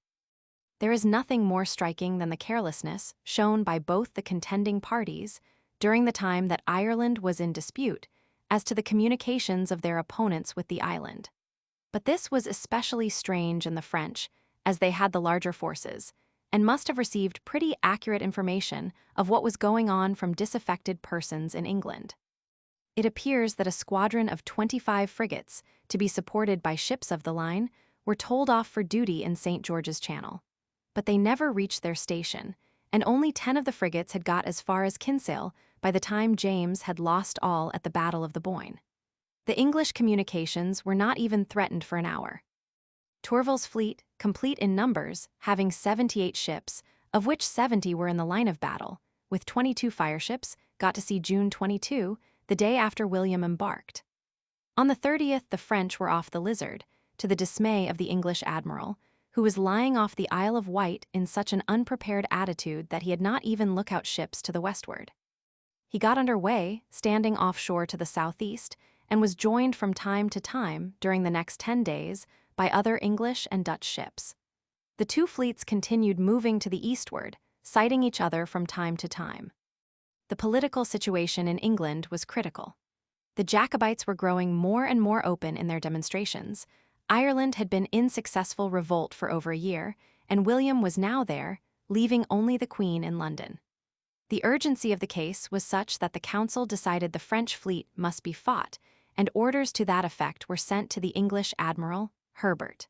A: There is nothing more striking than the carelessness shown by both the contending parties during the time that Ireland was in dispute as to the communications of their opponents with the island. But this was especially strange in the French, as they had the larger forces, and must have received pretty accurate information of what was going on from disaffected persons in England. It appears that a squadron of 25 frigates, to be supported by ships of the line, were told off for duty in St. George's Channel. But they never reached their station, and only 10 of the frigates had got as far as Kinsale by the time James had lost all at the Battle of the Boyne. The English communications were not even threatened for an hour. Tourville's fleet, complete in numbers, having 78 ships, of which 70 were in the line of battle, with 22 fireships, got to sea June 22, the day after William embarked. On the 30th, the French were off the Lizard, to the dismay of the English admiral, who was lying off the Isle of Wight in such an unprepared attitude that he had not even lookout ships to the westward. He got under way, standing offshore to the southeast, and was joined from time to time, during the next 10 days, by other English and Dutch ships. The two fleets continued moving to the eastward, sighting each other from time to time. The political situation in England was critical. The Jacobites were growing more and more open in their demonstrations. Ireland had been in successful revolt for over a year, and William was now there, leaving only the Queen in London. The urgency of the case was such that the council decided the French fleet must be fought, and orders to that effect were sent to the English Admiral, Herbert.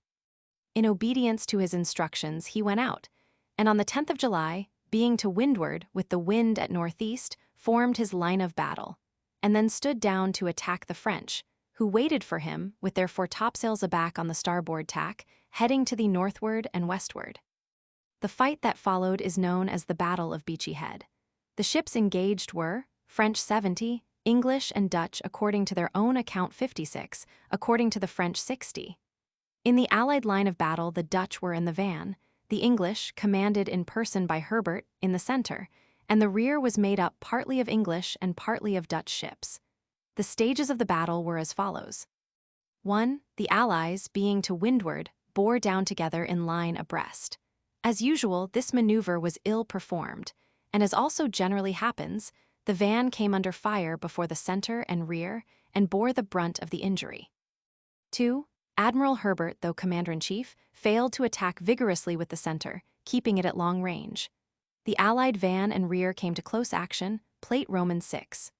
A: In obedience to his instructions, he went out, and on the 10th of July, being to windward with the wind at northeast, formed his line of battle, and then stood down to attack the French, who waited for him with their foretopsails aback on the starboard tack, heading to the northward and westward. The fight that followed is known as the Battle of Beachy Head. The ships engaged were French 70, English and Dutch according to their own account 56, according to the French 60. In the Allied line of battle, the Dutch were in the van, the English, commanded in person by Herbert, in the center, and the rear was made up partly of English and partly of Dutch ships. The stages of the battle were as follows. 1. The Allies, being to windward, bore down together in line abreast. As usual, this maneuver was ill performed, and as also generally happens, the van came under fire before the center and rear and bore the brunt of the injury. 2. Admiral Herbert, though commander-in-chief, failed to attack vigorously with the center, keeping it at long range. The Allied van and rear came to close action, Plate Roman 6.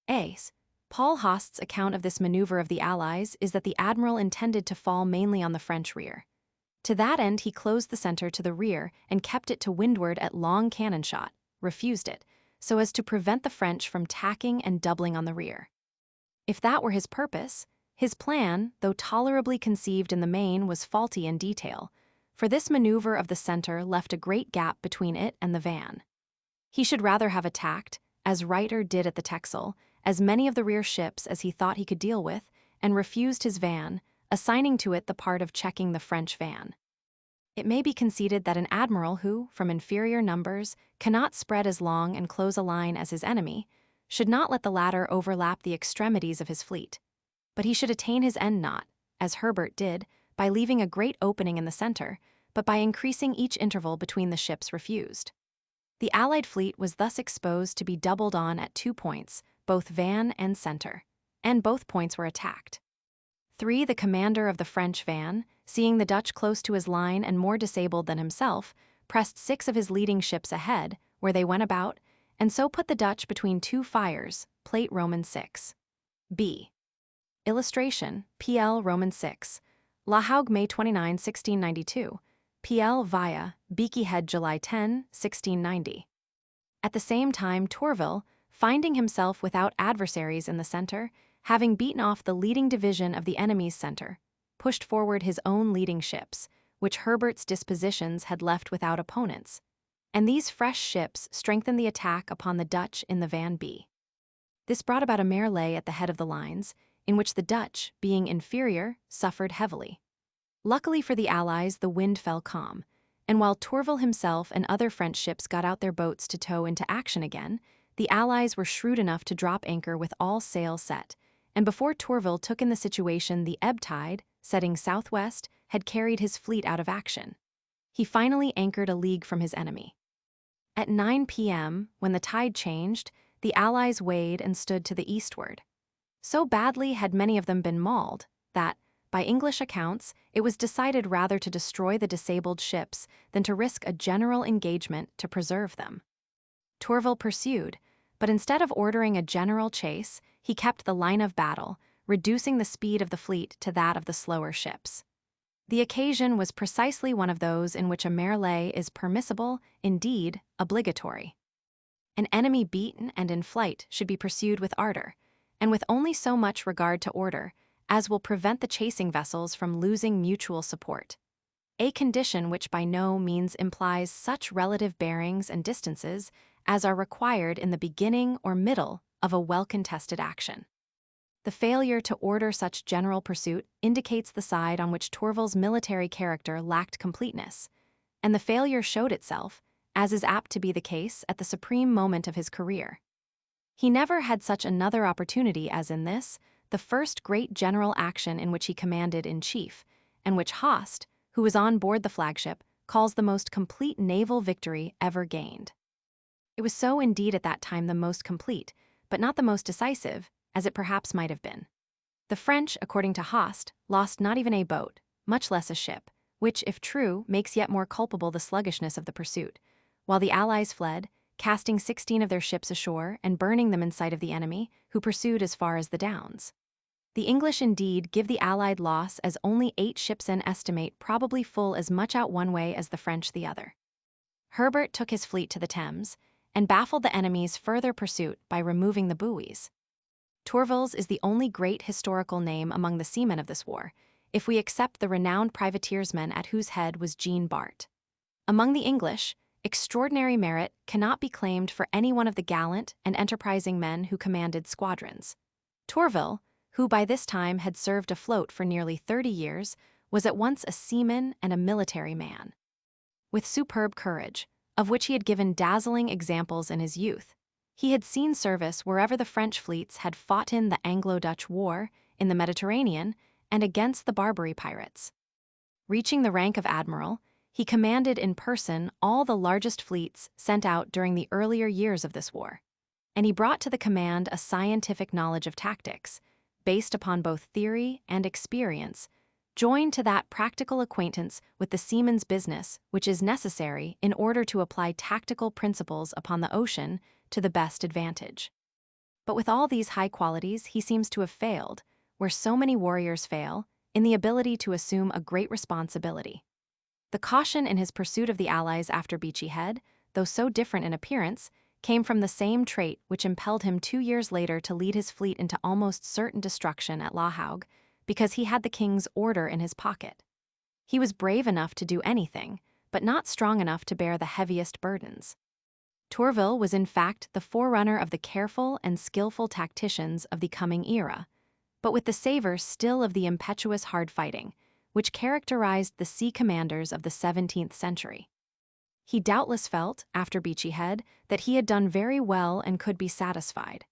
A: A. Paul Host's account of this maneuver of the Allies is that the admiral intended to fall mainly on the French rear. To that end he closed the center to the rear and kept it to windward at long cannon shot, refused it, so as to prevent the French from tacking and doubling on the rear. If that were his purpose, his plan, though tolerably conceived in the main, was faulty in detail, for this maneuver of the center left a great gap between it and the van. He should rather have attacked, as Reiter did at the Texel, as many of the rear ships as he thought he could deal with, and refused his van, assigning to it the part of checking the French van. It may be conceded that an admiral who, from inferior numbers, cannot spread as long and close a line as his enemy, should not let the latter overlap the extremities of his fleet. But he should attain his end not, as Herbert did, by leaving a great opening in the center, but by increasing each interval between the ships refused. The Allied fleet was thus exposed to be doubled on at 2 points, both van and center, and both points were attacked. 3. The commander of the French van, seeing the Dutch close to his line and more disabled than himself, pressed 6 of his leading ships ahead, where they went about, and so put the Dutch between 2 fires, Plate Roman 6. B. Illustration, PL Roman 6. La Hague, May 29, 1692. PL via, Beachy Head, July 10, 1690. At the same time, Tourville, finding himself without adversaries in the center, having beaten off the leading division of the enemy's center, pushed forward his own leading ships, which Herbert's dispositions had left without opponents, and these fresh ships strengthened the attack upon the Dutch in the van B. This brought about a melee at the head of the lines, in which the Dutch, being inferior, suffered heavily. Luckily for the Allies, the wind fell calm, and while Tourville himself and other French ships got out their boats to tow into action again, the Allies were shrewd enough to drop anchor with all sail set, and before Tourville took in the situation, the ebb tide, setting southwest, had carried his fleet out of action. He finally anchored a league from his enemy. At 9 p.m., when the tide changed, the Allies weighed and stood to the eastward. So badly had many of them been mauled that, by English accounts, it was decided rather to destroy the disabled ships than to risk a general engagement to preserve them. Tourville pursued, but instead of ordering a general chase, he kept the line of battle, reducing the speed of the fleet to that of the slower ships. The occasion was precisely one of those in which a melee is permissible, indeed, obligatory. An enemy beaten and in flight should be pursued with ardor, and with only so much regard to order as will prevent the chasing vessels from losing mutual support, a condition which by no means implies such relative bearings and distances as are required in the beginning or middle of a well-contested action. The failure to order such general pursuit indicates the side on which Tourville's military character lacked completeness, and the failure showed itself, as is apt to be the case, at the supreme moment of his career. He never had such another opportunity as in this, the first great general action in which he commanded in chief, and which Host, who was on board the flagship, calls the most complete naval victory ever gained. It was so indeed at that time the most complete, but not the most decisive, as it perhaps might have been. The French, according to Host, lost not even a boat, much less a ship, which, if true, makes yet more culpable the sluggishness of the pursuit, while the Allies fled, casting 16 of their ships ashore and burning them in sight of the enemy, who pursued as far as the Downs. The English indeed give the Allied loss as only 8 ships and estimate probably full as much out one way as the French the other. Herbert took his fleet to the Thames and baffled the enemy's further pursuit by removing the buoys. Tourville's is the only great historical name among the seamen of this war, if we accept the renowned privateersman at whose head was Jean Bart. Among the English, extraordinary merit cannot be claimed for any one of the gallant and enterprising men who commanded squadrons. Tourville, who by this time had served afloat for nearly 30 years, was at once a seaman and a military man. With superb courage, of which he had given dazzling examples in his youth, he had seen service wherever the French fleets had fought in the Anglo-Dutch War, in the Mediterranean, and against the Barbary pirates. Reaching the rank of admiral, he commanded in person all the largest fleets sent out during the earlier years of this war, and he brought to the command a scientific knowledge of tactics, based upon both theory and experience, joined to that practical acquaintance with the seaman's business which is necessary in order to apply tactical principles upon the ocean to the best advantage. But with all these high qualities, he seems to have failed, where so many warriors fail, in the ability to assume a great responsibility. The caution in his pursuit of the Allies after Beachy Head, though so different in appearance, came from the same trait which impelled him 2 years later to lead his fleet into almost certain destruction at La Hougue, because he had the king's order in his pocket. He was brave enough to do anything, but not strong enough to bear the heaviest burdens. Tourville was in fact the forerunner of the careful and skillful tacticians of the coming era, but with the savor still of the impetuous hard fighting, which characterized the sea commanders of the 17th century. He doubtless felt, after Beachy Head, that he had done very well and could be satisfied.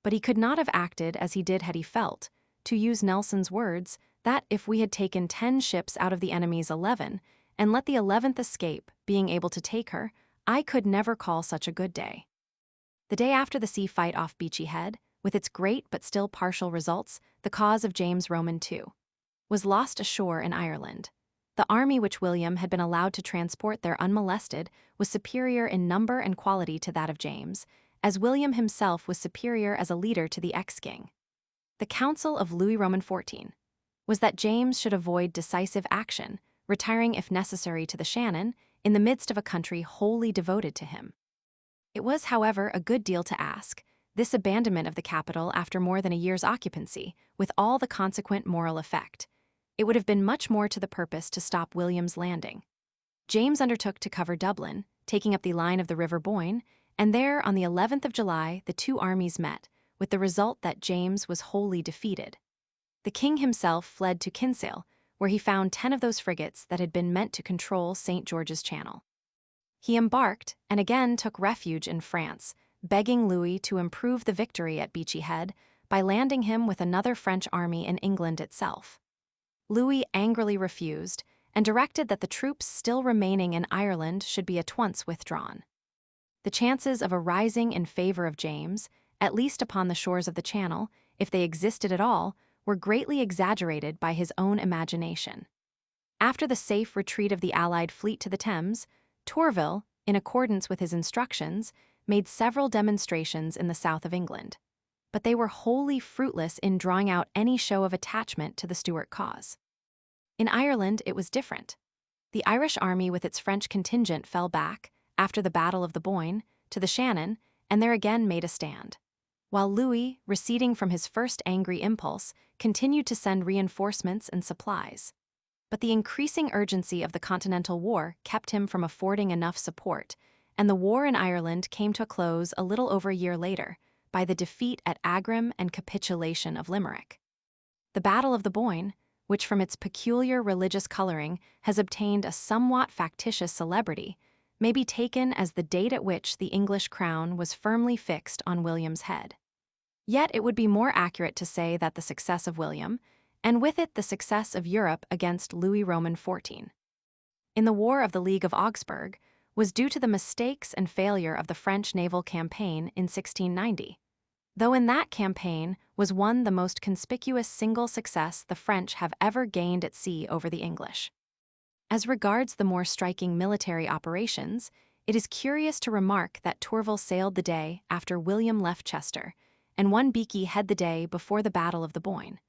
A: But he could not have acted as he did had he felt, to use Nelson's words, that if we had taken 10 ships out of the enemy's 11, and let the 11th escape, being able to take her, I could never call such a good day. The day after the sea fight off Beachy Head, with its great but still partial results, the cause of James Roman II was lost ashore in Ireland. The army which William had been allowed to transport there unmolested was superior in number and quality to that of James, as William himself was superior as a leader to the ex-king. The counsel of Louis Roman XIV was that James should avoid decisive action, retiring if necessary to the Shannon, in the midst of a country wholly devoted to him. It was, however, a good deal to ask, this abandonment of the capital after more than a year's occupancy, with all the consequent moral effect. It would have been much more to the purpose to stop William's landing. James undertook to cover Dublin, taking up the line of the River Boyne, and there, on the 11th of July, the two armies met, with the result that James was wholly defeated. The king himself fled to Kinsale, where he found 10 of those frigates that had been meant to control St. George's Channel. He embarked and again took refuge in France, begging Louis to improve the victory at Beachy Head by landing him with another French army in England itself. Louis angrily refused and directed that the troops still remaining in Ireland should be at once withdrawn. The chances of a rising in favor of James, at least upon the shores of the Channel, if they existed at all, were greatly exaggerated by his own imagination. After the safe retreat of the Allied fleet to the Thames, Tourville, in accordance with his instructions, made several demonstrations in the south of England, but they were wholly fruitless in drawing out any show of attachment to the Stuart cause. In Ireland, it was different. The Irish army with its French contingent fell back, after the Battle of the Boyne, to the Shannon, and there again made a stand, while Louis, receding from his first angry impulse, continued to send reinforcements and supplies. But the increasing urgency of the Continental War kept him from affording enough support, and the war in Ireland came to a close a little over a year later, by the defeat at Aghrim and capitulation of Limerick. The Battle of the Boyne, which from its peculiar religious coloring has obtained a somewhat factitious celebrity, may be taken as the date at which the English crown was firmly fixed on William's head. Yet it would be more accurate to say that the success of William, and with it the success of Europe against Louis Roman XIV, in the War of the League of Augsburg, was due to the mistakes and failure of the French naval campaign in 1690, though in that campaign was won the most conspicuous single success the French have ever gained at sea over the English. As regards the more striking military operations, it is curious to remark that Tourville sailed the day after William left Chester, and won Beachy Head the day before the Battle of the Boyne.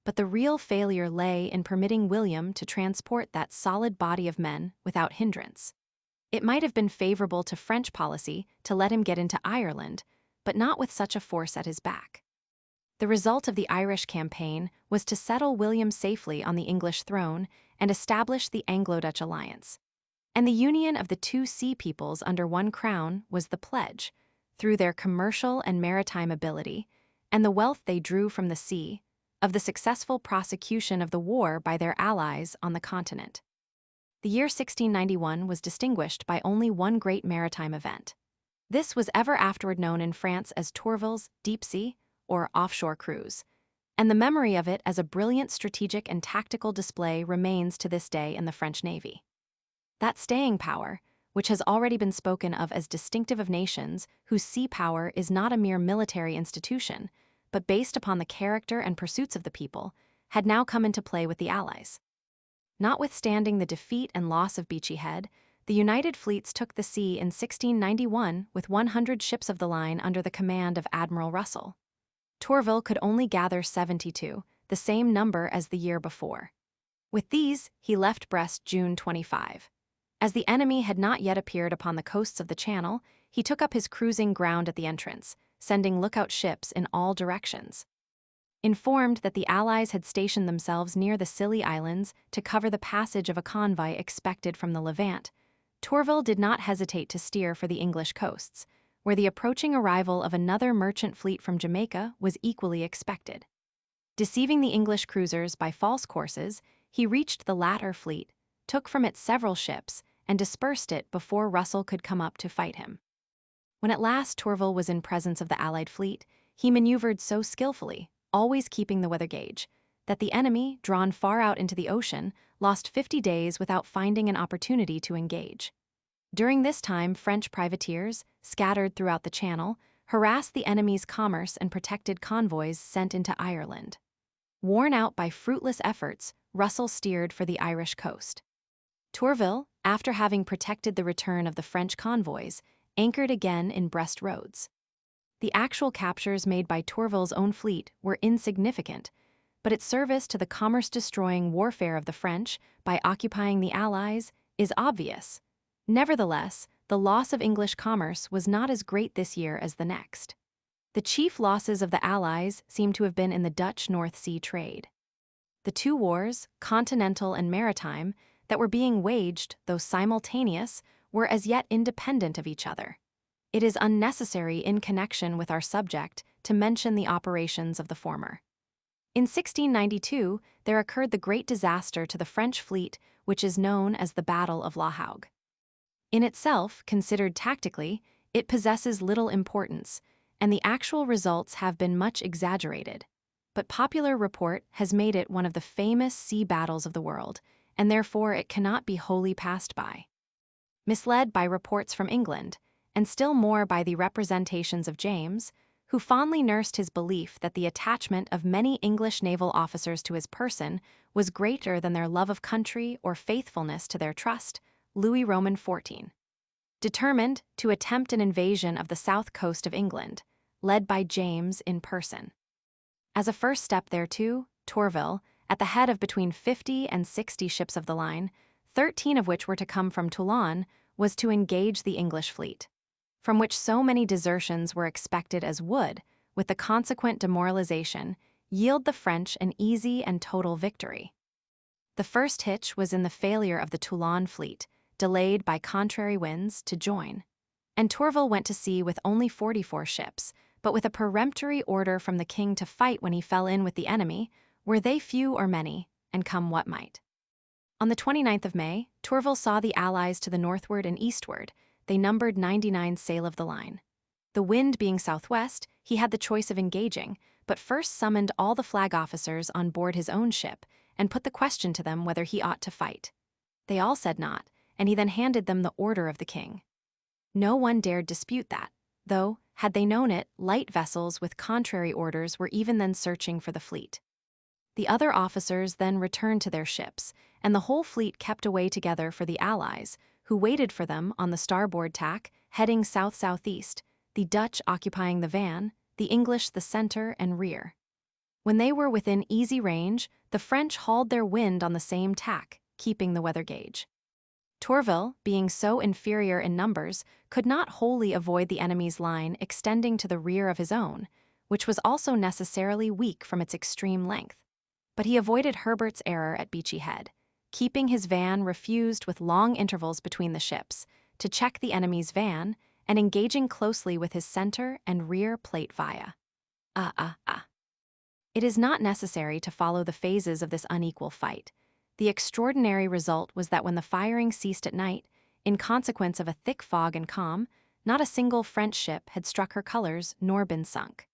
A: But the real failure lay in permitting William to transport that solid body of men without hindrance. It might have been favorable to French policy to let him get into Ireland, but not with such a force at his back. The result of the Irish campaign was to settle William safely on the English throne and establish the Anglo-Dutch alliance. And the union of the two sea peoples under one crown was the pledge, through their commercial and maritime ability, and the wealth they drew from the sea, of the successful prosecution of the war by their allies on the continent. The year 1691 was distinguished by only one great maritime event. This was ever afterward known in France as Tourville's deep sea, or offshore cruise, and the memory of it as a brilliant strategic and tactical display remains to this day in the French Navy. That staying power, which has already been spoken of as distinctive of nations whose sea power is not a mere military institution, but based upon the character and pursuits of the people, had now come into play with the Allies. Notwithstanding the defeat and loss of Beachy Head, the United Fleets took the sea in 1691 with 100 ships of the line under the command of Admiral Russell. Tourville could only gather 72, the same number as the year before. With these, he left Brest June 25. As the enemy had not yet appeared upon the coasts of the Channel, he took up his cruising ground at the entrance, sending lookout ships in all directions. Informed that the Allies had stationed themselves near the Scilly Islands to cover the passage of a convoy expected from the Levant, Tourville did not hesitate to steer for the English coasts, where the approaching arrival of another merchant fleet from Jamaica was equally expected. Deceiving the English cruisers by false courses, he reached the latter fleet, took from it several ships, and dispersed it before Russell could come up to fight him. When at last Tourville was in presence of the Allied fleet, he maneuvered so skillfully, always keeping the weather gauge, that the enemy, drawn far out into the ocean, lost 50 days without finding an opportunity to engage. During this time, French privateers, scattered throughout the Channel, harassed the enemy's commerce and protected convoys sent into Ireland. Worn out by fruitless efforts, Russell steered for the Irish coast. Tourville, after having protected the return of the French convoys, anchored again in Brest Roads. The actual captures made by Tourville's own fleet were insignificant, but its service to the commerce-destroying warfare of the French by occupying the Allies is obvious. Nevertheless, the loss of English commerce was not as great this year as the next. The chief losses of the Allies seem to have been in the Dutch North Sea trade. The two wars, continental and maritime, that were being waged, though simultaneous, were as yet independent of each other. It is unnecessary in connection with our subject to mention the operations of the former. In 1692, there occurred the great disaster to the French fleet, which is known as the Battle of La Hougue. In itself, considered tactically, it possesses little importance, and the actual results have been much exaggerated. But popular report has made it one of the famous sea battles of the world, and therefore it cannot be wholly passed by. Misled by reports from England, and still more by the representations of James, who fondly nursed his belief that the attachment of many English naval officers to his person was greater than their love of country or faithfulness to their trust, Louis Roman XIV, determined to attempt an invasion of the south coast of England, led by James in person. As a first step thereto, Tourville, at the head of between 50 and 60 ships of the line, 13 of which were to come from Toulon, was to engage the English fleet, from which so many desertions were expected as would, with the consequent demoralization, yield the French an easy and total victory. The first hitch was in the failure of the Toulon fleet, delayed by contrary winds, to join. And Tourville went to sea with only 44 ships, but with a peremptory order from the king to fight when he fell in with the enemy, were they few or many, and come what might. On the 29th of May, Tourville saw the Allies to the northward and eastward. They numbered 99 sail of the line. The wind being southwest, he had the choice of engaging, but first summoned all the flag officers on board his own ship, and put the question to them whether he ought to fight. They all said not, and he then handed them the order of the king. No one dared dispute that, though, had they known it, light vessels with contrary orders were even then searching for the fleet. The other officers then returned to their ships, and the whole fleet kept away together for the Allies, who waited for them on the starboard tack, heading south-southeast, the Dutch occupying the van, the English the center and rear. When they were within easy range, the French hauled their wind on the same tack, keeping the weather gauge. Tourville, being so inferior in numbers, could not wholly avoid the enemy's line extending to the rear of his own, which was also necessarily weak from its extreme length. But he avoided Herbert's error at Beachy Head, keeping his van refused with long intervals between the ships, to check the enemy's van, and engaging closely with his center and rear plate via. It is not necessary to follow the phases of this unequal fight. The extraordinary result was that when the firing ceased at night, in consequence of a thick fog and calm, not a single French ship had struck her colors nor been sunk.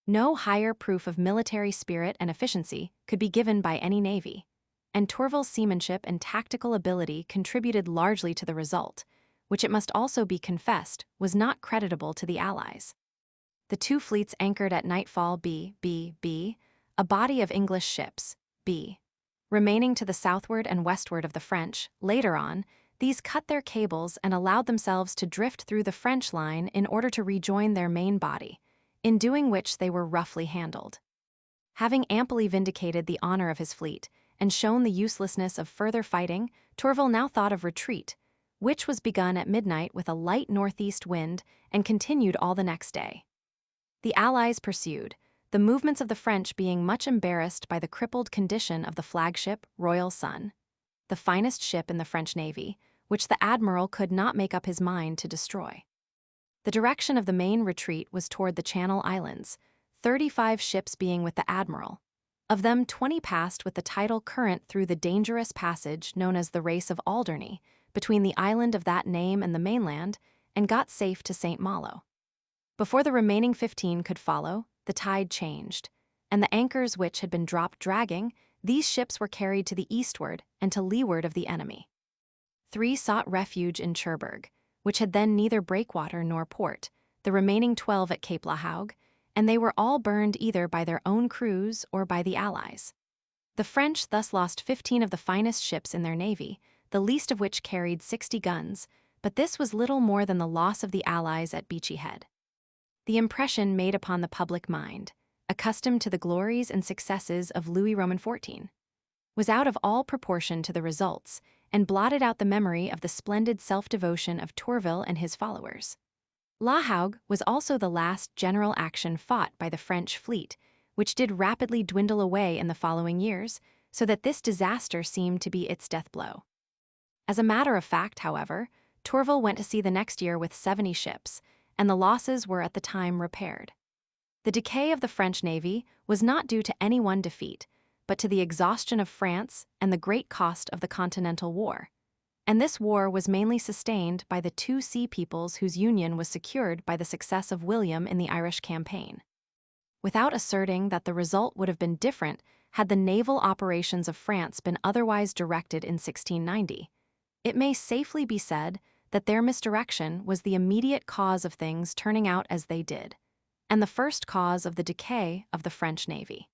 A: No higher proof of military spirit and efficiency could be given by any navy, and Tourville's seamanship and tactical ability contributed largely to the result, which it must also be confessed was not creditable to the Allies. The two fleets anchored at nightfall a body of English ships, remaining to the southward and westward of the French. Later on, these cut their cables and allowed themselves to drift through the French line in order to rejoin their main body, in doing which they were roughly handled. Having amply vindicated the honor of his fleet and shown the uselessness of further fighting, Tourville now thought of retreat, which was begun at midnight with a light northeast wind and continued all the next day. The Allies pursued, the movements of the French being much embarrassed by the crippled condition of the flagship Royal Sun, the finest ship in the French Navy, which the admiral could not make up his mind to destroy. The direction of the main retreat was toward the Channel Islands, 35 ships being with the admiral. Of them, 20 passed with the tidal current through the dangerous passage known as the Race of Alderney, between the island of that name and the mainland, and got safe to St. Malo. Before the remaining 15 could follow, the tide changed, and the anchors which had been dropped dragging, these ships were carried to the eastward and to leeward of the enemy. 3 sought refuge in Cherbourg, which had then neither breakwater nor port, the remaining 12 at Cape La Hougue, and they were all burned either by their own crews or by the Allies. The French thus lost 15 of the finest ships in their navy, the least of which carried 60 guns, but this was little more than the loss of the Allies at Beachy Head. The impression made upon the public mind, accustomed to the glories and successes of Louis Roman XIV, was out of all proportion to the results, and blotted out the memory of the splendid self-devotion of Tourville and his followers. La Hougue was also the last general action fought by the French fleet, which did rapidly dwindle away in the following years, so that this disaster seemed to be its death blow. As a matter of fact, however, Tourville went to sea the next year with 70 ships, and the losses were at the time repaired. The decay of the French navy was not due to any one defeat, but to the exhaustion of France and the great cost of the Continental War. And this war was mainly sustained by the two sea peoples whose union was secured by the success of William in the Irish campaign. Without asserting that the result would have been different had the naval operations of France been otherwise directed in 1690, it may safely be said that their misdirection was the immediate cause of things turning out as they did, and the first cause of the decay of the French navy.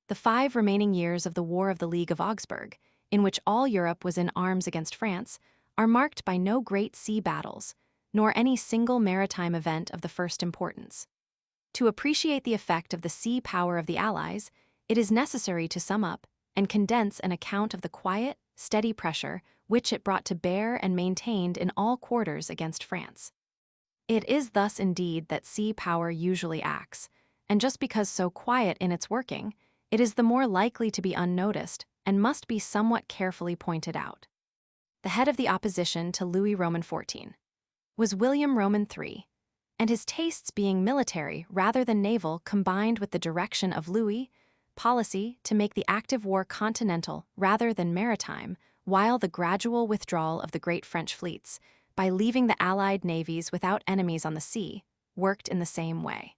A: The 5 remaining years of the War of the League of Augsburg, in which all Europe was in arms against France, are marked by no great sea battles, nor any single maritime event of the first importance. To appreciate the effect of the sea power of the Allies, it is necessary to sum up and condense an account of the quiet, steady pressure which it brought to bear and maintained in all quarters against France. It is thus indeed that sea power usually acts, and just because so quiet in its working, it is the more likely to be unnoticed and must be somewhat carefully pointed out. The head of the opposition to Louis Roman XIV was William Roman III, and his tastes being military rather than naval combined with the direction of Louis' policy to make the active war continental rather than maritime, while the gradual withdrawal of the great French fleets, by leaving the Allied navies without enemies on the sea, worked in the same way.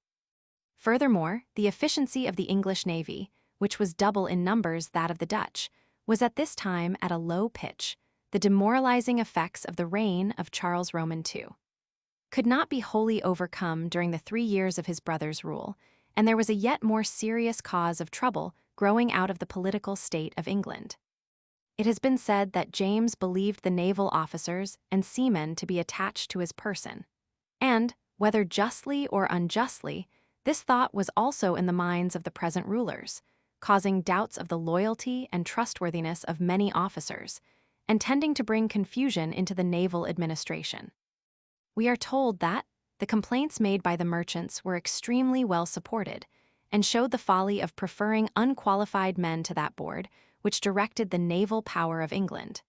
A: Furthermore, the efficiency of the English navy, which was double in numbers that of the Dutch, was at this time at a low pitch. The demoralizing effects of the reign of Charles Roman II could not be wholly overcome during the 3 years of his brother's rule, and there was a yet more serious cause of trouble growing out of the political state of England. It has been said that James believed the naval officers and seamen to be attached to his person, and, whether justly or unjustly, This thought was also in the minds of the present rulers, causing doubts of the loyalty and trustworthiness of many officers, and tending to bring confusion into the naval administration. We are told that the complaints made by the merchants were extremely well supported and showed the folly of preferring unqualified men to that board, which directed the naval power of England.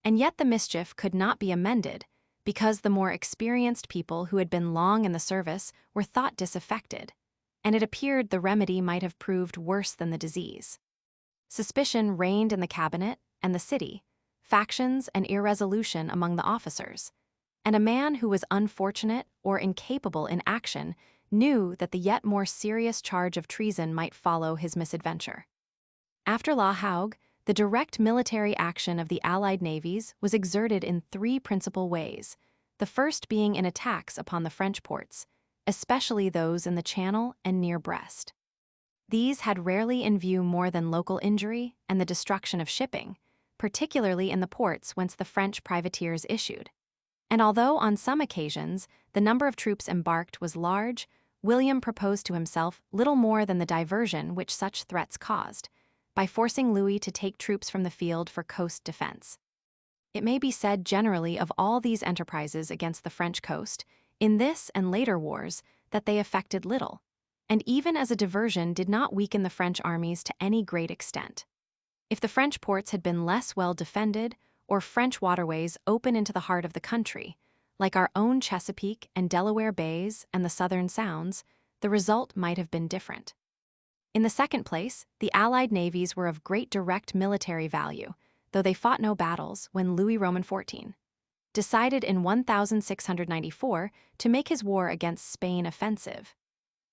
A: And yet the mischief could not be amended, because the more experienced people who had been long in the service were thought disaffected, and it appeared the remedy might have proved worse than the disease. Suspicion reigned in the cabinet and the city, factions and irresolution among the officers, and a man who was unfortunate or incapable in action knew that the yet more serious charge of treason might follow his misadventure. After La Hougue, the direct military action of the Allied navies was exerted in three principal ways, the first being in attacks upon the French ports, especially those in the Channel and near Brest. These had rarely in view more than local injury and the destruction of shipping, particularly in the ports whence the French privateers issued. And although on some occasions the number of troops embarked was large, William proposed to himself little more than the diversion which such threats caused, by forcing Louis to take troops from the field for coast defense. It may be said generally of all these enterprises against the French coast, in this and later wars, that they effected little, and even as a diversion did not weaken the French armies to any great extent. If the French ports had been less well defended, or French waterways open into the heart of the country, like our own Chesapeake and Delaware Bays and the Southern Sounds, the result might have been different. In the second place, the Allied navies were of great direct military value, though they fought no battles when Louis Roman XIV decided in 1694 to make his war against Spain offensive.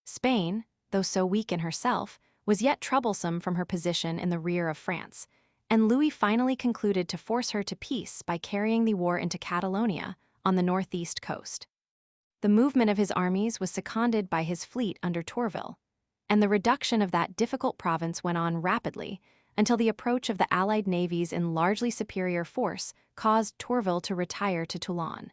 A: Spain, though so weak in herself, was yet troublesome from her position in the rear of France, and Louis finally concluded to force her to peace by carrying the war into Catalonia on the northeast coast. The movement of his armies was seconded by his fleet under Tourville, and the reduction of that difficult province went on rapidly until the approach of the Allied navies in largely superior force caused Tourville to retire to Toulon.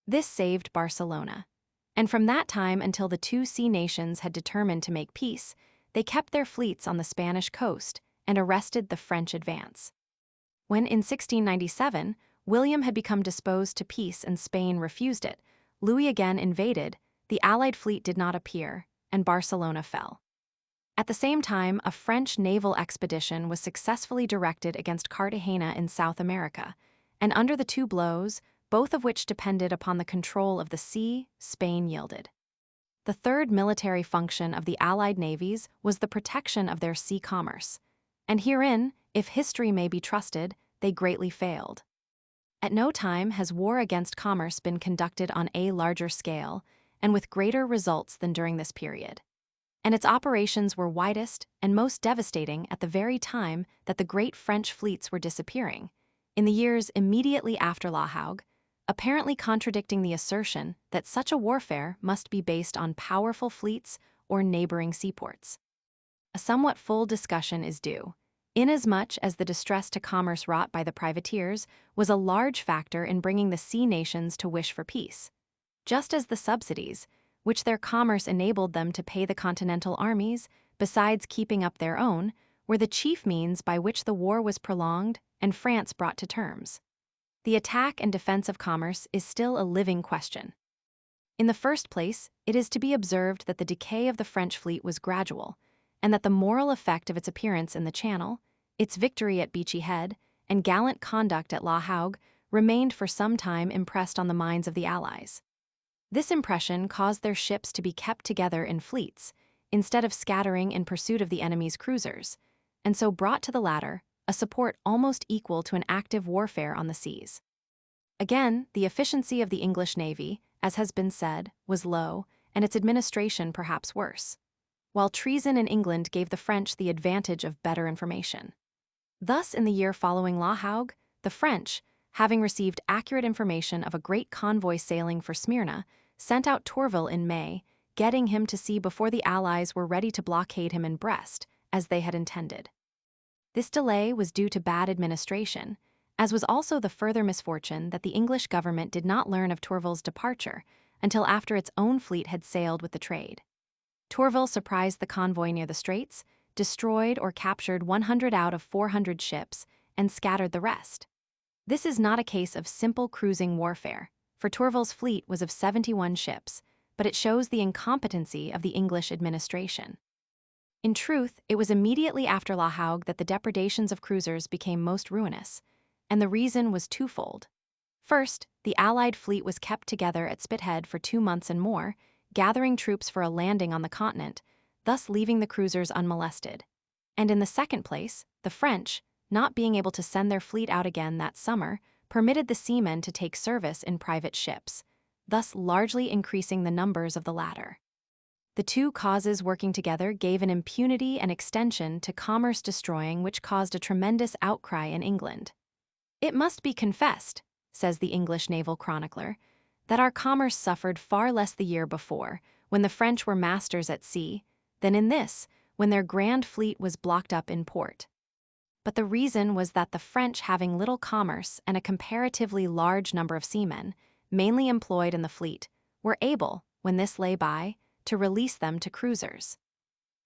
A: This saved Barcelona, and from that time until the two sea nations had determined to make peace, they kept their fleets on the Spanish coast and arrested the French advance. When in 1697, William had become disposed to peace and Spain refused it, Louis again invaded, the Allied fleet did not appear, and Barcelona fell. At the same time, a French naval expedition was successfully directed against Cartagena in South America, and under the two blows, both of which depended upon the control of the sea, Spain yielded. The third military function of the Allied navies was the protection of their sea commerce, and herein, if history may be trusted, they greatly failed. At no time has war against commerce been conducted on a larger scale and with greater results than during this period. And its operations were widest and most devastating at the very time that the great French fleets were disappearing, in the years immediately after La Hougue, apparently contradicting the assertion that such a warfare must be based on powerful fleets or neighboring seaports. A somewhat full discussion is due, inasmuch as the distress to commerce wrought by the privateers was a large factor in bringing the sea nations to wish for peace, just as the subsidies, which their commerce enabled them to pay the continental armies, besides keeping up their own, were the chief means by which the war was prolonged and France brought to terms. The attack and defense of commerce is still a living question. In the first place, it is to be observed that the decay of the French fleet was gradual, and that the moral effect of its appearance in the Channel, its victory at Beachy Head, and gallant conduct at La Hougue remained for some time impressed on the minds of the Allies. This impression caused their ships to be kept together in fleets, instead of scattering in pursuit of the enemy's cruisers, and so brought to the latter a support almost equal to an active warfare on the seas. Again, the efficiency of the English navy, as has been said, was low, and its administration perhaps worse, while treason in England gave the French the advantage of better information. Thus, in the year following La Hougue, the French, having received accurate information of a great convoy sailing for Smyrna, sent out Tourville in May, getting him to sea before the Allies were ready to blockade him in Brest, as they had intended. This delay was due to bad administration, as was also the further misfortune that the English government did not learn of Tourville's departure until after its own fleet had sailed with the trade. Tourville surprised the convoy near the straits, destroyed or captured 100 out of 400 ships, and scattered the rest. This is not a case of simple cruising warfare, for Tourville's fleet was of 71 ships, but it shows the incompetency of the English administration. In truth, it was immediately after La Hougue that the depredations of cruisers became most ruinous, and the reason was twofold. First, the Allied fleet was kept together at Spithead for 2 months and more, gathering troops for a landing on the continent, thus leaving the cruisers unmolested. And in the second place, the French, not being able to send their fleet out again that summer, permitted the seamen to take service in private ships, thus largely increasing the numbers of the latter. The two causes working together gave an impunity and extension to commerce destroying which caused a tremendous outcry in England. "It must be confessed," says the English naval chronicler, "that our commerce suffered far less the year before, when the French were masters at sea, than in this, when their grand fleet was blocked up in port." But the reason was that the French, having little commerce and a comparatively large number of seamen, mainly employed in the fleet, were able, when this lay by, to release them to cruisers.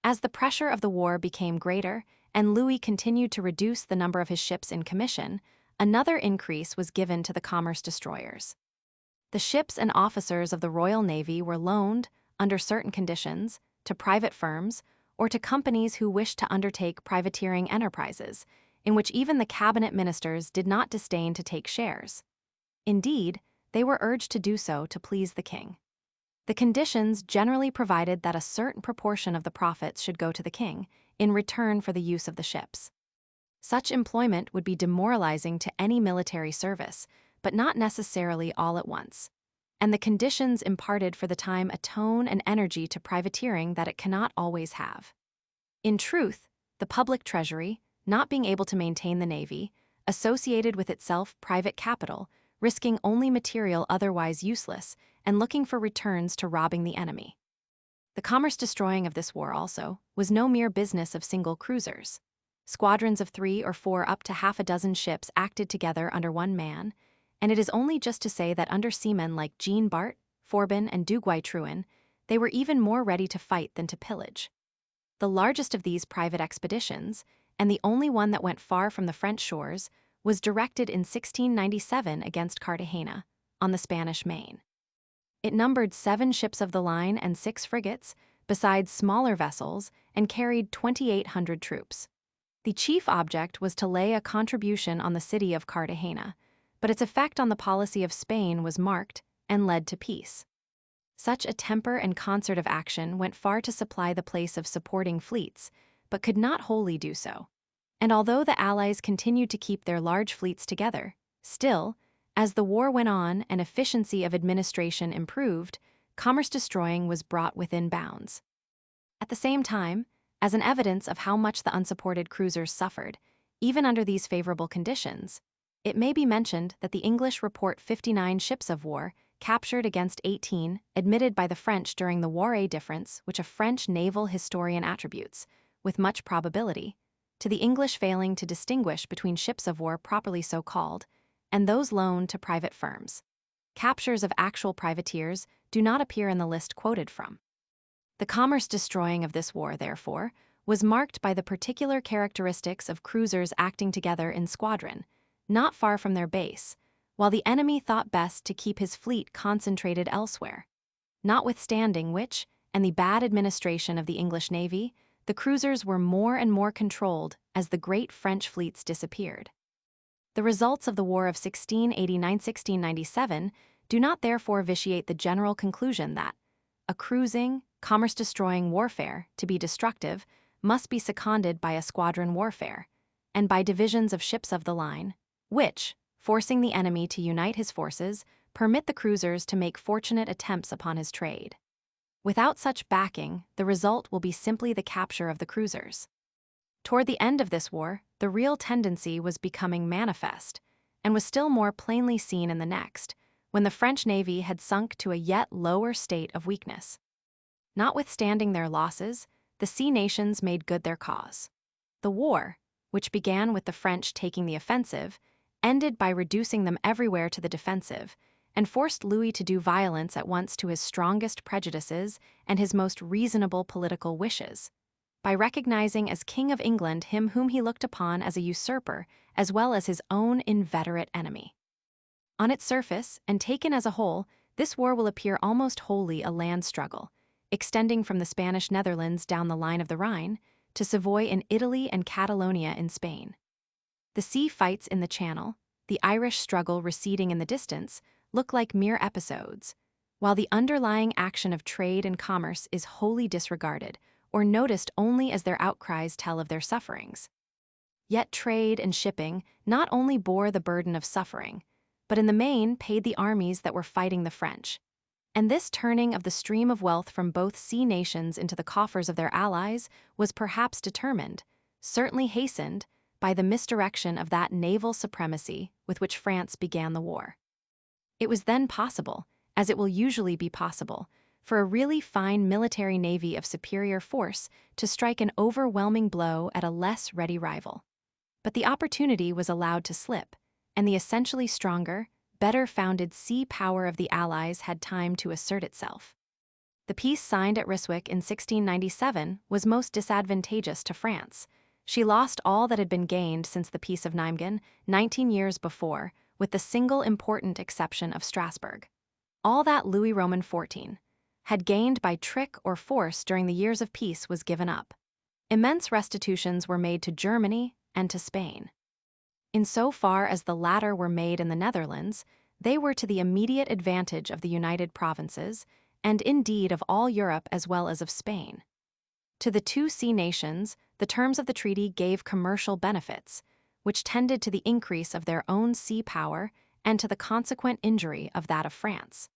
A: As the pressure of the war became greater and Louis continued to reduce the number of his ships in commission, another increase was given to the commerce destroyers. The ships and officers of the Royal Navy were loaned, under certain conditions, to private firms or to companies who wished to undertake privateering enterprises, in which even the cabinet ministers did not disdain to take shares. Indeed, they were urged to do so to please the king. The conditions generally provided that a certain proportion of the profits should go to the king, in return for the use of the ships. Such employment would be demoralizing to any military service, but not necessarily all at once. And the conditions imparted for the time a tone and energy to privateering that it cannot always have. In truth, the public treasury, not being able to maintain the navy, associated with itself private capital, risking only material otherwise useless, and looking for returns to robbing the enemy. The commerce destroying of this war also was no mere business of single cruisers. Squadrons of 3 or 4 up to half a dozen ships acted together under one man, and it is only just to say that under seamen like Jean Bart, Forbin, and Duguay-Trouin, they were even more ready to fight than to pillage. The largest of these private expeditions, and the only one that went far from the French shores, was directed in 1697 against Cartagena, on the Spanish Main. It numbered 7 ships of the line and 6 frigates, besides smaller vessels, and carried 2,800 troops. The chief object was to lay a contribution on the city of Cartagena, but its effect on the policy of Spain was marked and led to peace. Such a temper and concert of action went far to supply the place of supporting fleets, but could not wholly do so. And although the Allies continued to keep their large fleets together, still, as the war went on and efficiency of administration improved, commerce destroying was brought within bounds. At the same time, as an evidence of how much the unsupported cruisers suffered, even under these favorable conditions, it may be mentioned that the English report 59 ships of war captured against 18 admitted by the French during the Warre difference, which a French naval historian attributes, with much probability, to the English failing to distinguish between ships of war properly so called and those loaned to private firms. Captures of actual privateers do not appear in the list quoted from. The commerce destroying of this war, therefore, was marked by the particular characteristics of cruisers acting together in squadron, not far from their base, while the enemy thought best to keep his fleet concentrated elsewhere. Notwithstanding which, and the bad administration of the English navy, the cruisers were more and more controlled as the great French fleets disappeared. The results of the War of 1689–1697 do not therefore vitiate the general conclusion that a cruising, commerce-destroying warfare, to be destructive, must be seconded by a squadron warfare, and by divisions of ships of the line, which, forcing the enemy to unite his forces, permit the cruisers to make fortunate attempts upon his trade. Without such backing, the result will be simply the capture of the cruisers. Toward the end of this war, the real tendency was becoming manifest, and was still more plainly seen in the next, when the French navy had sunk to a yet lower state of weakness. Notwithstanding their losses, the sea nations made good their cause. The war, which began with the French taking the offensive, ended by reducing them everywhere to the defensive, and forced Louis to do violence at once to his strongest prejudices and his most reasonable political wishes, by recognizing as King of England him whom he looked upon as a usurper as well as his own inveterate enemy. On its surface, and taken as a whole, this war will appear almost wholly a land struggle, extending from the Spanish Netherlands down the line of the Rhine to Savoy in Italy and Catalonia in Spain. The sea fights in the Channel, the Irish struggle receding in the distance, look like mere episodes, while the underlying action of trade and commerce is wholly disregarded or noticed only as their outcries tell of their sufferings. Yet trade and shipping not only bore the burden of suffering, but in the main paid the armies that were fighting the French. And this turning of the stream of wealth from both sea nations into the coffers of their allies was perhaps determined, certainly hastened, by the misdirection of that naval supremacy with which France began the war. It was then possible, as it will usually be possible, for a really fine military navy of superior force to strike an overwhelming blow at a less ready rival. But the opportunity was allowed to slip, and the essentially stronger, better-founded sea power of the Allies had time to assert itself. The peace signed at Ryswick in 1697 was most disadvantageous to France. She lost all that had been gained since the Peace of Nijmegen 19 years before, with the single important exception of Strasbourg. All that Louis Roman XIV had gained by trick or force during the years of peace was given up. Immense restitutions were made to Germany and to Spain. In so far as the latter were made in the Netherlands, they were to the immediate advantage of the United Provinces, and indeed of all Europe as well as of Spain. To the two sea nations, the terms of the treaty gave commercial benefits, which tended to the increase of their own sea power and to the consequent injury of that of France.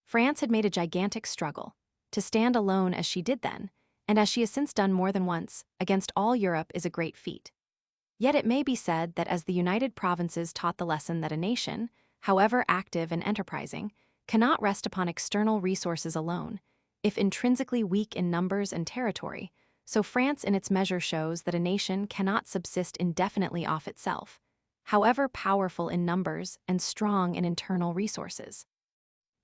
A: France had made a gigantic struggle, to stand alone as she did then, and as she has since done more than once, against all Europe is a great feat. Yet it may be said that as the United Provinces taught the lesson that a nation, however active and enterprising, cannot rest upon external resources alone, if intrinsically weak in numbers and territory, so France in its measure shows that a nation cannot subsist indefinitely off itself, however powerful in numbers and strong in internal resources.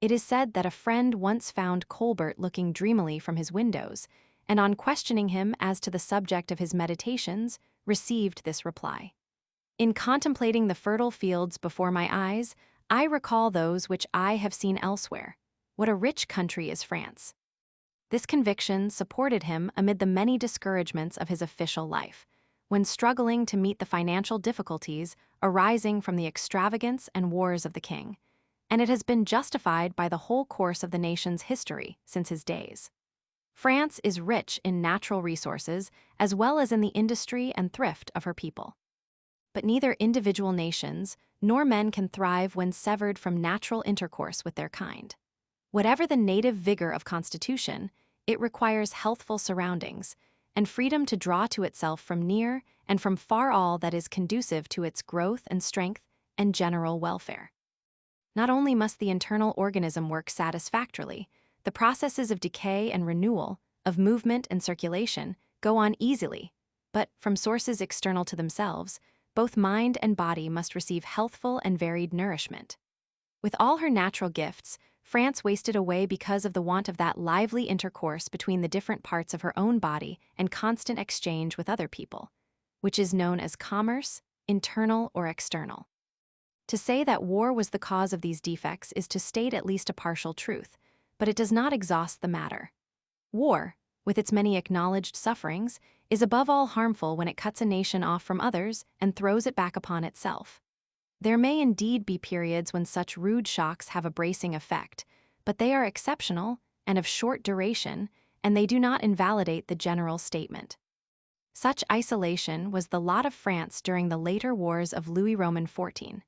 A: It is said that a friend once found Colbert looking dreamily from his windows, and on questioning him as to the subject of his meditations, received this reply: "In contemplating the fertile fields before my eyes, I recall those which I have seen elsewhere. What a rich country is France!" This conviction supported him amid the many discouragements of his official life, when struggling to meet the financial difficulties arising from the extravagance and wars of the king, and it has been justified by the whole course of the nation's history since his days. France is rich in natural resources as well as in the industry and thrift of her people. But neither individual nations nor men can thrive when severed from natural intercourse with their kind. Whatever the native vigor of constitution, it requires healthful surroundings and freedom to draw to itself from near and from far all that is conducive to its growth and strength and general welfare. Not only must the internal organism work satisfactorily, the processes of decay and renewal, of movement and circulation, go on easily, but, from sources external to themselves, both mind and body must receive healthful and varied nourishment. With all her natural gifts, France wasted away because of the want of that lively intercourse between the different parts of her own body and constant exchange with other people, which is known as commerce, internal or external. To say that war was the cause of these defects is to state at least a partial truth, but it does not exhaust the matter. War, with its many acknowledged sufferings, is above all harmful when it cuts a nation off from others and throws it back upon itself. There may indeed be periods when such rude shocks have a bracing effect, but they are exceptional and of short duration, and they do not invalidate the general statement. Such isolation was the lot of France during the later wars of Louis Roman XIV,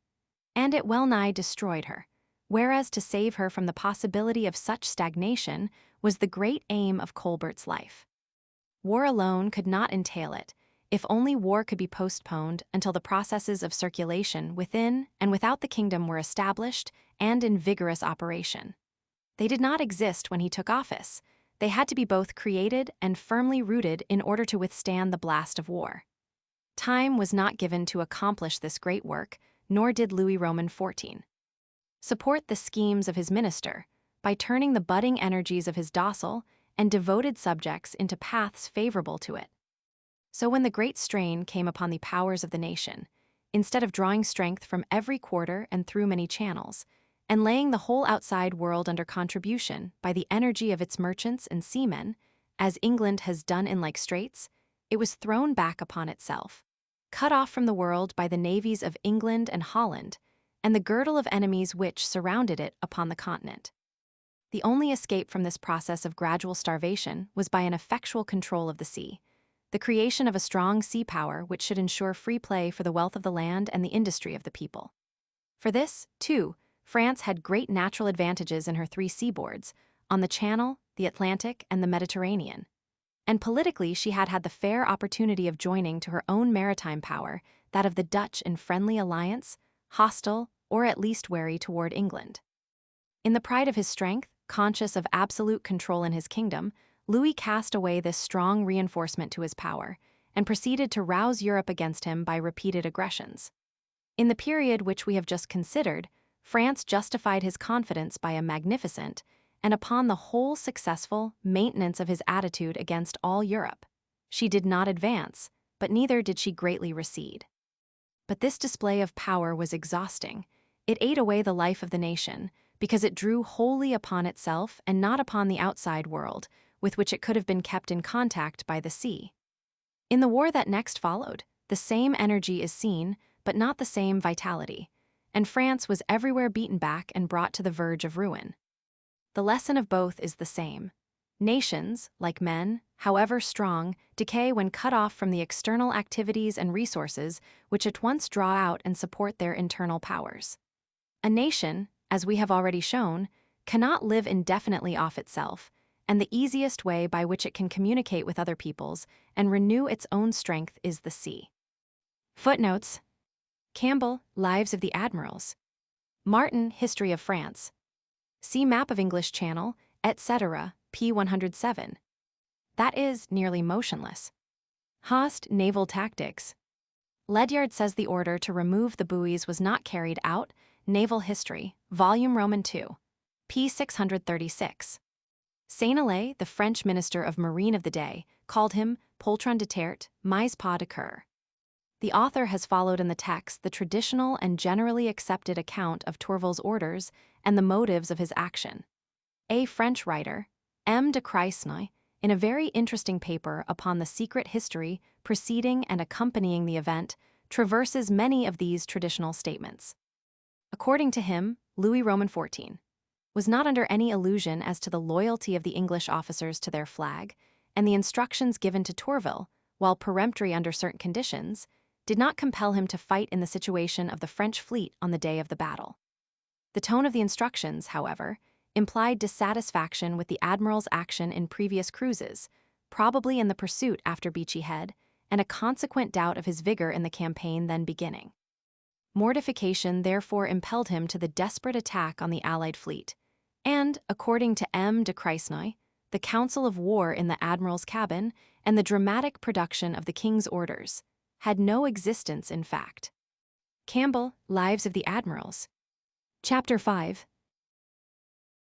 A: and it well nigh destroyed her, whereas to save her from the possibility of such stagnation was the great aim of Colbert's life. War alone could not entail it, if only war could be postponed until the processes of circulation within and without the kingdom were established and in vigorous operation. They did not exist when he took office. They had to be both created and firmly rooted in order to withstand the blast of war. Time was not given to accomplish this great work, nor did Louis Roman XIV. support the schemes of his minister by turning the budding energies of his docile and devoted subjects into paths favorable to it. So when the great strain came upon the powers of the nation, instead of drawing strength from every quarter and through many channels, and laying the whole outside world under contribution by the energy of its merchants and seamen, as England has done in like straits, it was thrown back upon itself, cut off from the world by the navies of England and Holland, and the girdle of enemies which surrounded it upon the continent. The only escape from this process of gradual starvation was by an effectual control of the sea, the creation of a strong sea power which should ensure free play for the wealth of the land and the industry of the people. For this, too, France had great natural advantages in her three seaboards, on the Channel, the Atlantic, and the Mediterranean. And politically she had had the fair opportunity of joining to her own maritime power that of the Dutch in friendly alliance, hostile, or at least wary toward England. In the pride of his strength, conscious of absolute control in his kingdom, Louis cast away this strong reinforcement to his power, and proceeded to rouse Europe against him by repeated aggressions. In the period which we have just considered, France justified his confidence by a magnificent, and upon the whole successful, maintenance of his attitude against all Europe. She did not advance, but neither did she greatly recede. But this display of power was exhausting. It ate away the life of the nation, because it drew wholly upon itself and not upon the outside world, with which it could have been kept in contact by the sea. In the war that next followed, the same energy is seen, but not the same vitality, and France was everywhere beaten back and brought to the verge of ruin. The lesson of both is the same. Nations, like men, however strong, decay when cut off from the external activities and resources which at once draw out and support their internal powers. A nation, as we have already shown, cannot live indefinitely off itself, and the easiest way by which it can communicate with other peoples and renew its own strength is the sea. Footnotes: Campbell, Lives of the Admirals. Martin, History of France. See Map of English Channel, etc., p. 107. That is nearly motionless. Haast, Naval Tactics. Ledyard says the order to remove the buoys was not carried out. Naval History, Volume Roman II, p. 636. Seignelay, the French minister of Marine of the day, called him poltron de terre, mais pas de coeur. The author has followed in the text the traditional and generally accepted account of Tourville's orders and the motives of his action. A French writer, M. de Chresnay, in a very interesting paper upon the secret history preceding and accompanying the event, traverses many of these traditional statements. According to him, Louis Roman XIV was not under any illusion as to the loyalty of the English officers to their flag, and the instructions given to Tourville, while peremptory under certain conditions, did not compel him to fight in the situation of the French fleet on the day of the battle. The tone of the instructions, however, implied dissatisfaction with the admiral's action in previous cruises, probably in the pursuit after Beachy Head, and a consequent doubt of his vigor in the campaign then beginning. Mortification therefore impelled him to the desperate attack on the Allied fleet, and, according to M. de Chresnay, the council of war in the admiral's cabin and the dramatic production of the king's orders had no existence in fact. Campbell, Lives of the Admirals. Chapter 5,